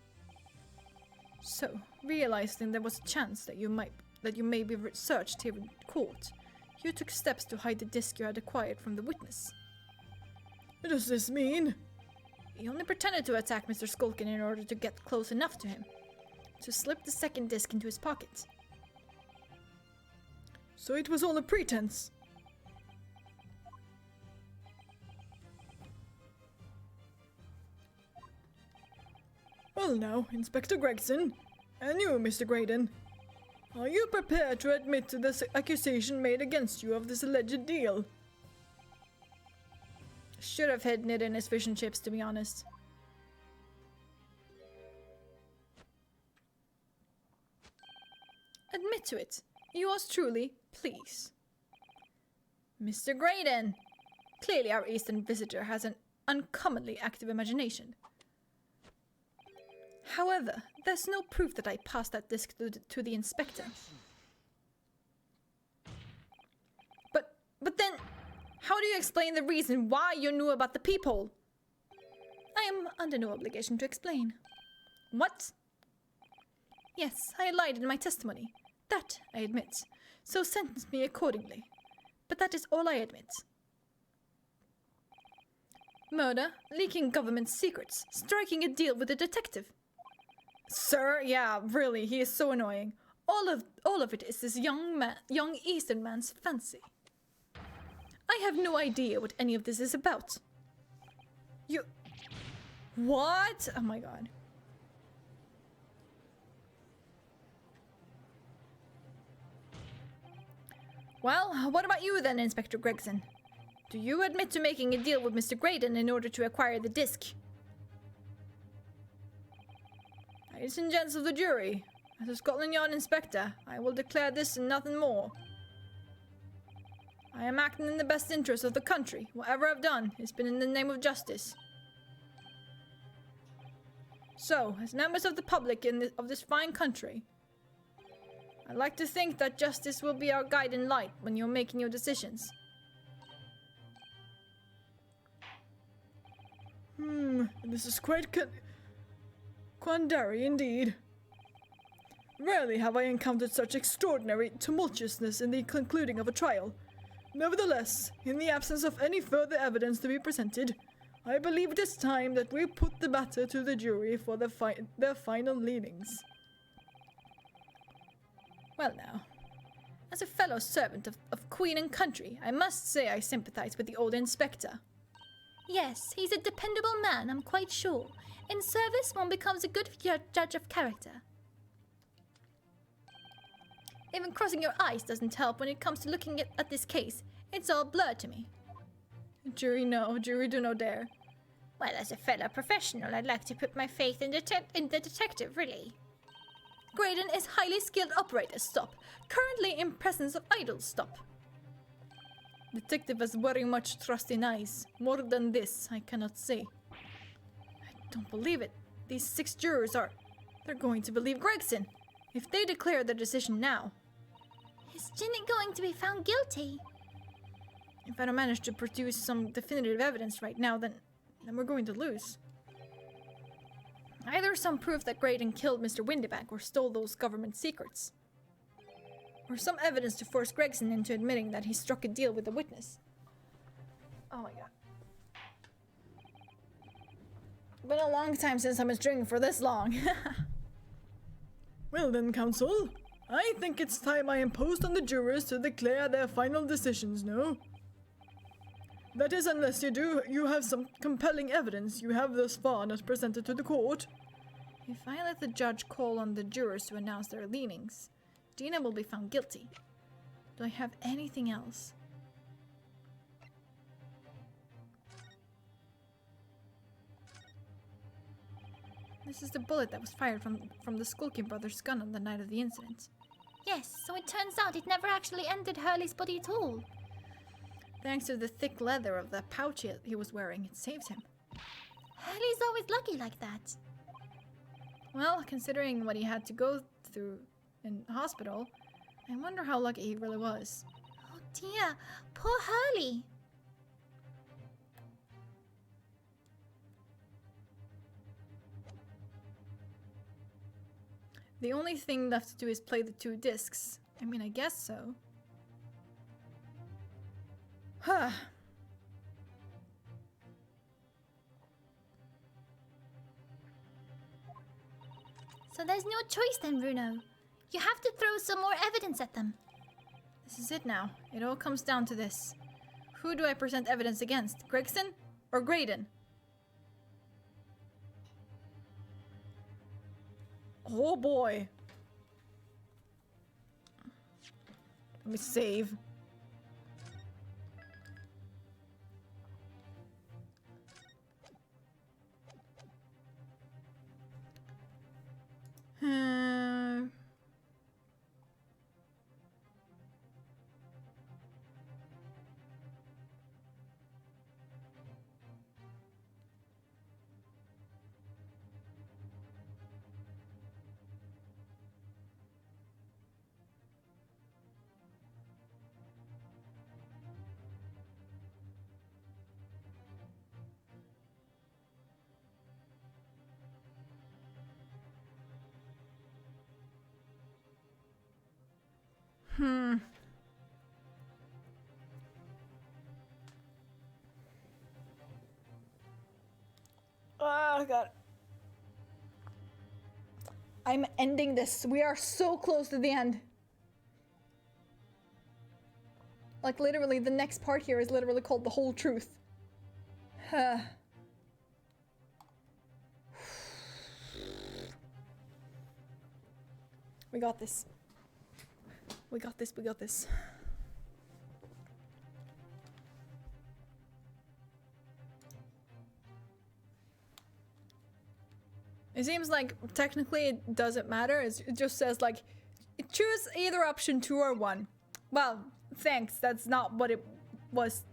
So, realizing there was a chance that you may be searched here in court, you took steps to hide the disc you had acquired from the witness. What does this mean? He only pretended to attack Mr. Skulkin in order to get close enough to him, to slip the second disc into his pocket. So it was all a pretense. Well now, Inspector Gregson, and you, Mr. Graydon, are you prepared to admit to this accusation made against you of this alleged deal? Should have hidden it in his fish and chips, to be honest. Admit to it. Yours truly, please. Mr. Graydon! Clearly our Eastern visitor has an uncommonly active imagination. However, there's no proof that I passed that disc to the inspector. But then, how do you explain the reason why you knew about the peephole? I am under no obligation to explain. What? Yes, I lied in my testimony. That I admit. So sentence me accordingly. But that is all I admit. Murder, leaking government secrets, striking a deal with a detective. Sir, yeah, really, he is so annoying. All of it is this young Eastern man's fancy. I have no idea what any of this is about. You... What? Oh my god. Well, what about you then, Inspector Gregson? Do you admit to making a deal with Mr. Graydon in order to acquire the disc? Ladies and gents of the jury, as a Scotland Yard inspector, I will declare this and nothing more. I am acting in the best interest of the country. Whatever I've done has been in the name of justice. So, as members of the public of this fine country, I'd like to think that justice will be our guiding light when you're making your decisions. This is quite quandary indeed. Rarely have I encountered such extraordinary tumultuousness in the concluding of a trial. Nevertheless, in the absence of any further evidence to be presented, I believe it is time that we put the matter to the jury for their final leanings. Well now, as a fellow servant of Queen and country, I must say I sympathize with the old inspector. Yes, he's a dependable man, I'm quite sure. In service, one becomes a good judge of character. Even crossing your eyes doesn't help when it comes to looking at this case. It's all blurred to me. Jury no, jury do no dare. Well, as a fellow professional, I'd like to put my faith in the detective, really. Graydon is highly skilled operator, stop. Currently in presence of idols, stop. Detective has very much trust in eyes. More than this, I cannot say. I don't believe it. These 6 jurors they're going to believe Gregson. If they declare their decision now. Is Jenny going to be found guilty? If I don't manage to produce some definitive evidence right now, then we're going to lose. Either some proof that Graydon killed Mr. Windybank or stole those government secrets. Or some evidence to force Gregson into admitting that he struck a deal with the witness. Oh my god. Been a long time since I was drinking for this long. Well then, counsel, I think it's time I imposed on the jurors to declare their final decisions, no? That is, unless you have some compelling evidence you have thus far not presented to the court. If I let the judge call on the jurors to announce their leanings, Dina will be found guilty. Do I have anything else? This is the bullet that was fired from the Skulking brothers' gun on the night of the incident. Yes, so it turns out it never actually entered Hurley's body at all. Thanks to the thick leather of the pouch he was wearing, it saved him. Hurley's always lucky like that. Well, considering what he had to go through in hospital, I wonder how lucky he really was. Oh dear, poor Hurley. The only thing left to do is play the 2 discs. I mean, I guess so. Huh. So there's no choice then, Bruno. You have to throw some more evidence at them. This is it now. It all comes down to this. Who do I present evidence against? Gregson or Graydon? Oh boy. Let me save. Oh god. I'm ending this. We are so close to the end. Like literally the next part here is literally called The Whole Truth. We got this. We got this, we got this. It seems like technically it doesn't matter. It just says like, choose either option 2 or 1. Well, thanks. That's not what it was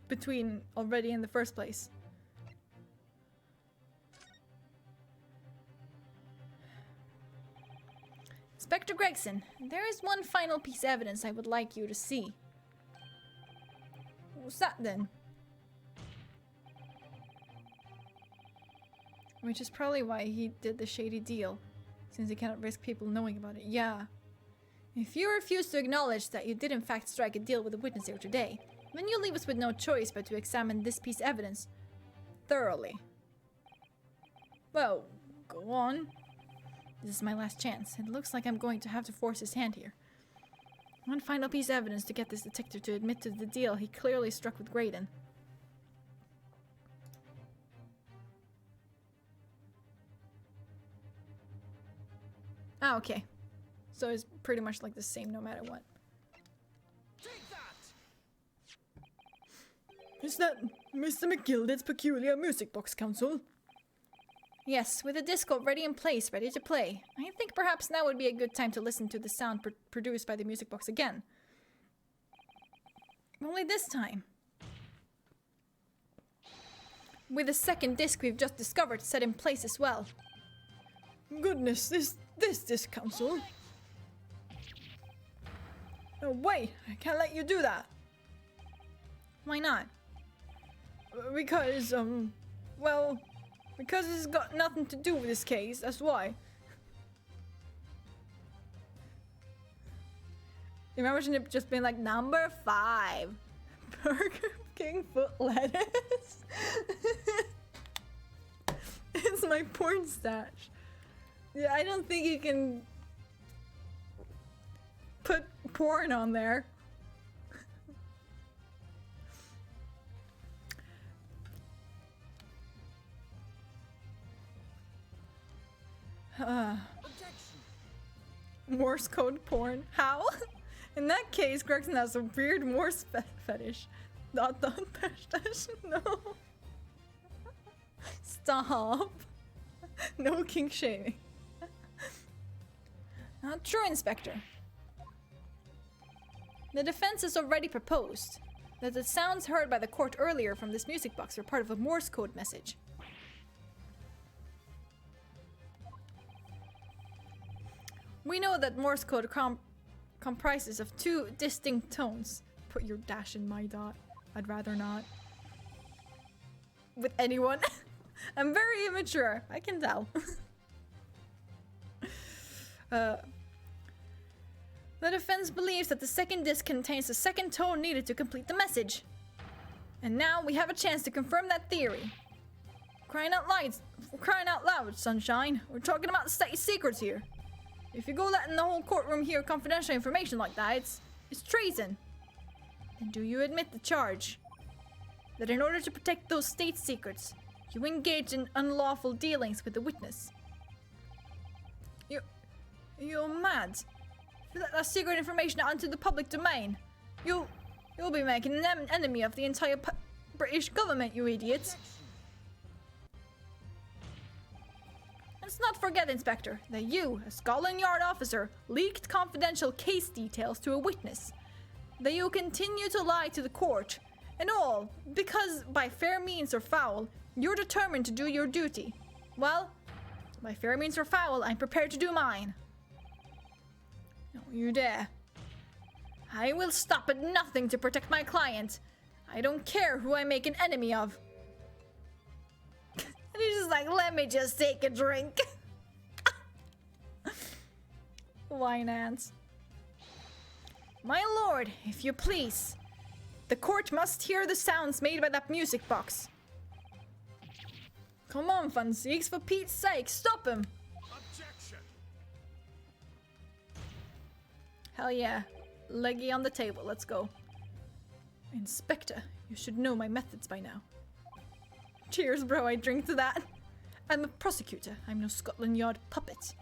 between already in the first place. Inspector Gregson, there is one final piece of evidence I would like you to see. What's that then? Which is probably why he did the shady deal, since he cannot risk people knowing about it. Yeah. If you refuse to acknowledge that you did in fact strike a deal with a witness here today, then you leave us with no choice but to examine this piece of evidence thoroughly. Well, go on. This is my last chance. It looks like I'm going to have to force his hand here. One final piece of evidence to get this detective to admit to the deal he clearly struck with Graydon. Ah, okay. So it's pretty much like the same no matter what. Take that! Is that Mr. McGilded's peculiar music box, Counsel? Yes, with the disc already in place, ready to play. I think perhaps now would be a good time to listen to the sound produced by the music box again. Only this time, with the second disc we've just discovered set in place as well. Goodness, this disc, Counsel. No, wait, I can't let you do that. Why not? Because, well, because it's got nothing to do with this case, that's why. Imagine it just being like, number 5. Burger King foot lettuce. It's my porn stash. Yeah, I don't think you can put porn on there. Morse code porn. How? In that case, Gregson has a weird Morse fetish. Dot dot dash dash. No. Stop. No kink shaming. Not true, Inspector. The defense has already proposed that the sounds heard by the court earlier from this music box were part of a Morse code message. We know that Morse code comprises of 2 distinct tones. Put your dash in my dot. I'd rather not. With anyone. I'm very immature. I can tell. The defense believes that the second disc contains the second tone needed to complete the message. And now we have a chance to confirm that theory. Crying out loud, Sunshine. We're talking about state secrets here. If you go letting the whole courtroom hear confidential information like that, it's treason. And do you admit the charge? That in order to protect those state secrets, you engage in unlawful dealings with the witness? You're mad. If you let that secret information out into the public domain, you'll be making an enemy of the entire British government, you idiot. Let's not forget, Inspector, that you, a Scotland Yard officer, leaked confidential case details to a witness. That you continue to lie to the court, and all because, by fair means or foul, you're determined to do your duty. Well, by fair means or foul, I'm prepared to do mine. Don't you dare. I will stop at nothing to protect my client. I don't care who I make an enemy of. And he's just like, let me just take a drink. Finance. My lord, if you please. The court must hear the sounds made by that music box. Come on, Funseeks, for Pete's sake, stop him. Objection. Hell yeah. Leggy on the table, let's go. Inspector, you should know my methods by now. Cheers, bro, I drink to that. I'm a prosecutor, I'm no Scotland Yard puppet.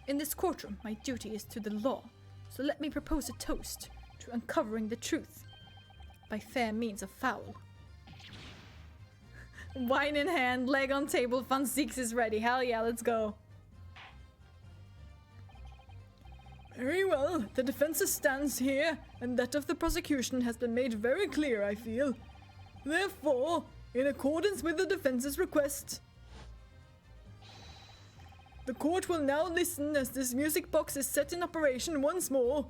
In this courtroom, my duty is to the law, so let me propose a toast to uncovering the truth by fair means of foul. Wine in hand, leg on table, fun 6 is ready. Hell yeah, let's go. Very well. The defense's stance here and that of the prosecution has been made very clear, I feel. Therefore, in accordance with the defense's request, the court will now listen as this music box is set in operation once more.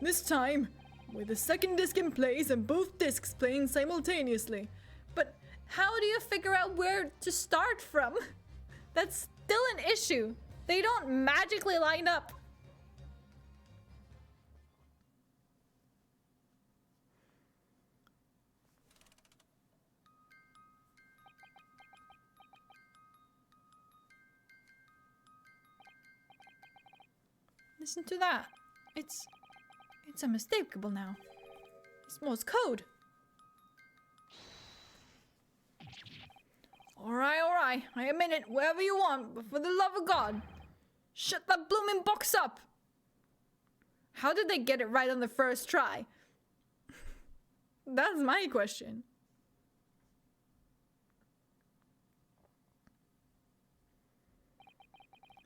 This time, with the second disc in place and both discs playing simultaneously. But how do you figure out where to start from? That's still an issue. They don't magically line up. Listen to that. It's unmistakable now. It's Morse code. Alright. I admit it, wherever you want, but for the love of God, shut that blooming box up! How did they get it right on the first try? That's my question.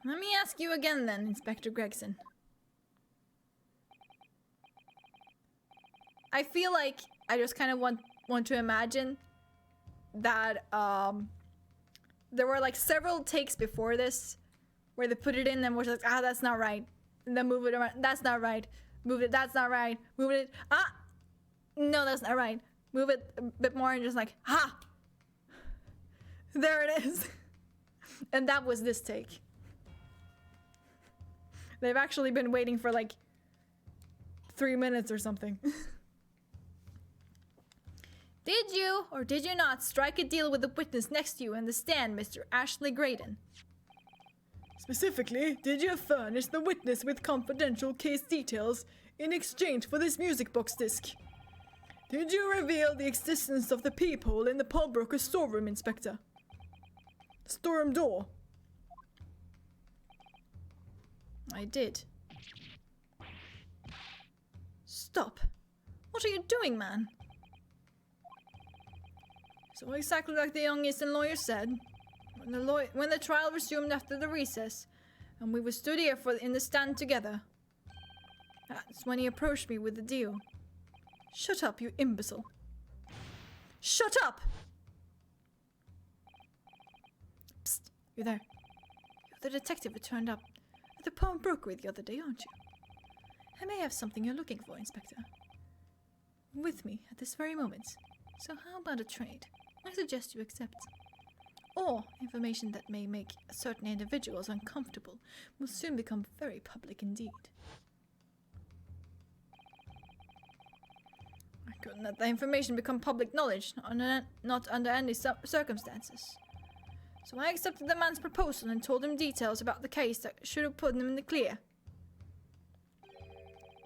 Let me ask you again then, Inspector Gregson. I feel like I just kind of want to imagine that there were like several takes before this where they put it in and was like, ah, that's not right. And then move it around, that's not right. Move it, that's not right. Move it, ah, no, that's not right. Move it a bit more and just like, ha! There it is. And that was this take. They've actually been waiting for like 3 minutes or something. Did you, or did you not, strike a deal with the witness next to you in the stand, Mr. Ashley Graydon? Specifically, did you furnish the witness with confidential case details in exchange for this music box disc? Did you reveal the existence of the peephole in the pawnbroker's storeroom, Inspector? Storeroom door. I did. Stop. What are you doing, man? So exactly like the young Eastern lawyer said, when the trial resumed after the recess, and we were stood here in the stand together, that's when he approached me with the deal. Shut up, you imbecile. Shut up! Psst, you there. You're the detective who turned up at the pawnbrokery the other day, aren't you? I may have something you're looking for, Inspector. With me at this very moment. So how about a trade? I suggest you accept. Or information that may make certain individuals uncomfortable will soon become very public indeed. I couldn't let the information become public knowledge, not under any circumstances. So I accepted the man's proposal and told him details about the case that should have put him in the clear.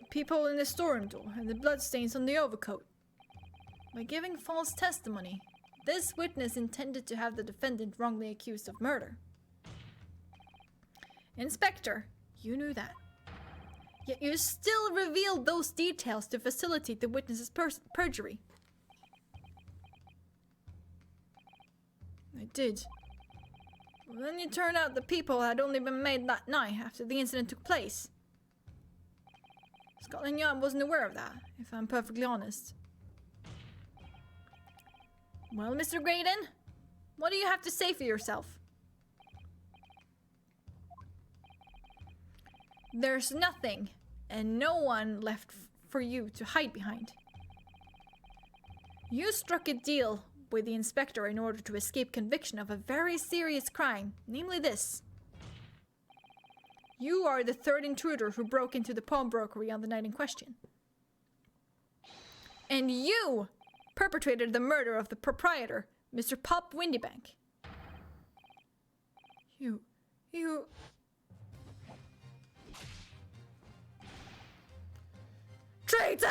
The peephole in the storeroom door and the bloodstains on the overcoat. By giving false testimony, this witness intended to have the defendant wrongly accused of murder. Inspector, you knew that. Yet you still revealed those details to facilitate the witness's perjury. I did. Well, then it turned out the peephole had only been made that night after the incident took place. Scotland Yard wasn't aware of that, if I'm perfectly honest. Well, Mr. Graydon, what do you have to say for yourself? There's nothing and no one left for you to hide behind. You struck a deal with the inspector in order to escape conviction of a very serious crime, namely this. You are the third intruder who broke into the pawnbrokery on the night in question. And you perpetrated the murder of the proprietor, Mr. Pop Windybank. You... Traitor!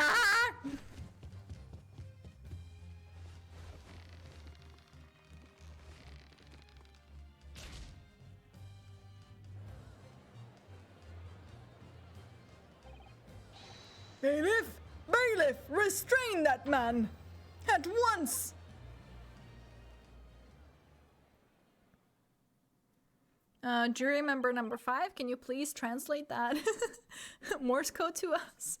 Bailiff! Bailiff! Restrain that man! At once! Do you remember number 5? Can you please translate that Morse code to us?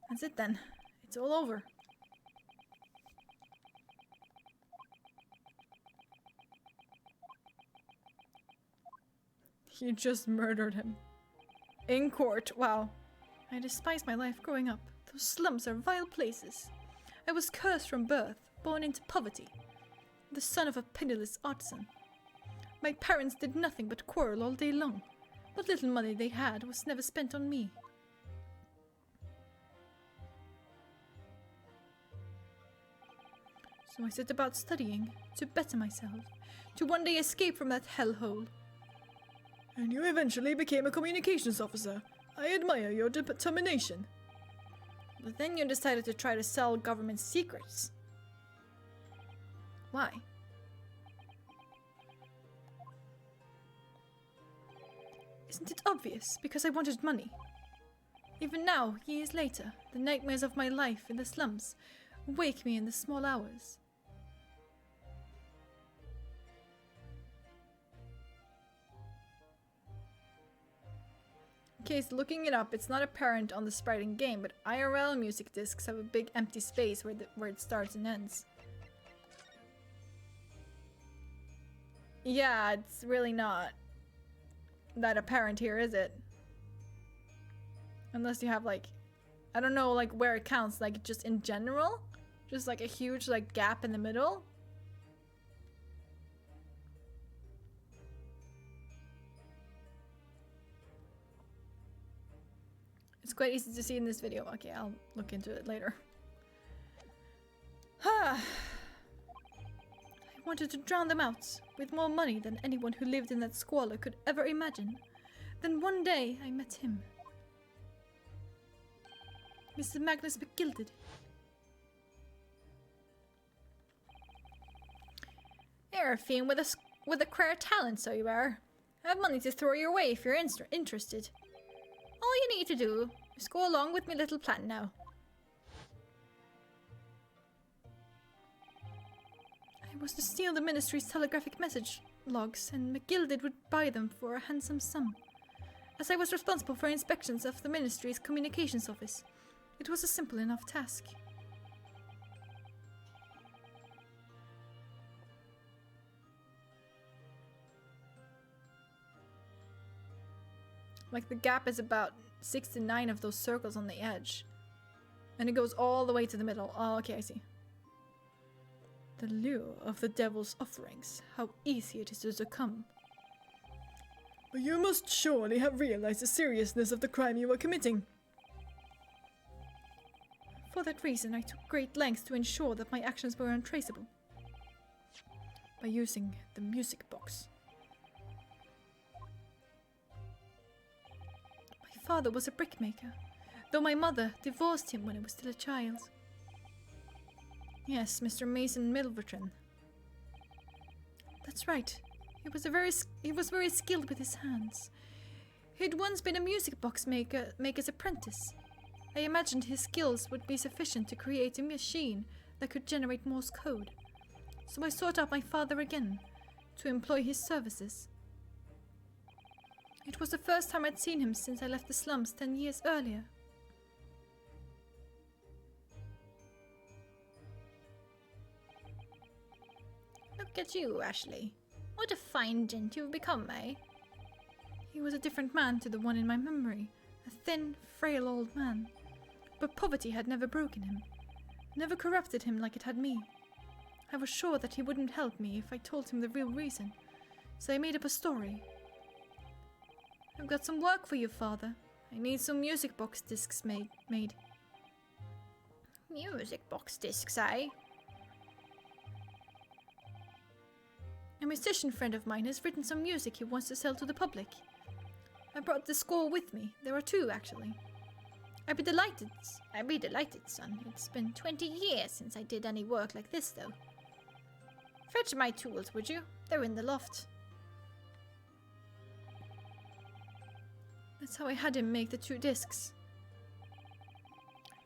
That's it then. It's all over. You just murdered him. In court. Wow. I despise my life growing up. Those slums are vile places. I was cursed from birth, born into poverty. The son of a penniless artisan. My parents did nothing but quarrel all day long. What little money they had was never spent on me. So I set about studying, to better myself, to one day escape from that hellhole. And you eventually became a communications officer. I admire your determination. But then you decided to try to sell government secrets. Why? Isn't it obvious? Because I wanted money. Even now, years later, the nightmares of my life in the slums wake me in the small hours. Okay, so looking it up, it's not apparent on the sprite in game, but IRL music discs have a big empty space where it starts and ends. Yeah, it's really not that apparent here, is it? Unless you have like, I don't know like where it counts, like just in general? Just like a huge like gap in the middle? It's quite easy to see in this video. Okay, I'll look into it later. I wanted to drown them out with more money than anyone who lived in that squalor could ever imagine. Then one day I met him. Mr. Magnus McGilded. You're a fiend with a queer talent, so you are. I have money to throw your way if you're interested. All you need to do is go along with my little plan now. I was to steal the ministry's telegraphic message logs, and McGilded would buy them for a handsome sum. As I was responsible for inspections of the ministry's communications office, it was a simple enough task. Like the gap is about 6 to 9 of those circles on the edge. And it goes all the way to the middle. Oh, okay, I see. The lure of the devil's offerings. How easy it is to succumb. But you must surely have realized the seriousness of the crime you were committing. For that reason, I took great lengths to ensure that my actions were untraceable. By using the music box. My father was a brickmaker, though my mother divorced him when I was still a child. Yes, Mr. Mason Milverton. That's right. He was very skilled with his hands. He'd once been a music box maker's apprentice. I imagined his skills would be sufficient to create a machine that could generate Morse code. So I sought out my father again, to employ his services. It was the first time I'd seen him since I left the slums 10 years earlier. Look at you, Ashley. What a fine gent you've become, eh? He was a different man to the one in my memory. A thin, frail old man. But poverty had never broken him. Never corrupted him like it had me. I was sure that he wouldn't help me if I told him the real reason. So I made up a story. I've got some work for you, Father. I need some music box discs made. Music box discs, eh? A musician friend of mine has written some music he wants to sell to the public. I brought the score with me. There are 2, actually. I'd be delighted, son. It's been 20 years since I did any work like this, though. Fetch my tools, would you? They're in the loft. That's how I had him make the 2 discs.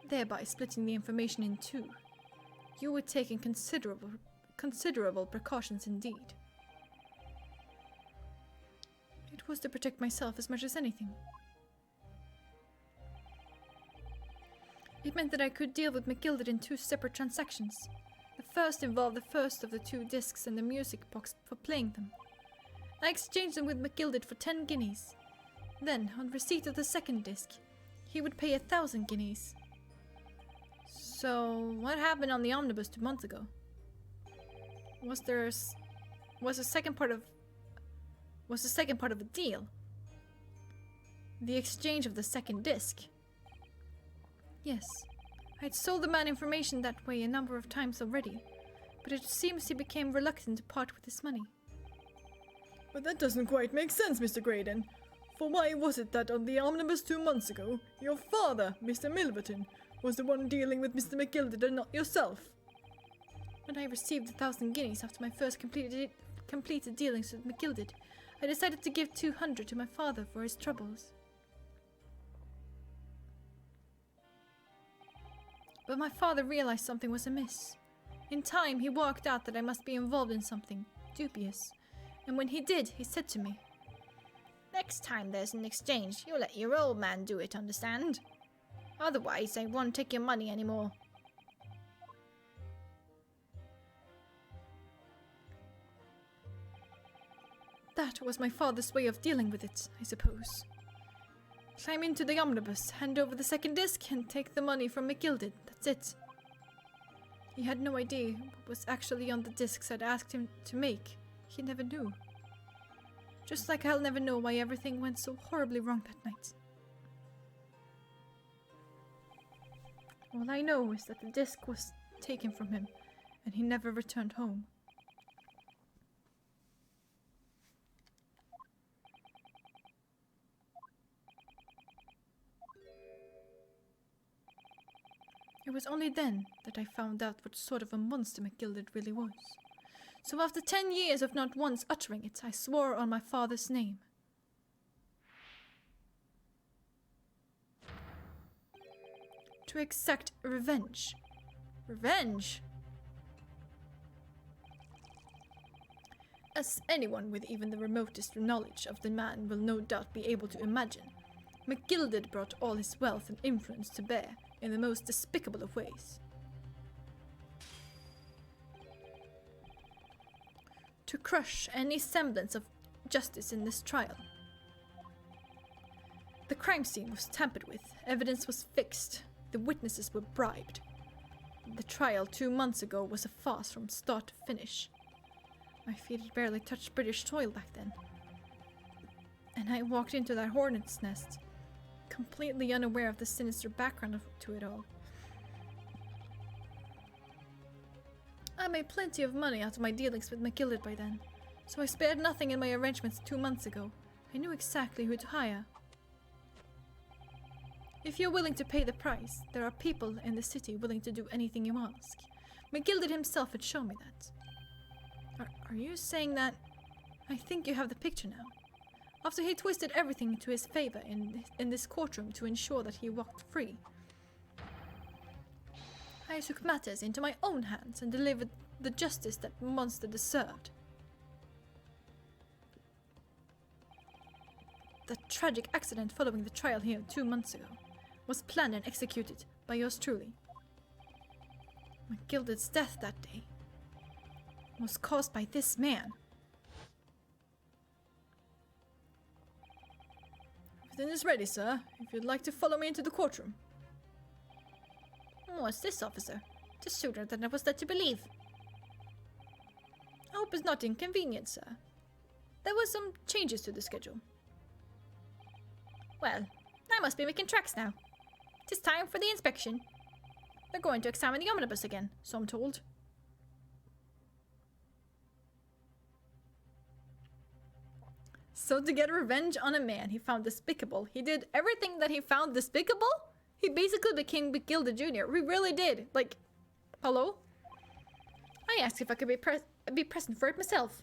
Thereby splitting the information in 2. You were taking considerable precautions indeed. It was to protect myself as much as anything. It meant that I could deal with McGilded in 2 separate transactions. The first involved the first of the 2 discs and the music box for playing them. I exchanged them with McGilded for 10 guineas. Then, on receipt of the second disc, he would pay 1,000 guineas. So, what happened on the omnibus 2 months ago? Was the second part of the deal? The exchange of the second disc? Yes, I'd sold the man information that way a number of times already, but it seems he became reluctant to part with his money. But that doesn't quite make sense, Mr. Graydon. For why was it that on the omnibus 2 months ago, your father, Mr. Milverton, was the one dealing with Mr. McGilded and not yourself? When I received 1,000 guineas after my first completed dealings with McGilded, I decided to give 200 to my father for his troubles. But my father realized something was amiss. In time, he worked out that I must be involved in something dubious, and when he did, he said to me, Next time there's an exchange, you'll let your old man do it, understand? Otherwise, I won't take your money anymore. That was my father's way of dealing with it, I suppose. Climb into the omnibus, hand over the second disc, and take the money from McGilded. That's it. He had no idea what was actually on the discs I'd asked him to make. He never knew. Just like I'll never know why everything went so horribly wrong that night. All I know is that the disc was taken from him, and he never returned home. It was only then that I found out what sort of a monster McGilded really was. So after 10 years of not once uttering it, I swore on my father's name. To exact revenge. Revenge? As anyone with even the remotest knowledge of the man will no doubt be able to imagine, McGilded brought all his wealth and influence to bear in the most despicable of ways. To crush any semblance of justice in this trial. The crime scene was tampered with, evidence was fixed, the witnesses were bribed. The trial 2 months ago was a farce from start to finish. My feet had barely touched British soil back then. And I walked into that hornet's nest, completely unaware of the sinister background to it all. I made plenty of money out of my dealings with McGilded by then, so I spared nothing in my arrangements 2 months ago. I knew exactly who to hire. If you're willing to pay the price, there are people in the city willing to do anything you ask. McGilded himself had shown me that. Are you saying that? I think you have the picture now. After he twisted everything to his favor in this courtroom to ensure that he walked free, I took matters into my own hands and delivered the justice that monster deserved. The tragic accident following the trial here 2 months ago was planned and executed by yours truly. McGilded's death that day was caused by this man. Everything is ready, sir, if you'd like to follow me into the courtroom. What's this, officer? 'Tis sooner than I was led to believe. I hope it's not inconvenient, sir. There were some changes to the schedule. Well, I must be making tracks now. 'Tis time for the inspection. They're going to examine the omnibus again, so I'm told. So to get revenge on a man he found despicable, he did everything that he found despicable? He basically became McGilded Jr. We really did. Like, hello? I asked if I could be present for it myself.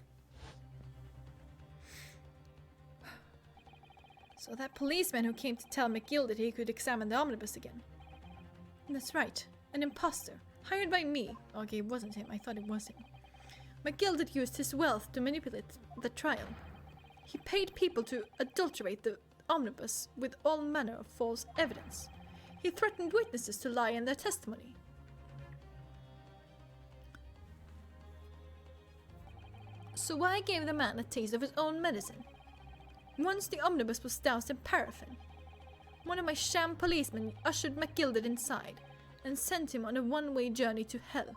So that policeman who came to tell McGilded he could examine the omnibus again. That's right, an imposter, Hired by me. Okay, it wasn't him. I thought it was him. McGilded used his wealth to manipulate the trial. He paid people to adulterate the omnibus with all manner of false evidence. He threatened witnesses to lie in their testimony. So I gave the man a taste of his own medicine. Once the omnibus was doused in paraffin, one of my sham policemen ushered McGilded inside and sent him on a one-way journey to hell.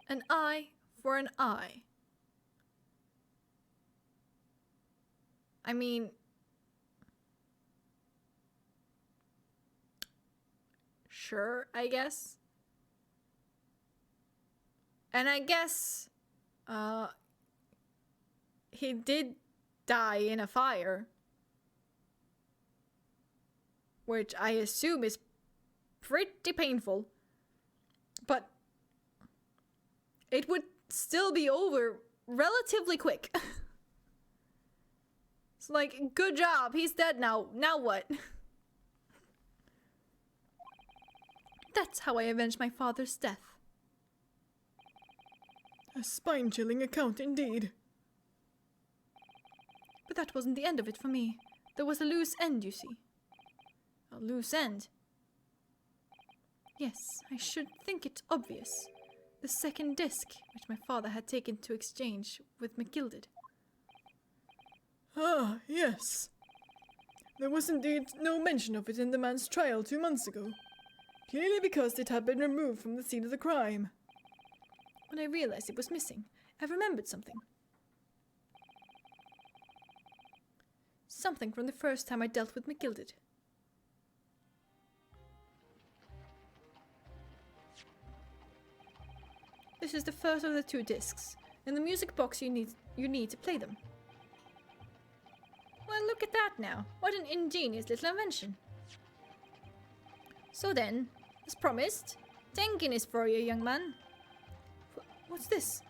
An eye for an eye. I mean, sure, I guess. And I guess, he did die in a fire, which I assume is pretty painful, but it would still be over relatively quick. It's like, good job, he's dead now. Now what? That's how I avenged my father's death. A spine-chilling account indeed. But that wasn't the end of it for me. There was a loose end, you see. A loose end? Yes, I should think it obvious. The second disc, which my father had taken to exchange with McGilded. Ah, yes. There was indeed no mention of it in the man's trial 2 months ago. Clearly because it had been removed from the scene of the crime. When I realized it was missing, I remembered something. Something from the first time I dealt with McGilded. This is the first of the 2 discs. In the music box you need to play them. Well, look at that now. What an ingenious little invention. So then, as promised, 10 guineas for you, young man. What's this?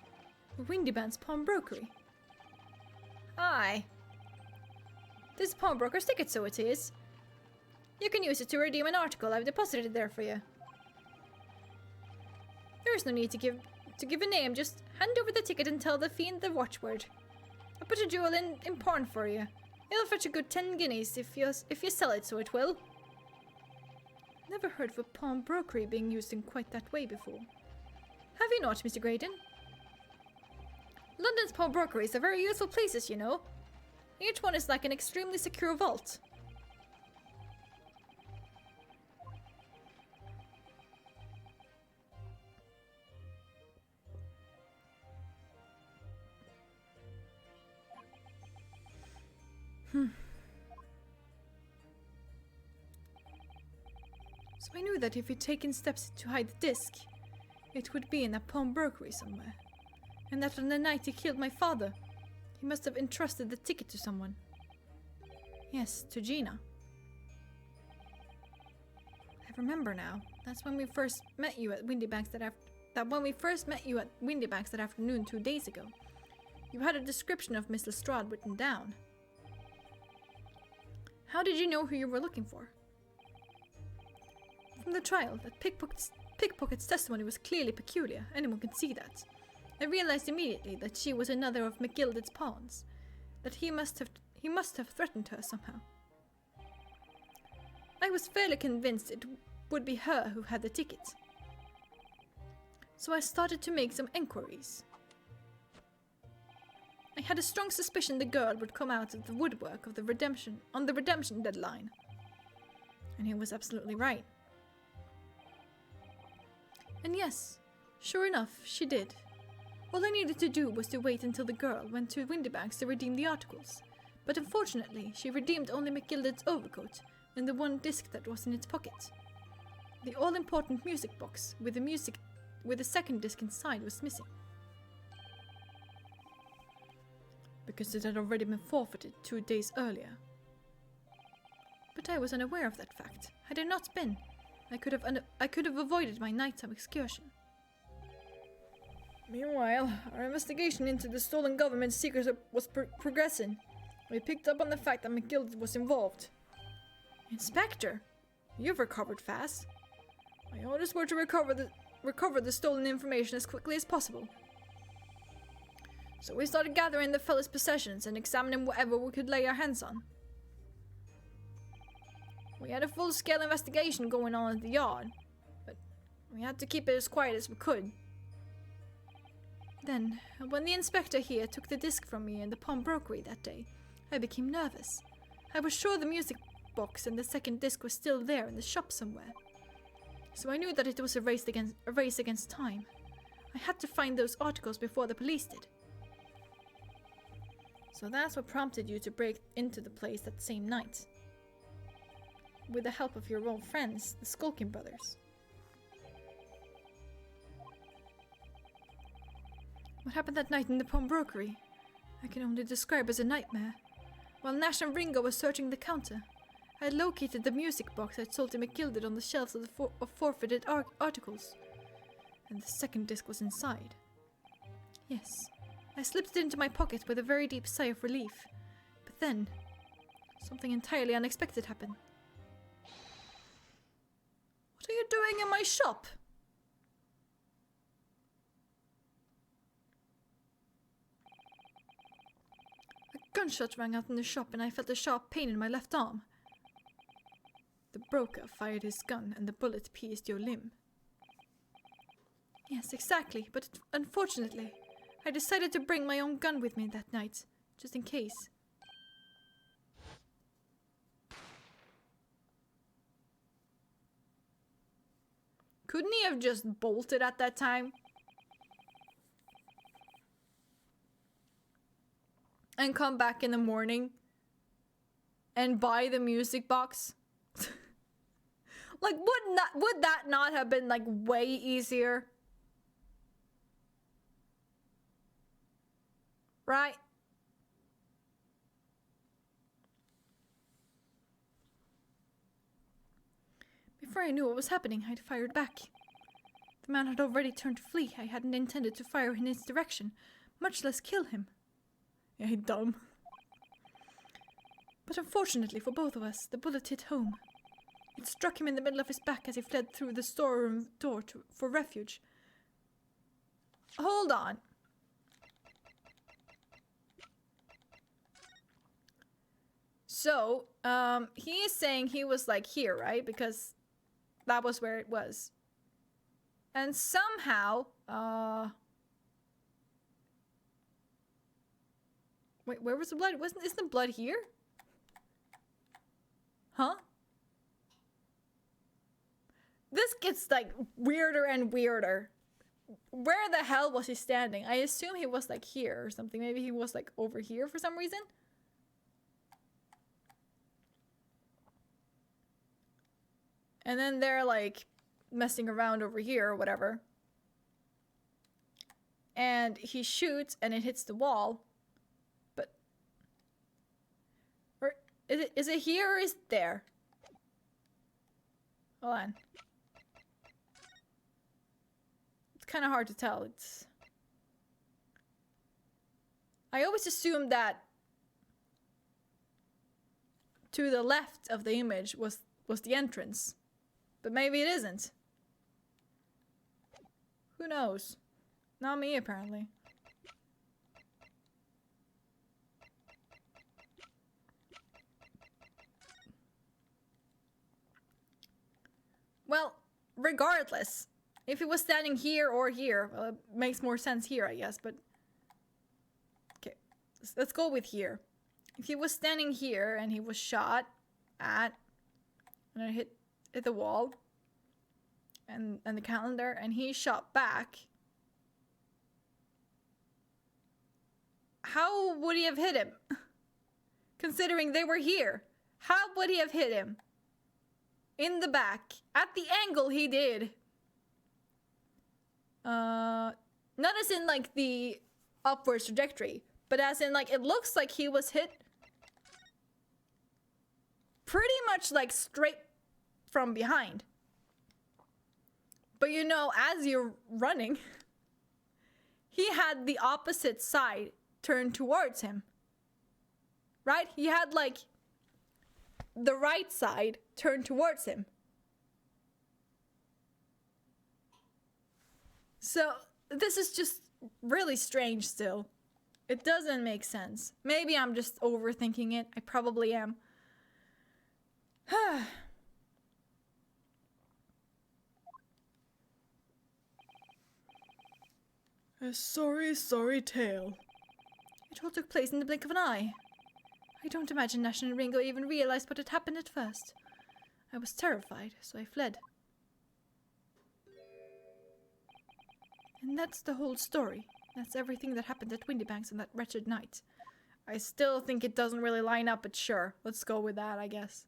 A Windy Band's pawnbrokery. Aye. This is pawnbroker's ticket, so it is. You can use it to redeem an article I've deposited there for you. There is no need to give a name, just hand over the ticket and tell the fiend the watchword. I'll put a jewel in pawn for you. It'll fetch a good 10 guineas if you sell it, so it will. Never heard of a pawnbrokery being used in quite that way before. Have you not, Mr. Graydon? London's pawnbrokeries are very useful places, you know. Each one is like an extremely secure vault. So I knew that if he'd taken steps to hide the disc, it would be in a pawnbrokery somewhere. And that on the night he killed my father, he must have entrusted the ticket to someone. Yes, to Gina. I remember now. That's when we first met you at Windybanks that afternoon 2 days ago. You had a description of Miss Lestrade written down. How did you know who you were looking for? From the trial, that pickpocket's testimony was clearly peculiar. Anyone can see that. I realized immediately that she was another of McGilded's pawns. That he must have threatened her somehow. I was fairly convinced it would be her who had the ticket. So I started to make some enquiries. I had a strong suspicion the girl would come out of the woodwork of the redemption deadline. And he was absolutely right. And yes, sure enough, she did. All I needed to do was to wait until the girl went to Windybanks to redeem the articles. But unfortunately, she redeemed only McGilded's overcoat and the one disc that was in its pocket. The all-important music box with the second disc inside was missing. Because it had already been forfeited 2 days earlier. But I was unaware of that fact. Had I not been, I could have avoided my nighttime excursion. Meanwhile, our investigation into the stolen government secrets was progressing. We picked up on the fact that McGilded was involved. Inspector, you've recovered fast. My orders were to recover the stolen information as quickly as possible. So we started gathering the fellow's possessions and examining whatever we could lay our hands on. We had a full-scale investigation going on at the yard, but we had to keep it as quiet as we could. Then, when the inspector here took the disc from me in the pawnbrokery that day, I became nervous. I was sure the music box and the second disc was still there in the shop somewhere. So I knew that it was a race against time. I had to find those articles before the police did. So that's what prompted you to break into the place that same night. With the help of your old friends, the Skulking Brothers. What happened that night in the pawnbrokery? I can only describe as a nightmare. While Nash and Ringo were searching the counter, I had located the music box I'd sold to McGilded on the shelves of forfeited articles. And the second disc was inside. Yes, I slipped it into my pocket with a very deep sigh of relief. But then, something entirely unexpected happened. What are you doing in my shop? A gunshot rang out in the shop and I felt a sharp pain in my left arm. The broker fired his gun and the bullet pierced your limb. Yes, exactly, but unfortunately, I decided to bring my own gun with me that night, just in case. Couldn't he have just bolted at that time? And come back in the morning and buy the music box? Like, would that not have been, like, way easier? Right? Before I knew what was happening, I'd fired back. The man had already turned to flee. I hadn't intended to fire in his direction, much less kill him. Yeah, dumb. But unfortunately for both of us, the bullet hit home. It struck him in the middle of his back as he fled through the storeroom door for refuge. Hold on. So, he is saying he was like here, right? Because that was where it was. And somehow, wait, where was the blood? Isn't the blood here? Huh? This gets, like, weirder and weirder. Where the hell was he standing? I assume he was, like, here or something. Maybe he was, like, over here for some reason. And then they're, like, messing around over here or whatever. And he shoots and it hits the wall. But... Or is it here or is it there? Hold on. It's kind of hard to tell. I always assumed that to the left of the image was the entrance. But maybe it isn't. Who knows? Not me, apparently. Well, regardless, if he was standing here or here, well, it makes more sense here, I guess, but... Okay, let's go with here. If he was standing here and he was shot at, and it hit the wall, and the calendar, and he shot back, how would he have hit him? Considering they were here, how would he have hit him? In the back, at the angle he did. Not as in, like, the upwards trajectory, but as in, like, it looks like he was hit pretty much, like, straight from behind. But you know, as you're running, he had the opposite side turned towards him. right? He had like the right side turned towards him. So this is just really strange still. It doesn't make sense. Maybe I'm just overthinking it. I probably am. A sorry, sorry tale. It all took place in the blink of an eye. I don't imagine Nash and Ringo even realized what had happened at first. I was terrified, so I fled. And that's the whole story. That's everything that happened at Windybanks on that wretched night. I still think it doesn't really line up, but sure. Let's go with that, I guess.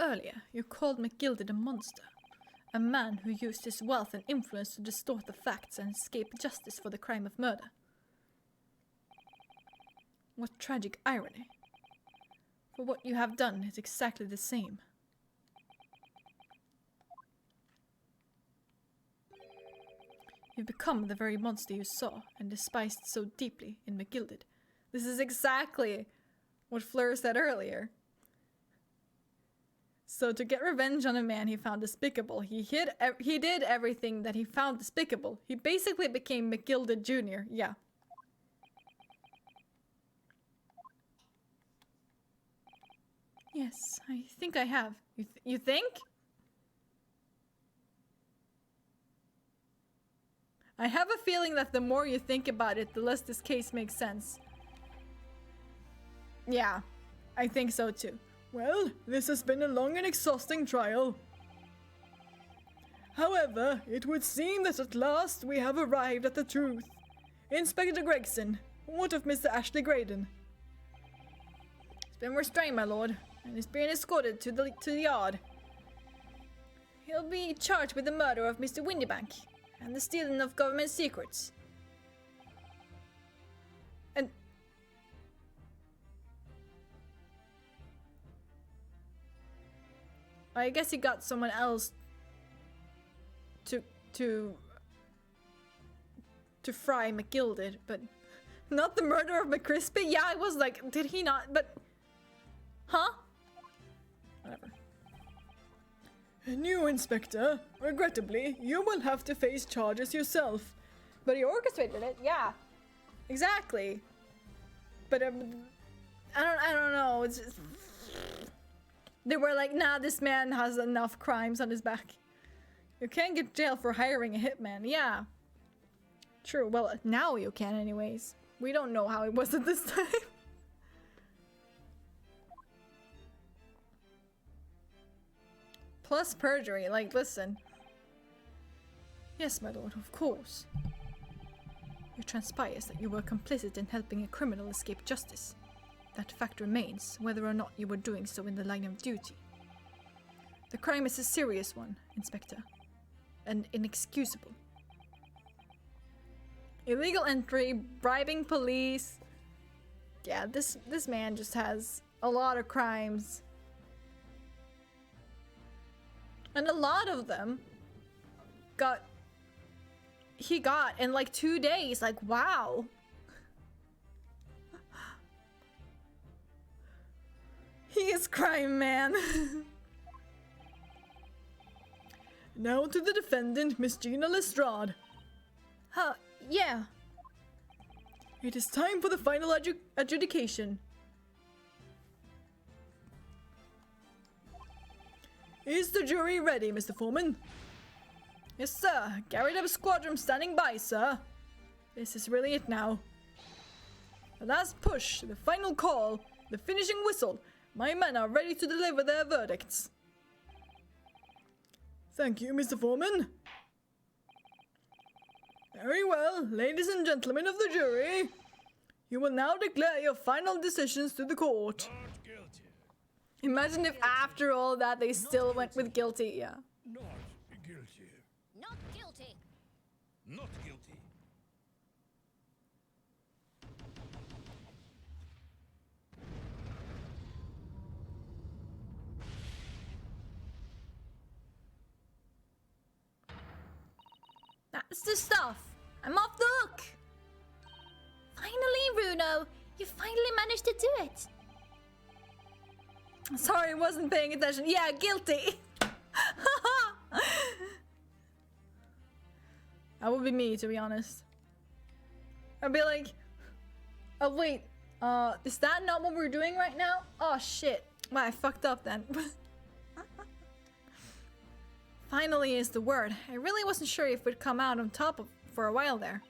Earlier, you called McGilded a monster. A man who used his wealth and influence to distort the facts and escape justice for the crime of murder. What tragic irony. For what you have done is exactly the same. You've become the very monster you saw and despised so deeply in McGilded. This is exactly what Fleur said earlier. So to get revenge on a man he found despicable, he did everything that he found despicable. He basically became McGilded Jr., yeah. Yes, I think I have. You think? I have a feeling that the more you think about it, the less this case makes sense. Yeah, I think so too. Well, this has been a long and exhausting trial. However, it would seem that at last we have arrived at the truth. Inspector Gregson, what of Mr. Ashley Graydon? He's been restrained, my lord, and is being escorted to the yard. He'll be charged with the murder of Mr. Windybank and the stealing of government secrets. And I guess he got someone else to fry McGilded, but not the murder of McCrispy? Yeah, I was like, did he not? But, huh? Whatever. New Inspector, regrettably, you will have to face charges yourself. But he orchestrated it, yeah. Exactly. But, I don't know, it's just... They were like, nah, this man has enough crimes on his back. You can't get jail for hiring a hitman. Yeah. True. Well, now you can anyways. We don't know how it was at this time. Plus perjury. Like, listen. Yes, my lord, of course. It transpires that you were complicit in helping a criminal escape justice. That fact remains, whether or not you were doing so in the line of duty. The crime is a serious one, Inspector, and inexcusable. Illegal entry, bribing police. Yeah, this man just has a lot of crimes. And a lot of them he got in like 2 days. Like, wow. He is crime man. Now to the defendant, Miss Gina Lestrade. Yeah. It is time for the final adjudication. Is the jury ready, Mr. Foreman? Yes, sir. Garrett of Squadron standing by, sir. This is really it now. The last push, the final call, the finishing whistle. My men are ready to deliver their verdicts. Thank you, Mr. Foreman. Very well, ladies and gentlemen of the jury. You will now declare your final decisions to the court. Not guilty. Imagine if after all that they still went with guilty. Yeah. Not guilty. Not guilty. Not guilty. That's the stuff. I'm off the hook. Finally, Runo, you finally managed to do it. Sorry, wasn't paying attention. Yeah, guilty. That would be me, to be honest. I'd be like, oh wait, is that not what we're doing right now? Oh shit. Well, I fucked up then. Finally is the word. I really wasn't sure if we'd come out on top of for a while there.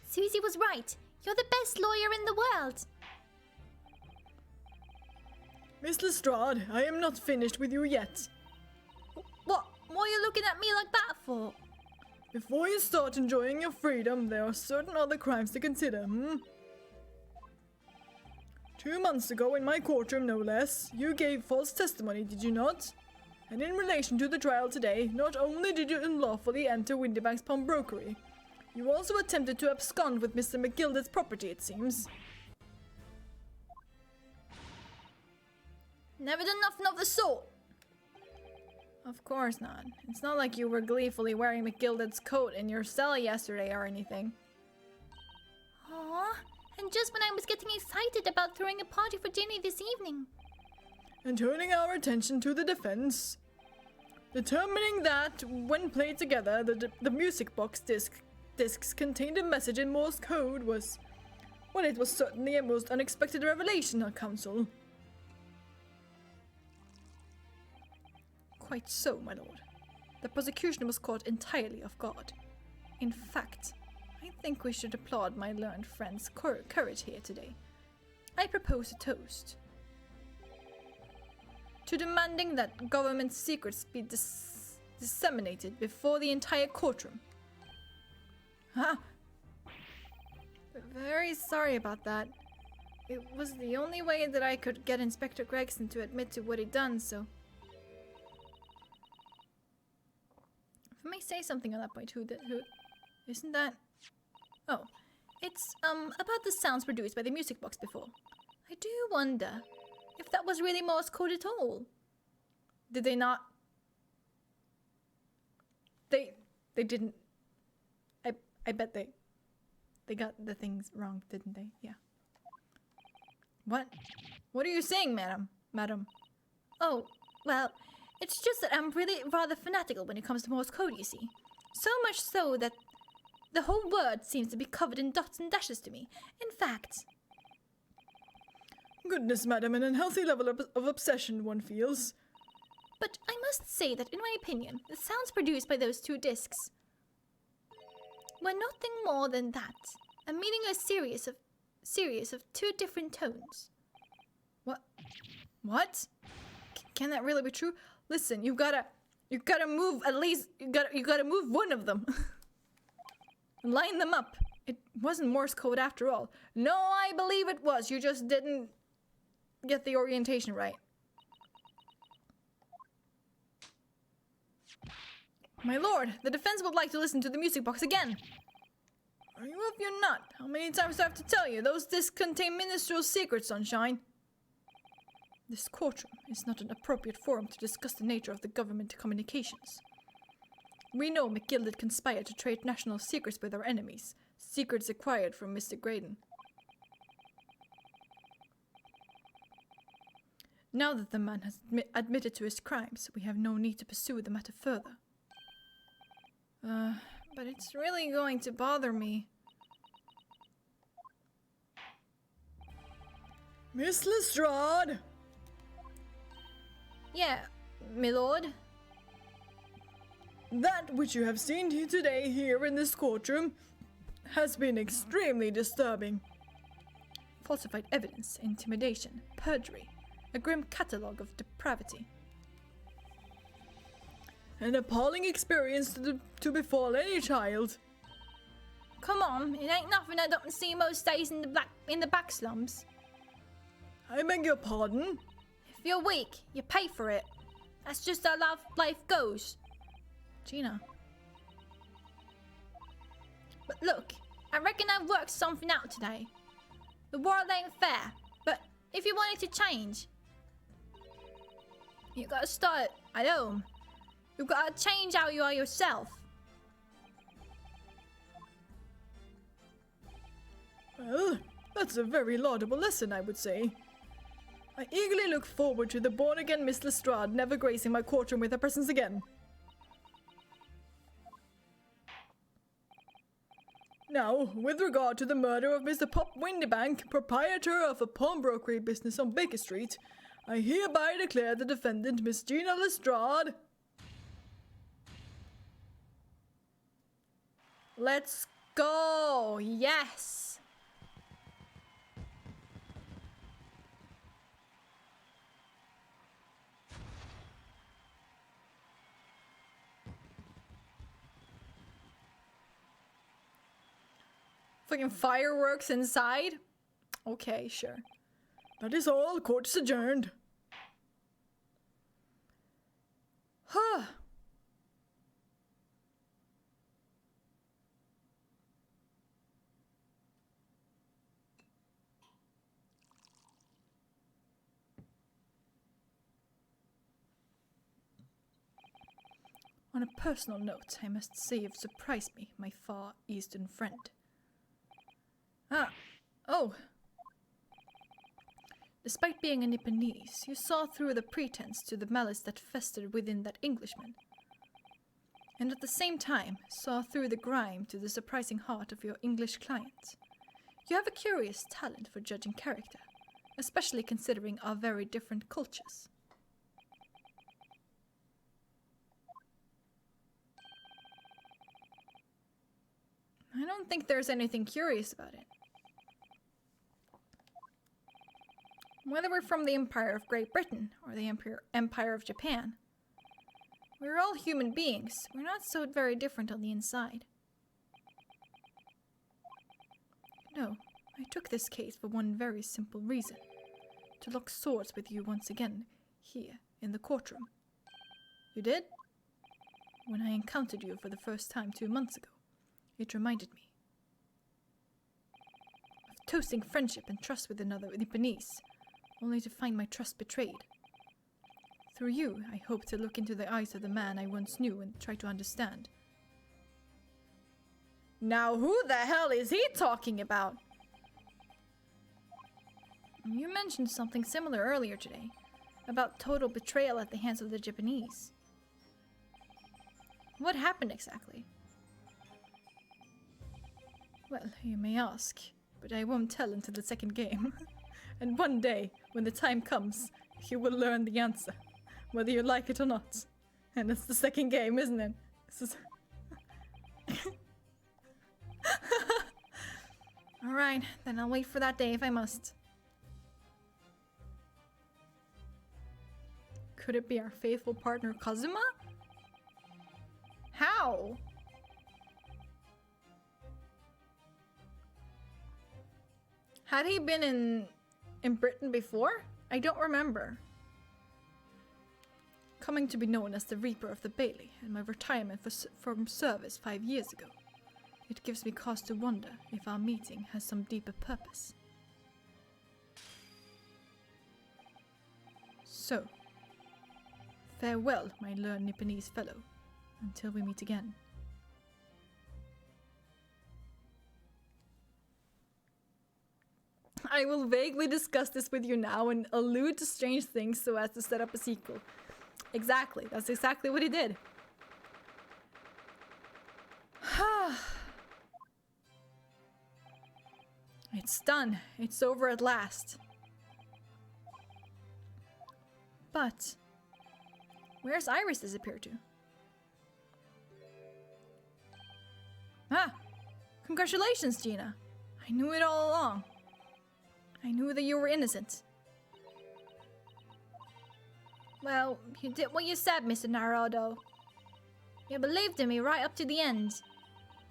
Susie was right. You're the best lawyer in the world. Miss Lestrade, I am not finished with you yet. What are you looking at me like that for? Before you start enjoying your freedom, there are certain other crimes to consider, 2 months ago, in my courtroom no less, you gave false testimony, did you not? And in relation to the trial today, not only did you unlawfully enter Windybank's pawnbrokery, you also attempted to abscond with Mr. McGildett's property, it seems. Never done nothing of the sort. Of course not. It's not like you were gleefully wearing McGildett's coat in your cell yesterday or anything. Aww, and just when I was getting excited about throwing a party for Jenny this evening. And turning our attention to the defense. Determining that, when played together, the music box discs contained a message in Morse code was... Well, it was certainly a most unexpected revelation, our counsel. Quite so, my lord. The prosecution was caught entirely off guard. In fact, I think we should applaud my learned friend's courage here today. I propose a toast. To demanding that government secrets be disseminated before the entire courtroom. Huh? Very sorry about that. It was the only way that I could get Inspector Gregson to admit to what he'd done, so... If I may say something on that point, who isn't that? Oh, it's about the sounds produced by the music box before. I do wonder if that was really Morse code at all. Did they not? They didn't. I bet they got the things wrong, didn't they? Yeah. What? What are you saying, madam? Oh, well, it's just that I'm really rather fanatical when it comes to Morse code, you see. So much so that the whole word seems to be covered in dots and dashes to me. In fact... Goodness, madam, an unhealthy level of obsession one feels. But I must say that, in my opinion, the sounds produced by those 2 discs were nothing more than that. A meaningless series of 2 different tones. What? Can that really be true? Listen, you gotta move at least. You gotta move one of them. Line them up. It wasn't Morse code after all. No, I believe it was. You just didn't get the orientation right. My lord, the defense would like to listen to the music box again. Are you up your nut? How many times do I have to tell you? Those discs contain ministerial secrets, Sunshine. This courtroom is not an appropriate forum to discuss the nature of the government communications. We know McGildet conspired to trade national secrets with our enemies, secrets acquired from Mr. Graydon. Now that the man has admitted to his crimes, we have no need to pursue the matter further. But it's really going to bother me. Miss Lestrade! Yeah, my lord. That which you have seen today here in this courtroom has been extremely disturbing. Falsified evidence, intimidation, perjury, a grim catalogue of depravity. An appalling experience to befall any child. Come on, it ain't nothing I don't see most days in the back slums. I beg your pardon? If you're weak, you pay for it. That's just how life goes. Gina. But look, I reckon I've worked something out today. The world ain't fair, but if you want it to change, you gotta start at home. You gotta change how you are yourself. Well, that's a very laudable lesson, I would say. I eagerly look forward to the born-again Miss Lestrade never gracing my courtroom with her presence again. Now, with regard to the murder of Mr. Pop Windybank, proprietor of a pawnbrokery business on Baker Street, I hereby declare the defendant, Miss Gina Lestrade. Let's go! Yes! Fucking fireworks inside? Okay, sure. That is all. Court is adjourned. Huh. On a personal note, I must say you've surprised me, my far eastern friend. Oh. Despite being a Nipponese, you saw through the pretense to the malice that festered within that Englishman. And at the same time, saw through the grime to the surprising heart of your English client. You have a curious talent for judging character, especially considering our very different cultures. I don't think there's anything curious about it. Whether we're from the Empire of Great Britain or the Empire of Japan, we're all human beings. We're not so very different on the inside. No, I took this case for one very simple reason. To lock swords with you once again, here in the courtroom. You did? When I encountered you for the first time 2 months ago, it reminded me of toasting friendship and trust with another Nipponese, only to find my trust betrayed. Through you, I hope to look into the eyes of the man I once knew and try to understand. Now who the hell is he talking about? You mentioned something similar earlier today, about total betrayal at the hands of the Japanese. What happened exactly? Well, you may ask, but I won't tell until the second game. And one day, when the time comes, you will learn the answer, whether you like it or not. And it's the second game, isn't it? Alright, then I'll wait for that day if I must. Could it be our faithful partner Kazuma? How? Had he been in Britain before? I don't remember. Coming to be known as the Reaper of the Bailey and my retirement from service 5 years ago, it gives me cause to wonder if our meeting has some deeper purpose. So, farewell, my learned Nipponese fellow, until we meet again. I will vaguely discuss this with you now and allude to strange things so as to set up a sequel. Exactly, that's exactly what he did. It's done. It's over at last. But where's Iris disappeared to? Ah! Congratulations, Gina. I knew it all along. I knew that you were innocent. Well, you did what you said, Mr. Naruto. You believed in me right up to the end.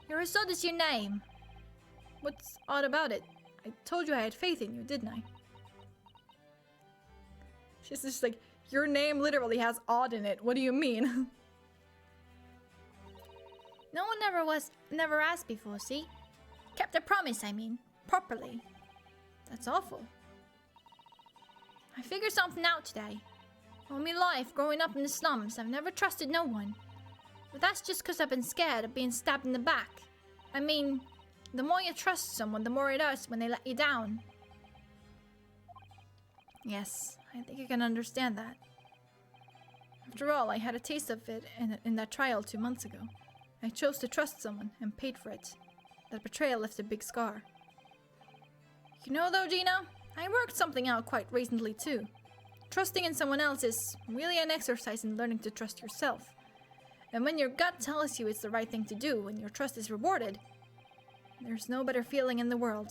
Your result is your name. What's odd about it? I told you I had faith in you, didn't I? She's just like, your name literally has odd in it. What do you mean? No one never asked before, see? Kept a promise, I mean. Properly. That's awful. I figured something out today. All my life, growing up in the slums, I've never trusted no one. But that's just because I've been scared of being stabbed in the back. I mean, the more you trust someone, the more it hurts when they let you down. Yes, I think I can understand that. After all, I had a taste of it in that trial 2 months ago. I chose to trust someone and paid for it. That betrayal left a big scar. You know though, Gina, I worked something out quite recently too. Trusting in someone else is really an exercise in learning to trust yourself. And when your gut tells you it's the right thing to do and your trust is rewarded, there's no better feeling in the world.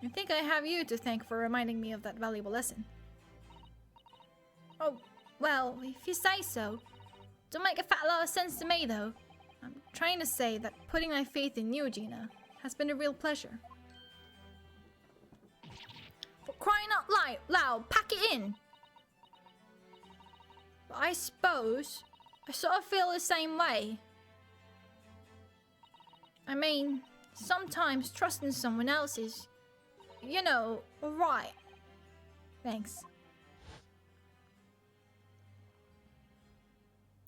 I think I have you to thank for reminding me of that valuable lesson. Oh, well, if you say so. Don't make a fat lot of sense to me though. I'm trying to say that putting my faith in you, Gina, has been a real pleasure. For crying out loud, pack it in! But I suppose I sort of feel the same way. I mean, sometimes trusting someone else is, you know, alright. Thanks.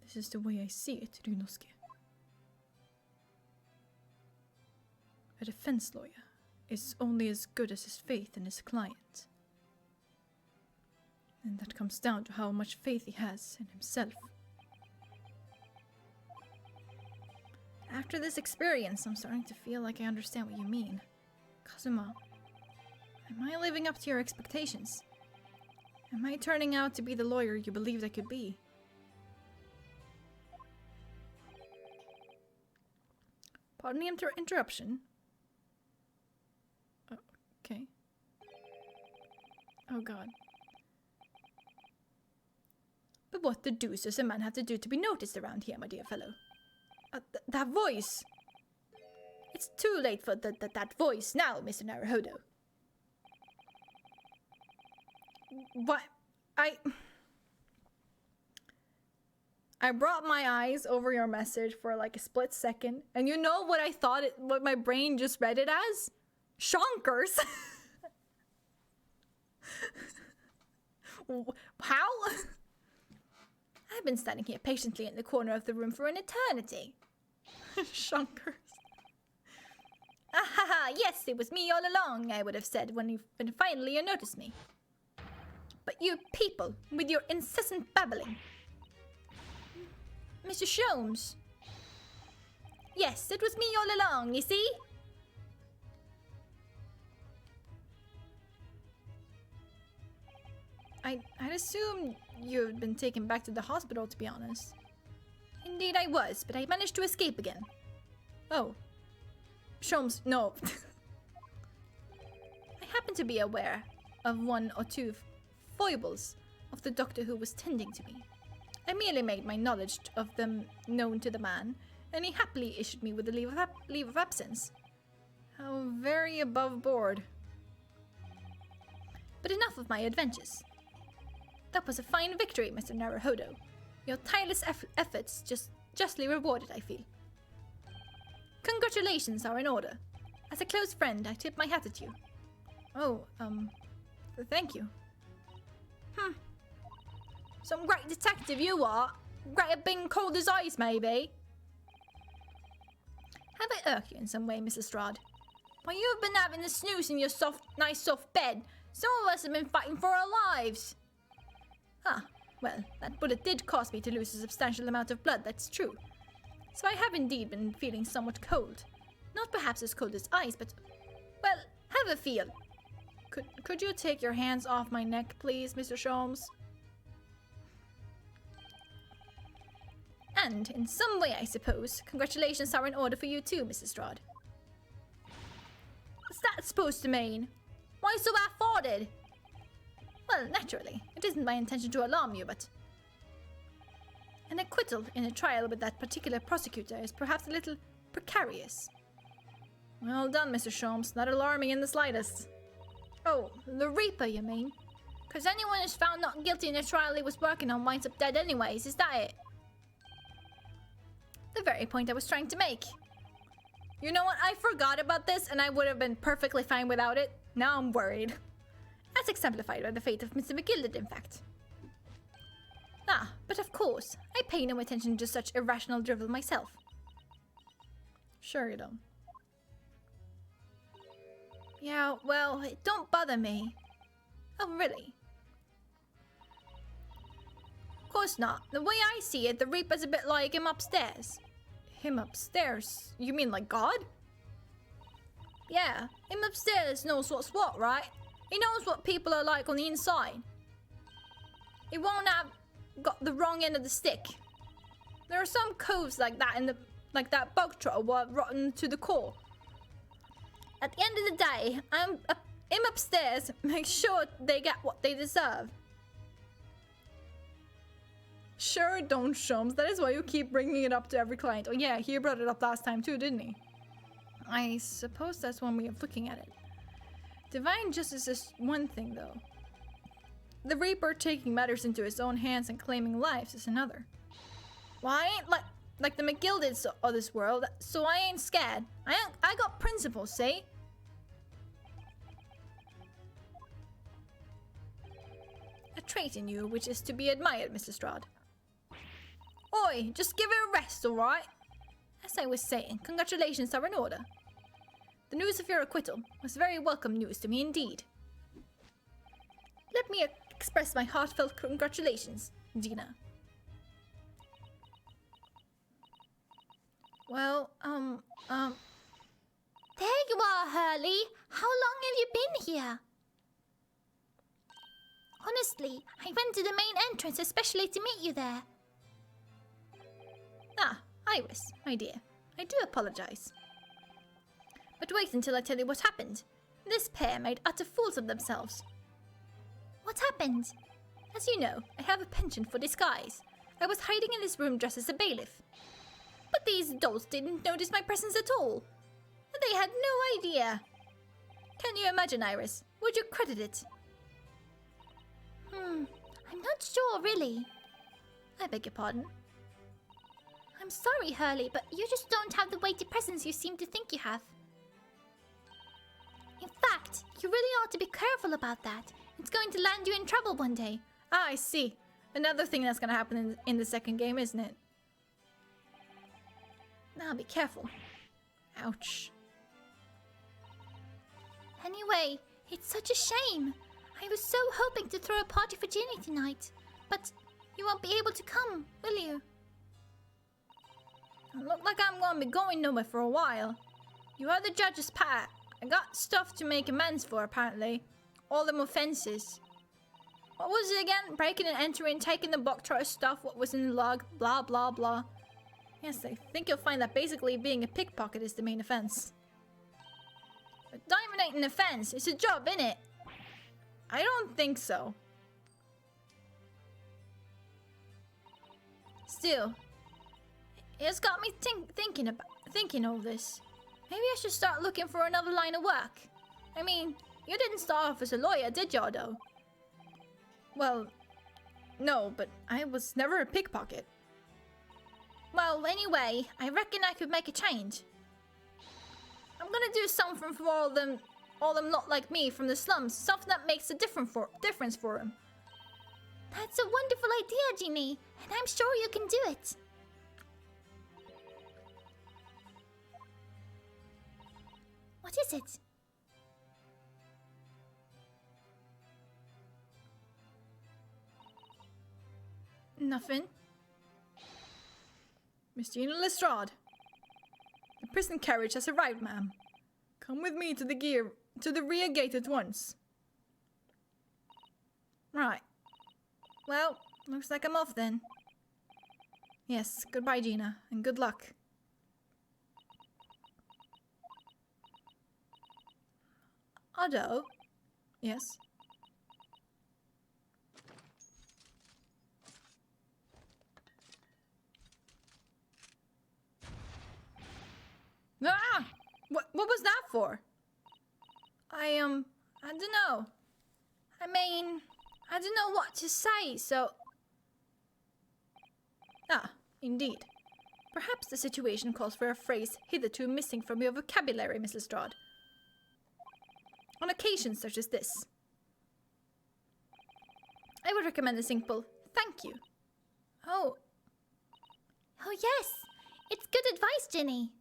This is the way I see it, Ryunosuke. A defense lawyer is only as good as his faith in his client. And that comes down to how much faith he has in himself. After this experience, I'm starting to feel like I understand what you mean. Kazuma, am I living up to your expectations? Am I turning out to be the lawyer you believed I could be? Pardon the interruption. Okay. Oh god. But what the deuce does a man have to do to be noticed around here, my dear fellow? That voice! It's too late for that voice now, Mr. Naruhodo. What? I brought my eyes over your message for like a split second, and you know what I thought what my brain just read it as? Shonkers! How? I've been standing here patiently in the corner of the room for an eternity. Shonkers. Ahaha, yes, it was me all along, I would have said when finally you noticed me. But you people, with your incessant babbling. Mr. Sholmes. Yes, it was me all along, you see? I'd assume you'd been taken back to the hospital, to be honest. Indeed I was, but I managed to escape again. Oh. Sholmes, no. I happen to be aware of one or two foibles of the doctor who was tending to me. I merely made my knowledge of them known to the man, and he happily issued me with a leave of absence. How very above board. But enough of my adventures. That was a fine victory, Mr. Naruhodo. Your tireless efforts justly rewarded, I feel. Congratulations are in order. As a close friend, I tip my hat at you. Oh, thank you. Some great detective you are. Great at being cold as ice, maybe. Have I irked you in some way, Mrs. Strahd? While you have been having a snooze in your nice soft bed, some of us have been fighting for our lives. Ah, well, that bullet did cause me to lose a substantial amount of blood, that's true. So I have indeed been feeling somewhat cold. Not perhaps as cold as ice, but, well, have a feel. Could you take your hands off my neck, please, Mr. Sholmes? And, in some way, I suppose, congratulations are in order for you too, Mrs. Strahd. What's that supposed to mean? Why so half-hearted? Well, naturally, it isn't my intention to alarm you, but... An acquittal in a trial with that particular prosecutor is perhaps a little precarious. Well done, Mr. Sholmes. Not alarming in the slightest. Oh, the Reaper, you mean? Because anyone who's found not guilty in a trial he was working on winds up dead anyways, is that it? The very point I was trying to make. You know what? I forgot about this and I would have been perfectly fine without it. Now I'm worried. As exemplified by the fate of Mr. McGilded, in fact. Ah, but of course, I pay no attention to such irrational drivel myself. Sure you don't. Yeah, well, it don't bother me. Oh, really? Of course not. The way I see it, the Reaper's a bit like him upstairs. Him upstairs? You mean like God? Yeah, him upstairs knows what's what, right? He knows what people are like on the inside. He won't have got the wrong end of the stick. There are some coves like that in the that bug troll were rotten to the core. At the end of the day, him upstairs makes sure they get what they deserve. Sure don't, Shums. That is why you keep bringing it up to every client. Oh yeah, he brought it up last time too, didn't he? I suppose that's one way of looking at it. Divine justice is one thing, though. The Reaper taking matters into his own hands and claiming lives is another. Well, I ain't like the McGildeds of this world, so I ain't scared. I got principles, see? A trait in you which is to be admired, Mr. Strahd. Oi, just give it a rest, alright? As I was saying, congratulations are in order. The news of your acquittal was very welcome news to me indeed. Let me express my heartfelt congratulations, Gina. Well, There you are, Hurley. How long have you been here? Honestly, I went to the main entrance especially to meet you there. Ah, Iris, my dear. I do apologize. But wait until I tell you what happened. This pair made utter fools of themselves. What happened? As you know, I have a penchant for disguise. I was hiding in this room dressed as a bailiff. But these dolls didn't notice my presence at all. They had no idea. Can you imagine, Iris? Would you credit it? I'm not sure, really. I beg your pardon. I'm sorry, Hurley, but you just don't have the weighty presence you seem to think you have. In fact, you really ought to be careful about that. It's going to land you in trouble one day. Ah, I see. Another thing that's gonna happen in the second game, isn't it? Now be careful. Ouch. Anyway, it's such a shame. I was so hoping to throw a party for Ginny tonight. But you won't be able to come, will you? Don't look like I'm gonna be going nowhere for a while. You are the judge's Pat. I got stuff to make amends for, apparently. All them offenses. What was it again? Breaking and entering, taking the bug troll stuff, what was in the log, blah blah blah. Yes, I think you'll find that basically being a pickpocket is the main offense. But diamond ain't an offense, it's a job, innit? I don't think so. Still, it's got me thinking all this. Maybe I should start looking for another line of work. I mean, you didn't start off as a lawyer, did you, though? Well, no, but I was never a pickpocket. Well, anyway, I reckon I could make a change. I'm gonna do something for all them not like me from the slums. Something that makes a difference for them. That's a wonderful idea, Ginny, and I'm sure you can do it. What is it? Nothing. Miss Gina Lestrade. The prison carriage has arrived, ma'am. Come with me to the rear gate at once. Right. Well, looks like I'm off then. Yes, goodbye, Gina, and good luck. Otto? Yes? Ah! What was that for? I don't know. I mean, I don't know what to say, so... Ah, indeed. Perhaps the situation calls for a phrase hitherto missing from your vocabulary, Miss Lestrade. On occasions such as this, I would recommend a simple thank you. Oh, yes. It's good advice, Ginny.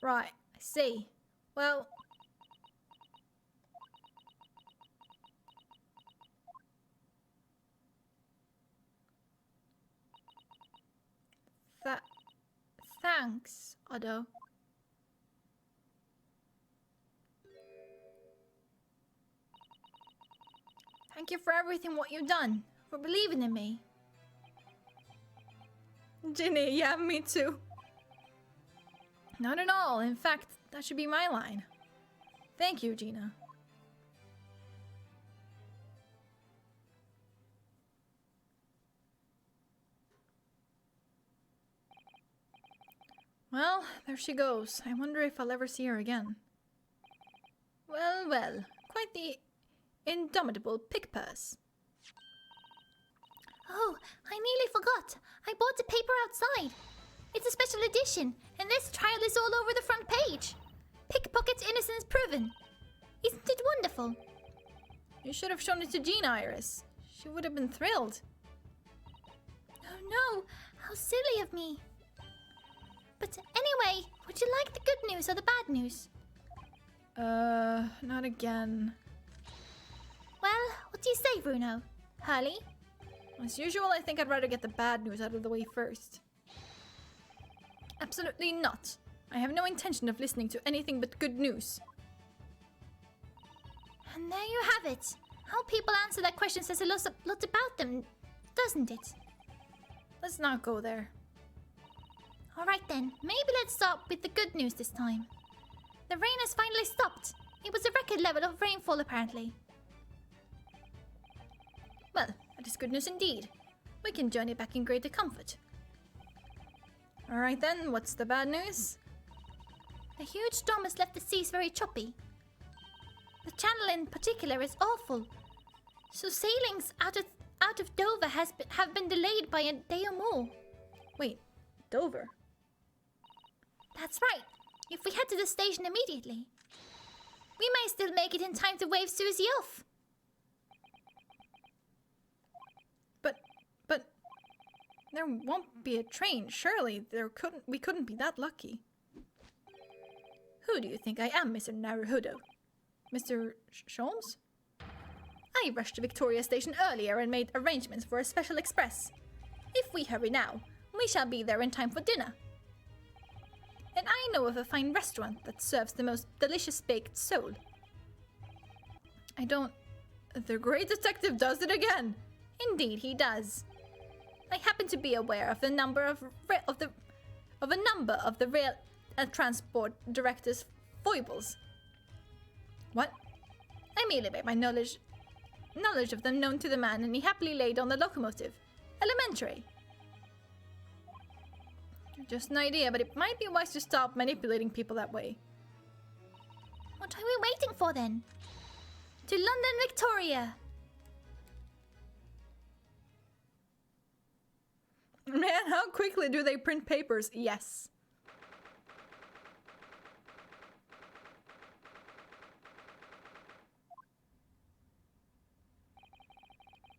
Right, I see. Well... Thanks, Otto. Thank you for everything what you've done, for believing in me. Ginny, yeah, me too. Not at all. In fact, that should be my line. Thank you, Gina. Well, there she goes. I wonder if I'll ever see her again. Well, well. Quite the indomitable pick purse. Oh, I nearly forgot. I bought the paper outside. It's a special edition, and this trial is all over the front page. Pickpocket innocence proven. Isn't it wonderful? You should have shown it to Gina, Iris. She would have been thrilled. Oh no, how silly of me. But anyway, would you like the good news or the bad news? Not again. Well, what do you say, Bruno? Hurley? As usual, I think I'd rather get the bad news out of the way first. Absolutely not. I have no intention of listening to anything but good news. And there you have it. How people answer that question says a lot about them, doesn't it? Let's not go there. Alright then, maybe let's start with the good news this time. The rain has finally stopped. It was a record level of rainfall apparently. Well, that is good news indeed. We can journey back in greater comfort. Alright then, what's the bad news? The huge storm has left the seas very choppy. The channel in particular is awful. So sailings out of Dover have been delayed by a day or more. Wait, Dover? That's right. If we head to the station immediately, we may still make it in time to wave Susie off. But there won't be a train. Surely we couldn't be that lucky. Who do you think I am, Mr. Naruhodo? Mr. Sholmes? I rushed to Victoria Station earlier and made arrangements for a special express. If we hurry now, we shall be there in time for dinner. And I know of a fine restaurant that serves the most delicious baked sole. I don't... The great detective does it again! Indeed, he does. I happen to be aware of a number of the rail transport director's foibles. What? I merely made my knowledge of them known to the man, and he happily laid on the locomotive. Elementary. Just an idea, but it might be wise to stop manipulating people that way. What are we waiting for then? To London, Victoria! Man, how quickly do they print papers? Yes.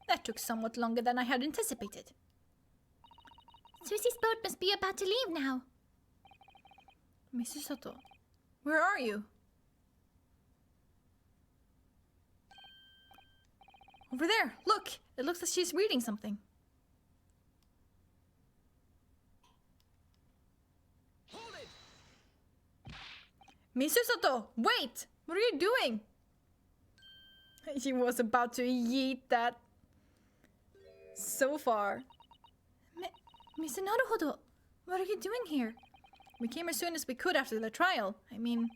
That took somewhat longer than I had anticipated. Susie's boat must be about to leave now. Mrs. Soto, where are you? Over there, look! It looks like she's reading something. Hold it! Mrs. Soto, wait! What are you doing? She was about to yeet that so far. Mr. Naruhodo, What are you doing here? We came as soon as we could after the trial. I mean,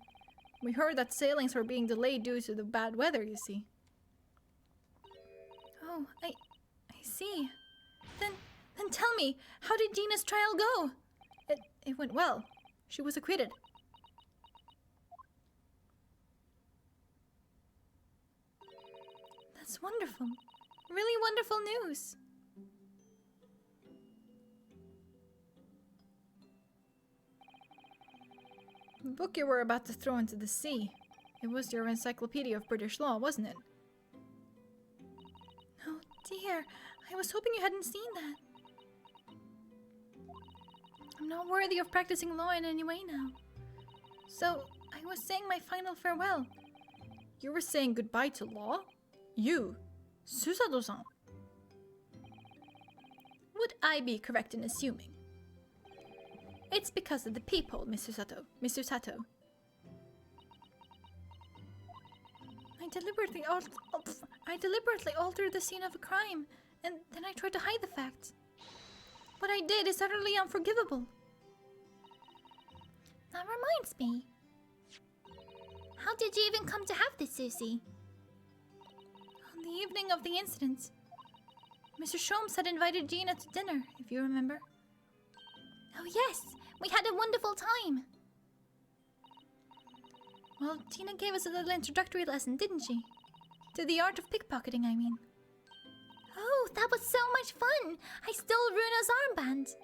we heard that sailings were being delayed due to the bad weather, you see. Oh, I see. Then tell me, how did Gina's trial go? it went well. She was acquitted. That's wonderful. Really wonderful news. The book you were about to throw into the sea. It was your Encyclopedia of British Law, wasn't it? Oh dear, I was hoping you hadn't seen that. I'm not worthy of practicing law in any way now. So, I was saying my final farewell. You were saying goodbye to law? You? Susato-san? Would I be correct in assuming? It's because of the people, Miss Sato. I deliberately altered the scene of a crime, and then I tried to hide the facts. What I did is utterly unforgivable. That reminds me. How did you even come to have this, Susie? On the evening of the incident, Mr. Sholmes had invited Gina to dinner, if you remember. Oh yes, we had a wonderful time. Well, Gina gave us a little introductory lesson, didn't she? To the art of pickpocketing, I mean. Oh, that was so much fun! I stole Runa's armband.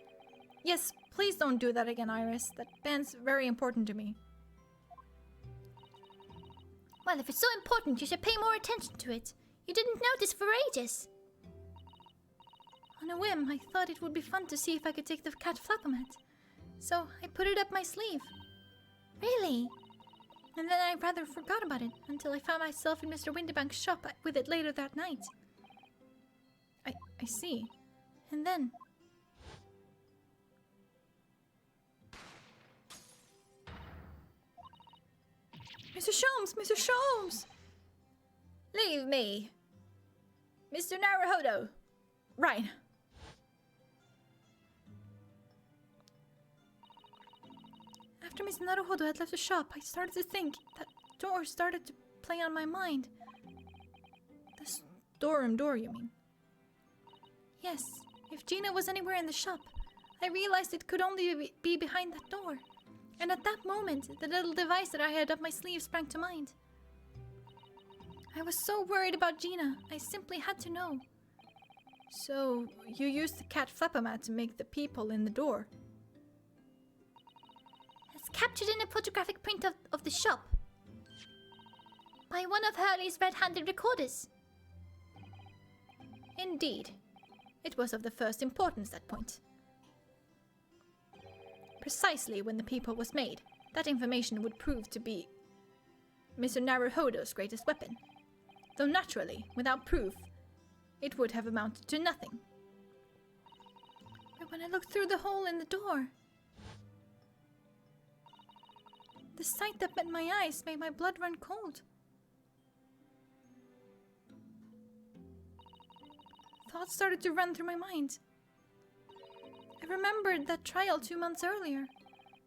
Yes, please don't do that again, Iris. That band's very important to me. Well, if it's so important, you should pay more attention to it. You didn't notice for ages. On a whim, I thought it would be fun to see if I could take the cat Flapomat. So I put it up my sleeve. Really? And then I rather forgot about it until I found myself in Mr. Winterbank's shop with it later that night. I see. And then... Mr. Sholmes! Mr. Sholmes! Leave me. Mr. Naruhodo. Right. After Miss Naruhodo had left the shop, I started to think. That door started to play on my mind. The storeroom door, you mean? Yes, if Gina was anywhere in the shop, I realized it could only be behind that door. And at that moment, the little device that I had up my sleeve sprang to mind. I was so worried about Gina, I simply had to know. So, you used the cat Flapomat to make the peephole in the door? It's captured in a photographic print of the shop. By one of Hurley's red-handed recorders. Indeed. It was of the first importance, that point. Precisely when the peephole was made, that information would prove to be Mr. Naruhodo's greatest weapon. Though naturally, without proof, it would have amounted to nothing. But when I looked through the hole in the door, the sight that met my eyes made my blood run cold. Thoughts started to run through my mind. I remembered that trial 2 months earlier,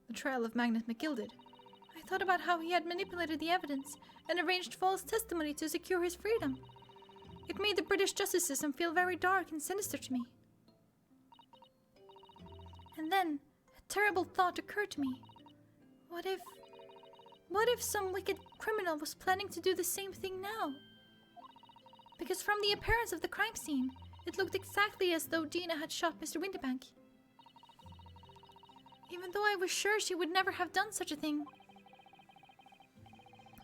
the trial of Magnus McGilded. I thought about how he had manipulated the evidence and arranged false testimony to secure his freedom. It made the British justice system feel very dark and sinister to me. And then, a terrible thought occurred to me. What if some wicked criminal was planning to do the same thing now? Because from the appearance of the crime scene, it looked exactly as though Gina had shot Mr. Winterbank. Even though I was sure she would never have done such a thing.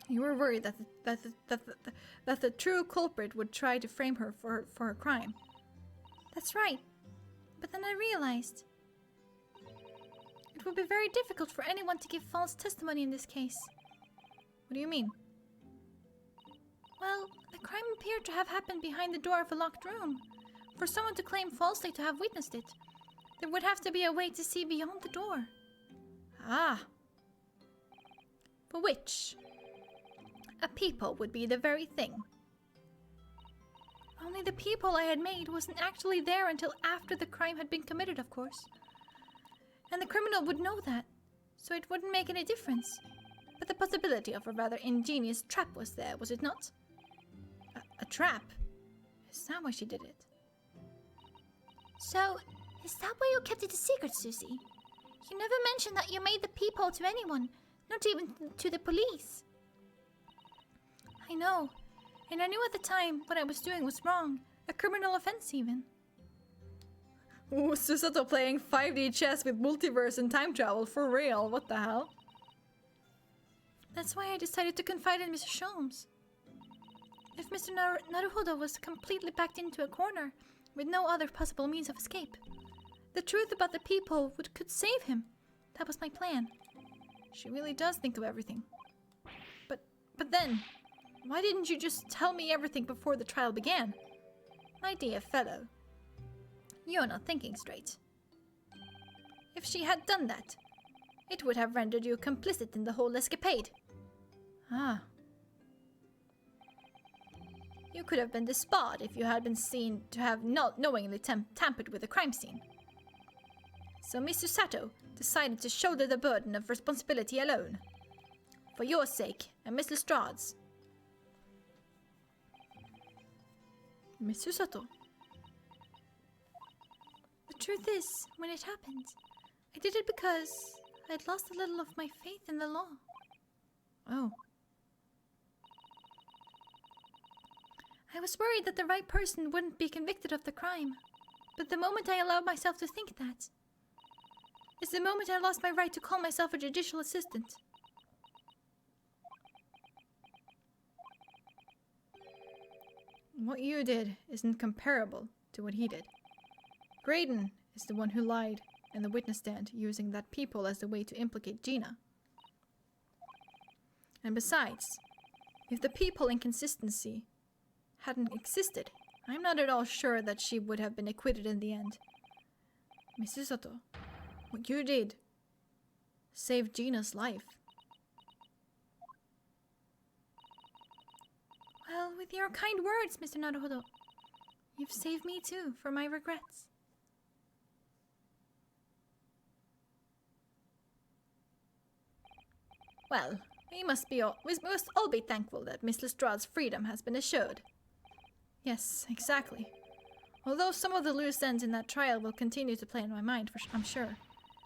You were worried that the true culprit would try to frame her for her crime. That's right. But then I realized it would be very difficult for anyone to give false testimony in this case. What do you mean? Well, the crime appeared to have happened behind the door of a locked room. For someone to claim falsely to have witnessed it, there would have to be a way to see beyond the door. Ah. For which, a peephole would be the very thing. Only the peephole I had made wasn't actually there until after the crime had been committed, of course. And the criminal would know that, so it wouldn't make any difference. But the possibility of a rather ingenious trap was there, was it not? A trap? Is that why she did it? So, is that why you kept it a secret, Susie? You never mentioned that you made the peephole to anyone, not even to the police. I know, and I knew at the time what I was doing was wrong, a criminal offense even. Ooh, Susato playing 5D chess with multiverse and time travel, for real, what the hell? That's why I decided to confide in Mr. Sholmes. If Mr. Naruhodo was completely backed into a corner, with no other possible means of escape, the truth about the peephole could save him. That was my plan. She really does think of everything. But then, why didn't you just tell me everything before the trial began? My dear fellow, you're not thinking straight. If she had done that, it would have rendered you complicit in the whole escapade. Ah. You could have been disbarred if you had been seen to have not knowingly tampered with the crime scene. So Mr. Sato decided to shoulder the burden of responsibility alone. For your sake and Miss Lestrade's. Mr. Sato. The truth is, when it happened, I did it because I'd lost a little of my faith in the law. Oh. I was worried that the right person wouldn't be convicted of the crime. But the moment I allowed myself to think that is the moment I lost my right to call myself a judicial assistant. What you did isn't comparable to what he did. Graydon is the one who lied in the witness stand using that peephole as the way to implicate Gina. And besides, if the peephole inconsistency hadn't existed, I'm not at all sure that she would have been acquitted in the end. Mrs. Sato, what you did saved Gina's life. Well, with your kind words, Mr. Naruhodo, you've saved me too for my regrets. Well, we must all be thankful that Miss Lestrade's freedom has been assured. Yes, exactly. Although some of the loose ends in that trial will continue to play in my mind, I'm sure.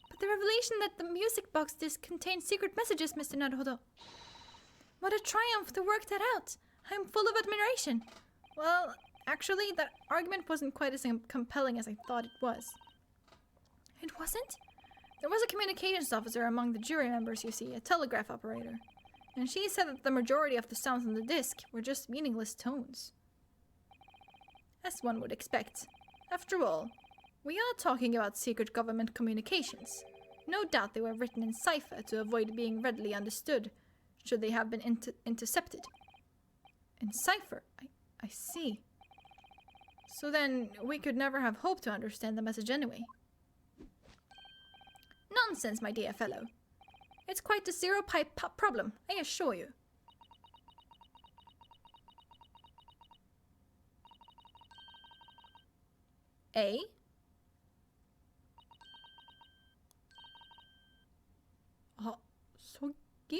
But the revelation that the music box disc contained secret messages, Mr. Naruhodo. What a triumph to work that out! I'm full of admiration. Well, actually, that argument wasn't quite as compelling as I thought it was. It wasn't? There was a communications officer among the jury members, you see, a telegraph operator. And she said that the majority of the sounds on the disc were just meaningless tones. As one would expect. After all, we are talking about secret government communications. No doubt they were written in cipher to avoid being readily understood, should they have been intercepted. In cipher? I see. So then, we could never have hoped to understand the message anyway. Nonsense, my dear fellow. It's quite a zero-pipe problem, I assure you. A? Sogi?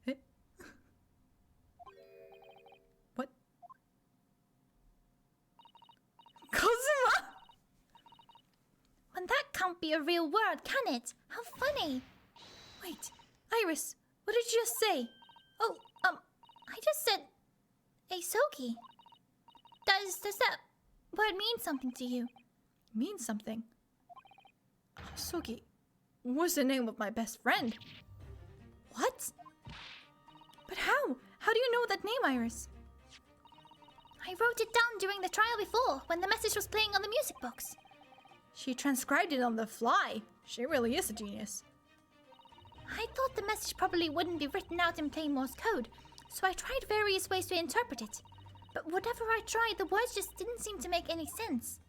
Eh? What? Kazuma! And that can't be a real word, can it? How funny! Wait, Iris, what did you just say? Oh, I just said... Eisogi. Does that word mean something to you? Mean something? Sogi was the name of my best friend. What? But how? How do you know that name, Iris? I wrote it down during the trial before, when the message was playing on the music box. She transcribed it on the fly. She really is a genius. I thought the message probably wouldn't be written out in plain Morse code, so I tried various ways to interpret it. But whatever I tried, the words just didn't seem to make any sense.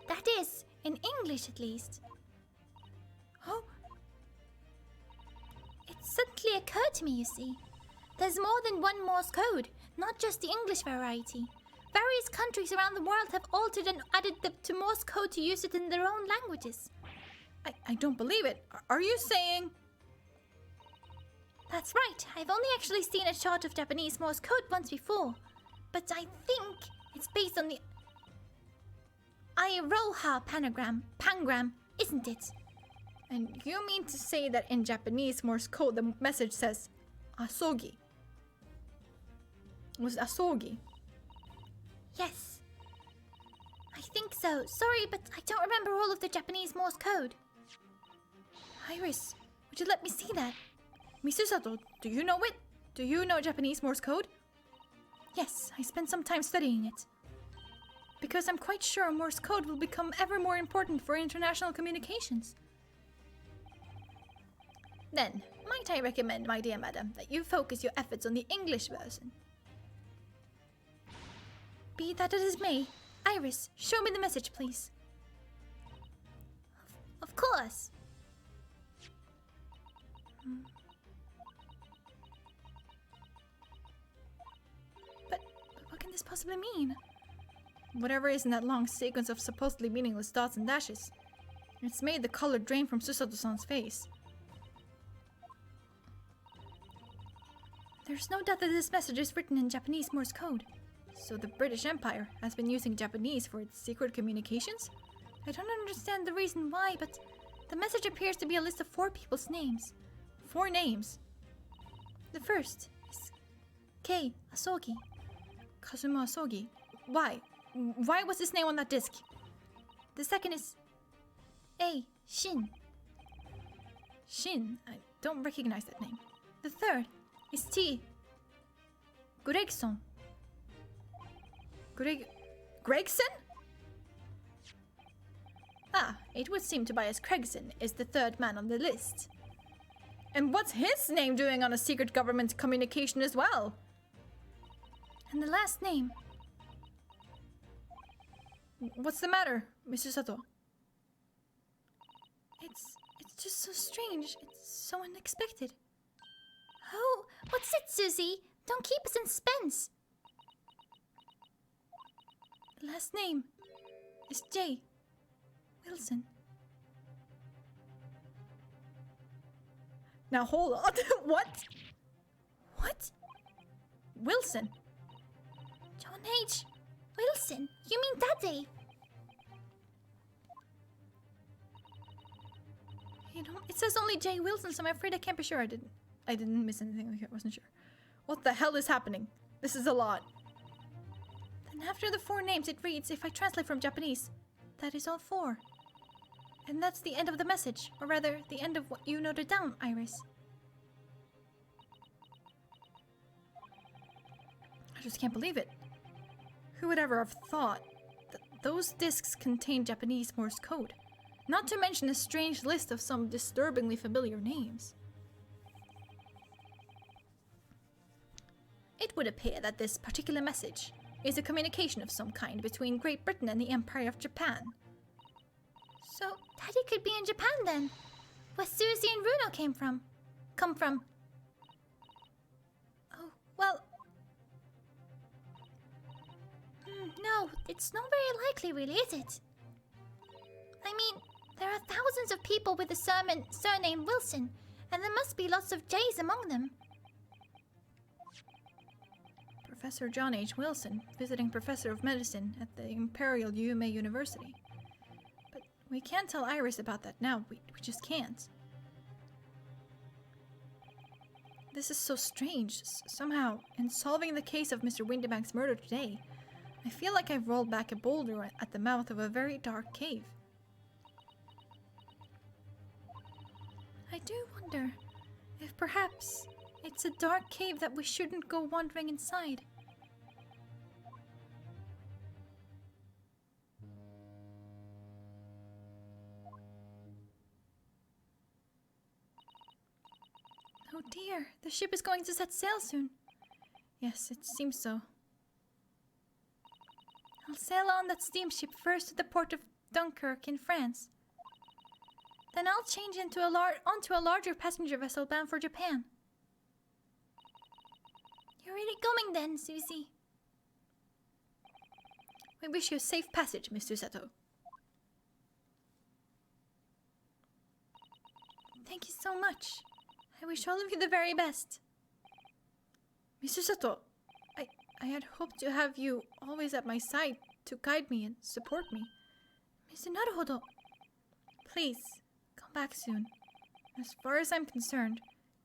That is, in English at least. Oh? It suddenly occurred to me, you see. There's more than one Morse code, not just the English variety. Various countries around the world have altered and added to Morse code to use it in their own languages. I don't believe it. Are you saying... That's right. I've only actually seen a chart of Japanese Morse code once before. But I think it's based on the... Iroha pangram, isn't it? And you mean to say that in Japanese Morse code the message says asogi? Was asogi? Yes. I think so. Sorry, but I don't remember all of the Japanese Morse code. Iris, would you let me see that? Misusato, do you know it? Do you know Japanese Morse code? Yes, I spent some time studying it. Because I'm quite sure Morse code will become ever more important for international communications. Then, might I recommend, my dear madam, that you focus your efforts on the English version? Be that as it may, Iris, show me the message, please. Of course. But what can this possibly mean? Whatever is in that long sequence of supposedly meaningless dots and dashes. It's made the color drain from Susato-san's face. There's no doubt that this message is written in Japanese Morse code. So the British Empire has been using Japanese for its secret communications? I don't understand the reason why, but the message appears to be a list of 4 people's names. 4 names. The first is Kei Asogi. Kazuma Asogi. Why? Why was his name on that disc? The second is A. Shin. Shin? I don't recognize that name. The third is T. Gregson. Gregson? Ah, it would seem Tobias Gregson is the 3rd man on the list. And what's his name doing on a secret government communication as well? And the last name. What's the matter, Mr. Sato? It's just so strange. It's so unexpected. Oh, what's it, Susie? Don't keep us in suspense. The last name is J. Wilson. Now hold on. What? What? Wilson. John H. Wilson? You mean Daddy? You know, it says only J. Wilson, so I'm afraid I can't be sure. I didn't miss anything. I wasn't sure. What the hell is happening? This is a lot. Then after the 4 names, it reads, if I translate from Japanese, that is all 4. And that's the end of the message, or rather, the end of what you noted down, Iris. I just can't believe it. Who would ever have thought that those discs contain Japanese Morse code? Not to mention a strange list of some disturbingly familiar names. It would appear that this particular message is a communication of some kind between Great Britain and the Empire of Japan. So, Daddy could be in Japan then, where Susie and Runo come from. Oh, well... no, it's not very likely really, is it? I mean, there are thousands of people with the surname Wilson, and there must be lots of J's among them. Professor John H. Wilson, visiting professor of medicine at the Imperial UMA University. But we can't tell Iris about that now. We just can't. This is so strange. Somehow, in solving the case of Mr. Windybank's murder today, I feel like I've rolled back a boulder at the mouth of a very dark cave. I do wonder if perhaps it's a dark cave that we shouldn't go wandering inside. Oh dear, the ship is going to set sail soon. Yes, it seems so. I'll sail on that steamship first to the port of Dunkirk in France. Then I'll change onto a larger passenger vessel bound for Japan. You're really going then, Susie. We wish you a safe passage, Mr. Sato. Thank you so much. I wish all of you the very best. Mr. Sato, I had hoped to have you always at my side to guide me and support me. Mr. Naruhodo, please, come back soon. As far as I'm concerned,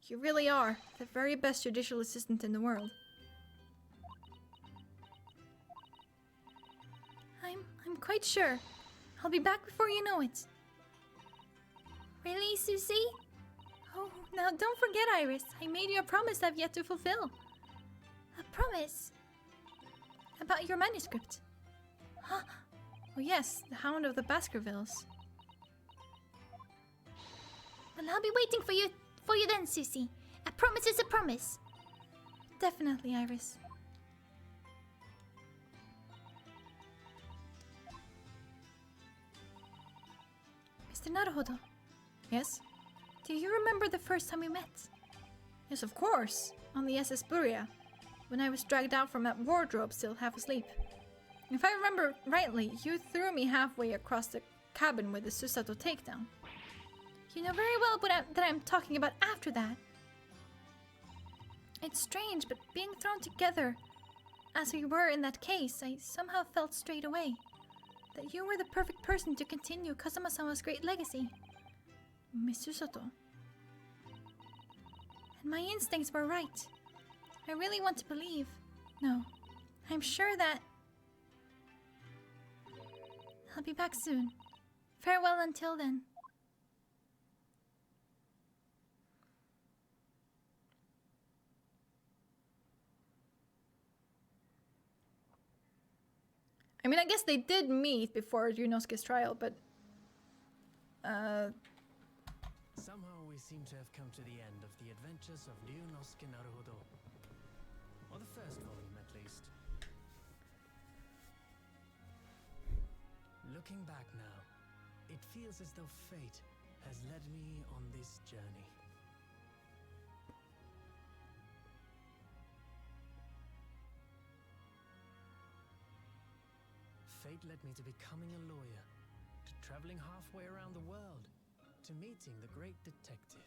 you really are the very best judicial assistant in the world. I'm quite sure. I'll be back before you know it. Really, Susie? Oh, now don't forget, Iris. I made you a promise I've yet to fulfill. A promise? About your manuscript. Huh? Oh yes, the Hound of the Baskervilles. Well, I'll be waiting for you then, Susie. A promise is a promise. Definitely, Iris. Mr. Naruhodo. Yes? Do you remember the first time we met? Yes, of course. On the SS Buria. When I was dragged out from that wardrobe still half asleep. If I remember rightly, you threw me halfway across the cabin with the Susato takedown. You know very well that I'm talking about after that. It's strange, but being thrown together as we were in that case, I somehow felt straight away that you were the perfect person to continue Kazuma-sama's great legacy. Miss Susato. And my instincts were right. I really want to believe. No, I'm sure that I'll be back soon. Farewell until then. I mean, I guess they did meet before Ryunosuke's trial, but Somehow we seem to have come to the end of the adventures of Ryunosuke Naruhodo. Or the first volume, at least. Looking back now, it feels as though fate has led me on this journey. Fate led me to becoming a lawyer, to traveling halfway around the world, to meeting the great detective.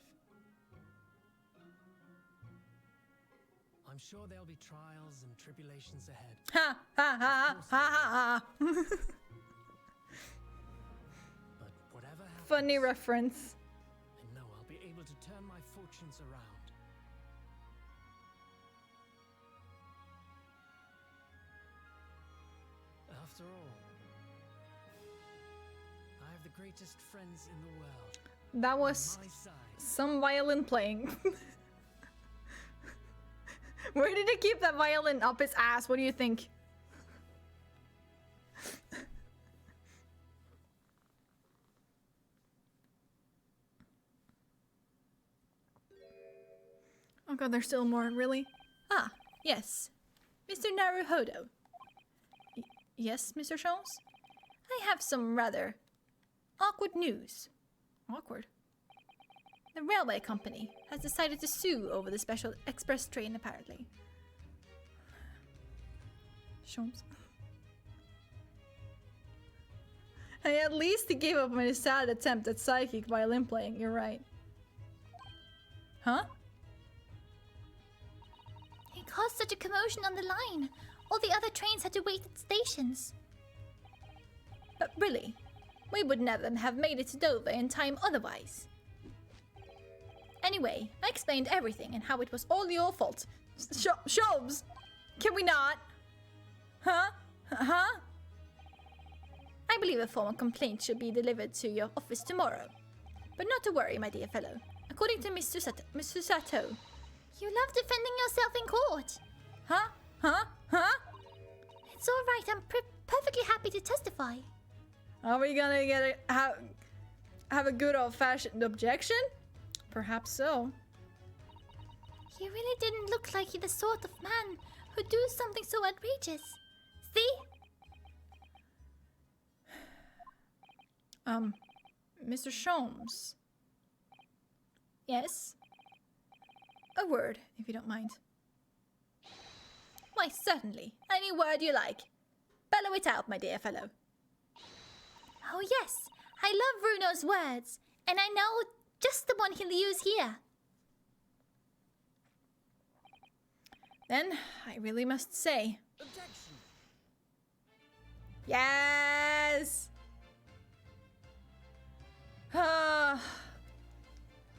I'm sure there'll be trials and tribulations ahead. ha ha ha ha ha. But whatever happens, Funny reference. I know I'll be able to turn my fortunes around. After all, I have the greatest friends in the world That on was my side. some violin playing. Where did he keep that violin? Up his ass? What do you think? Oh god, there's still more, really? Ah, yes. Mr. Naruhodo. Yes, Mr. Sholmes? I have some rather awkward news. Awkward? The railway company has decided to sue over the special express train, apparently. Sholmes. At least he gave up on his sad attempt at psychic violin playing, you're right. Huh? It caused such a commotion on the line. All the other trains had to wait at stations. But really, we would never have made it to Dover in time otherwise. Anyway, I explained everything and how it was all your fault. Sholmes! Can we not? Huh? Huh? I believe a formal complaint should be delivered to your office tomorrow. But not to worry, my dear fellow. According to Miss Susato. You love defending yourself in court. Huh? Huh? Huh? It's all right. I'm perfectly happy to testify. Are we gonna get have a good old-fashioned objection? Perhaps so. You really didn't look like the sort of man who'd do something so outrageous. See? Mr. Sholmes. Yes? A word, if you don't mind. Why, certainly. Any word you like. Bellow it out, my dear fellow. Oh yes, I love Bruno's words, and I know just the one he'll use here. Then, I really must say... Objection! Yes!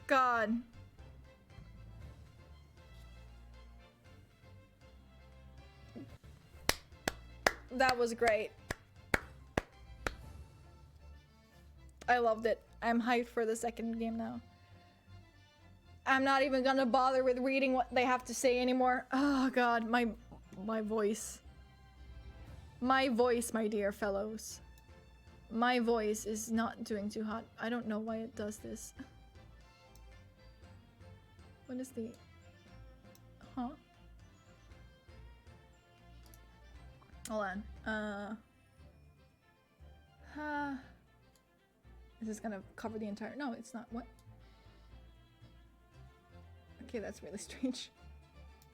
God. That was great. I loved it. I'm hyped for the second game now. I'm not even gonna bother with reading what they have to say anymore. Oh god, my voice. My voice, my dear fellows. My voice is not doing too hot. I don't know why it does this. What is the... Huh? Hold on. Is this gonna cover the entire... No, it's not. What? Okay, that's really strange.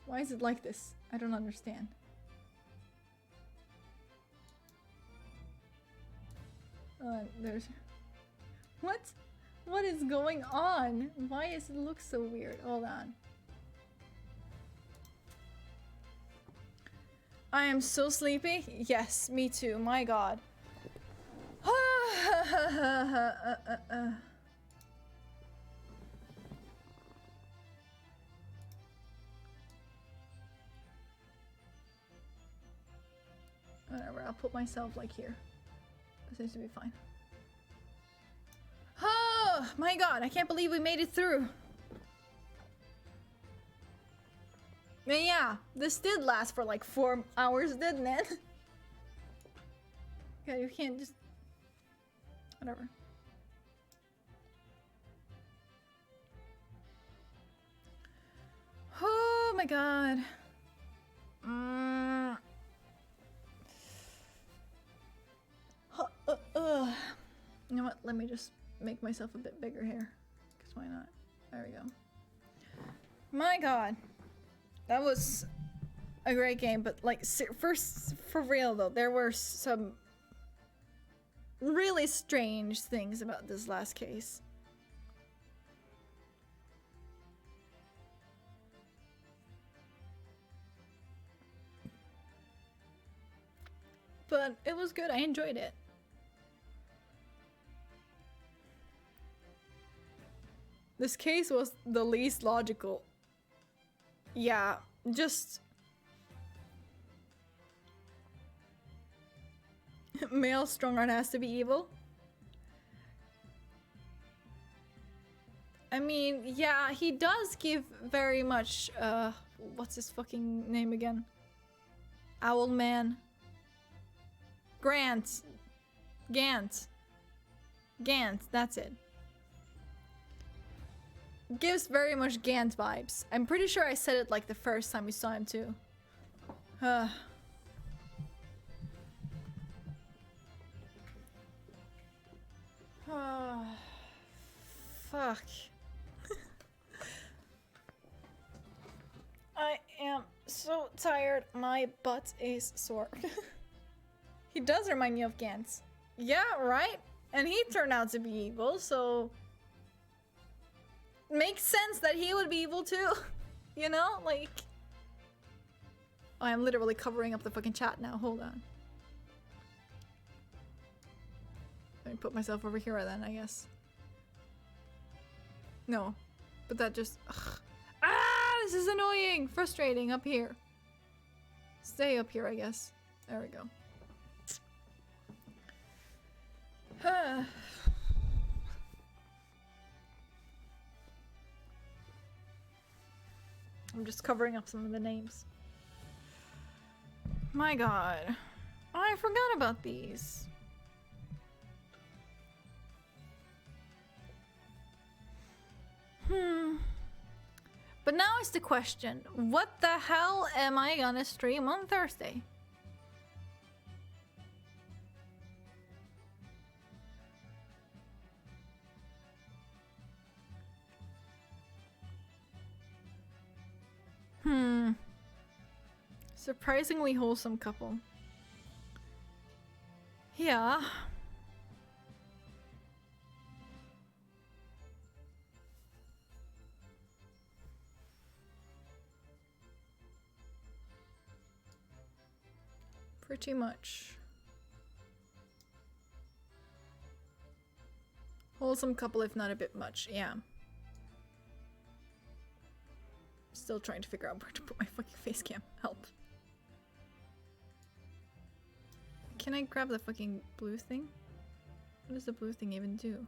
Why is it like this? I don't understand. There's... What? What is going on? Why does it look so weird? Hold on. I am so sleepy. Yes, me too. My god. Whatever, I'll put myself like here. That seems to be fine. Oh my god, I can't believe we made it through. And yeah, this did last for like 4 hours, didn't it? Yeah, you can't just... Whatever. Oh my god. You know what? Let me just make myself a bit bigger here. Because why not? There we go. My god. That was a great game, but like, first, for real though, there were some really strange things about this last case. But it was good, I enjoyed it. This case was the least logical. Yeah, just... Male strong-arm has to be evil? I mean, yeah, he does give very much, what's his fucking name again? Owlman. Gant, that's it. Gives very much Gant vibes. I'm pretty sure I said it like the first time we saw him too. Fuck. I am so tired. My butt is sore. He does remind me of Gantz. Yeah, right? And he turned out to be evil, so... Makes sense that he would be evil too. You know? Like... Oh, I'm literally covering up the fucking chat now. Hold on. Let me put myself over here then, I guess. No. But that just... Ugh. Ah! This is annoying! Frustrating up here. Stay up here, I guess. There we go. I'm just covering up some of the names. My god. Oh, I forgot about these. But now is the question, what the hell am I gonna stream on Thursday? Surprisingly wholesome couple. Yeah. Pretty much. Wholesome couple, if not a bit much, yeah. Still trying to figure out where to put my fucking face cam. Help. Can I grab the fucking blue thing? What does the blue thing even do?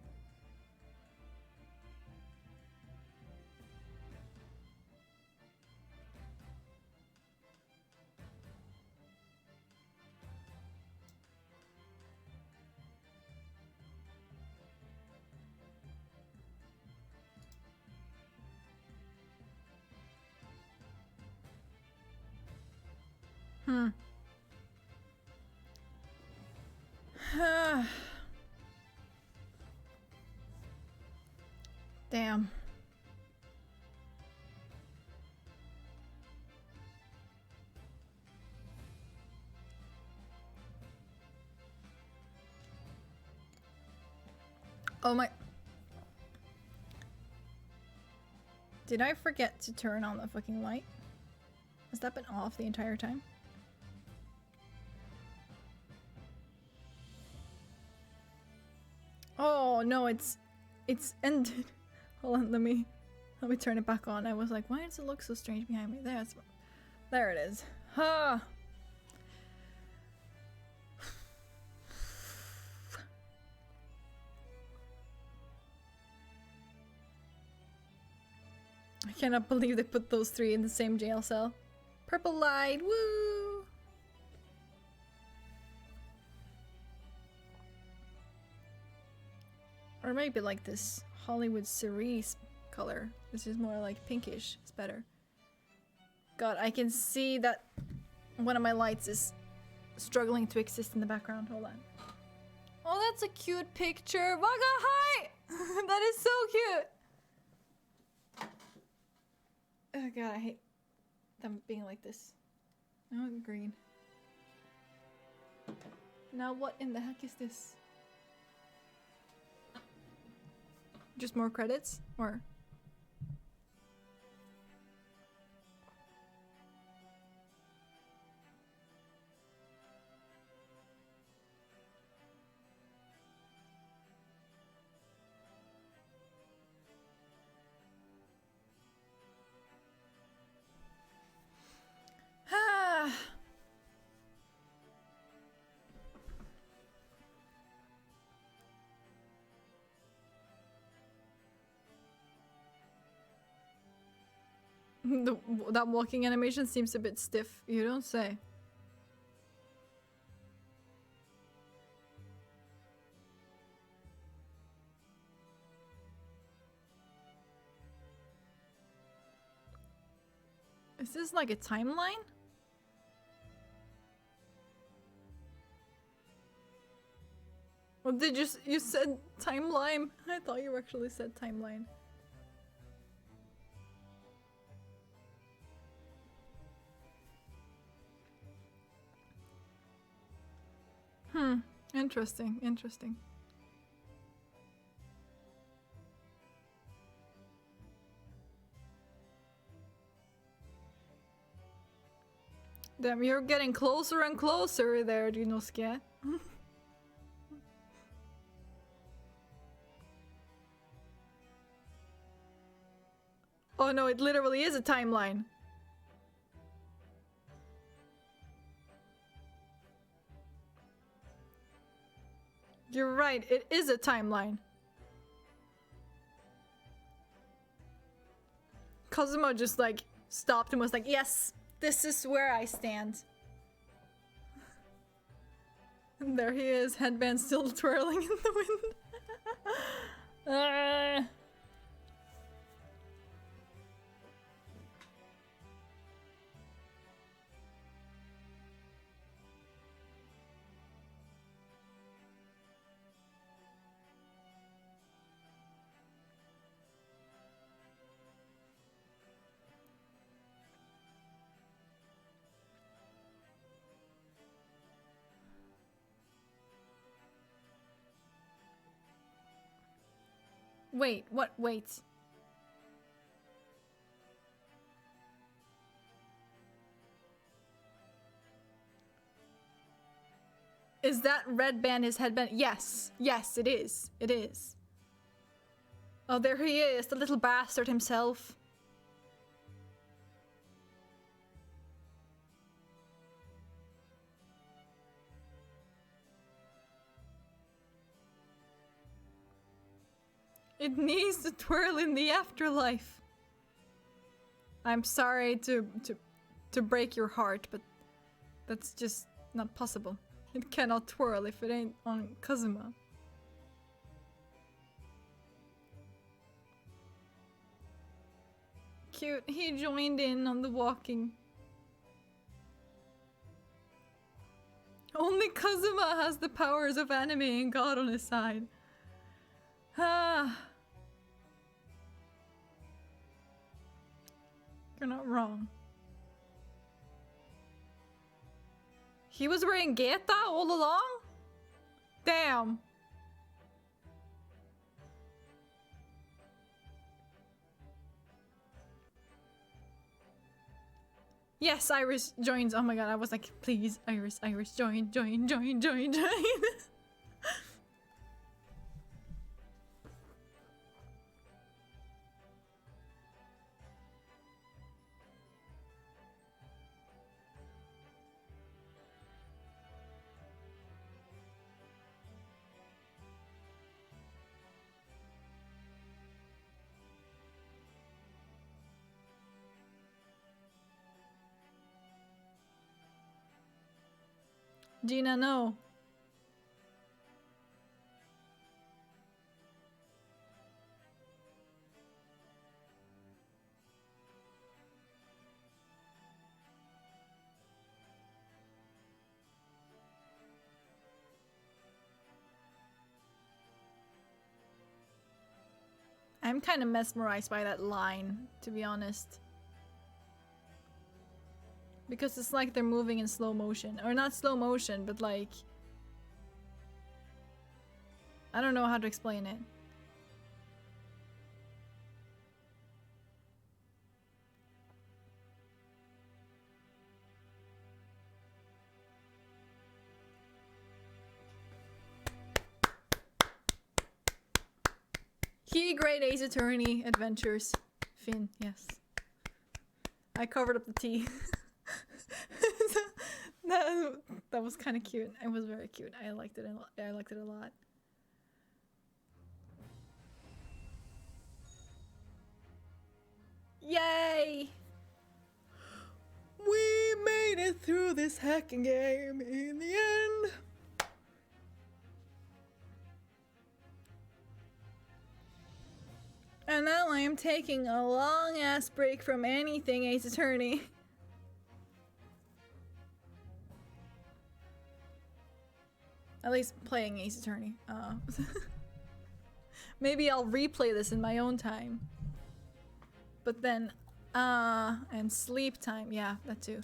Damn. Oh my. Did I forget to turn on the fucking light? Has that been off the entire time? Oh no, it's ended. Hold on, let me turn it back on. I was like, why does it look so strange behind me? There it is. Huh. I cannot believe they put those three in the same jail cell. Purple light, woo! Or maybe like this Hollywood cerise color. This is more like pinkish. It's better. God, I can see that one of my lights is struggling to exist in the background. Hold on. Oh, that's a cute picture. Vaga, hi! That is so cute! Oh god, I hate them being like this. Oh, green. Now what in the heck is this? Just more credits? Or... that walking animation seems a bit stiff, you don't say. Is this like a timeline? Or did you said timeline? I thought you actually said timeline. Interesting, interesting. Damn, you're getting closer and closer there, Junosuke. Oh no, it literally is a timeline. You're right, it is a timeline. Cosmo just like stopped and was like, yes, this is where I stand. And there he is, headband still twirling in the wind. Wait, what? Wait. Is that red band his headband? Yes. Yes, it is. It is. Oh, there he is, the little bastard himself. It needs to twirl in the afterlife. I'm sorry to break your heart, but that's just not possible. It cannot twirl if it ain't on Kazuma. Cute. He joined in on the walking. Only Kazuma has the powers of anime and God on his side. Ah. You're not wrong. He was wearing Geta all along? Damn. Yes, Iris joins. Oh my god, I was like, please, Iris, join. Gina, no. I'm kind of mesmerized by that line, to be honest. Because it's like they're moving in slow motion. Or not slow motion, but like... I don't know how to explain it. Key Great Ace Attorney Adventures. Finn, yes. I covered up the T. that was kind of cute. It was very cute. I liked it a lot. Yay! We made it through this hacking game in the end. And now I am taking a long ass break from anything Ace Attorney. At least playing Ace Attorney. Maybe I'll replay this in my own time. But then, and sleep time. Yeah, that too.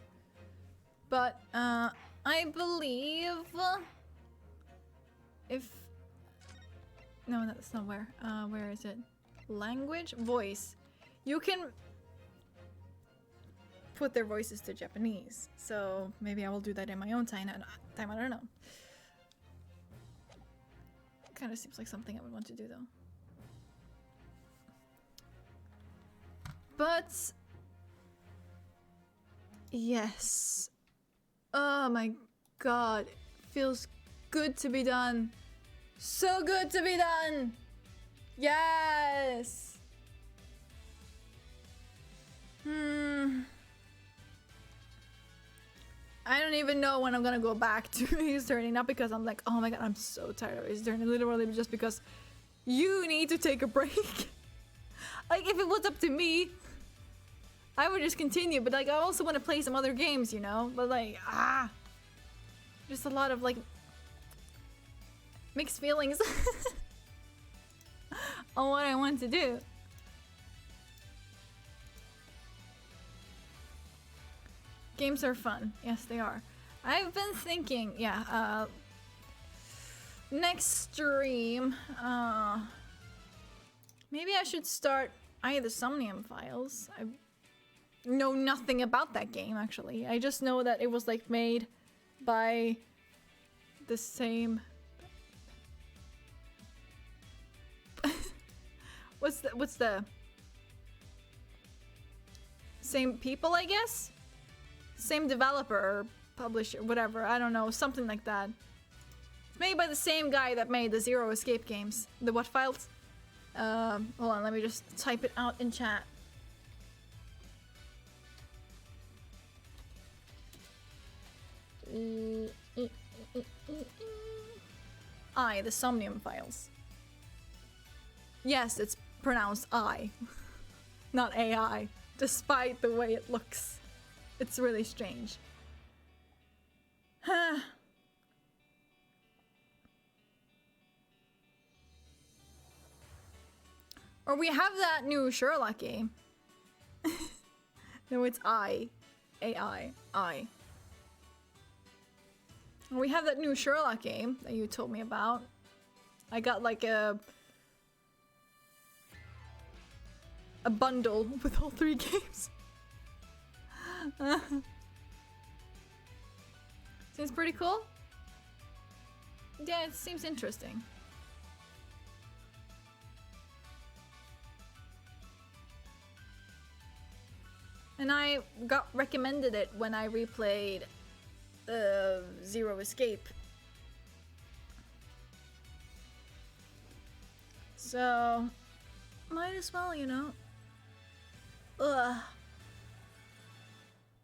But, I believe... if... No, that's not where. Where is it? Language? Voice. You can put their voices to Japanese. So maybe I will do that in my own time. I don't know. Kind of seems like something I would want to do though. But yes. Oh my god. Feels good to be done. So good to be done. Yes. I don't even know when I'm gonna go back to Ace Attorney. Not because I'm like, oh my god, I'm so tired of Ace Attorney. Literally just because you need to take a break. Like, if it was up to me, I would just continue. But like, I also want to play some other games, you know? But like, just a lot of like mixed feelings on what I want to do. Games are fun. Yes, they are. I've been thinking, yeah, next stream, maybe I should start the Somnium Files. I know nothing about that game, actually. I just know that it was, like, made by the same... What's the... Same people, I guess? Same developer or publisher, whatever, I don't know, something like that. It's made by the same guy that made the Zero Escape games. The what files? Hold on, let me just type it out in chat. The Somnium Files. Yes, it's pronounced I, not AI, despite the way it looks. It's really strange. Or we have that new Sherlock game. No, it's I. AI. I. Or we have that new Sherlock game that you told me about. I got like a bundle with all 3 games. Seems pretty cool. Yeah, it seems interesting. And I got recommended it when I replayed Zero Escape. So, might as well, you know. Ugh.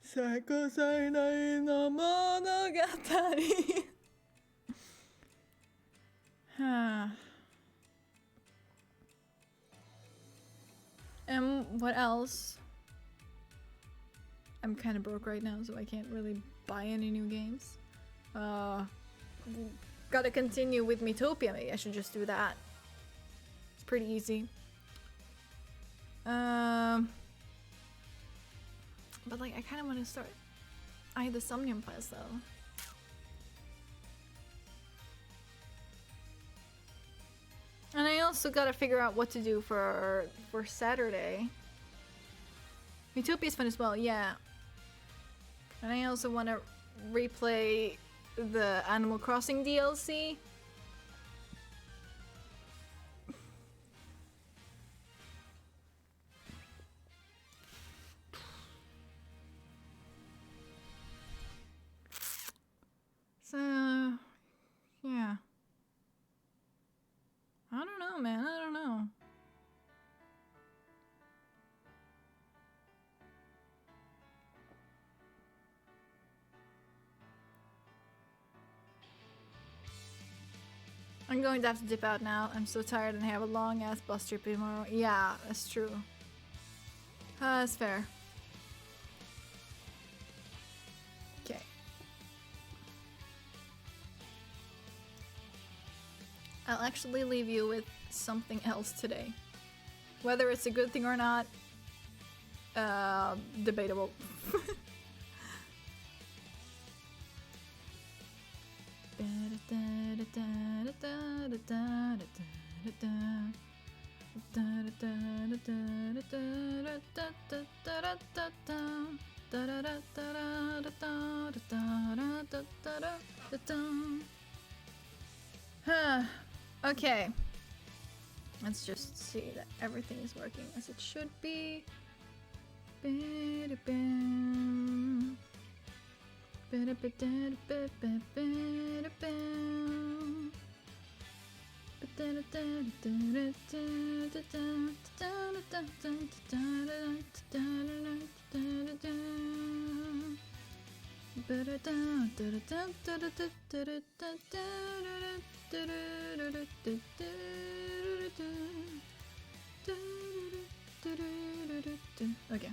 最高最大の物語 what else? I'm kind of broke right now, so I can't really buy any new games. Gotta continue with Metopia. Maybe I should just do that. It's pretty easy. But like, I kind of want to start the Somnium Files though. And I also gotta figure out what to do for Saturday. Metopia is fun as well, yeah. And I also want to replay the Animal Crossing DLC. So, yeah. I don't know, man. I don't know. I'm going to have to dip out now. I'm so tired and I have a long ass bus trip tomorrow. Yeah, that's true. That's fair. Okay. I'll actually leave you with something else today. Whether it's a good thing or not, debatable. Okay. Let's just see that everything is working as it should be. Okay.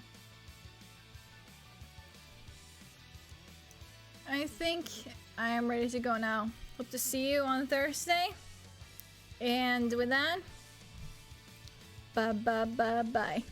I think I am ready to go now. Hope to see you on Thursday. And with that, bye.